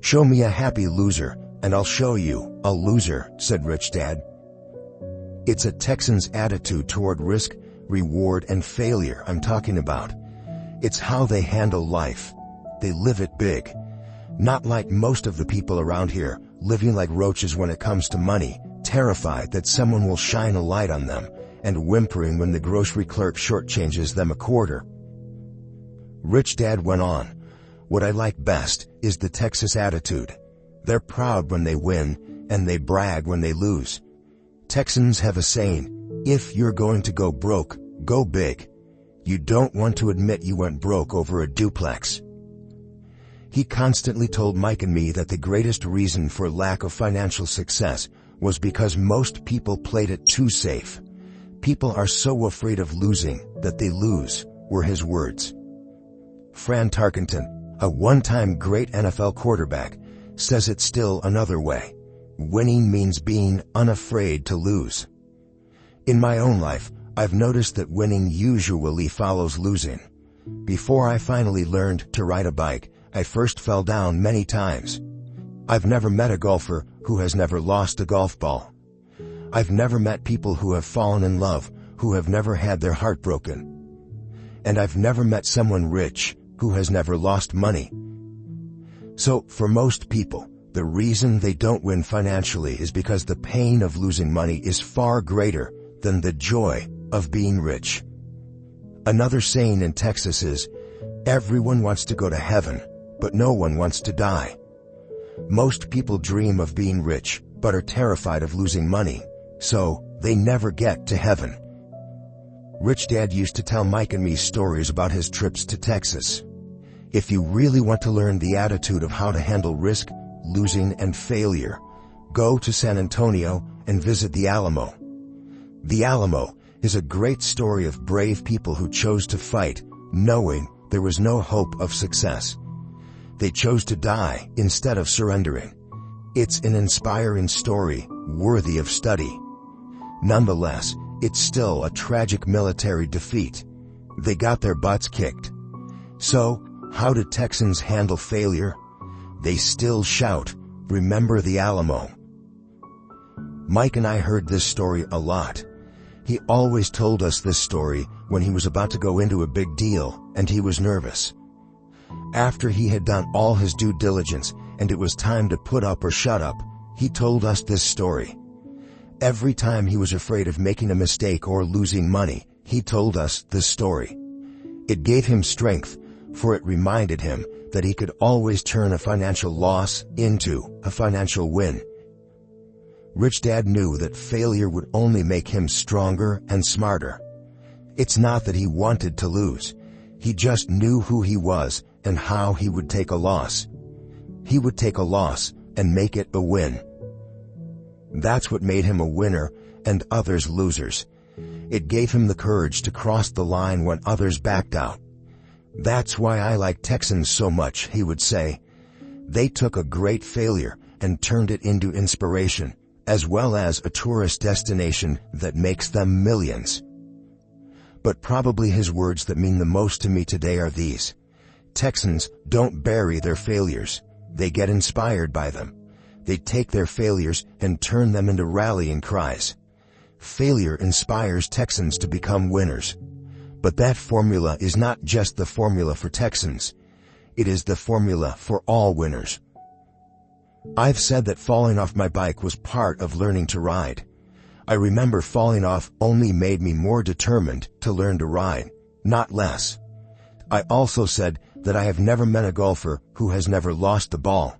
Show me a happy loser, and I'll show you a loser, said Rich Dad. It's a Texan's attitude toward risk, reward, and failure I'm talking about. It's how they handle life. They live it big. Not like most of the people around here, living like roaches when it comes to money, terrified that someone will shine a light on them, and whimpering when the grocery clerk shortchanges them a quarter. Rich Dad went on, what I like best is the Texas attitude. They're proud when they win, and they brag when they lose. Texans have a saying, if you're going to go broke, go big. You don't want to admit you went broke over a duplex. He constantly told Mike and me that the greatest reason for lack of financial success was because most people played it too safe. People are so afraid of losing that they lose, were his words. Fran Tarkenton, a one-time great NFL quarterback, says it's still another way. Winning means being unafraid to lose. In my own life, I've noticed that winning usually follows losing. Before I finally learned to ride a bike, I first fell down many times. I've never met a golfer who has never lost a golf ball. I've never met people who have fallen in love, who have never had their heart broken. And I've never met someone rich who has never lost money. So, for most people, the reason they don't win financially is because the pain of losing money is far greater than the joy of being rich. Another saying in Texas is, everyone wants to go to heaven, but no one wants to die. Most people dream of being rich, but are terrified of losing money, so they never get to heaven. Rich Dad used to tell Mike and me stories about his trips to Texas. If you really want to learn the attitude of how to handle risk, losing, and failure, go to San Antonio and visit the Alamo. The Alamo is a great story of brave people who chose to fight, knowing there was no hope of success. They chose to die instead of surrendering. It's an inspiring story, worthy of study. Nonetheless, it's still a tragic military defeat. They got their butts kicked. So, how did Texans handle failure? They still shout, remember the Alamo. Mike and I heard this story a lot. He always told us this story when he was about to go into a big deal and he was nervous. After he had done all his due diligence and it was time to put up or shut up, he told us this story. Every time he was afraid of making a mistake or losing money, he told us this story. It gave him strength, for it reminded him that he could always turn a financial loss into a financial win. Rich Dad knew that failure would only make him stronger and smarter. It's not that he wanted to lose. He just knew who he was and how he would take a loss. He would take a loss and make it a win. That's what made him a winner and others losers. It gave him the courage to cross the line when others backed out. That's why I like Texans so much, he would say. They took a great failure and turned it into inspiration, as well as a tourist destination that makes them millions. But probably his words that mean the most to me today are these. Texans don't bury their failures. They get inspired by them. They take their failures and turn them into rallying cries. Failure inspires Texans to become winners. But that formula is not just the formula for Texans. It is the formula for all winners. I've said that falling off my bike was part of learning to ride. I remember falling off only made me more determined to learn to ride, not less. I also said that I have never met a golfer who has never lost the ball.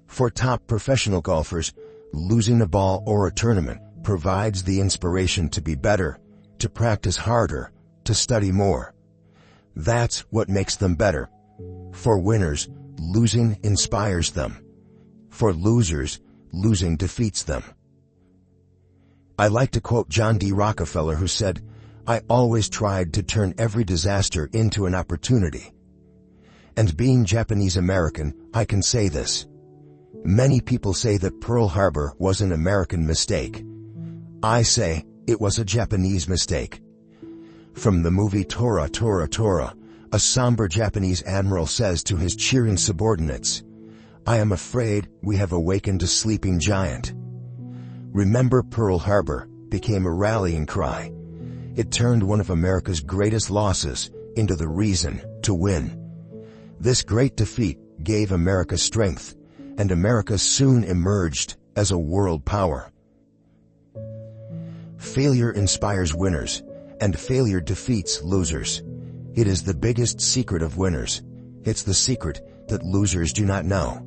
For top professional golfers, losing a ball or a tournament provides the inspiration to be better, to practice harder, to study more. That's what makes them better. For winners, losing inspires them. For losers, losing defeats them. I like to quote John D. Rockefeller, who said, "I always tried to turn every disaster into an opportunity." And being Japanese American, I can say this. Many people say that Pearl Harbor was an American mistake. I say it was a Japanese mistake. From the movie Tora, Tora, Tora, a somber Japanese admiral says to his cheering subordinates, "I am afraid we have awakened a sleeping giant." Remember Pearl Harbor became a rallying cry. It turned one of America's greatest losses into the reason to win. This great defeat gave America strength, and America soon emerged as a world power. Failure inspires winners, and failure defeats losers. It is the biggest secret of winners. It's the secret that losers do not know.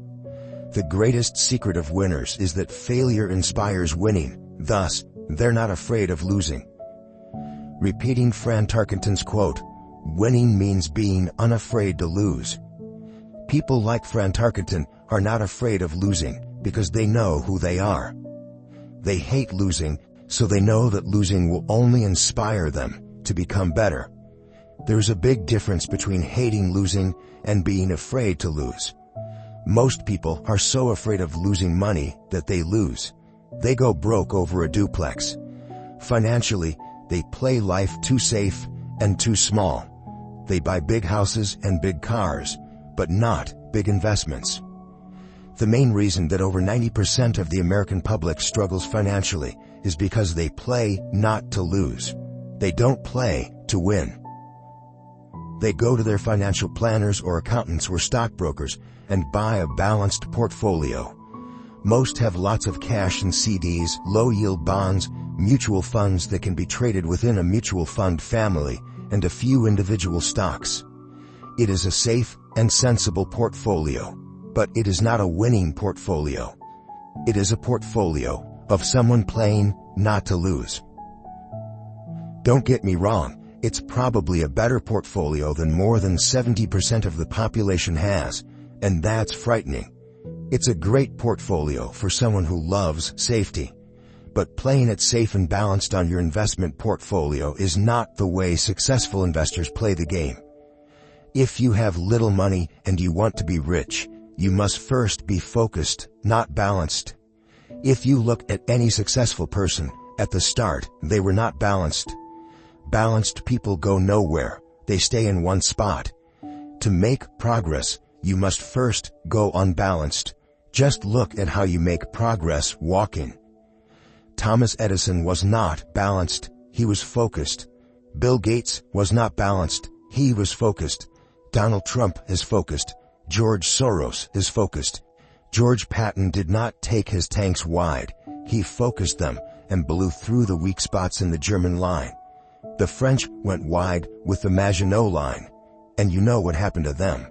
The greatest secret of winners is that failure inspires winning, thus, they're not afraid of losing. Repeating Fran Tarkenton's quote, "Winning means being unafraid to lose." People like Fran Tarkenton are not afraid of losing because they know who they are. They hate losing, so they know that losing will only inspire them to become better. There's a big difference between hating losing and being afraid to lose. Most people are so afraid of losing money that they lose. They go broke over a duplex. Financially, they play life too safe and too small. They buy big houses and big cars, but not big investments. The main reason that over 90% of the American public struggles financially is because they play not to lose. They don't play to win. They go to their financial planners or accountants or stockbrokers and buy a balanced portfolio. Most have lots of cash in CDs, low-yield bonds, mutual funds that can be traded within a mutual fund family, and a few individual stocks. It is a safe and sensible portfolio, but it is not a winning portfolio. It is a portfolio of someone playing not to lose. Don't get me wrong, it's probably a better portfolio than more than 70% of the population has, and that's frightening. It's a great portfolio for someone who loves safety. But playing it safe and balanced on your investment portfolio is not the way successful investors play the game. If you have little money and you want to be rich, you must first be focused, not balanced. If you look at any successful person, at the start, they were not balanced. Balanced people go nowhere. They stay in one spot. To make progress, you must first go unbalanced. Just look at how you make progress walking. Thomas Edison was not balanced. He was focused. Bill Gates was not balanced. He was focused. Donald Trump is focused. George Soros is focused. George Patton did not take his tanks wide. He focused them and blew through the weak spots in the German line. The French went wide with the Maginot Line, and you know what happened to them.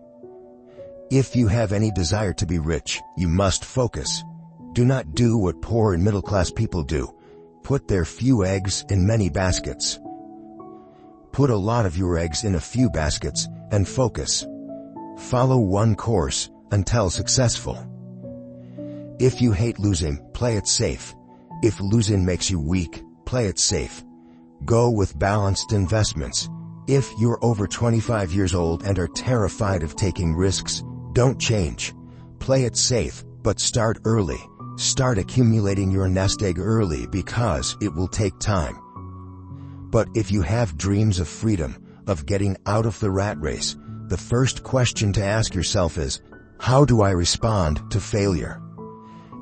If you have any desire to be rich, you must focus. Do not do what poor and middle-class people do. Put their few eggs in many baskets. Put a lot of your eggs in a few baskets and focus. Follow one course until successful. If you hate losing, play it safe. If losing makes you weak, play it safe. Go with balanced investments. If you're over 25 years old and are terrified of taking risks, don't change. Play it safe, but start early. Start accumulating your nest egg early because it will take time. But if you have dreams of freedom, of getting out of the rat race, the first question to ask yourself is, how do I respond to failure?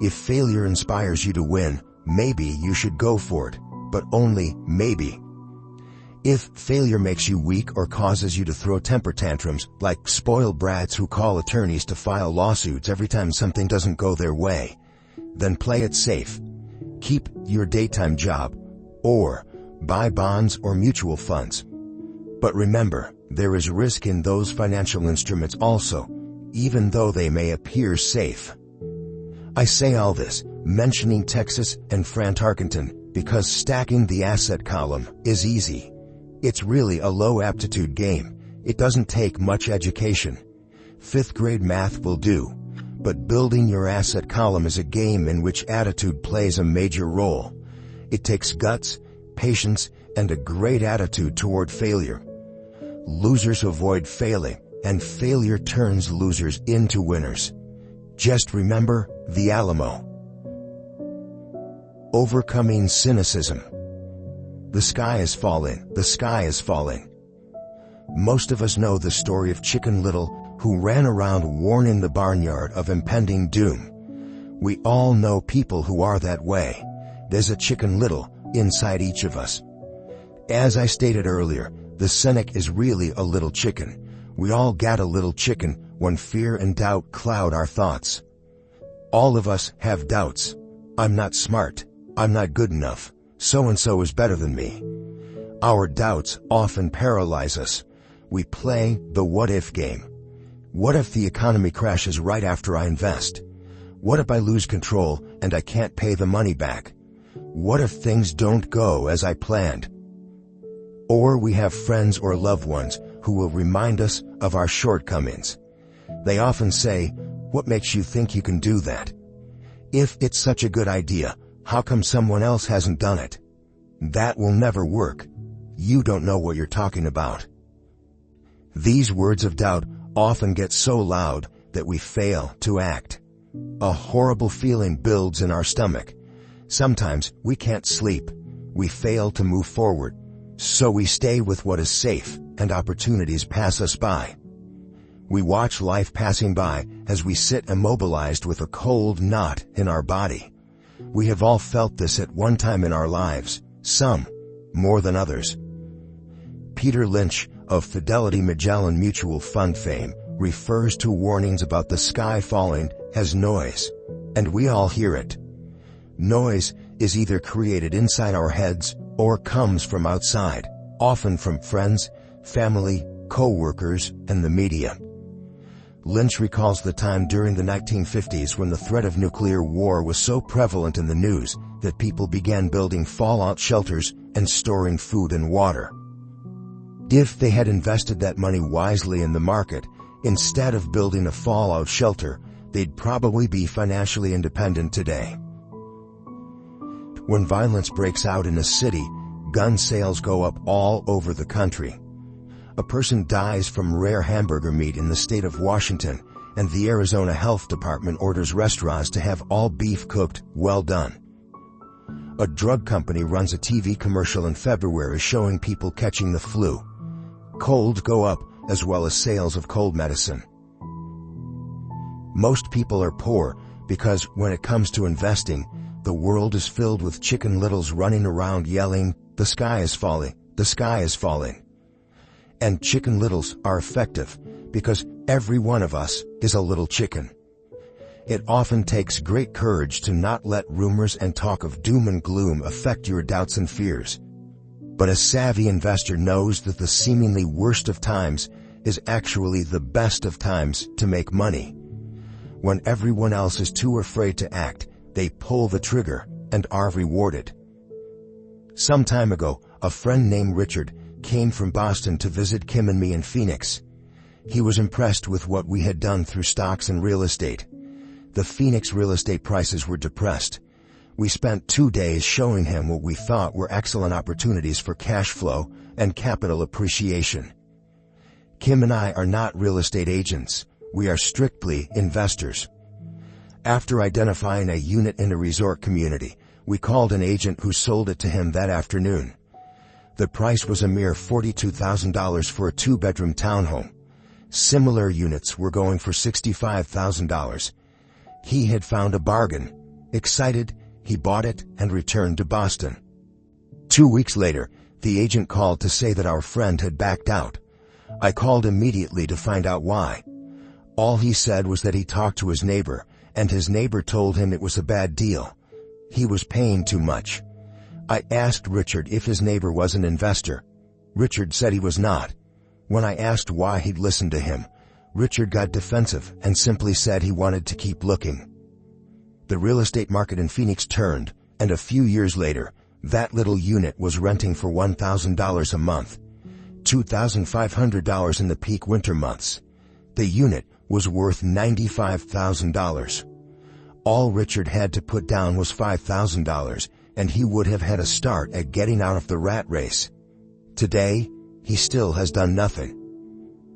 If failure inspires you to win, maybe you should go for it, but only maybe. If failure makes you weak or causes you to throw temper tantrums, like spoiled brats who call attorneys to file lawsuits every time something doesn't go their way, then play it safe. Keep your daytime job, or buy bonds or mutual funds. But remember, there is risk in those financial instruments also, even though they may appear safe. I say all this, mentioning Texas and Fran Tarkenton, because stacking the asset column is easy. It's really a low-aptitude game. It doesn't take much education. 5th grade math will do. But building your asset column is a game in which attitude plays a major role. It takes guts, patience, and a great attitude toward failure. Losers avoid failing, and failure turns losers into winners. Just remember the Alamo. Overcoming cynicism. The sky is falling, the sky is falling. Most of us know the story of Chicken Little, who ran around warning the barnyard of impending doom. We all know people who are that way. There's a Chicken Little inside each of us. As I stated earlier, the cynic is really a little chicken. We all got a little chicken when fear and doubt cloud our thoughts. All of us have doubts. I'm not smart. I'm not good enough. So-and-so is better than me. Our doubts often paralyze us. We play the what-if game. What if the economy crashes right after I invest? What if I lose control and I can't pay the money back? What if things don't go as I planned? Or we have friends or loved ones who will remind us of our shortcomings. They often say, "What makes you think you can do that? If it's such a good idea, how come someone else hasn't done it? That will never work. You don't know what you're talking about." These words of doubt often get so loud that we fail to act. A horrible feeling builds in our stomach. Sometimes we can't sleep. We fail to move forward. So we stay with what is safe, and opportunities pass us by. We watch life passing by as we sit immobilized with a cold knot in our body. We have all felt this at one time in our lives, some more than others. Peter Lynch of Fidelity Magellan Mutual Fund fame refers to warnings about the sky falling as noise, and we all hear it. Noise is either created inside our heads or comes from outside, often from friends, family, co-workers, and the media. Lynch recalls the time during the 1950s when the threat of nuclear war was so prevalent in the news that people began building fallout shelters and storing food and water. If they had invested that money wisely in the market, instead of building a fallout shelter, they'd probably be financially independent today. When violence breaks out in a city, gun sales go up all over the country. A person dies from rare hamburger meat in the state of Washington, and the Arizona Health Department orders restaurants to have all beef cooked well done. A drug company runs a TV commercial in February showing people catching the flu. Colds go up, as well as sales of cold medicine. Most people are poor because when it comes to investing, the world is filled with Chicken Littles running around yelling, "The sky is falling, the sky is falling." And Chicken Littles are effective because every one of us is a little chicken. It often takes great courage to not let rumors and talk of doom and gloom affect your doubts and fears. But a savvy investor knows that the seemingly worst of times is actually the best of times to make money. When everyone else is too afraid to act, they pull the trigger and are rewarded. Some time ago, a friend named Richard came from Boston to visit Kim and me in Phoenix. He was impressed with what we had done through stocks and real estate. The Phoenix real estate prices were depressed. We spent 2 days showing him what we thought were excellent opportunities for cash flow and capital appreciation. Kim and I are not real estate agents. We are strictly investors. After identifying a unit in a resort community, we called an agent who sold it to him that afternoon. The price was a mere $42,000 for a 2-bedroom townhome. Similar units were going for $65,000. He had found a bargain. Excited, he bought it and returned to Boston. 2 weeks later, the agent called to say that our friend had backed out. I called immediately to find out why. All he said was that he talked to his neighbor, and his neighbor told him it was a bad deal. He was paying too much. I asked Richard if his neighbor was an investor. Richard said he was not. When I asked why he'd listened to him, Richard got defensive and simply said he wanted to keep looking. The real estate market in Phoenix turned, and a few years later, that little unit was renting for $1,000 a month, $2,500 in the peak winter months. The unit was worth $95,000. All Richard had to put down was $5,000, and he would have had a start at getting out of the rat race. Today, he still has done nothing.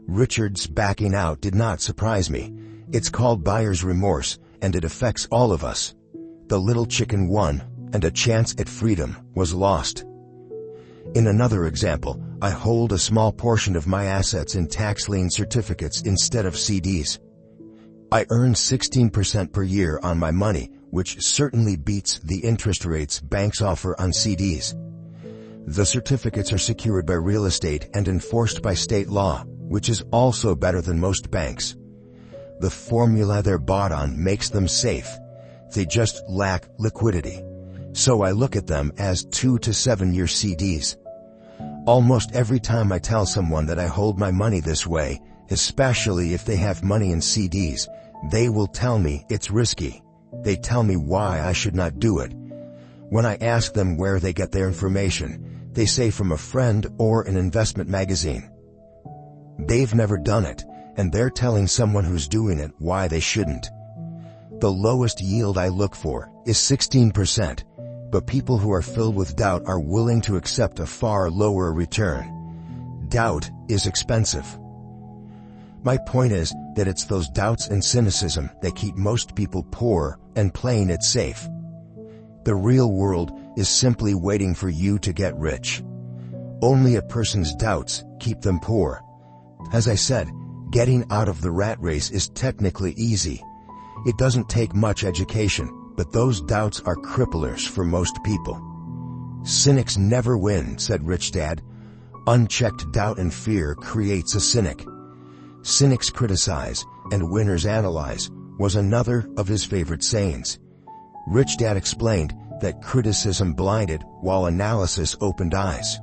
Richard's backing out did not surprise me. It's called buyer's remorse, and it affects all of us. The little chicken won, and a chance at freedom was lost. In another example, I hold a small portion of my assets in tax lien certificates instead of CDs. I earn 16% per year on my money, which certainly beats the interest rates banks offer on CDs. The certificates are secured by real estate and enforced by state law, which is also better than most banks. The formula they're bought on makes them safe. They just lack liquidity. So I look at them as 2 to 7 year CDs. Almost every time I tell someone that I hold my money this way, especially if they have money in CDs, they will tell me it's risky. They tell me why I should not do it. When I ask them where they get their information, they say from a friend or an investment magazine. They've never done it, and they're telling someone who's doing it why they shouldn't. The lowest yield I look for is 16%, but people who are filled with doubt are willing to accept a far lower return. Doubt is expensive. My point is that it's those doubts and cynicism that keep most people poor and playing it safe. The real world is simply waiting for you to get rich. Only a person's doubts keep them poor. As I said, getting out of the rat race is technically easy. It doesn't take much education, but those doubts are cripplers for most people. Cynics never win, said Rich Dad. Unchecked doubt and fear creates a cynic. Cynics criticize, and winners analyze, was another of his favorite sayings. Rich Dad explained that criticism blinded while analysis opened eyes.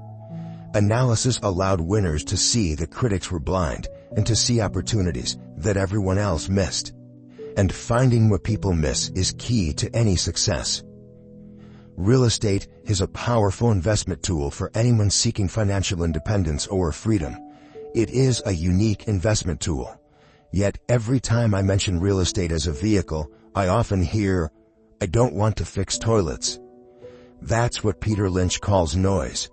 Analysis allowed winners to see the critics were blind and to see opportunities that everyone else missed. And finding what people miss is key to any success. Real estate is a powerful investment tool for anyone seeking financial independence or freedom. It is a unique investment tool. Yet every time I mention real estate as a vehicle, I often hear, "I don't want to fix toilets." That's what Peter Lynch calls noise.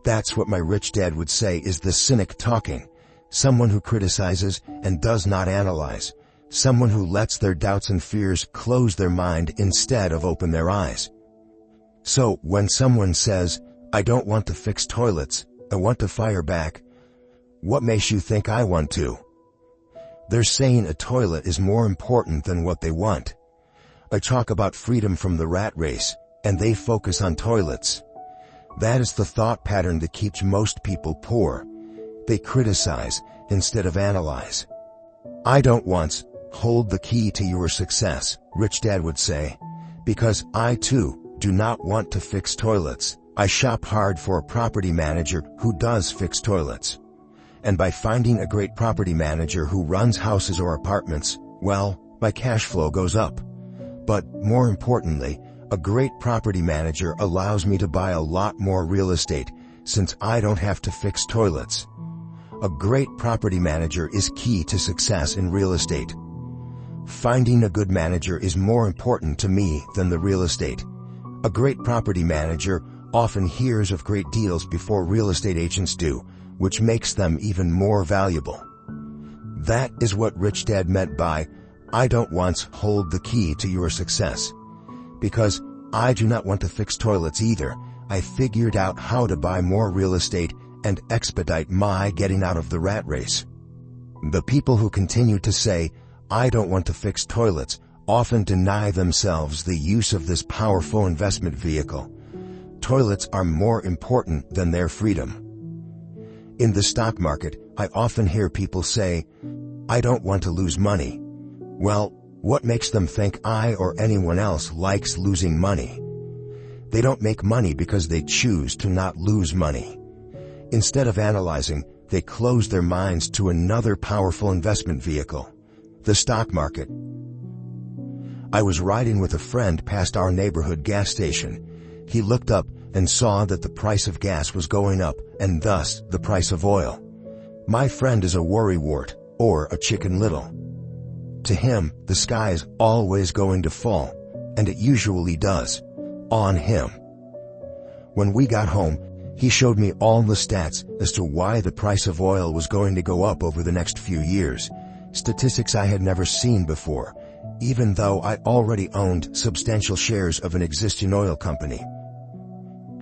That's what my rich dad would say is the cynic talking. Someone who criticizes and does not analyze. Someone who lets their doubts and fears close their mind instead of open their eyes. So when someone says, "I don't want to fix toilets, I want to fire back," what makes you think I want to? They're saying a toilet is more important than what they want. I talk about freedom from the rat race, and they focus on toilets. That is the thought pattern that keeps most people poor. They criticize instead of analyze. "I don't want, hold the key to your success," Rich Dad would say, because I too do not want to fix toilets. I shop hard for a property manager who does fix toilets. And by finding a great property manager who runs houses or apartments, well, my cash flow goes up. But more importantly, a great property manager allows me to buy a lot more real estate since I don't have to fix toilets. A great property manager is key to success in real estate. Finding a good manager is more important to me than the real estate. A great property manager often hears of great deals before real estate agents do, which makes them even more valuable. That is what Rich Dad meant by, "I don't want hold the key to your success." Because I do not want to fix toilets either, I figured out how to buy more real estate and expedite my getting out of the rat race. The people who continue to say, "I don't want to fix toilets," often deny themselves the use of this powerful investment vehicle. Toilets are more important than their freedom. In the stock market, I often hear people say, "I don't want to lose money." Well, what makes them think I or anyone else likes losing money? They don't make money because they choose to not lose money. Instead of analyzing, they close their minds to another powerful investment vehicle, the stock market. I was riding with a friend past our neighborhood gas station. He looked up and saw that the price of gas was going up, and thus the price of oil. My friend is a worrywart, or a chicken little. To him, the sky is always going to fall, and it usually does, on him. When we got home, he showed me all the stats as to why the price of oil was going to go up over the next few years, statistics I had never seen before, even though I already owned substantial shares of an existing oil company.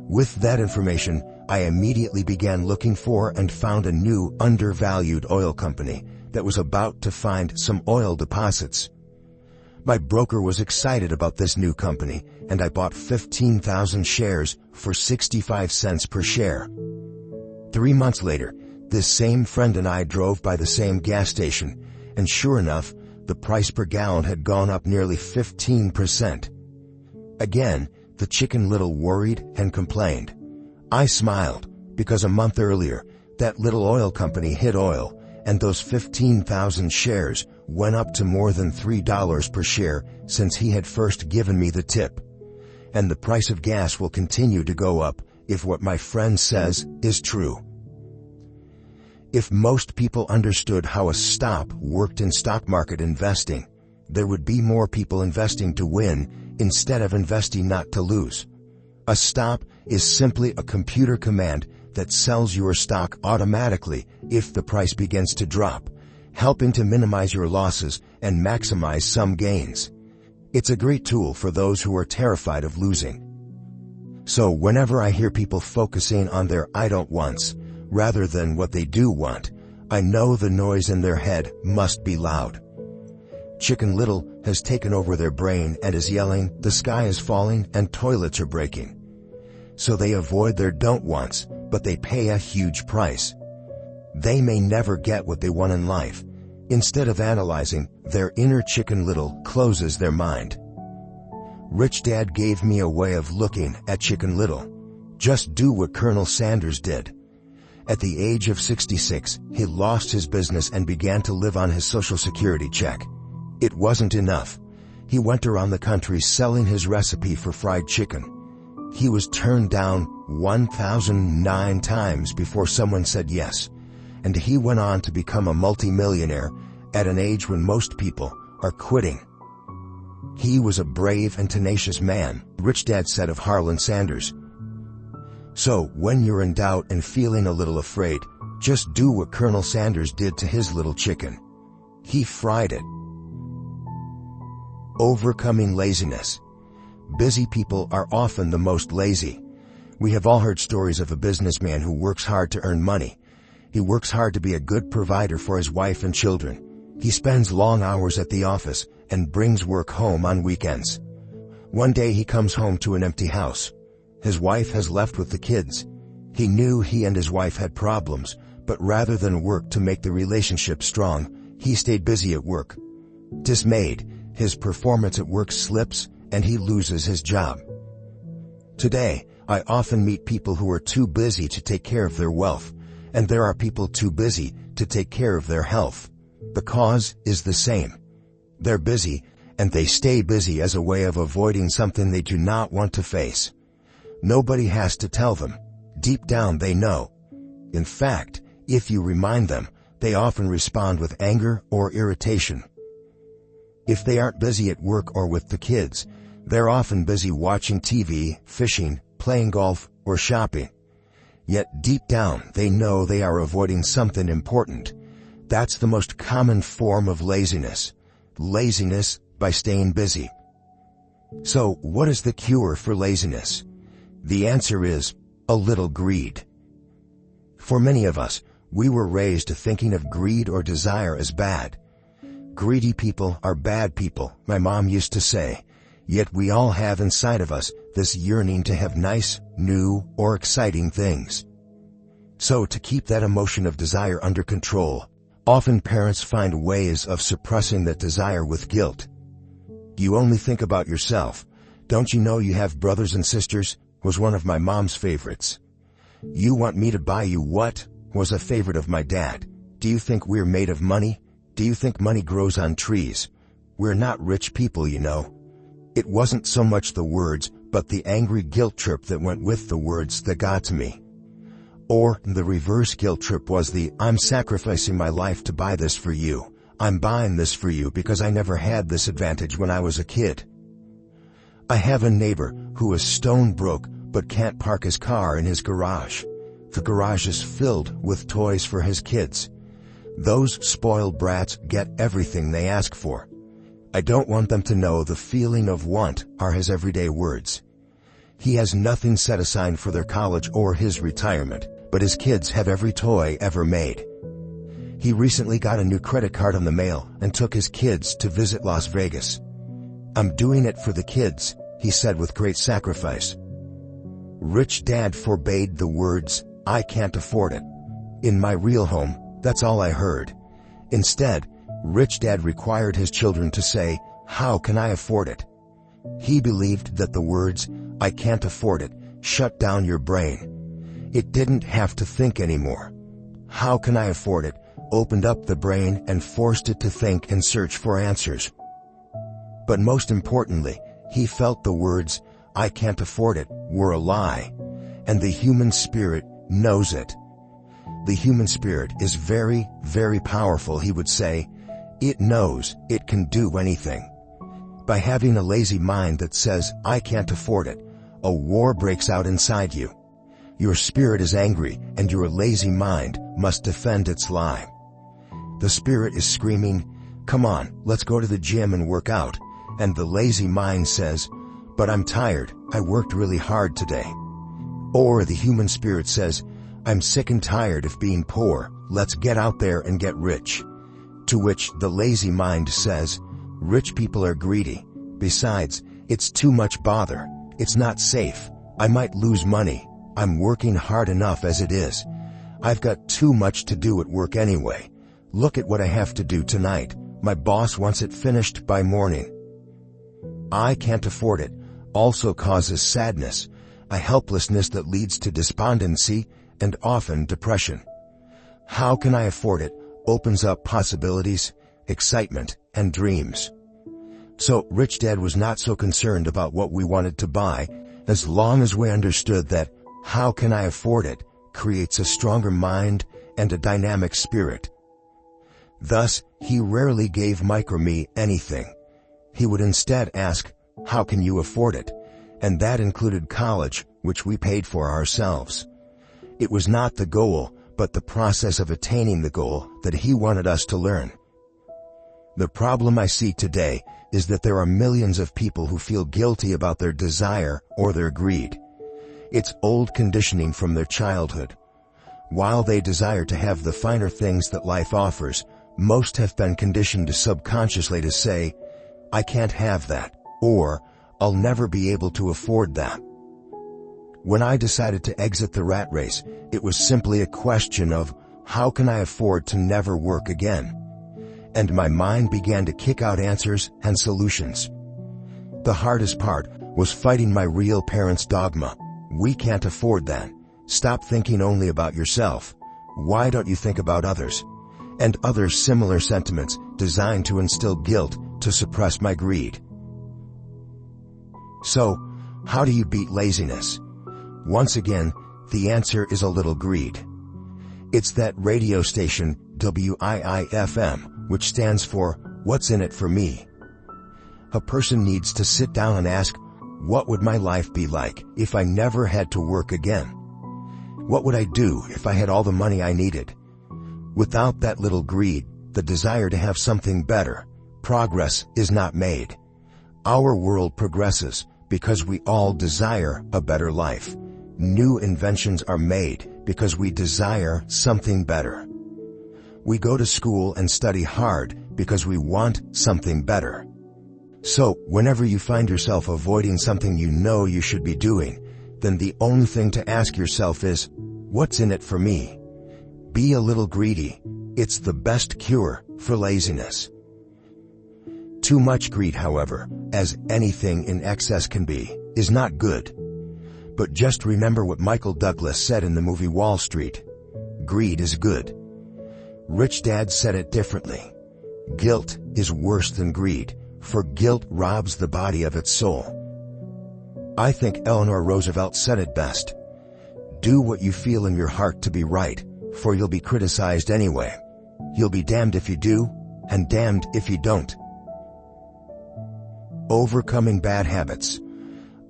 With that information, I immediately began looking for and found a new, undervalued oil company that was about to find some oil deposits. My broker was excited about this new company, and I bought 15,000 shares for 65 cents per share. 3 months later, this same friend and I drove by the same gas station, and sure enough, the price per gallon had gone up nearly 15%. Again, the chicken little worried and complained. I smiled, because a month earlier, that little oil company hit oil, and those 15,000 shares went up to more than $3 per share since he had first given me the tip. And the price of gas will continue to go up if what my friend says is true. If most people understood how a stop worked in stock market investing, there would be more people investing to win instead of investing not to lose. A stop is simply a computer command that sells your stock automatically if the price begins to drop, helping to minimize your losses and maximize some gains. It's a great tool for those who are terrified of losing. So whenever I hear people focusing on their "I don't wants" rather than what they do want, I know the noise in their head must be loud. Chicken Little has taken over their brain and is yelling, "The sky is falling and toilets are breaking." So they avoid their don't wants, but they pay a huge price. They may never get what they want in life. Instead of analyzing, their inner Chicken Little closes their mind. Rich Dad gave me a way of looking at Chicken Little. Just do what Colonel Sanders did. At the age of 66, he lost his business and began to live on his Social Security check. It wasn't enough. He went around the country selling his recipe for fried chicken. He was turned down 1,009 times before someone said yes, and he went on to become a multimillionaire at an age when most people are quitting. He was a brave and tenacious man, Rich Dad said of Harlan Sanders. So, when you're in doubt and feeling a little afraid, just do what Colonel Sanders did to his little chicken. He fried it. Overcoming laziness. Busy people are often the most lazy. We have all heard stories of a businessman who works hard to earn money. He works hard to be a good provider for his wife and children. He spends long hours at the office and brings work home on weekends. One day he comes home to an empty house. His wife has left with the kids. He knew he and his wife had problems, but rather than work to make the relationship strong, he stayed busy at work. Dismayed, his performance at work slips and he loses his job. Today, I often meet people who are too busy to take care of their wealth, and there are people too busy to take care of their health. The cause is the same. They're busy, and they stay busy as a way of avoiding something they do not want to face. Nobody has to tell them. Deep down they know. In fact, if you remind them, they often respond with anger or irritation. If they aren't busy at work or with the kids, they're often busy watching TV, fishing, playing golf, or shopping. Yet deep down they know they are avoiding something important. That's the most common form of laziness. Laziness by staying busy. So, what is the cure for laziness? The answer is a little greed. For many of us, We were raised thinking of greed or desire as bad. Greedy people are bad people, my mom used to say. Yet we all have inside of us this yearning to have nice, new, or exciting things. So to keep that emotion of desire under control, often parents find ways of suppressing that desire with guilt. You only think about yourself. Don't you know you have brothers and sisters? Was one of my mom's favorites. You want me to buy you what? Was a favorite of my dad. Do you think we're made of money? Do you think money grows on trees? We're not rich people, you know. It wasn't so much the words, but the angry guilt trip that went with the words that got to me. Or the reverse guilt trip was the, I'm sacrificing my life to buy this for you. I'm buying this for you because I never had this advantage when I was a kid. I have a neighbor who is stone broke but can't park his car in his garage. The garage is filled with toys for his kids. Those spoiled brats get everything they ask for. I don't want them to know the feeling of want are his everyday words. He has nothing set aside for their college or his retirement, but his kids have every toy ever made. He recently got a new credit card in the mail and took his kids to visit Las Vegas. I'm doing it for the kids, he said with great sacrifice. Rich Dad forbade the words, I can't afford it. In my real home, that's all I heard. Instead, Rich Dad required his children to say, how can I afford it? He believed that the words, I can't afford it, shut down your brain. It didn't have to think anymore. How can I afford it? Opened up the brain and forced it to think and search for answers. But most importantly, he felt the words, I can't afford it, were a lie. And the human spirit knows it. The human spirit is very, very powerful, he would say. It knows it can do anything. By having a lazy mind that says, I can't afford it, a war breaks out inside you. Your spirit is angry, and your lazy mind must defend its lie. The spirit is screaming, come on, let's go to the gym and work out. And the lazy mind says, but I'm tired, I worked really hard today. Or the human spirit says, I'm sick and tired of being poor, let's get out there and get rich. To which the lazy mind says, rich people are greedy. Besides, it's too much bother. It's not safe. I might lose money. I'm working hard enough as it is. I've got too much to do at work anyway. Look at what I have to do tonight. My boss wants it finished by morning. I can't afford it also causes sadness, a helplessness that leads to despondency and often depression. How can I afford it opens up possibilities, excitement, and dreams. So Rich Dad was not so concerned about what we wanted to buy, as long as we understood that how can I afford it creates a stronger mind and a dynamic spirit. Thus, he rarely gave Micro-Me anything. He would instead ask, how can you afford it? And that included college, which we paid for ourselves. It was not the goal, but the process of attaining the goal that he wanted us to learn. The problem I see today is that there are millions of people who feel guilty about their desire or their greed. It's old conditioning from their childhood. While they desire to have the finer things that life offers, most have been conditioned subconsciously to say, I can't have that, or I'll never be able to afford that. When I decided to exit the rat race, it was simply a question of, how can I afford to never work again? And my mind began to kick out answers and solutions. The hardest part was fighting my real parents' dogma. We can't afford that. Stop thinking only about yourself. Why don't you think about others? And other similar sentiments designed to instill guilt to suppress my greed. So, how do you beat laziness? Once again, the answer is a little greed. It's that radio station, WIIFM, which stands for, What's in it for me? A person needs to sit down and ask, what would my life be like if I never had to work again? What would I do if I had all the money I needed? Without that little greed, the desire to have something better, progress is not made. Our world progresses because we all desire a better life. New inventions are made because we desire something better. We go to school and study hard because we want something better. So, whenever you find yourself avoiding something you know you should be doing, then the only thing to ask yourself is, what's in it for me? Be a little greedy. It's the best cure for laziness. Too much greed, however, as anything in excess can be, is not good. But just remember what Michael Douglas said in the movie Wall Street. Greed is good. Rich Dad said it differently. Guilt is worse than greed, for guilt robs the body of its soul. I think Eleanor Roosevelt said it best. Do what you feel in your heart to be right, for you'll be criticized anyway. You'll be damned if you do, and damned if you don't. Overcoming bad habits.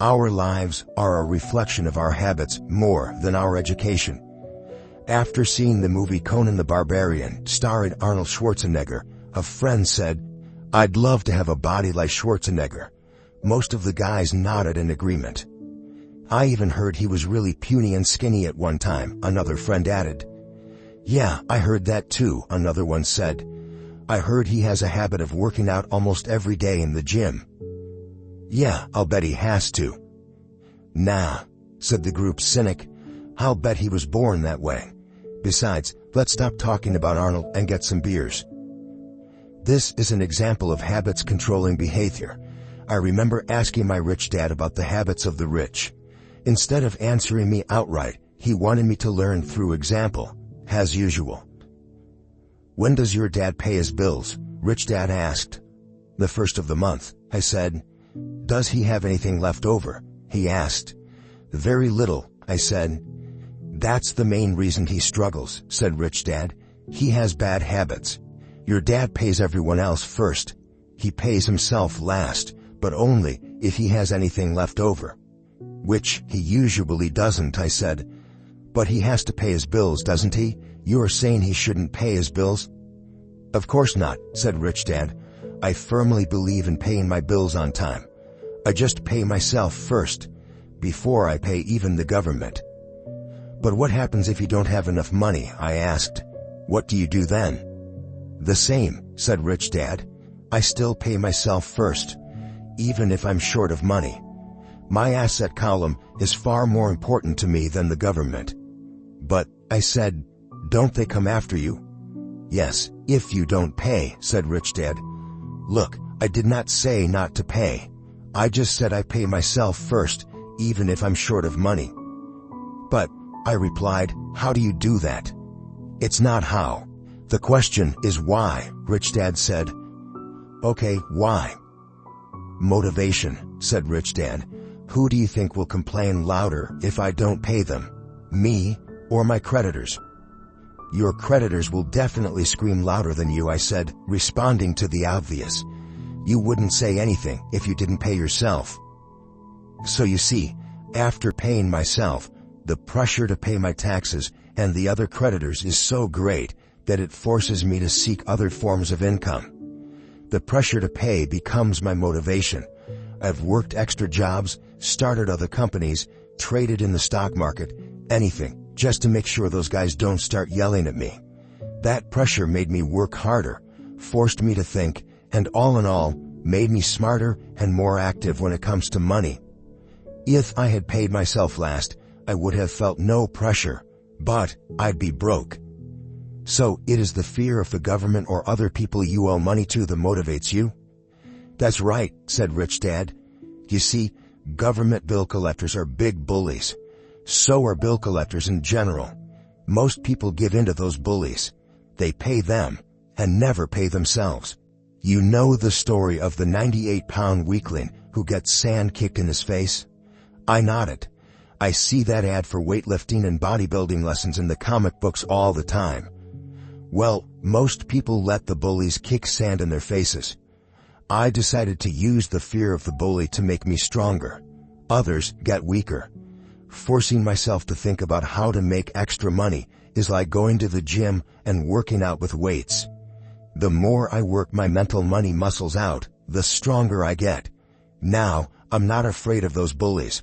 Our lives are a reflection of our habits more than our education. After seeing the movie Conan the Barbarian, starring Arnold Schwarzenegger, a friend said, "I'd love to have a body like Schwarzenegger." Most of the guys nodded in agreement. "I even heard he was really puny and skinny at one time," another friend added. "Yeah, I heard that too," another one said. "I heard he has a habit of working out almost every day in the gym." "Yeah, I'll bet he has to." "Nah," said the group's cynic. "I'll bet he was born that way. Besides, let's stop talking about Arnold and get some beers." This is an example of habits controlling behavior. I remember asking my rich dad about the habits of the rich. Instead of answering me outright, he wanted me to learn through example, as usual. "When does your dad pay his bills?" Rich Dad asked. "The first of the month," I said. "Does he have anything left over?" he asked. "Very little," I said. "That's the main reason he struggles," said Rich Dad. "He has bad habits. Your dad pays everyone else first. He pays himself last, but only if he has anything left over." "Which he usually doesn't," I said. "But he has to pay his bills, doesn't he? You're saying he shouldn't pay his bills?" "Of course not," said Rich Dad. "I firmly believe in paying my bills on time. I just pay myself first, before I pay even the government." "But what happens if you don't have enough money?" I asked. "What do you do then?" "The same," said Rich Dad. "I still pay myself first, even if I'm short of money. My asset column is far more important to me than the government." "But," I said, "don't they come after you?" "Yes, if you don't pay," said Rich Dad. "Look, I did not say not to pay. I just said I pay myself first, even if I'm short of money." "But," I replied, "how do you do that?" "It's not how. The question is why," Rich Dad said. "Okay, why?" "Motivation," said Rich Dad. "Who do you think will complain louder if I don't pay them? Me or my creditors?" "Your creditors will definitely scream louder than you," I said, responding to the obvious. "You wouldn't say anything if you didn't pay yourself." So you see, after paying myself, the pressure to pay my taxes and the other creditors is so great that it forces me to seek other forms of income. The pressure to pay becomes my motivation. I've worked extra jobs, started other companies, traded in the stock market, anything, just to make sure those guys don't start yelling at me. That pressure made me work harder, forced me to think, and all in all, made me smarter and more active when it comes to money. If I had paid myself last, I would have felt no pressure, but I'd be broke. So it is the fear of the government or other people you owe money to that motivates you? "That's right," said Rich Dad. "You see, government bill collectors are big bullies. So are bill collectors in general. Most people give in to those bullies. They pay them and never pay themselves. You know the story of the 98-pound weakling who gets sand kicked in his face?" I nodded. "I see that ad for weightlifting and bodybuilding lessons in the comic books all the time." Well, most people let the bullies kick sand in their faces. I decided to use the fear of the bully to make me stronger. Others get weaker. Forcing myself to think about how to make extra money is like going to the gym and working out with weights. The more I work my mental money muscles out, the stronger I get. Now, I'm not afraid of those bullies.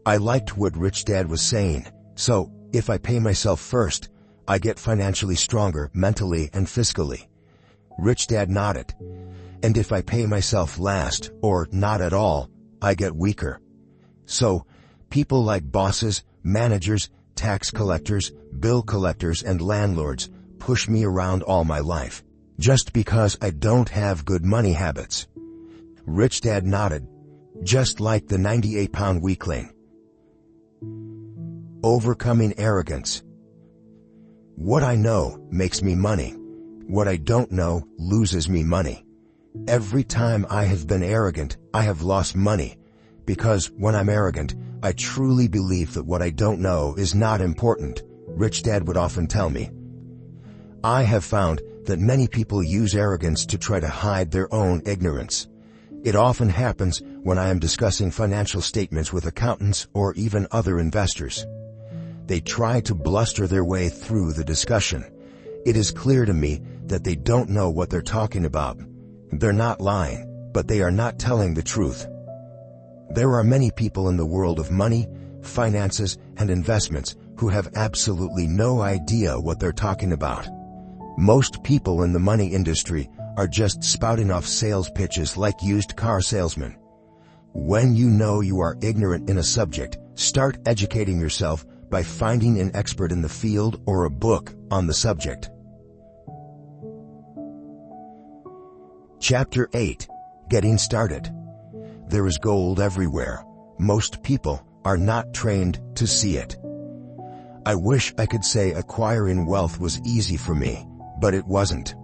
I liked what Rich Dad was saying, so If I pay myself first, I get financially stronger mentally and fiscally. Rich Dad nodded. And if I pay myself last, or not at all, I get weaker. So, people like bosses, managers, tax collectors, bill collectors, and landlords push me around all my life, just because I don't have good money habits. Rich Dad nodded, just like the 98-pound weakling. Overcoming arrogance. What I know makes me money. What I don't know loses me money. Every time I have been arrogant, I have lost money, because when I'm arrogant, I truly believe that what I don't know is not important, Rich Dad would often tell me. I have found that many people use arrogance to try to hide their own ignorance. It often happens when I am discussing financial statements with accountants or even other investors. They try to bluster their way through the discussion. It is clear to me that they don't know what they're talking about. They're not lying, but they are not telling the truth. There are many people in the world of money, finances, and investments who have absolutely no idea what they're talking about. Most people in the money industry are just spouting off sales pitches like used car salesmen. When you know you are ignorant in a subject, start educating yourself by finding an expert in the field or a book on the subject. Chapter 8. Getting Started. There is gold everywhere. Most people are not trained to see it. I wish I could say acquiring wealth was easy for me, but it wasn't.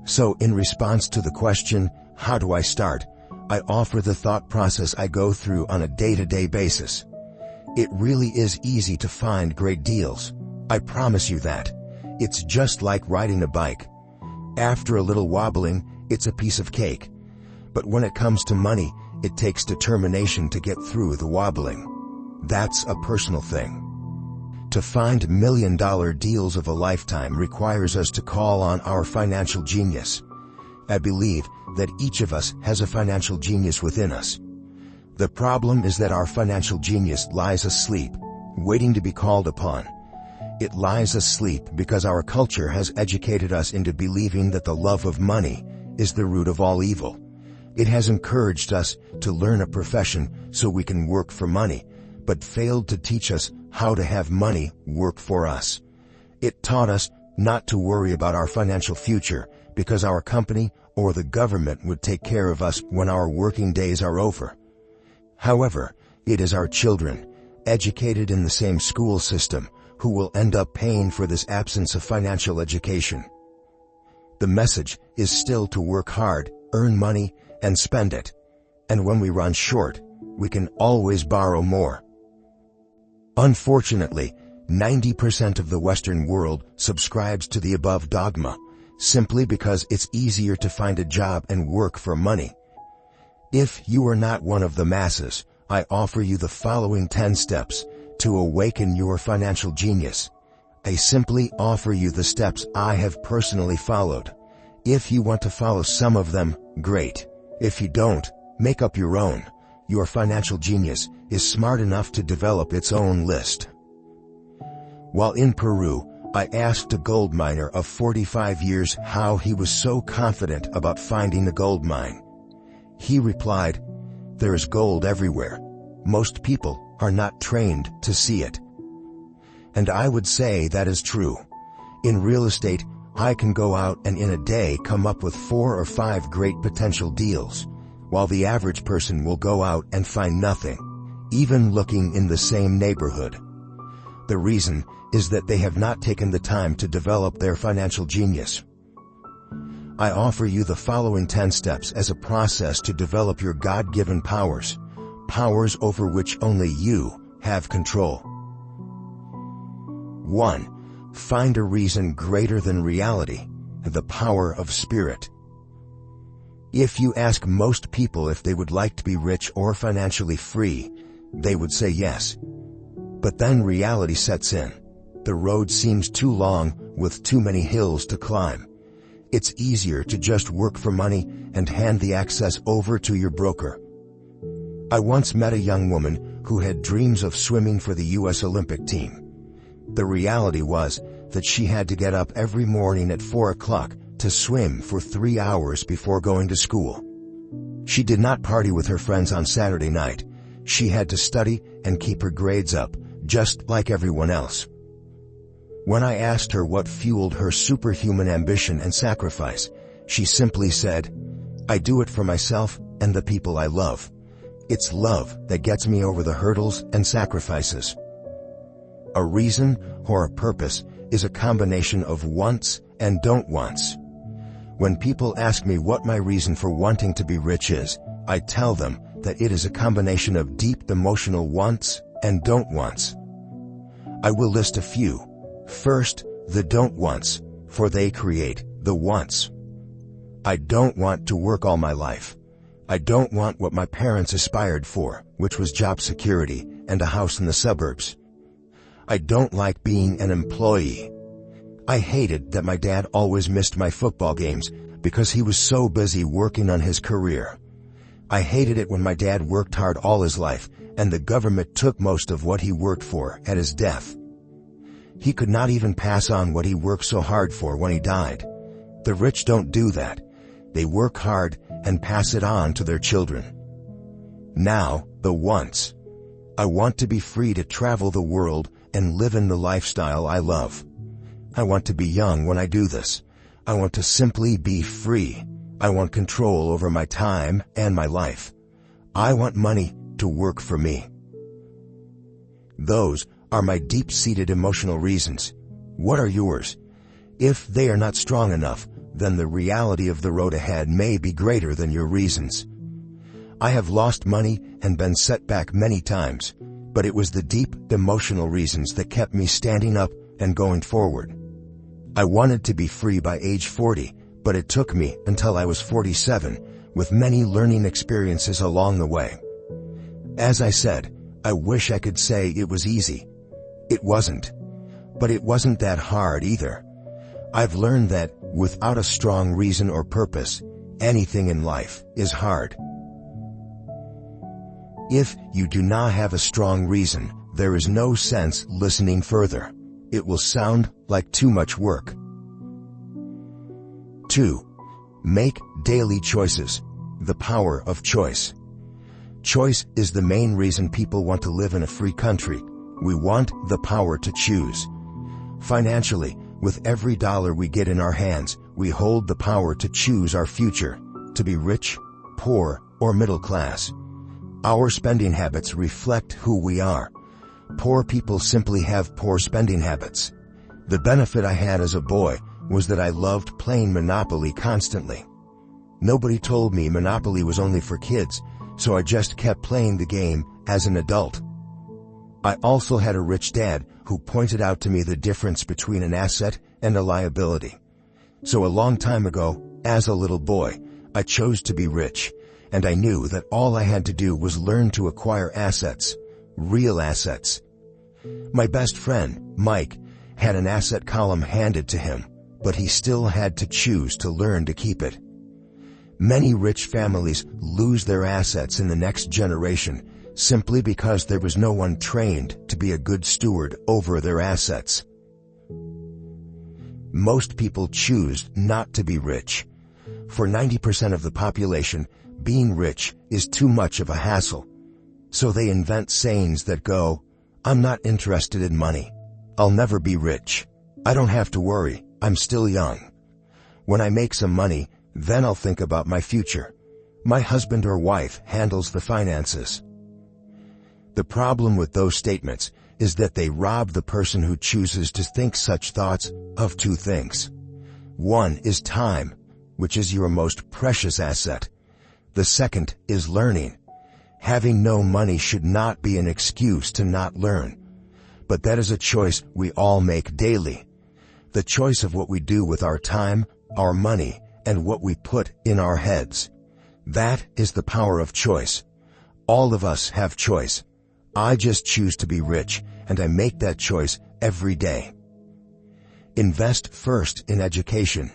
So in response to the question, how do I start? I offer the thought process I go through on a day-to-day basis. It really is easy to find great deals. I promise you that. It's just like riding a bike. After a little wobbling, it's a piece of cake. But when it comes to money, it takes determination to get through the wobbling. That's a personal thing. To find million-dollar deals of a lifetime requires us to call on our financial genius. I believe that each of us has a financial genius within us. The problem is that our financial genius lies asleep, waiting to be called upon. It lies asleep because our culture has educated us into believing that the love of money is the root of all evil. It has encouraged us to learn a profession so we can work for money, but failed to teach us how to have money work for us. It taught us not to worry about our financial future because our company or the government would take care of us when our working days are over. However, it is our children, educated in the same school system, who will end up paying for this absence of financial education. The message is still to work hard, earn money, and spend it. And when we run short, we can always borrow more. Unfortunately, 90% of the Western world subscribes to the above dogma, simply because it's easier to find a job and work for money. If you are not one of the masses, I offer you the following 10 steps to awaken your financial genius. I simply offer you the steps I have personally followed. If you want to follow some of them, great. If you don't, make up your own. Your financial genius is smart enough to develop its own list. While in Peru, I asked a gold miner of 45 years how he was so confident about finding a gold mine. He replied, "There is gold everywhere. Most people are not trained to see it." And I would say that is true. In real estate, I can go out and in a day come up with 4 or 5 great potential deals, while the average person will go out and find nothing, even looking in the same neighborhood. The reason is that they have not taken the time to develop their financial genius. I offer you the following 10 steps as a process to develop your God-given powers, powers over which only you have control. 1. Find a reason greater than reality, the power of spirit. If you ask most people if they would like to be rich or financially free, they would say yes. But then reality sets in. The road seems too long with too many hills to climb. It's easier to just work for money and hand the access over to your broker. I once met a young woman who had dreams of swimming for the U.S. Olympic team. The reality was that she had to get up every morning at 4 o'clock to swim for 3 hours before going to school. She did not party with her friends on Saturday night. She had to study and keep her grades up, just like everyone else. When I asked her what fueled her superhuman ambition and sacrifice, she simply said, "I do it for myself and the people I love. It's love that gets me over the hurdles and sacrifices." A reason or a purpose is a combination of wants and don't wants. When people ask me what my reason for wanting to be rich is, I tell them that it is a combination of deep emotional wants and don't wants. I will list a few. First, the don't wants, for they create the wants. I don't want to work all my life. I don't want what my parents aspired for, which was job security and a house in the suburbs. I don't like being an employee. I hated that my dad always missed my football games because he was so busy working on his career. I hated it when my dad worked hard all his life and the government took most of what he worked for at his death. He could not even pass on what he worked so hard for when he died. The rich don't do that. They work hard and pass it on to their children. Now, the wants. I want to be free to travel the world and live in the lifestyle I love. I want to be young when I do this. I want to simply be free. I want control over my time and my life. I want money to work for me. Those are my deep-seated emotional reasons. What are yours? If they are not strong enough, then the reality of the road ahead may be greater than your reasons. I have lost money and been set back many times, but it was the deep emotional reasons that kept me standing up and going forward. I wanted to be free by age 40, but it took me until I was 47, with many learning experiences along the way. As I said, I wish I could say it was easy. It wasn't. But it wasn't that hard either. I've learned that, without a strong reason or purpose, anything in life is hard. If you do not have a strong reason, there is no sense listening further. It will sound like too much work. 2. Make daily choices. The power of choice. Choice is the main reason people want to live in a free country. We want the power to choose. Financially, with every dollar we get in our hands, we hold the power to choose our future, to be rich, poor, or middle class. Our spending habits reflect who we are. Poor people simply have poor spending habits. The benefit I had as a boy was that I loved playing Monopoly constantly. Nobody told me Monopoly was only for kids, so I just kept playing the game as an adult. I also had a rich dad who pointed out to me the difference between an asset and a liability. So a long time ago, as a little boy, I chose to be rich, and I knew that all I had to do was learn to acquire assets, real assets. My best friend, Mike, had an asset column handed to him, but he still had to choose to learn to keep it. Many rich families lose their assets in the next generation simply because there was no one trained to be a good steward over their assets. Most people choose not to be rich. For 90% of the population, being rich is too much of a hassle. So they invent sayings that go, "I'm not interested in money. I'll never be rich. I don't have to worry. I'm still young. When I make some money, then I'll think about my future. My husband or wife handles the finances." The problem with those statements is that they rob the person who chooses to think such thoughts of two things. One is time, which is your most precious asset. The second is learning. Having no money should not be an excuse to not learn. But that is a choice we all make daily. The choice of what we do with our time, our money, and what we put in our heads. That is the power of choice. All of us have choice. I just choose to be rich, and I make that choice every day. Invest first in education.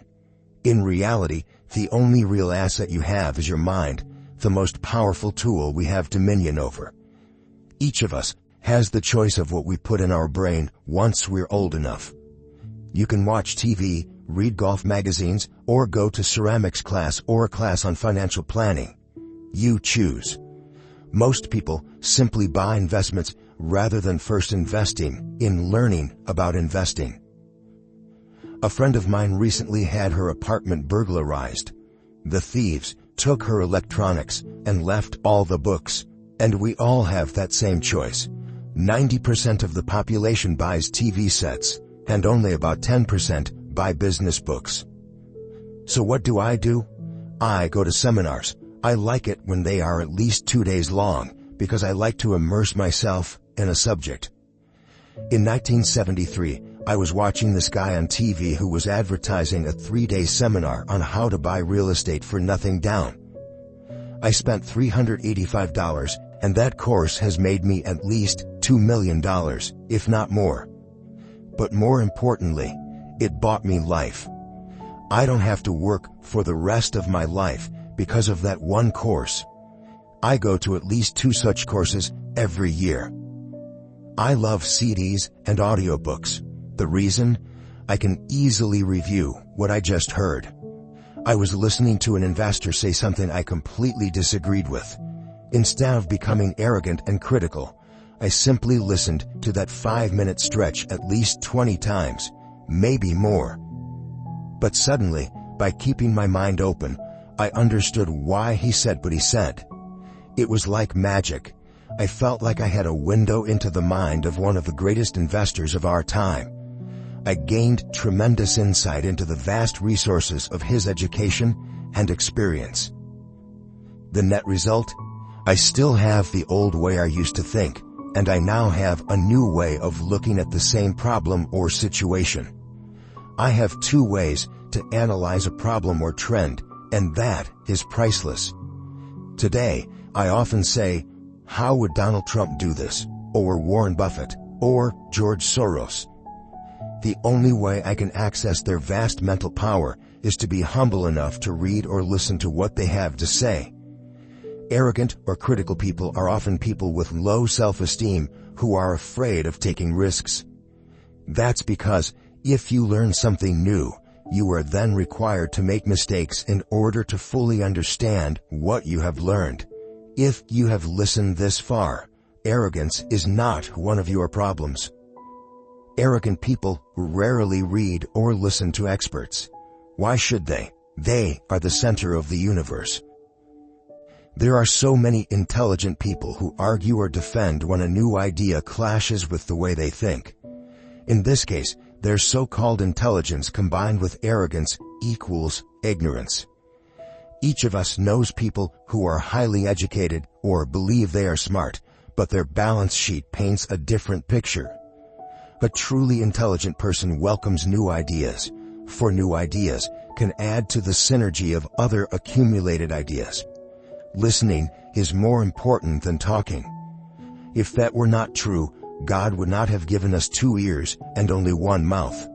In reality, the only real asset you have is your mind, the most powerful tool we have dominion over. Each of us has the choice of what we put in our brain once we're old enough. You can watch TV, read golf magazines, or go to ceramics class or a class on financial planning. You choose. Most people simply buy investments rather than first investing in learning about investing. A friend of mine recently had her apartment burglarized. The thieves took her electronics and left all the books. And we all have that same choice. 90% of the population buys TV sets, and only about 10% buy business books. So what do? I go to seminars. I like it when they are at least 2 days long, because I like to immerse myself in a subject. In 1973, I was watching this guy on TV who was advertising a 3-day seminar on how to buy real estate for nothing down. I spent $385, and that course has made me at least $2 million, if not more. But more importantly, it bought me life. I don't have to work for the rest of my life because of that one course. I go to at least 2 such courses every year. I love CDs and audiobooks. The reason? I can easily review what I just heard. I was listening to an investor say something I completely disagreed with. Instead of becoming arrogant and critical, I simply listened to that 5-minute stretch at least 20 times, maybe more. But suddenly, by keeping my mind open, I understood why he said what he said. It was like magic. I felt like I had a window into the mind of one of the greatest investors of our time. I gained tremendous insight into the vast resources of his education and experience. The net result? I still have the old way I used to think, and I now have a new way of looking at the same problem or situation. I have 2 ways to analyze a problem or trend, and that is priceless. Today, I often say, how would Donald Trump do this? Or Warren Buffett? Or George Soros? The only way I can access their vast mental power is to be humble enough to read or listen to what they have to say. Arrogant or critical people are often people with low self-esteem who are afraid of taking risks. That's because if you learn something new, you are then required to make mistakes in order to fully understand what you have learned. If you have listened this far, arrogance is not one of your problems. Arrogant people rarely read or listen to experts. Why should they? They are the center of the universe. There are so many intelligent people who argue or defend when a new idea clashes with the way they think. In this case, their so-called intelligence combined with arrogance equals ignorance. Each of us knows people who are highly educated or believe they are smart, but their balance sheet paints a different picture. A truly intelligent person welcomes new ideas, for new ideas can add to the synergy of other accumulated ideas. Listening is more important than talking. If that were not true, God would not have given us 2 ears and only 1 mouth.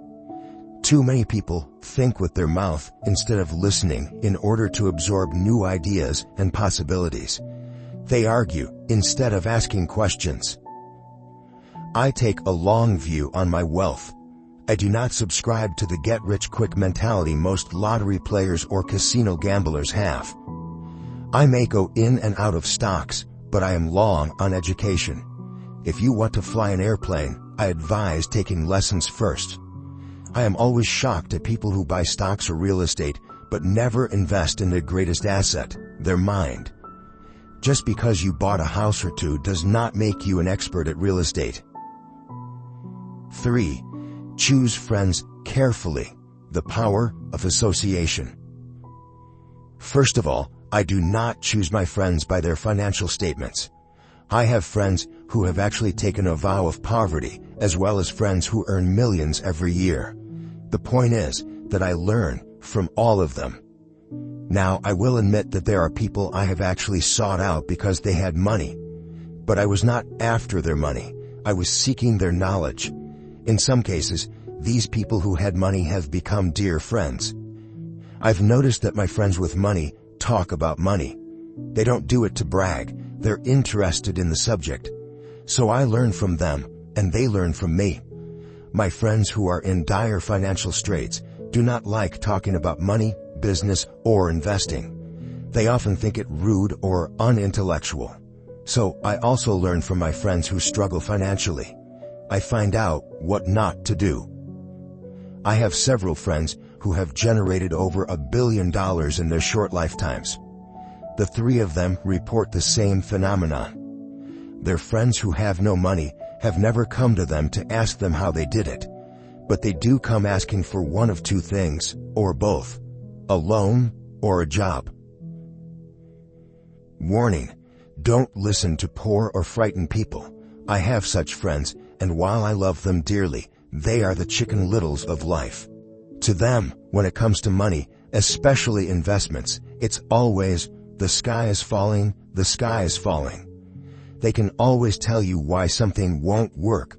Too many people think with their mouth instead of listening in order to absorb new ideas and possibilities. They argue instead of asking questions. I take a long view on my wealth. I do not subscribe to the get-rich-quick mentality most lottery players or casino gamblers have. I may go in and out of stocks, but I am long on education. If you want to fly an airplane, I advise taking lessons first. I am always shocked at people who buy stocks or real estate, but never invest in their greatest asset, their mind. Just because you bought a house or 2 does not make you an expert at real estate. 3. Choose friends carefully. The power of association. First of all, I do not choose my friends by their financial statements. I have friends who have actually taken a vow of poverty, as well as friends who earn millions every year. The point is that I learn from all of them. Now, I will admit that there are people I have actually sought out because they had money. But I was not after their money. I was seeking their knowledge. In some cases, these people who had money have become dear friends. I've noticed that my friends with money talk about money. They don't do it to brag. They're interested in the subject. So I learn from them, and they learn from me. My friends who are in dire financial straits do not like talking about money, business, or investing. They often think it rude or unintellectual. So I also learn from my friends who struggle financially. I find out what not to do. I have several friends who have generated over $1 billion in their short lifetimes. The three of them report the same phenomenon. Their friends who have no money have never come to them to ask them how they did it, but they do come asking for one of two things, or both: a loan or a job. Warning: don't listen to poor or frightened people. I have such friends, and while I love them dearly, they are the Chicken Littles of life. To them, when it comes to money, especially investments, it's always, the sky is falling, the sky is falling. They can always tell you why something won't work.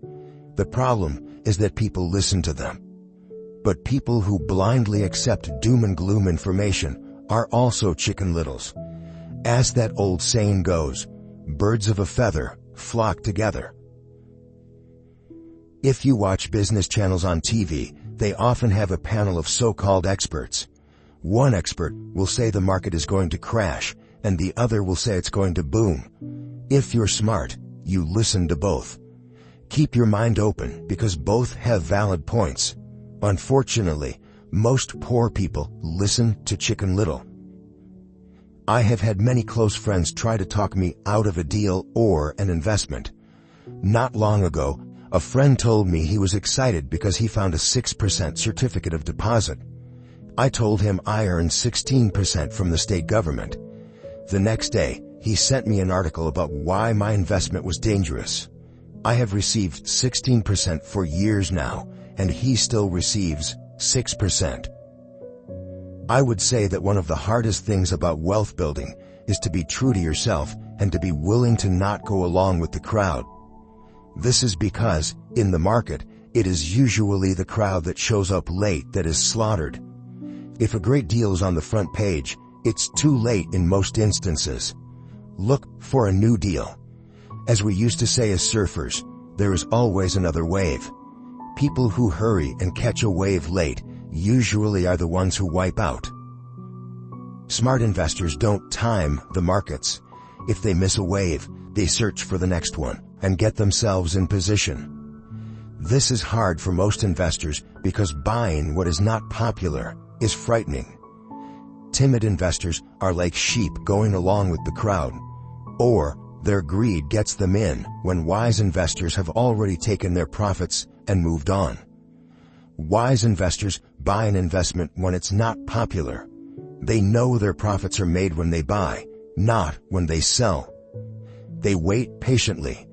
The problem is that people listen to them. But people who blindly accept doom and gloom information are also Chicken Littles. As that old saying goes, birds of a feather flock together. If you watch business channels on TV, they often have a panel of so-called experts. One expert will say the market is going to crash, and the other will say it's going to boom. If you're smart, you listen to both. Keep your mind open because both have valid points. Unfortunately, most poor people listen to Chicken Little. I have had many close friends try to talk me out of a deal or an investment. Not long ago, a friend told me he was excited because he found a 6% certificate of deposit. I told him I earned 16% from the state government. The next day, he sent me an article about why my investment was dangerous. I have received 16% for years now, and he still receives 6%. I would say that one of the hardest things about wealth building is to be true to yourself and to be willing to not go along with the crowd. This is because, in the market, it is usually the crowd that shows up late that is slaughtered. If a great deal is on the front page, it's too late in most instances. Look for a new deal. As we used to say as surfers, there is always another wave. People who hurry and catch a wave late usually are the ones who wipe out. Smart investors don't time the markets. If they miss a wave, they search for the next one and get themselves in position. This is hard for most investors because buying what is not popular is frightening. Timid investors are like sheep going along with the crowd, or their greed gets them in when wise investors have already taken their profits and moved on. Wise investors buy an investment when it's not popular. They know their profits are made when they buy, not when they sell. They wait patiently.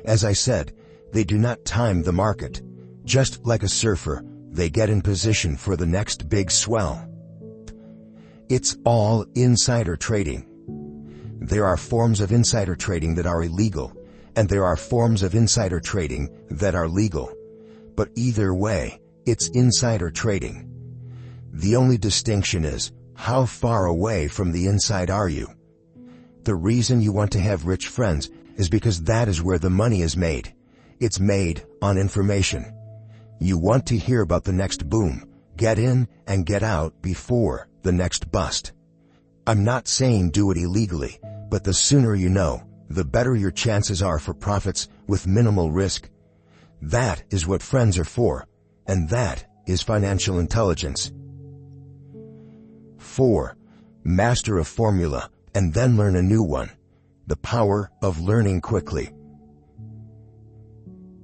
As I said, they do not time the market. Just like a surfer, they get in position for the next big swell. It's all insider trading. There are forms of insider trading that are illegal, and there are forms of insider trading that are legal. But either way, it's insider trading. The only distinction is, how far away from the inside are you? The reason you want to have rich friends is because that is where the money is made. It's made on information. You want to hear about the next boom, get in and get out before the next bust. I'm not saying do it illegally, but the sooner you know, the better your chances are for profits with minimal risk. That is what friends are for, and that is financial intelligence. 4. Master a formula and then learn a new one. The power of learning quickly.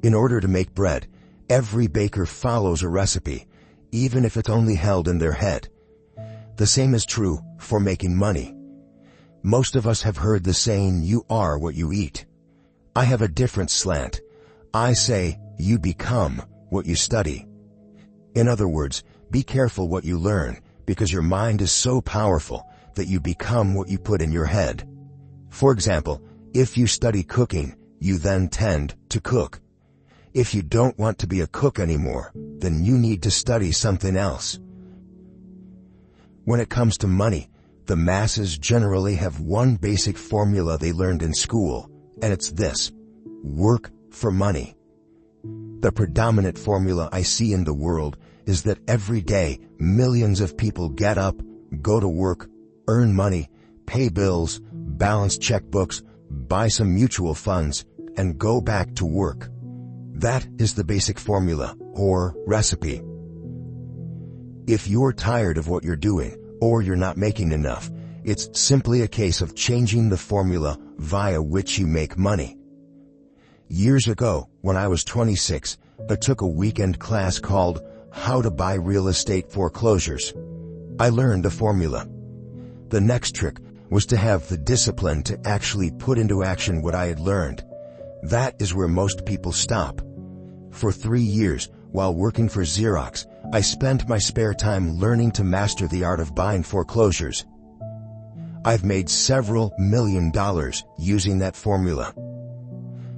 In order to make bread, every baker follows a recipe, even if it's only held in their head. The same is true for making money. Most of us have heard the saying, you are what you eat. I have a different slant. I say, you become what you study. In other words, be careful what you learn, because your mind is so powerful that you become what you put in your head. For example, if you study cooking, you then tend to cook. If you don't want to be a cook anymore, then you need to study something else. When it comes to money, the masses generally have one basic formula they learned in school, and it's this: work for money. The predominant formula I see in the world is that every day millions of people get up, go to work, earn money, pay bills, balance checkbooks, buy some mutual funds, and go back to work. That is the basic formula, or recipe. If you're tired of what you're doing, or you're not making enough, it's simply a case of changing the formula via which you make money. Years ago, when I was 26, I took a weekend class called How to Buy Real Estate Foreclosures. I learned the formula. The next trick was to have the discipline to actually put into action what I had learned. That is where most people stop. For 3 years, while working for Xerox, I spent my spare time learning to master the art of buying foreclosures. I've made several $1 million using that formula.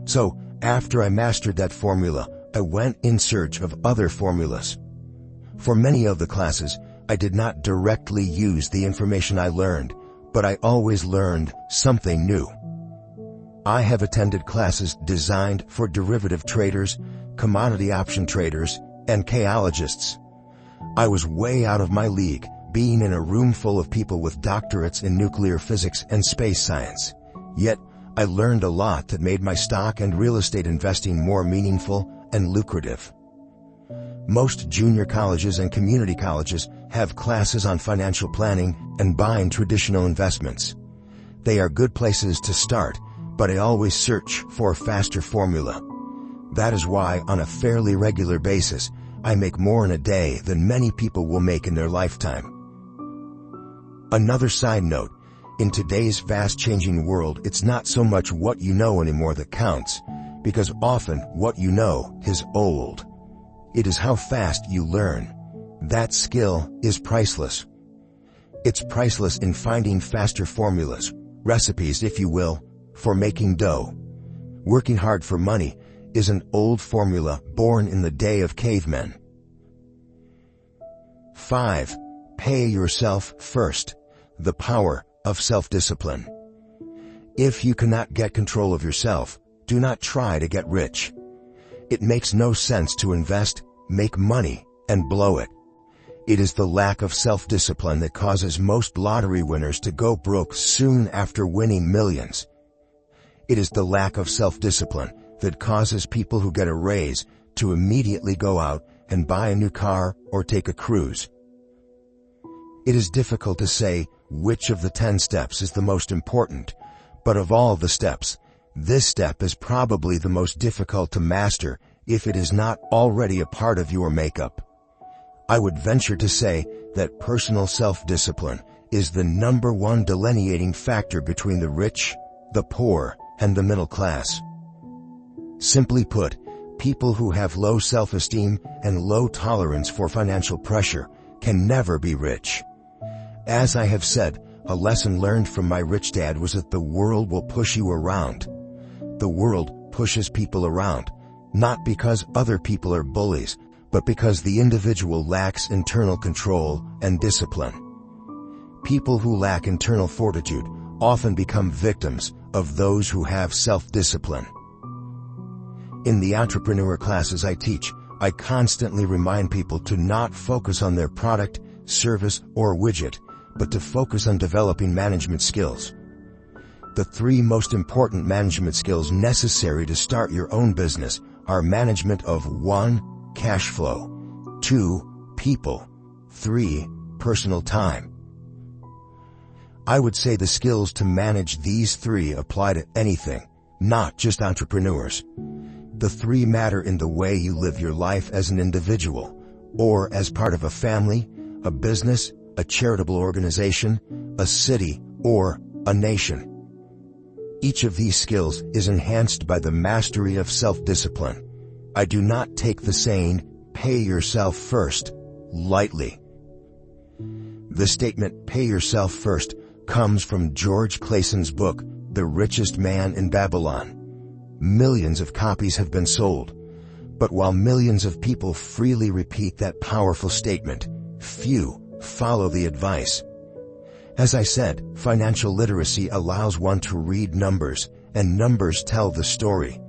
So, after I mastered that formula, I went in search of other formulas. For many of the classes, I did not directly use the information I learned, but I always learned something new. I have attended classes designed for derivative traders, commodity option traders, and chaologists. I was way out of my league, being in a room full of people with doctorates in nuclear physics and space science. Yet, I learned a lot that made my stock and real estate investing more meaningful and lucrative. Most junior colleges and community colleges have classes on financial planning and buying traditional investments. They are good places to start, but I always search for a faster formula. That is why, on a fairly regular basis, I make more in a day than many people will make in their lifetime. Another side note, in today's fast-changing world, it's not so much what you know anymore that counts, because often what you know is old. It is how fast you learn. That skill is priceless. It's priceless in finding faster formulas, recipes if you will, for making dough. Working hard for money is an old formula born in the day of cavemen. 5. Pay yourself first. The power of self-discipline. If you cannot get control of yourself, do not try to get rich. It makes no sense to invest, make money, and blow it. It is the lack of self-discipline that causes most lottery winners to go broke soon after winning millions. It is the lack of self-discipline that causes people who get a raise to immediately go out and buy a new car or take a cruise. It is difficult to say which of the 10 steps is the most important, but of all the steps, this step is probably the most difficult to master if it is not already a part of your makeup. I would venture to say that personal self-discipline is the #1 delineating factor between the rich, the poor, and the middle class. Simply put, people who have low self-esteem and low tolerance for financial pressure can never be rich. As I have said, a lesson learned from my rich dad was that the world will push you around. The world pushes people around, not because other people are bullies, but because the individual lacks internal control and discipline. People who lack internal fortitude often become victims of those who have self-discipline. In the entrepreneur classes I teach, I constantly remind people to not focus on their product, service, or widget, but to focus on developing management skills. The 3 most important management skills necessary to start your own business are management of 1. Cash flow, 2. People, 3. Personal time. I would say the skills to manage these 3 apply to anything, not just entrepreneurs. The 3 matter in the way you live your life as an individual, or as part of a family, a business, a charitable organization, a city, or a nation. Each of these skills is enhanced by the mastery of self-discipline. I do not take the saying, "Pay yourself first," lightly. The statement, "Pay yourself first," comes from George Clayson's book, The Richest Man in Babylon. Millions of copies have been sold. But while millions of people freely repeat that powerful statement, few follow the advice. As I said, financial literacy allows one to read numbers, and numbers tell the story.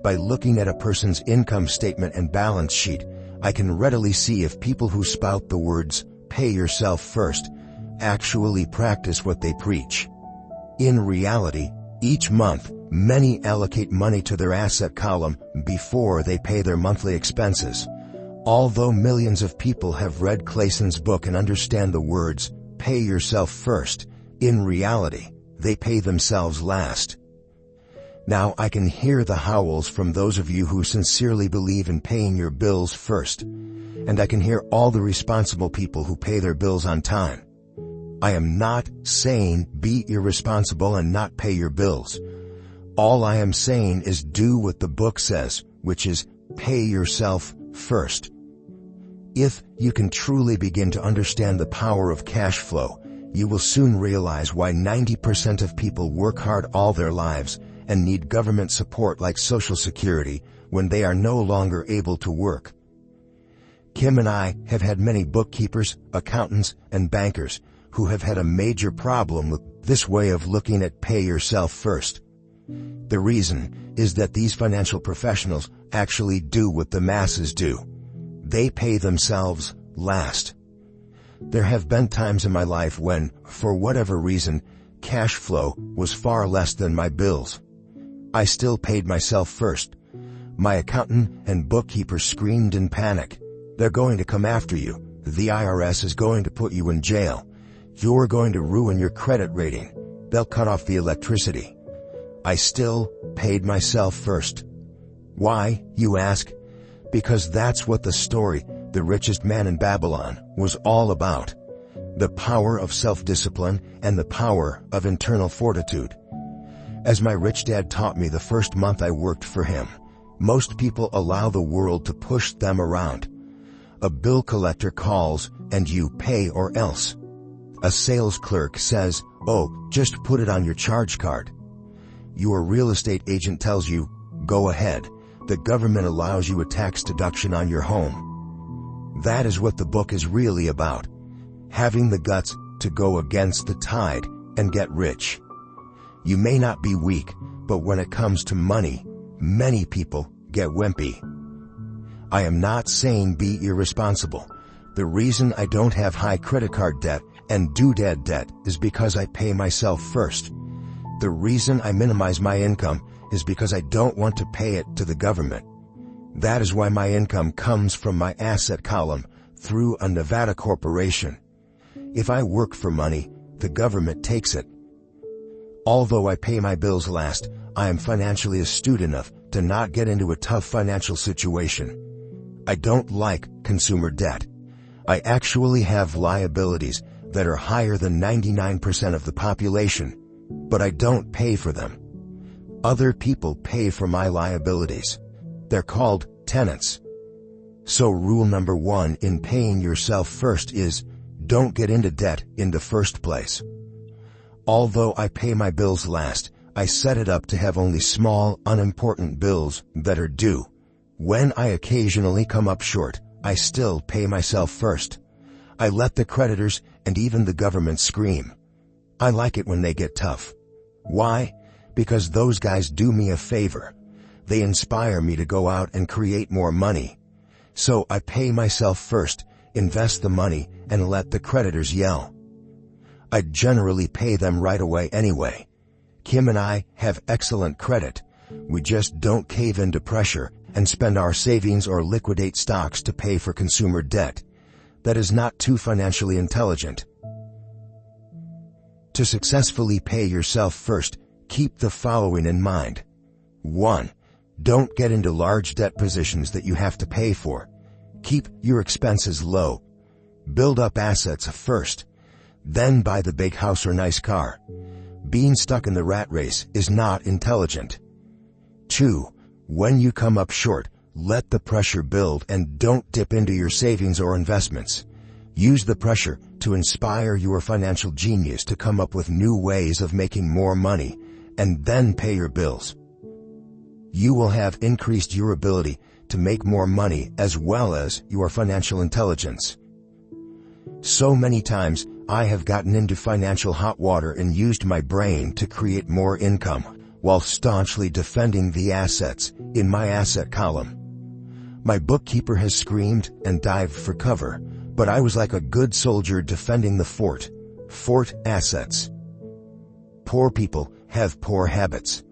By looking at a person's income statement and balance sheet, I can readily see if people who spout the words, "pay yourself first," actually practice what they preach. In reality, each month, many allocate money to their asset column before they pay their monthly expenses. Although millions of people have read Clayson's book and understand the words, "pay yourself first," in reality, they pay themselves last. Now I can hear the howls from those of you who sincerely believe in paying your bills first, and I can hear all the responsible people who pay their bills on time. I am not saying be irresponsible and not pay your bills. All I am saying is do what the book says, which is pay yourself first. If you can truly begin to understand the power of cash flow, you will soon realize why 90% of people work hard all their lives and need government support like Social Security when they are no longer able to work. Kim and I have had many bookkeepers, accountants, and bankers who have had a major problem with this way of looking at pay yourself first. The reason is that these financial professionals actually do what the masses do. They pay themselves last. There have been times in my life when, for whatever reason, cash flow was far less than my bills. I still paid myself first. My accountant and bookkeeper screamed in panic. "They're going to come after you. The IRS is going to put you in jail. You're going to ruin your credit rating. They'll cut off the electricity." I still paid myself first. Why, you ask? Because that's what the story, The Richest Man in Babylon, was all about. The power of self-discipline and the power of internal fortitude. As my rich dad taught me the first month I worked for him, most people allow the world to push them around. A bill collector calls and you pay or else. A sales clerk says, "Oh, just put it on your charge card." Your real estate agent tells you, "Go ahead. The government allows you a tax deduction on your home." That is what the book is really about. Having the guts to go against the tide and get rich. You may not be weak, but when it comes to money, many people get wimpy. I am not saying be irresponsible. The reason I don't have high credit card debt and doodad debt is because I pay myself first. The reason I minimize my income is because I don't want to pay it to the government. That is why my income comes from my asset column through a Nevada corporation. If I work for money, the government takes it. Although I pay my bills last, I am financially astute enough to not get into a tough financial situation. I don't like consumer debt. I actually have liabilities that are higher than 99% of the population, but I don't pay for them. Other people pay for my liabilities. They're called tenants. So rule number 1 in paying yourself first is, don't get into debt in the first place. Although I pay my bills last, I set it up to have only small, unimportant bills that are due. When I occasionally come up short, I still pay myself first. I let the creditors and even the government scream. I like it when they get tough. Why? Because those guys do me a favor. They inspire me to go out and create more money. So I pay myself first, invest the money, and let the creditors yell. I generally pay them right away anyway. Kim and I have excellent credit. We just don't cave into pressure and spend our savings or liquidate stocks to pay for consumer debt. That is not too financially intelligent. To successfully pay yourself first, keep the following in mind. 1. Don't get into large debt positions that you have to pay for. Keep your expenses low. Build up assets first. Then buy the big house or nice car. Being stuck in the rat race is not intelligent. 2. When you come up short, let the pressure build and don't dip into your savings or investments. Use the pressure to inspire your financial genius to come up with new ways of making more money, and then pay your bills. You will have increased your ability to make more money as well as your financial intelligence. So many times, I have gotten into financial hot water and used my brain to create more income, while staunchly defending the assets, in my asset column. My bookkeeper has screamed and dived for cover, but I was like a good soldier defending the fort. Fort assets. Poor people have poor habits.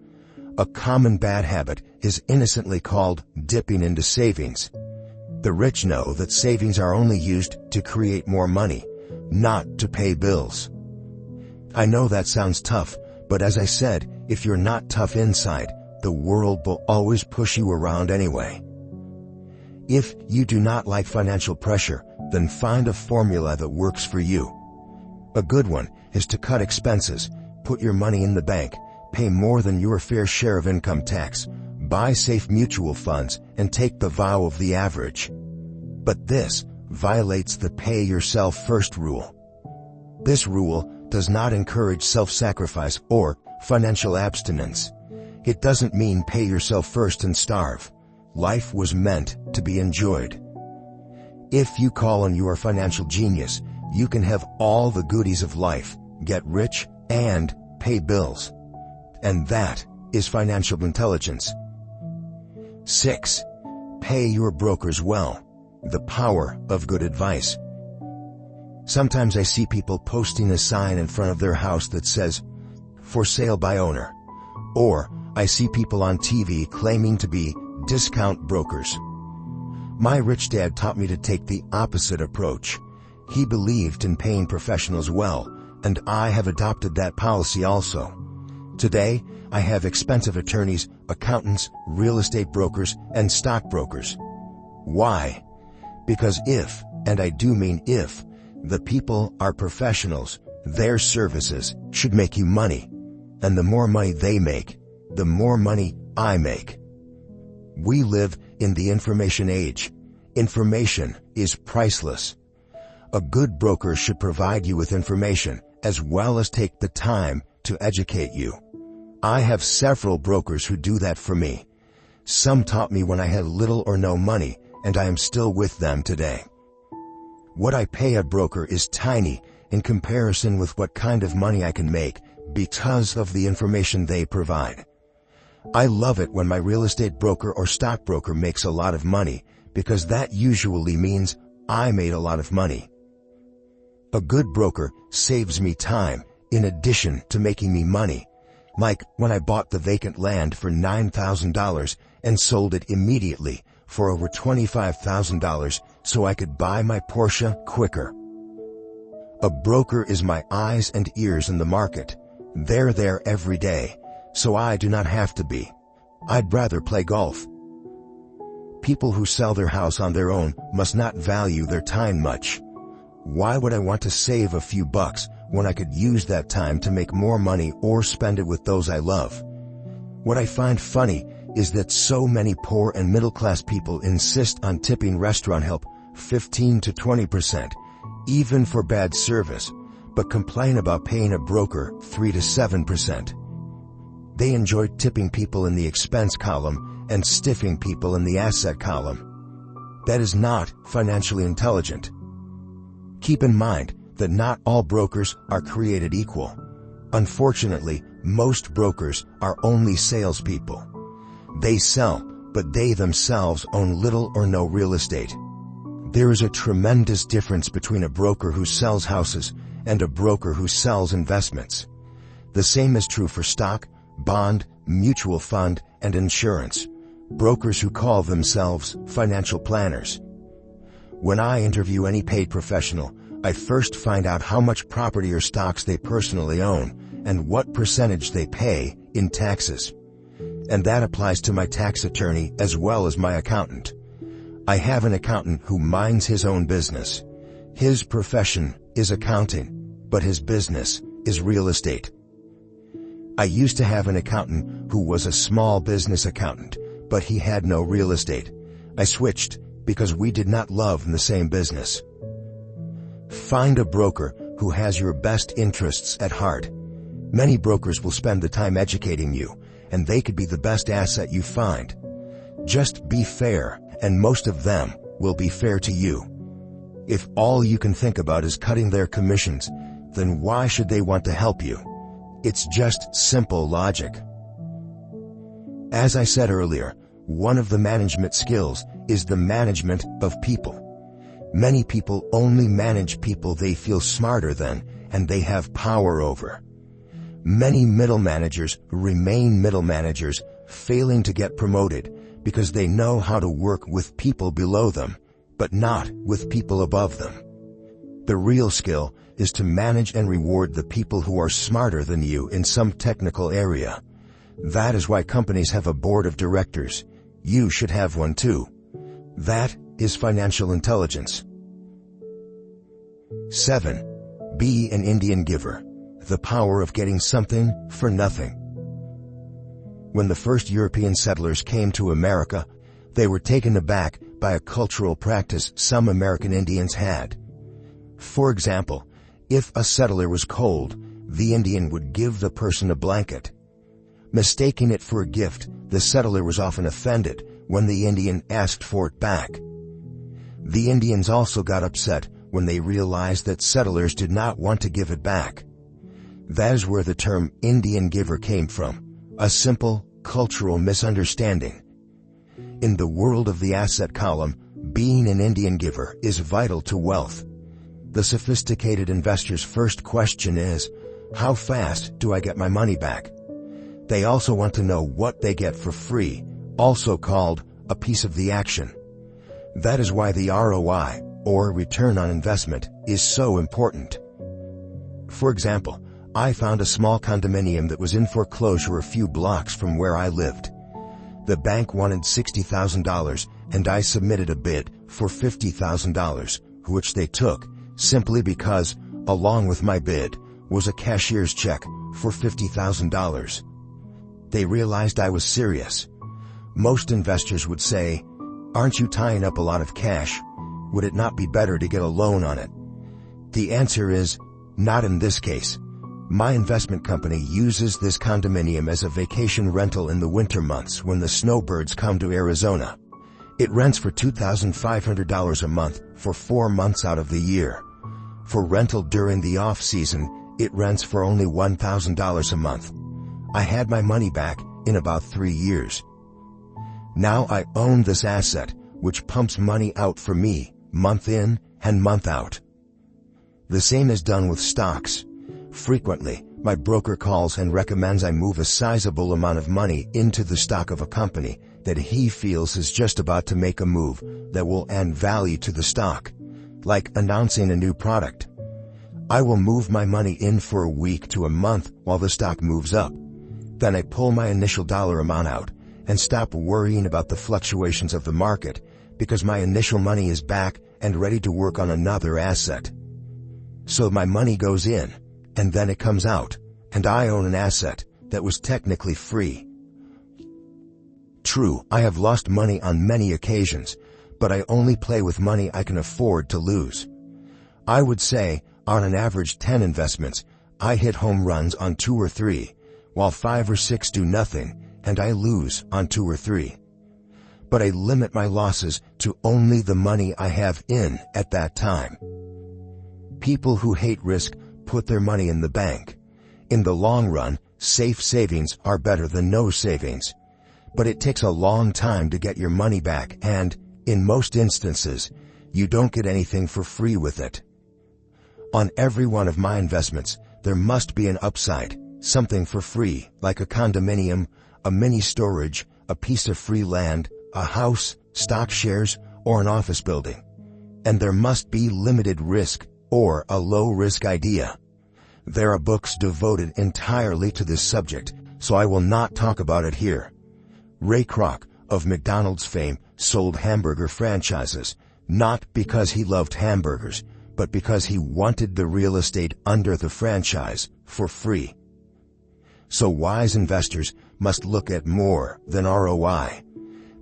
A common bad habit is innocently called dipping into savings. The rich know that savings are only used to create more money, not to pay bills. I know that sounds tough, but as I said, if you're not tough inside, the world will always push you around anyway. If you do not like financial pressure, then find a formula that works for you. A good one is to cut expenses, put your money in the bank, pay more than your fair share of income tax, buy safe mutual funds, and take the vow of the average. But this violates the pay yourself first rule. This rule does not encourage self-sacrifice or financial abstinence. It doesn't mean pay yourself first and starve. Life was meant to be enjoyed. If you call on your financial genius, you can have all the goodies of life, get rich, and pay bills. And that is financial intelligence. 6. Pay your brokers well. The power of good advice. Sometimes I see people posting a sign in front of their house that says, "For sale by owner." Or I see people on TV claiming to be discount brokers. My rich dad taught me to take the opposite approach. He believed in paying professionals well, and I have adopted that policy also. Today, I have expensive attorneys, accountants, real estate brokers, and stockbrokers. Why? Because if, and I do mean if, the people are professionals, their services should make you money. And the more money they make, the more money I make. We live in the information age. Information is priceless. A good broker should provide you with information as well as take the time to educate you. I have several brokers who do that for me. Some taught me when I had little or no money, and I am still with them today. What I pay a broker is tiny in comparison with what kind of money I can make because of the information they provide. I love it when my real estate broker or stockbroker makes a lot of money, because that usually means I made a lot of money. A good broker saves me time in addition to making me money, like when I bought the vacant land for $9,000 and sold it immediately for over $25,000 so I could buy my Porsche quicker. A broker is my eyes and ears in the market. They're there every day, so I do not have to be. I'd rather play golf. People who sell their house on their own must not value their time much. Why would I want to save a few bucks when I could use that time to make more money or spend it with those I love? What I find funny is that so many poor and middle-class people insist on tipping restaurant help 15 to 20%, even for bad service, but complain about paying a broker 3 to 7%. They enjoy tipping people in the expense column and stiffing people in the asset column. That is not financially intelligent. Keep in mind that not all brokers are created equal. Unfortunately, most brokers are only salespeople. They sell, but they themselves own little or no real estate. There is a tremendous difference between a broker who sells houses and a broker who sells investments. The same is true for stock, bond, mutual fund, and insurance. Brokers who call themselves financial planners. When I interview any paid professional, I first find out how much property or stocks they personally own and what percentage they pay in taxes. And that applies to my tax attorney as well as my accountant. I have an accountant who minds his own business. His profession is accounting, but his business is real estate. I used to have an accountant who was a small business accountant, but he had no real estate. I switched because we did not love the same business. Find a broker who has your best interests at heart. Many brokers will spend the time educating you, and they could be the best asset you find. Just be fair, and most of them will be fair to you. If all you can think about is cutting their commissions, then why should they want to help you? It's just simple logic. As I said earlier, One of the management skills is the management of people. Many people only manage people they feel smarter than and they have power over. Many middle managers remain middle managers, failing to get promoted because they know how to work with people below them, but not with people above them. The real skill is to manage and reward the people who are smarter than you in some technical area. That is why companies have a board of directors. You should have one too. That is financial intelligence. 7. Be an Indian giver. The power of getting something for nothing. When the first European settlers came to America, they were taken aback by a cultural practice some American Indians had. For example, if a settler was cold, the Indian would give the person a blanket. Mistaking it for a gift, the settler was often offended when the Indian asked for it back. The Indians also got upset when they realized that settlers did not want to give it back. That is where the term Indian giver came from, a simple cultural misunderstanding. In the world of the asset column, being an Indian giver is vital to wealth. The sophisticated investor's first question is, how fast do I get my money back? They also want to know what they get for free, also called a piece of the action. That is why the ROI, or return on investment, is so important. For example, I found a small condominium that was in foreclosure a few blocks from where I lived. The bank wanted $60,000 and I submitted a bid for $50,000, which they took, simply because, along with my bid, was a cashier's check for $50,000. They realized I was serious. Most investors would say, "Aren't you tying up a lot of cash? Would it not be better to get a loan on it?" The answer is, not in this case. My investment company uses this condominium as a vacation rental in the winter months when the snowbirds come to Arizona. It rents for $2,500 a month for 4 months out of the year. For rental during the off-season, it rents for only $1,000 a month. I had my money back in about 3 years. Now I own this asset, which pumps money out for me, month in and month out. The same is done with stocks. Frequently, my broker calls and recommends I move a sizable amount of money into the stock of a company that he feels is just about to make a move that will add value to the stock, like announcing a new product. I will move my money in for a week to a month while the stock moves up. Then I pull my initial dollar amount out and stop worrying about the fluctuations of the market because my initial money is back and ready to work on another asset. So my money goes in, and then it comes out, and I own an asset that was technically free. True, I have lost money on many occasions, but I only play with money I can afford to lose. I would say, on an average 10 investments, I hit home runs on 2 or 3, while 5 or 6 do nothing, and I lose on 2 or 3. But I limit my losses to only the money I have in at that time. People who hate risk put their money in the bank. In the long run, safe savings are better than no savings. But it takes a long time to get your money back and, in most instances, you don't get anything for free with it. On every one of my investments, there must be an upside, something for free, like a condominium, a mini storage, a piece of free land, a house, stock shares, or an office building. And there must be limited risk, or a low-risk idea. There are books devoted entirely to this subject, so I will not talk about it here. Ray Kroc, of McDonald's fame, sold hamburger franchises, not because he loved hamburgers, but because he wanted the real estate under the franchise for free. So wise investors must look at more than ROI.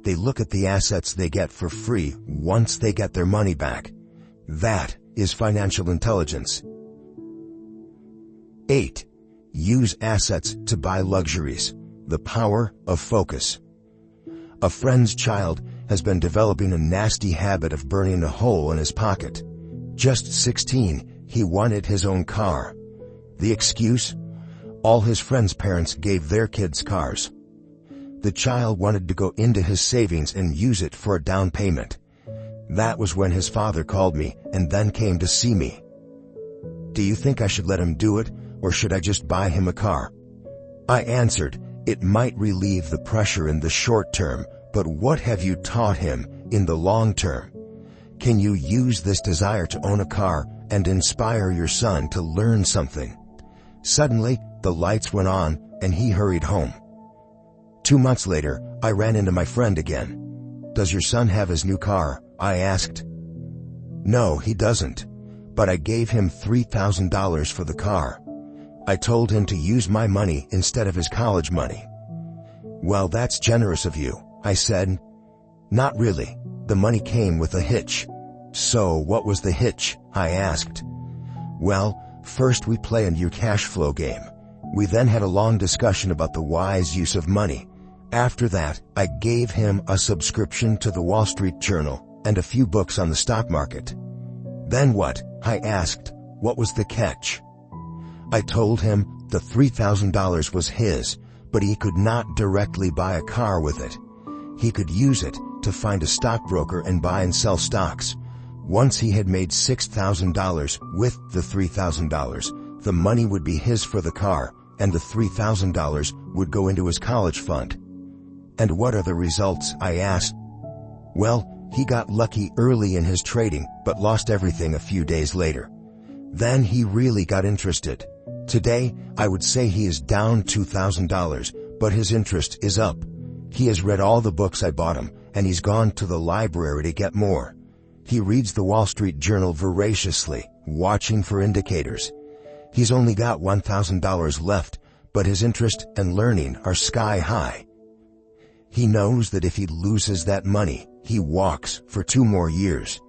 They look at the assets they get for free once they get their money back. That is financial intelligence. 8. Use assets to buy luxuries. The power of focus. A friend's child has been developing a nasty habit of burning a hole in his pocket. Just 16, he wanted his own car. The excuse? All his friends' parents gave their kids cars. The child wanted to go into his savings and use it for a down payment. That was when his father called me and then came to see me. "Do you think I should let him do it, or should I just buy him a car?" I answered, "It might relieve the pressure in the short term, but what have you taught him in the long term? Can you use this desire to own a car and inspire your son to learn something?" Suddenly, the lights went on and he hurried home. 2 months later, I ran into my friend again. "Does your son have his new car?" I asked. "No, he doesn't. But I gave him $3,000 for the car. I told him to use my money instead of his college money." "Well, that's generous of you," I said. "Not really. The money came with a hitch." "So what was the hitch?" I asked. "Well, first we play a new cash flow game. We then had a long discussion about the wise use of money. After that, I gave him a subscription to the Wall Street Journal and a few books on the stock market." "Then what?" I asked. "What was the catch?" I told him the $3,000 was his, but he could not directly buy a car with it. He could use it to find a stockbroker and buy and sell stocks. Once he had made $6,000 with the $3,000, the money would be his for the car, and the $3,000 would go into his college fund. "And what are the results?" I asked. "Well, he got lucky early in his trading, but lost everything a few days later. Then he really got interested. Today, I would say he is down $2,000, but his interest is up. He has read all the books I bought him, and he's gone to the library to get more. He reads the Wall Street Journal voraciously, watching for indicators. He's only got $1,000 left, but his interest and learning are sky high. He knows that if he loses that money, he walks for 2 more years.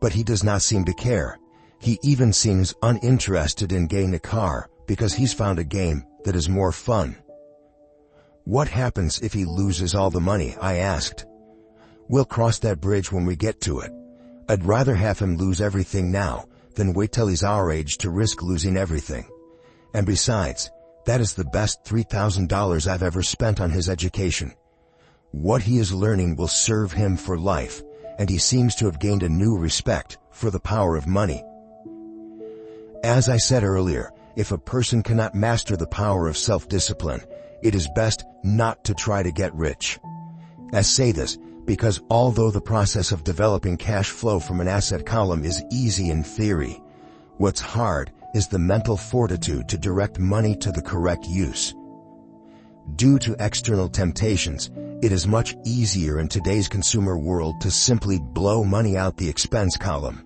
But he does not seem to care. He even seems uninterested in getting a car because he's found a game that is more fun." "What happens if he loses all the money?" I asked. "We'll cross that bridge when we get to it. I'd rather have him lose everything now than wait till he's our age to risk losing everything. And besides, that is the best $3,000 I've ever spent on his education. What he is learning will serve him for life, and he seems to have gained a new respect for the power of money." As I said earlier, if a person cannot master the power of self-discipline, it is best not to try to get rich. I say this because although the process of developing cash flow from an asset column is easy in theory, what's hard is the mental fortitude to direct money to the correct use. Due to external temptations, it is much easier in today's consumer world to simply blow money out the expense column.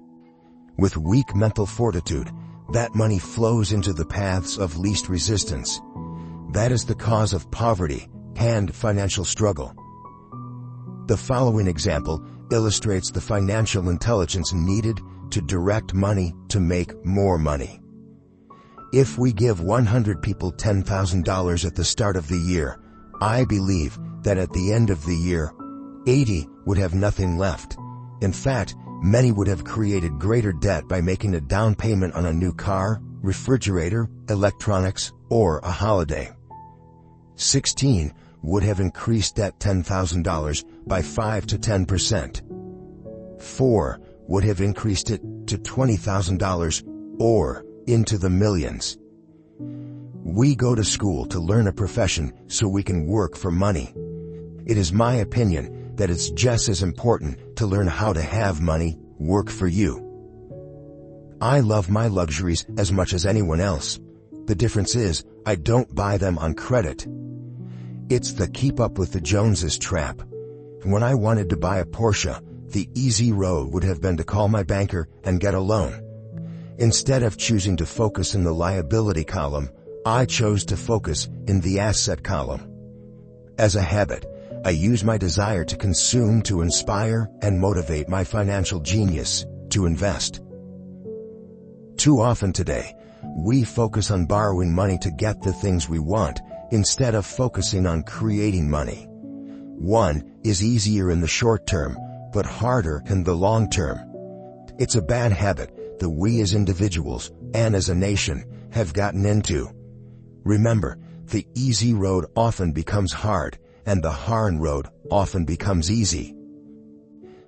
With weak mental fortitude, that money flows into the paths of least resistance. That is the cause of poverty and financial struggle. The following example illustrates the financial intelligence needed to direct money to make more money. If we give 100 people $10,000 at the start of the year, I believe that at the end of the year, 80 would have nothing left. In fact, many would have created greater debt by making a down payment on a new car, refrigerator, electronics, or a holiday. 16 would have increased that $10,000 by 5 to 10%. 4 would have increased it to $20,000 or into the millions. We go to school to learn a profession so we can work for money. It is my opinion that it's just as important to learn how to have money work for you. I love my luxuries as much as anyone else. The difference is, I don't buy them on credit. It's the keep up with the Joneses trap. When I wanted to buy a Porsche, the easy road would have been to call my banker and get a loan. Instead of choosing to focus in the liability column, I chose to focus in the asset column. As a habit, I use my desire to consume to inspire and motivate my financial genius to invest. Too often today, we focus on borrowing money to get the things we want instead of focusing on creating money. One is easier in the short term, but harder in the long term. It's a bad habit that we as individuals and as a nation have gotten into. Remember, the easy road often becomes hard, and the hard road often becomes easy.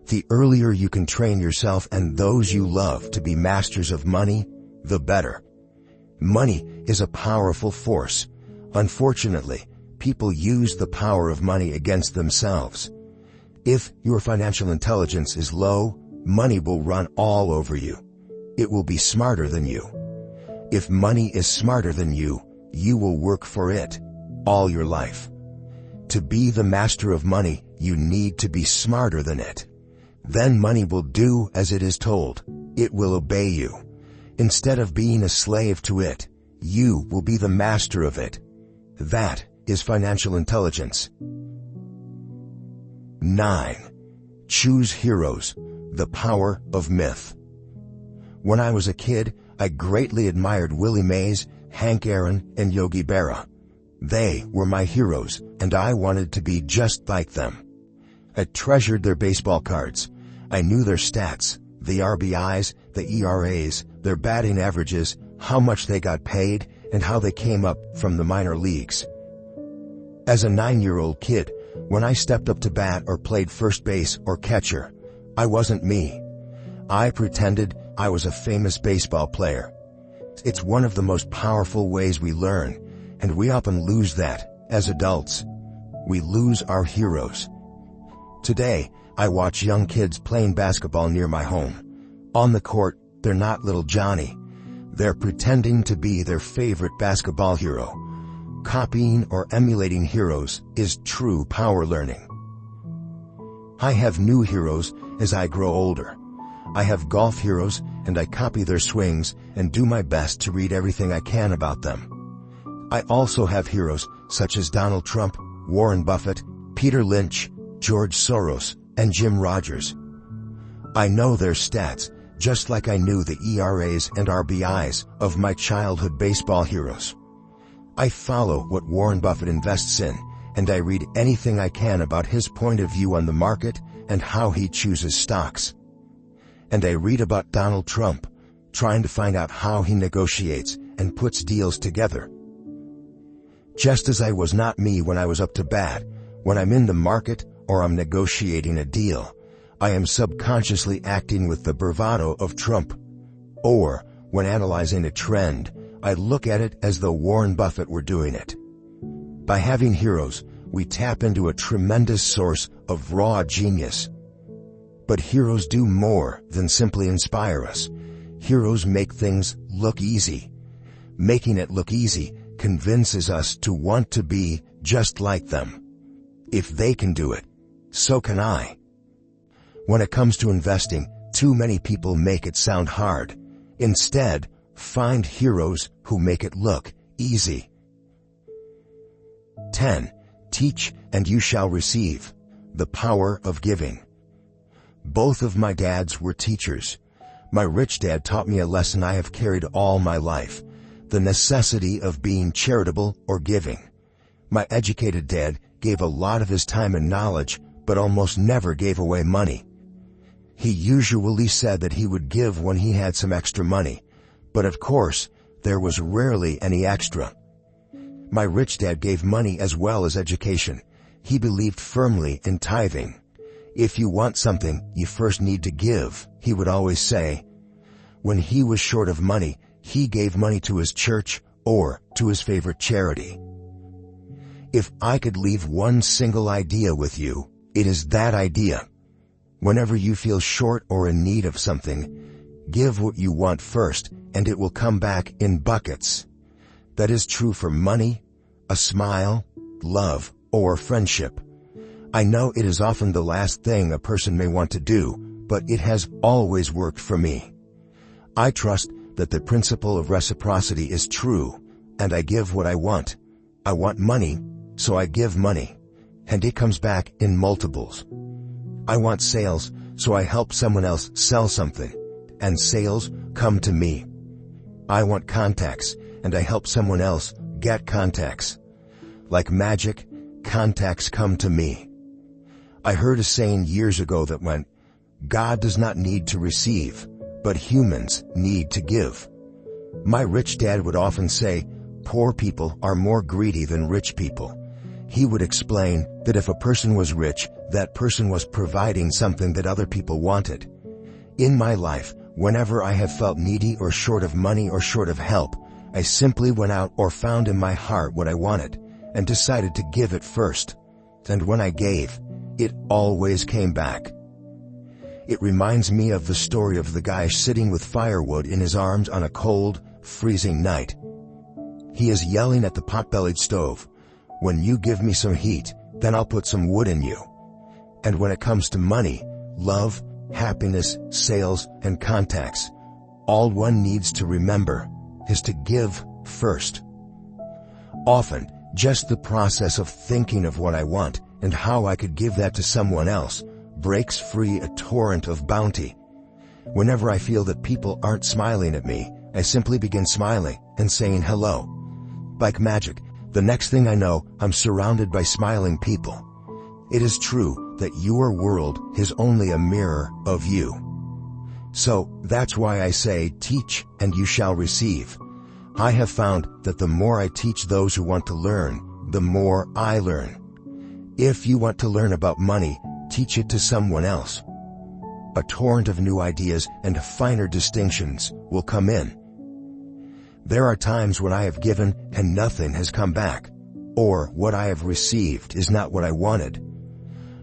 The earlier you can train yourself and those you love to be masters of money, the better. Money is a powerful force. Unfortunately, people use the power of money against themselves. If your financial intelligence is low, money will run all over you. It will be smarter than you. If money is smarter than you, you will work for it all your life. To be the master of money, you need to be smarter than it. Then money will do as it is told. It will obey you. Instead of being a slave to it, you will be the master of it. That is financial intelligence. 9. Choose heroes. The power of myth. When I was a kid, I greatly admired Willie Mays, Hank Aaron, and Yogi Berra. They were my heroes, and I wanted to be just like them. I treasured their baseball cards. I knew their stats, the RBIs, the ERAs, their batting averages, how much they got paid, and how they came up from the minor leagues. As a 9-year-old kid, when I stepped up to bat or played first base or catcher, I wasn't me. I pretended I was a famous baseball player. It's one of the most powerful ways we learn, and we often lose that as adults. We lose our heroes. Today, I watch young kids playing basketball near my home. On the court, they're not little Johnny. They're pretending to be their favorite basketball hero. Copying or emulating heroes is true power learning. I have new heroes as I grow older. I have golf heroes, and I copy their swings and do my best to read everything I can about them. I also have heroes such as Donald Trump, Warren Buffett, Peter Lynch, George Soros, and Jim Rogers. I know their stats, just like I knew the ERAs and RBIs of my childhood baseball heroes. I follow what Warren Buffett invests in, and I read anything I can about his point of view on the market and how he chooses stocks. And I read about Donald Trump, trying to find out how he negotiates and puts deals together. Just as I was not me when I was up to bat, when I'm in the market or I'm negotiating a deal, I am subconsciously acting with the bravado of Trump. Or, when analyzing a trend, I look at it as though Warren Buffett were doing it. By having heroes, we tap into a tremendous source of raw genius. But heroes do more than simply inspire us. Heroes make things look easy. Making it look easy convinces us to want to be just like them. If they can do it, so can I. When it comes to investing, too many people make it sound hard. Instead, find heroes who make it look easy. 10. Teach and you shall receive. The power of giving. Both of my dads were teachers. My rich dad taught me a lesson I have carried all my life, the necessity of being charitable or giving. My educated dad gave a lot of his time and knowledge, but almost never gave away money. He usually said that he would give when he had some extra money, but of course, there was rarely any extra. My rich dad gave money as well as education. He believed firmly in tithing. If you want something, you first need to give, he would always say. When he was short of money, he gave money to his church or to his favorite charity. If I could leave one single idea with you, it is that idea. Whenever you feel short or in need of something, give what you want first, and it will come back in buckets. That is true for money, a smile, love, or friendship. I know it is often the last thing a person may want to do, but it has always worked for me. I trust that the principle of reciprocity is true, and I give what I want. I want money, so I give money, and it comes back in multiples. I want sales, so I help someone else sell something, and sales come to me. I want contacts, and I help someone else get contacts. Like magic, contacts come to me. I heard a saying years ago that went, God does not need to receive, but humans need to give. My rich dad would often say, poor people are more greedy than rich people. He would explain that if a person was rich, that person was providing something that other people wanted. In my life, whenever I have felt needy or short of money or short of help, I simply went out or found in my heart what I wanted and decided to give it first. And when I gave, it always came back. It reminds me of the story of the guy sitting with firewood in his arms on a cold, freezing night. He is yelling at the pot-bellied stove, "When you give me some heat, then I'll put some wood in you." And when it comes to money, love, happiness, sales, and contacts, all one needs to remember is to give first. Often, just the process of thinking of what I want and how I could give that to someone else breaks free a torrent of bounty. Whenever I feel that people aren't smiling at me, I simply begin smiling and saying hello. Like magic, the next thing I know, I'm surrounded by smiling people. It is true that your world is only a mirror of you. So, that's why I say, teach and you shall receive. I have found that the more I teach those who want to learn, the more I learn. If you want to learn about money, teach it to someone else. A torrent of new ideas and finer distinctions will come in. There are times when I have given and nothing has come back, or what I have received is not what I wanted.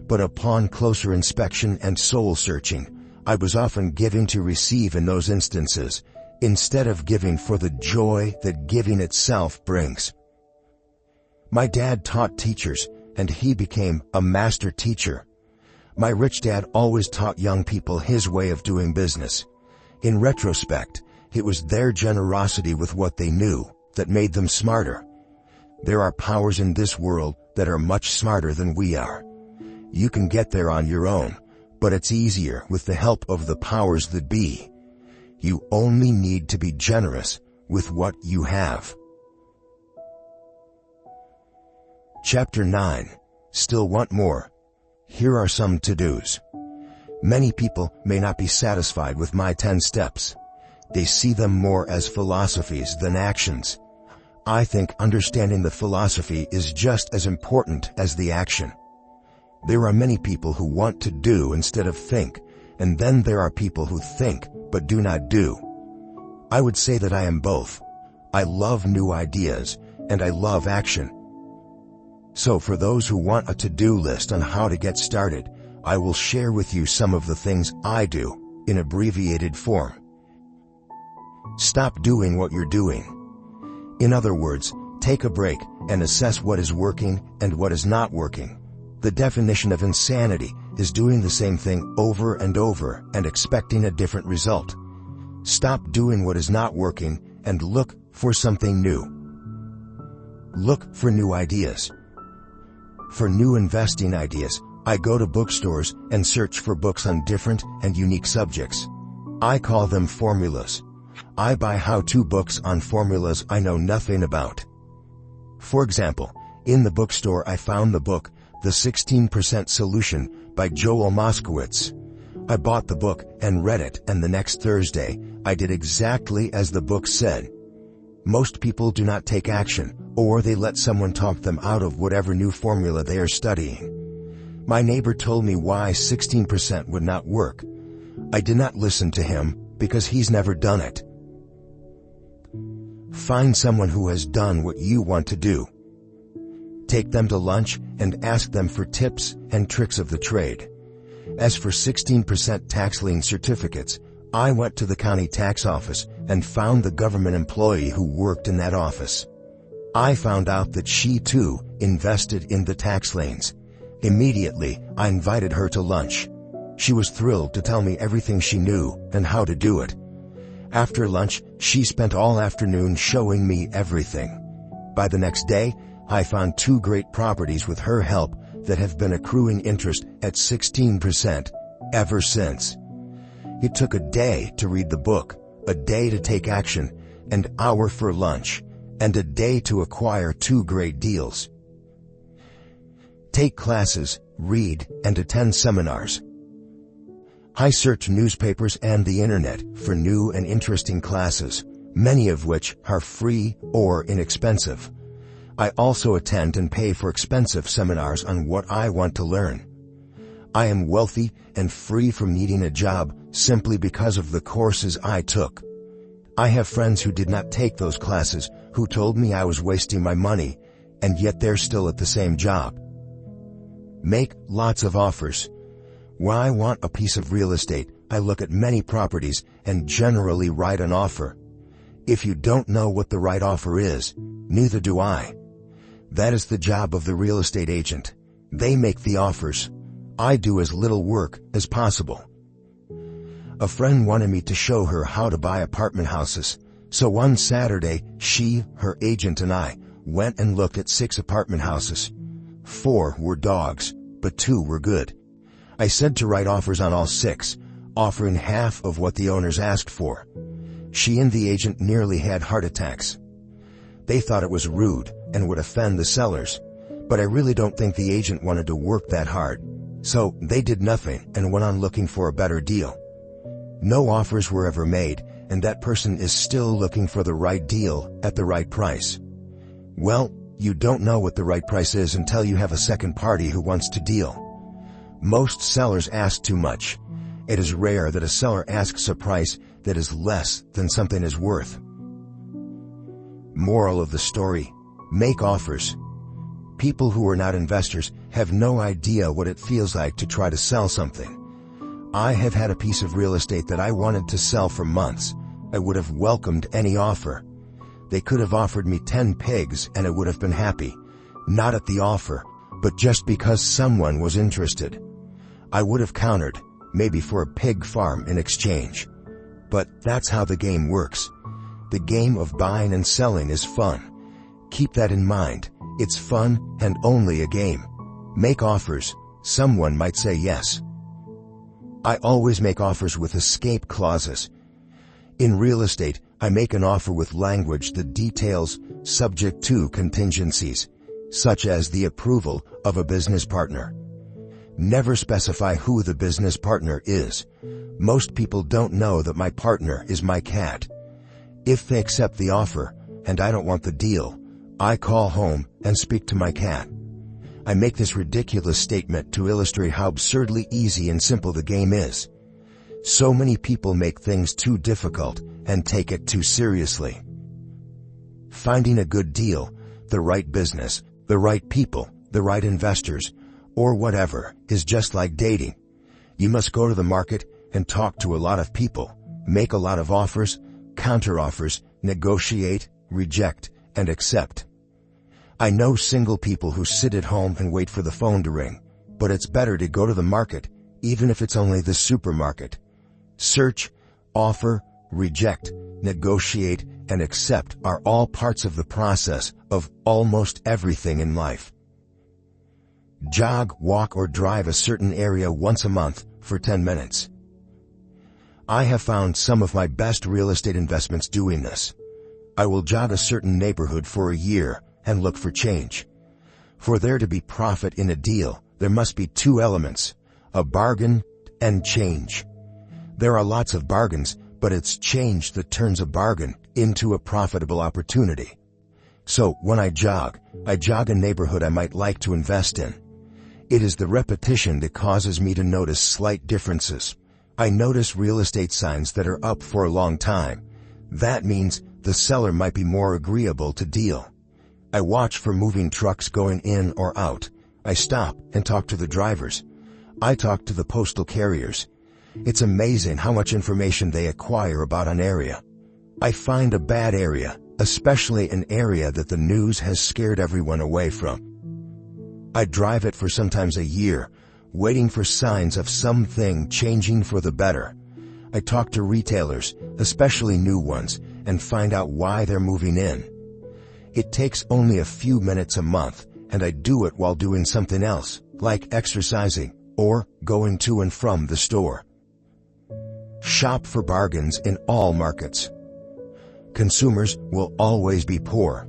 But upon closer inspection and soul searching, I was often giving to receive in those instances, instead of giving for the joy that giving itself brings. My dad taught teachers, and he became a master teacher. My rich dad always taught young people his way of doing business. In retrospect, it was their generosity with what they knew that made them smarter. There are powers in this world that are much smarter than we are. You can get there on your own, but it's easier with the help of the powers that be. You only need to be generous with what you have. Chapter 9. Still want more? Here are some to-dos. Many people may not be satisfied with my 10 steps. They see them more as philosophies than actions. I think understanding the philosophy is just as important as the action. There are many people who want to do instead of think, and then there are people who think but do not do. I would say that I am both. I love new ideas, and I love action. So for those who want a to-do list on how to get started, I will share with you some of the things I do in abbreviated form. Stop doing what you're doing. In other words, take a break and assess what is working and what is not working. The definition of insanity is doing the same thing over and over and expecting a different result. Stop doing what is not working and look for something new. Look for new ideas. For new investing ideas, I go to bookstores and search for books on different and unique subjects. I call them formulas. I buy how-to books on formulas I know nothing about. For example, in the bookstore I found the book, The 16% Solution by Joel Moskowitz. I bought the book and read it, and the next Thursday, I did exactly as the book said. Most people do not take action, or they let someone talk them out of whatever new formula they are studying. My neighbor told me why 16% would not work. I did not listen to him because he's never done it. Find someone who has done what you want to do. Take them to lunch and ask them for tips and tricks of the trade. As for 16% tax lien certificates, I went to the county tax office and found the government employee who worked in that office. I found out that she too invested in the tax liens. Immediately, I invited her to lunch. She was thrilled to tell me everything she knew and how to do it. After lunch, she spent all afternoon showing me everything. By the next day, I found 2 great properties with her help that have been accruing interest at 16% ever since. It took a day to read the book, a day to take action, an hour for lunch, and a day to acquire 2 great deals. Take classes, read, and attend seminars. I search newspapers and the internet for new and interesting classes, many of which are free or inexpensive. I also attend and pay for expensive seminars on what I want to learn. I am wealthy and free from needing a job simply because of the courses I took. I have friends who did not take those classes who told me I was wasting my money, and yet they're still at the same job. Make lots of offers. When I want a piece of real estate, I look at many properties and generally write an offer. If you don't know what the right offer is, neither do I. That is the job of the real estate agent. They make the offers. I do as little work as possible. A friend wanted me to show her how to buy apartment houses, so one Saturday, she, her agent, and I went and looked at 6 apartment houses. 4 were dogs, but 2 were good. I said to write offers on all 6, offering half of what the owners asked for. She and the agent nearly had heart attacks. They thought it was rude and would offend the sellers, but I really don't think the agent wanted to work that hard, so they did nothing and went on looking for a better deal. No offers were ever made, and that person is still looking for the right deal at the right price. Well, you don't know what the right price is until you have a second party who wants to deal. Most sellers ask too much. It is rare that a seller asks a price that is less than something is worth. Moral of the story: make offers. People who are not investors have no idea what it feels like to try to sell something. I have had a piece of real estate that I wanted to sell for months. I would have welcomed any offer. They could have offered me 10 pigs and I would have been happy. Not at the offer, but just because someone was interested. I would have countered, maybe for a pig farm in exchange. But that's how the game works. The game of buying and selling is fun. Keep that in mind. It's fun and only a game. Make offers. Someone might say yes. I always make offers with escape clauses. In real estate, I make an offer with language that details subject to contingencies, such as the approval of a business partner. Never specify who the business partner is. Most people don't know that my partner is my cat. If they accept the offer, and I don't want the deal, I call home and speak to my cat. I make this ridiculous statement to illustrate how absurdly easy and simple the game is. So many people make things too difficult and take it too seriously. Finding a good deal, the right business, the right people, the right investors, or whatever, is just like dating. You must go to the market and talk to a lot of people, make a lot of offers, counter-offers, negotiate, reject, and accept. I know single people who sit at home and wait for the phone to ring, but it's better to go to the market, even if it's only the supermarket. Search, offer, reject, negotiate, and accept are all parts of the process of almost everything in life. Jog, walk, or drive a certain area once a month for 10 minutes. I have found some of my best real estate investments doing this. I will jog a certain neighborhood for a year and look for change. For there to be profit in a deal, there must be 2 elements, a bargain and change. There are lots of bargains, but it's change that turns a bargain into a profitable opportunity. So when I jog a neighborhood I might like to invest in. It is the repetition that causes me to notice slight differences. I notice real estate signs that are up for a long time. That means the seller might be more agreeable to deal. I watch for moving trucks going in or out. I stop and talk to the drivers. I talk to the postal carriers. It's amazing how much information they acquire about an area. I find a bad area, especially an area that the news has scared everyone away from. I drive it for sometimes a year, waiting for signs of something changing for the better. I talk to retailers, especially new ones, and find out why they're moving in. It takes only a few minutes a month, and I do it while doing something else, like exercising or going to and from the store. Shop for bargains in all markets. Consumers will always be poor.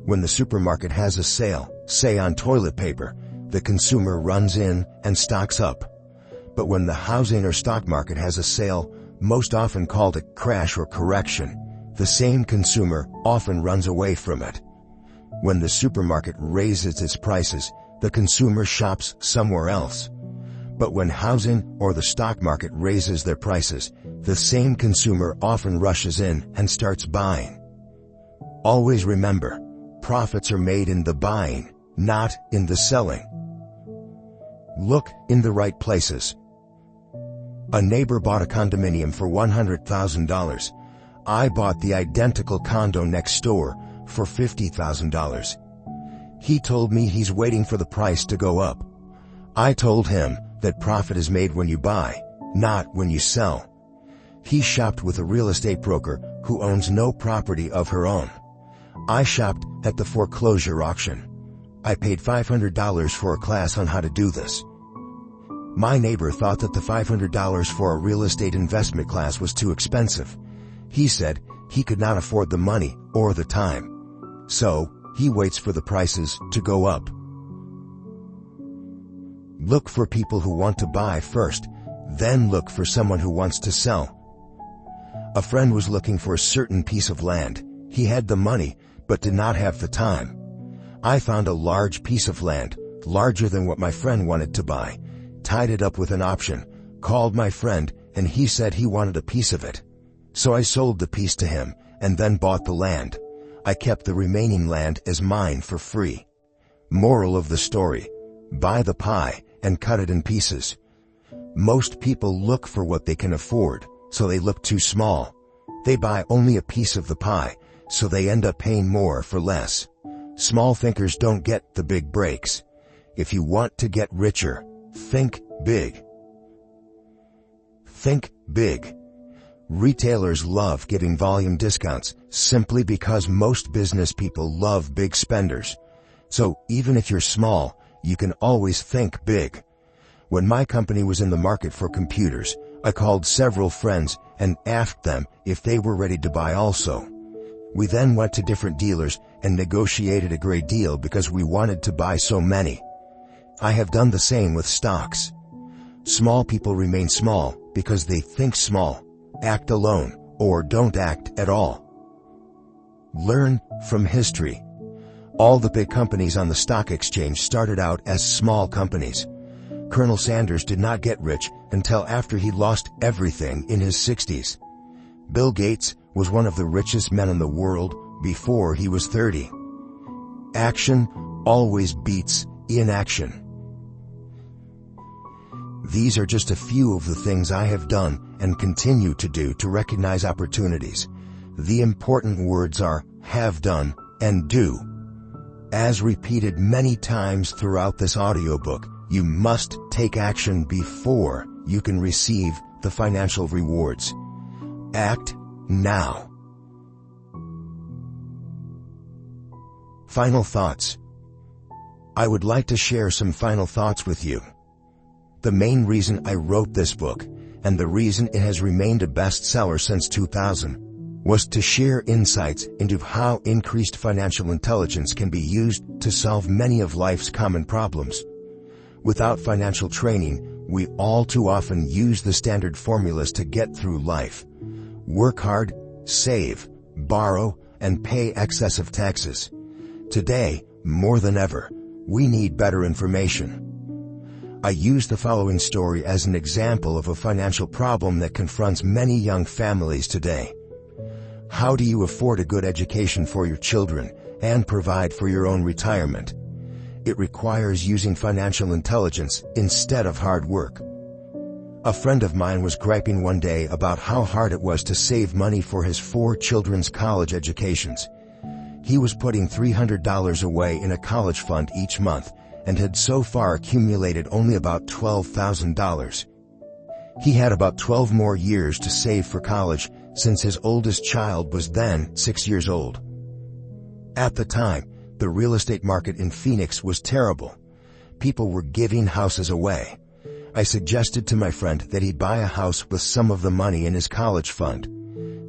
When the supermarket has a sale, say on toilet paper, the consumer runs in and stocks up. But when the housing or stock market has a sale, most often called a crash or correction, the same consumer often runs away from it. When the supermarket raises its prices, the consumer shops somewhere else. But when housing or the stock market raises their prices, the same consumer often rushes in and starts buying. Always remember, profits are made in the buying, not in the selling. Look in the right places. A neighbor bought a condominium for $100,000. I bought the identical condo next door for $50,000. He told me he's waiting for the price to go up. I told him that profit is made when you buy, not when you sell. He shopped with a real estate broker who owns no property of her own. I shopped at the foreclosure auction. I paid $500 for a class on how to do this. My neighbor thought that the $500 for a real estate investment class was too expensive. He said he could not afford the money or the time. So, he waits for the prices to go up. Look for people who want to buy first, then look for someone who wants to sell. A friend was looking for a certain piece of land. He had the money, but did not have the time. I found a large piece of land, larger than what my friend wanted to buy, tied it up with an option, called my friend, and he said he wanted a piece of it. So I sold the piece to him, and then bought the land. I kept the remaining land as mine for free. Moral of the story: buy the pie and cut it in pieces. Most people look for what they can afford, so they look too small. They buy only a piece of the pie, so they end up paying more for less. Small thinkers don't get the big breaks. If you want to get richer, think big. Think big. Retailers love giving volume discounts simply because most business people love big spenders. So even if you're small, you can always think big. When my company was in the market for computers, I called several friends and asked them if they were ready to buy also. We then went to different dealers and negotiated a great deal because we wanted to buy so many. I have done the same with stocks. Small people remain small because they think small, act alone, or don't act at all. Learn from history. All the big companies on the stock exchange started out as small companies. Colonel Sanders did not get rich until after he lost everything in his 60s. Bill Gates was one of the richest men in the world before he was 30. Action always beats inaction. These are just a few of the things I have done and continue to do to recognize opportunities. The important words are have done and do. As repeated many times throughout this audiobook, you must take action before you can receive the financial rewards. Act now. Final thoughts. I would like to share some final thoughts with you. The main reason I wrote this book, and the reason it has remained a bestseller since 2000, was to share insights into how increased financial intelligence can be used to solve many of life's common problems. Without financial training, we all too often use the standard formulas to get through life. Work hard, save, borrow, and pay excessive taxes. Today, more than ever, we need better information. I use the following story as an example of a financial problem that confronts many young families today. How do you afford a good education for your children and provide for your own retirement? It requires using financial intelligence instead of hard work. A friend of mine was griping one day about how hard it was to save money for his 4 children's college educations. He was putting $300 away in a college fund each month and had so far accumulated only about $12,000. He had about 12 more years to save for college since his oldest child was then 6 years old. At the time, the real estate market in Phoenix was terrible. People were giving houses away. I suggested to my friend that he buy a house with some of the money in his college fund.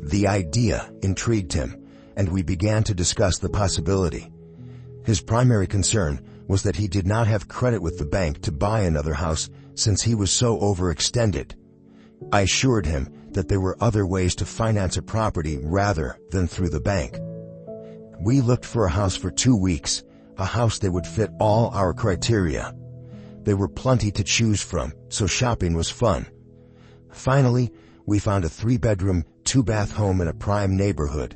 The idea intrigued him, and we began to discuss the possibility. His primary concern was that he did not have credit with the bank to buy another house since he was so overextended. I assured him that there were other ways to finance a property rather than through the bank. We looked for a house for 2 weeks, a house that would fit all our criteria. There were plenty to choose from, so shopping was fun. Finally, we found a 3-bedroom, 2-bath home in a prime neighborhood.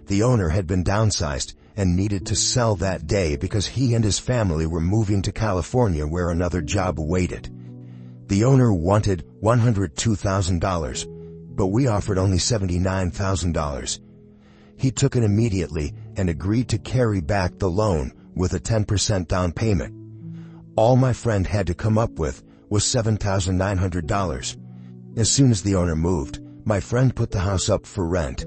The owner had been downsized and needed to sell that day because he and his family were moving to California where another job awaited. The owner wanted $102,000, but we offered only $79,000. He took it immediately and agreed to carry back the loan with a 10% down payment. All my friend had to come up with was $7,900. As soon as the owner moved, my friend put the house up for rent.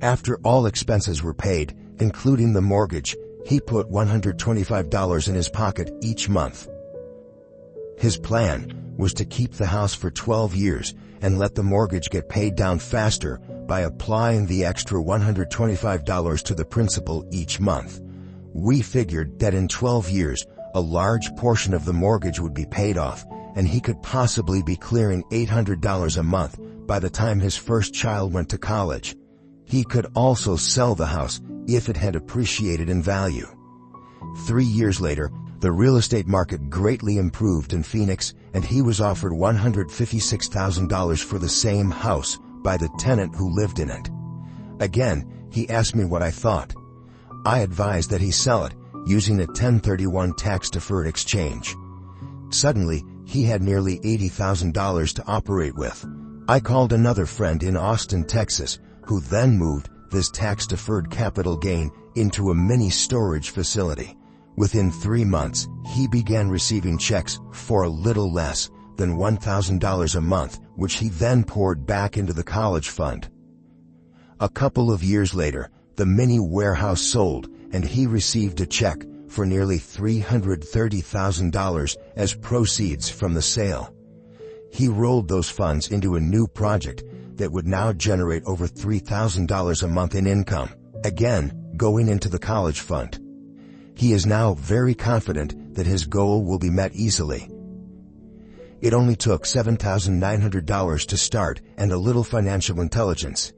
After all expenses were paid, including the mortgage, he put $125 in his pocket each month. His plan was to keep the house for 12 years and let the mortgage get paid down faster by applying the extra $125 to the principal each month. We figured that in 12 years, a large portion of the mortgage would be paid off, and he could possibly be clearing $800 a month by the time his first child went to college. He could also sell the house if it had appreciated in value. 3 years later, the real estate market greatly improved in Phoenix, and he was offered $156,000 for the same house by the tenant who lived in it. Again, he asked me what I thought. I advised that he sell it using a 1031 tax-deferred exchange. Suddenly, he had nearly $80,000 to operate with. I called another friend in Austin, Texas, who then moved this tax-deferred capital gain into a mini storage facility. Within 3 months, he began receiving checks for a little less than $1,000 a month, which he then poured back into the college fund. A couple of years later, the mini warehouse sold, and he received a check for nearly $330,000 as proceeds from the sale. He rolled those funds into a new project that would now generate over $3,000 a month in income, again going into the college fund. He is now very confident that his goal will be met easily. It only took $7,900 to start and a little financial intelligence.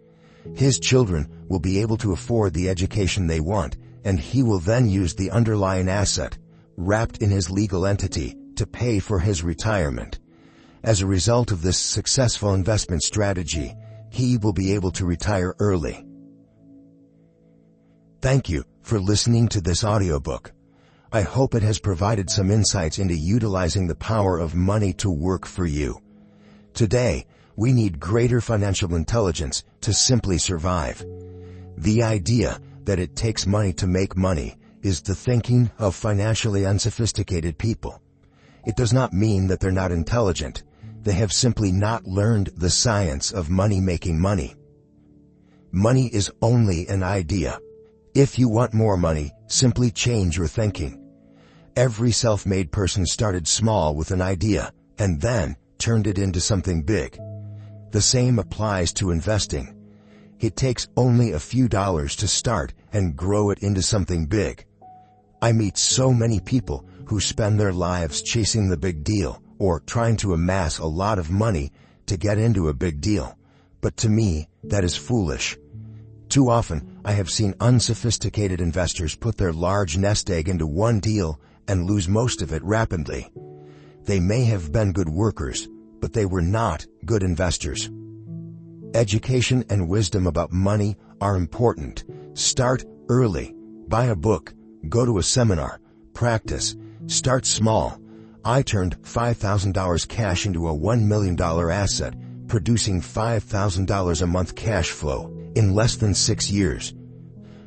His children will be able to afford the education they want, and he will then use the underlying asset, wrapped in his legal entity, to pay for his retirement. As a result of this successful investment strategy, he will be able to retire early. Thank you for listening to this audiobook. I hope it has provided some insights into utilizing the power of money to work for you. Today, we need greater financial intelligence to simply survive. The idea that it takes money to make money is the thinking of financially unsophisticated people. It does not mean that they're not intelligent. They have simply not learned the science of making money. Money is only an idea. If you want more money, simply change your thinking. Every self-made person started small with an idea and then turned it into something big. The same applies to investing. It takes only a few dollars to start and grow it into something big. I meet so many people who spend their lives chasing the big deal or trying to amass a lot of money to get into a big deal. But to me, that is foolish. Too often, I have seen unsophisticated investors put their large nest egg into one deal and lose most of it rapidly. They may have been good workers, but they were not good investors. Education and wisdom about money are important. Start early. Buy a book. Go to a seminar. Practice. Start small. I turned $5,000 cash into a $1 million asset, producing $5,000 a month cash flow in less than 6 years.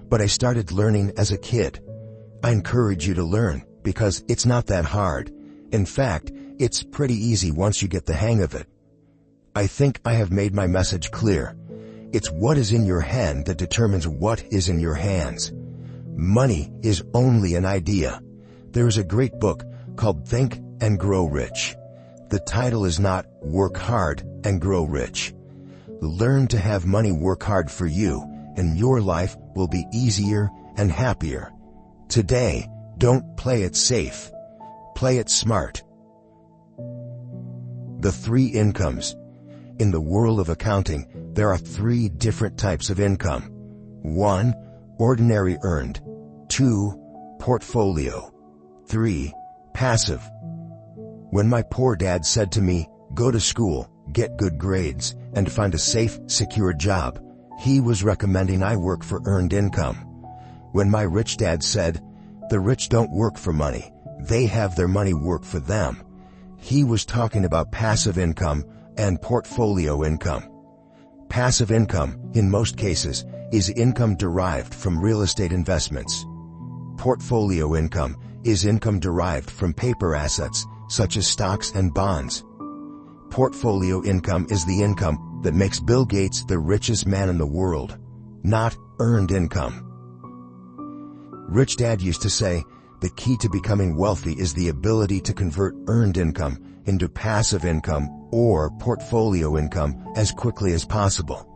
But I started learning as a kid. I encourage you to learn because it's not that hard. In fact, it's pretty easy once you get the hang of it. I think I have made my message clear. It's what is in your head that determines what is in your hands. Money is only an idea. There is a great book called Think and Grow Rich. The title is not Work Hard and Grow Rich. Learn to have money work hard for you, and your life will be easier and happier. Today, don't play it safe. Play it smart. The 3 incomes. In the world of accounting, there are 3 different types of income. 1. ordinary earned. 2. Portfolio. 3. Passive. When my poor dad said to me, "Go to school, get good grades, and find a safe, secure job," he was recommending I work for earned income. When my rich dad said, "The rich don't work for money, they have their money work for them," he was talking about passive income and portfolio income. Passive income, in most cases, is income derived from real estate investments. Portfolio income is income derived from paper assets, such as stocks and bonds. Portfolio income is the income that makes Bill Gates the richest man in the world, not earned income. Rich Dad used to say, the key to becoming wealthy is the ability to convert earned income into passive income or portfolio income as quickly as possible.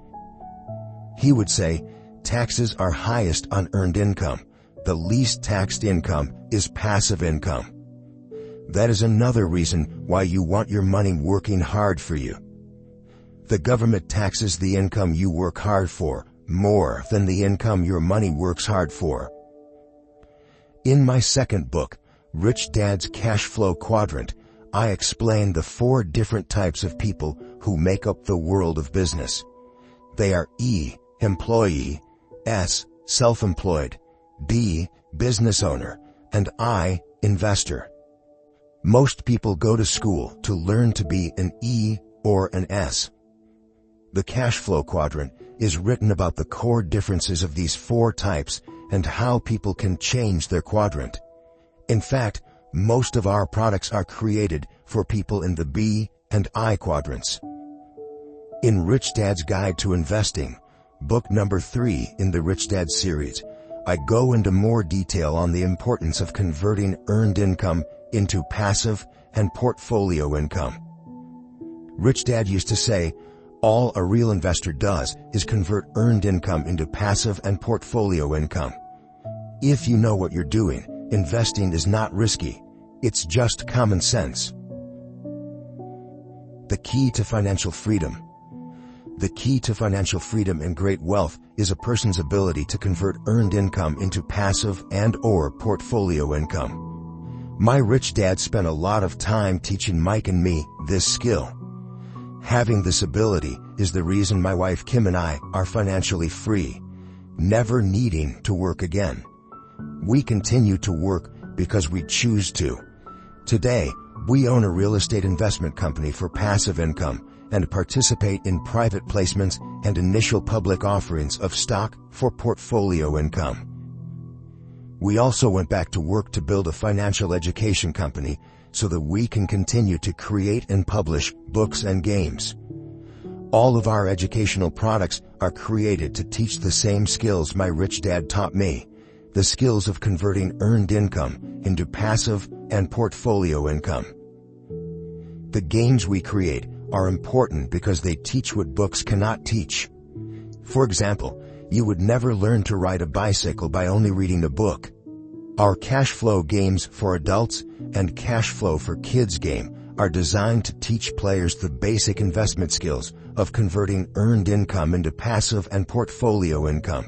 He would say, taxes are highest on earned income. The least taxed income is passive income. That is another reason why you want your money working hard for you. The government taxes the income you work hard for more than the income your money works hard for. In my second book, Rich Dad's Cash Flow Quadrant, I explain the 4 different types of people who make up the world of business. They are E, employee, S, self-employed, B, business owner, and I, investor. Most people go to school to learn to be an E or an S. The cash flow quadrant is written about the core differences of these 4 types and how people can change their quadrant. In fact, most of our products are created for people in the B and I quadrants. In Rich Dad's Guide to Investing, book number 3 in the Rich Dad series, I go into more detail on the importance of converting earned income into passive and portfolio income. Rich Dad used to say, all a real investor does is convert earned income into passive and portfolio income. If you know what you're doing, investing is not risky. It's just common sense. The key to financial freedom. The key to financial freedom and great wealth is a person's ability to convert earned income into passive and/or portfolio income. My rich dad spent a lot of time teaching Mike and me this skill. Having this ability is the reason my wife Kim and I are financially free, never needing to work again. We continue to work because we choose to. Today, we own a real estate investment company for passive income and participate in private placements and initial public offerings of stock for portfolio income. We also went back to work to build a financial education company so that we can continue to create and publish books and games. All of our educational products are created to teach the same skills my rich dad taught me, the skills of converting earned income into passive and portfolio income. The games we create are important because they teach what books cannot teach. For example, you would never learn to ride a bicycle by only reading a book. Our cash flow games for adults and cash flow for kids game are designed to teach players the basic investment skills of converting earned income into passive and portfolio income.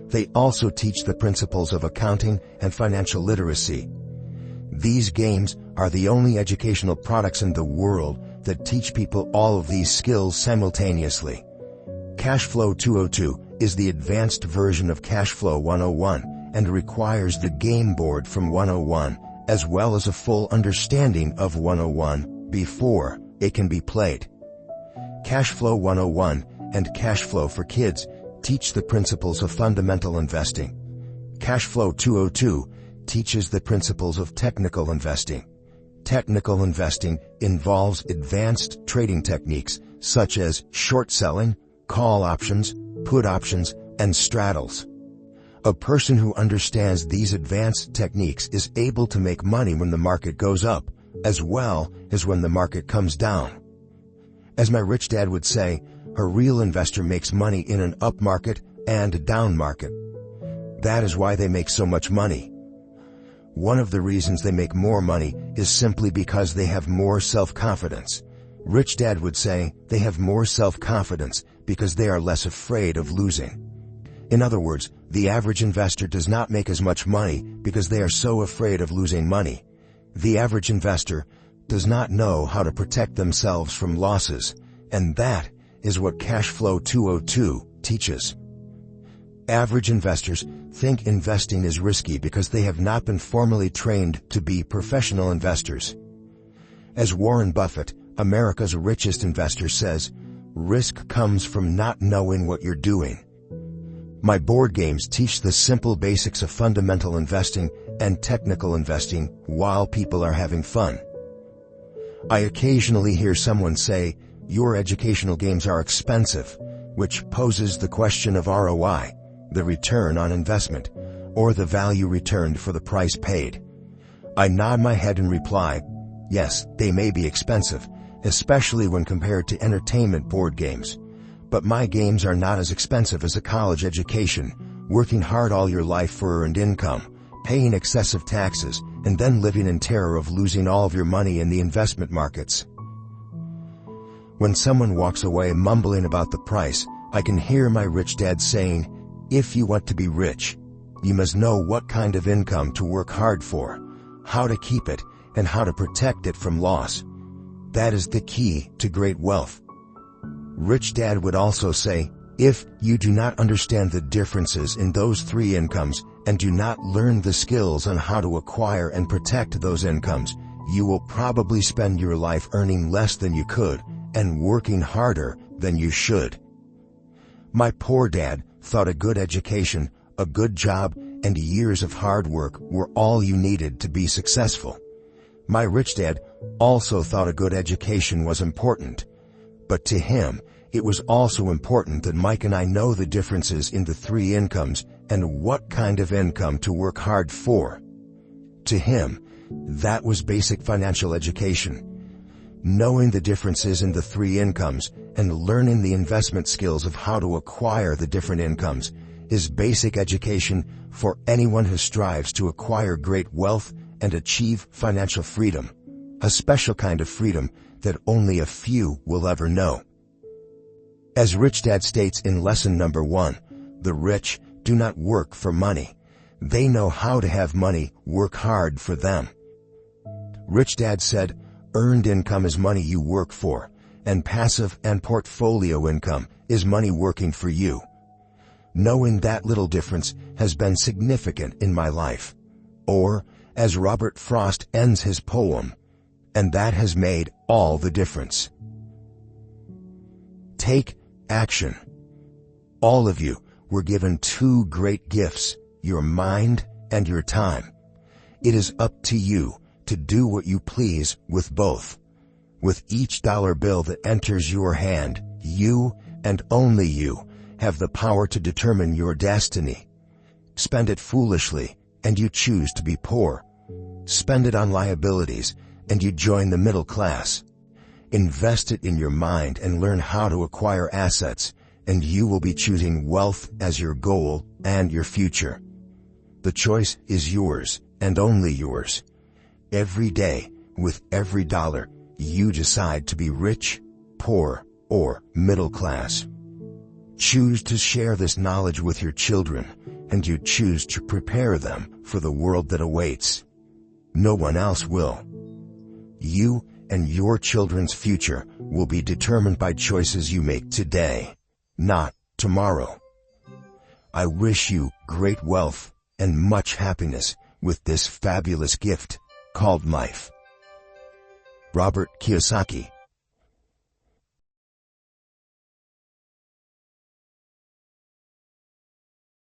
They also teach the principles of accounting and financial literacy. These games are the only educational products in the world that teach people all of these skills simultaneously. Cashflow 202 is the advanced version of Cashflow 101 and requires the game board from 101 as well as a full understanding of 101 before it can be played. Cashflow 101 and Cashflow for Kids teach the principles of fundamental investing. Cashflow 202 teaches the principles of technical investing. Technical investing involves advanced trading techniques such as short selling, call options, put options, and straddles. A person who understands these advanced techniques is able to make money when the market goes up, as well as when the market comes down. As my rich dad would say, a real investor makes money in an up market and a down market. That is why they make so much money. One of the reasons they make more money is simply because they have more self-confidence. Rich Dad would say they have more self-confidence because they are less afraid of losing. In other words, The average investor does not make as much money because they are so afraid of losing money. The average investor does not know how to protect themselves from losses, and that is what Cash Flow 202 teaches. Average investors think investing is risky because they have not been formally trained to be professional investors. As Warren Buffett, America's richest investor, says, risk comes from not knowing what you're doing. My board games teach the simple basics of fundamental investing and technical investing while people are having fun. I occasionally hear someone say, your educational games are expensive, which poses the question of ROI, the return on investment, or the value returned for the price paid. I nod my head and reply, yes, they may be expensive, especially when compared to entertainment board games. But my games are not as expensive as a college education, working hard all your life for earned income, paying excessive taxes, and then living in terror of losing all of your money in the investment markets. When someone walks away mumbling about the price, I can hear my rich dad saying, if you want to be rich, you must know what kind of income to work hard for, how to keep it, and how to protect it from loss. That is the key to great wealth. Rich Dad would also say, if you do not understand the differences in those three incomes and do not learn the skills on how to acquire and protect those incomes, you will probably spend your life earning less than you could and working harder than you should. My poor dad thought a good education, a good job, and years of hard work were all you needed to be successful. My rich dad also thought a good education was important. But to him, it was also important that Mike and I know the differences in the three incomes and what kind of income to work hard for. To him, that was basic financial education. Knowing the differences in the three incomes and learning the investment skills of how to acquire the different incomes is basic education for anyone who strives to acquire great wealth and achieve financial freedom, a special kind of freedom that only a few will ever know. As Rich Dad states in lesson number 1, the rich do not work for money. They know how to have money work hard for them. Rich Dad said, earned income is money you work for, and passive and portfolio income is money working for you. Knowing that little difference has been significant in my life. Or, as Robert Frost ends his poem, and that has made all the difference. Take action. All of you were given two great gifts, your mind and your time. It is up to you to do what you please with both. With each dollar bill that enters your hand, you, and only you, have the power to determine your destiny. Spend it foolishly, and you choose to be poor. Spend it on liabilities, and you join the middle class. Invest it in your mind and learn how to acquire assets, and you will be choosing wealth as your goal and your future. The choice is yours, and only yours. Every day, with every dollar, you decide to be rich, poor, or middle class. Choose to share this knowledge with your children, and you choose to prepare them for the world that awaits. No one else will. You and your children's future will be determined by choices you make today, not tomorrow. I wish you great wealth and much happiness with this fabulous gift called life. Robert Kiyosaki.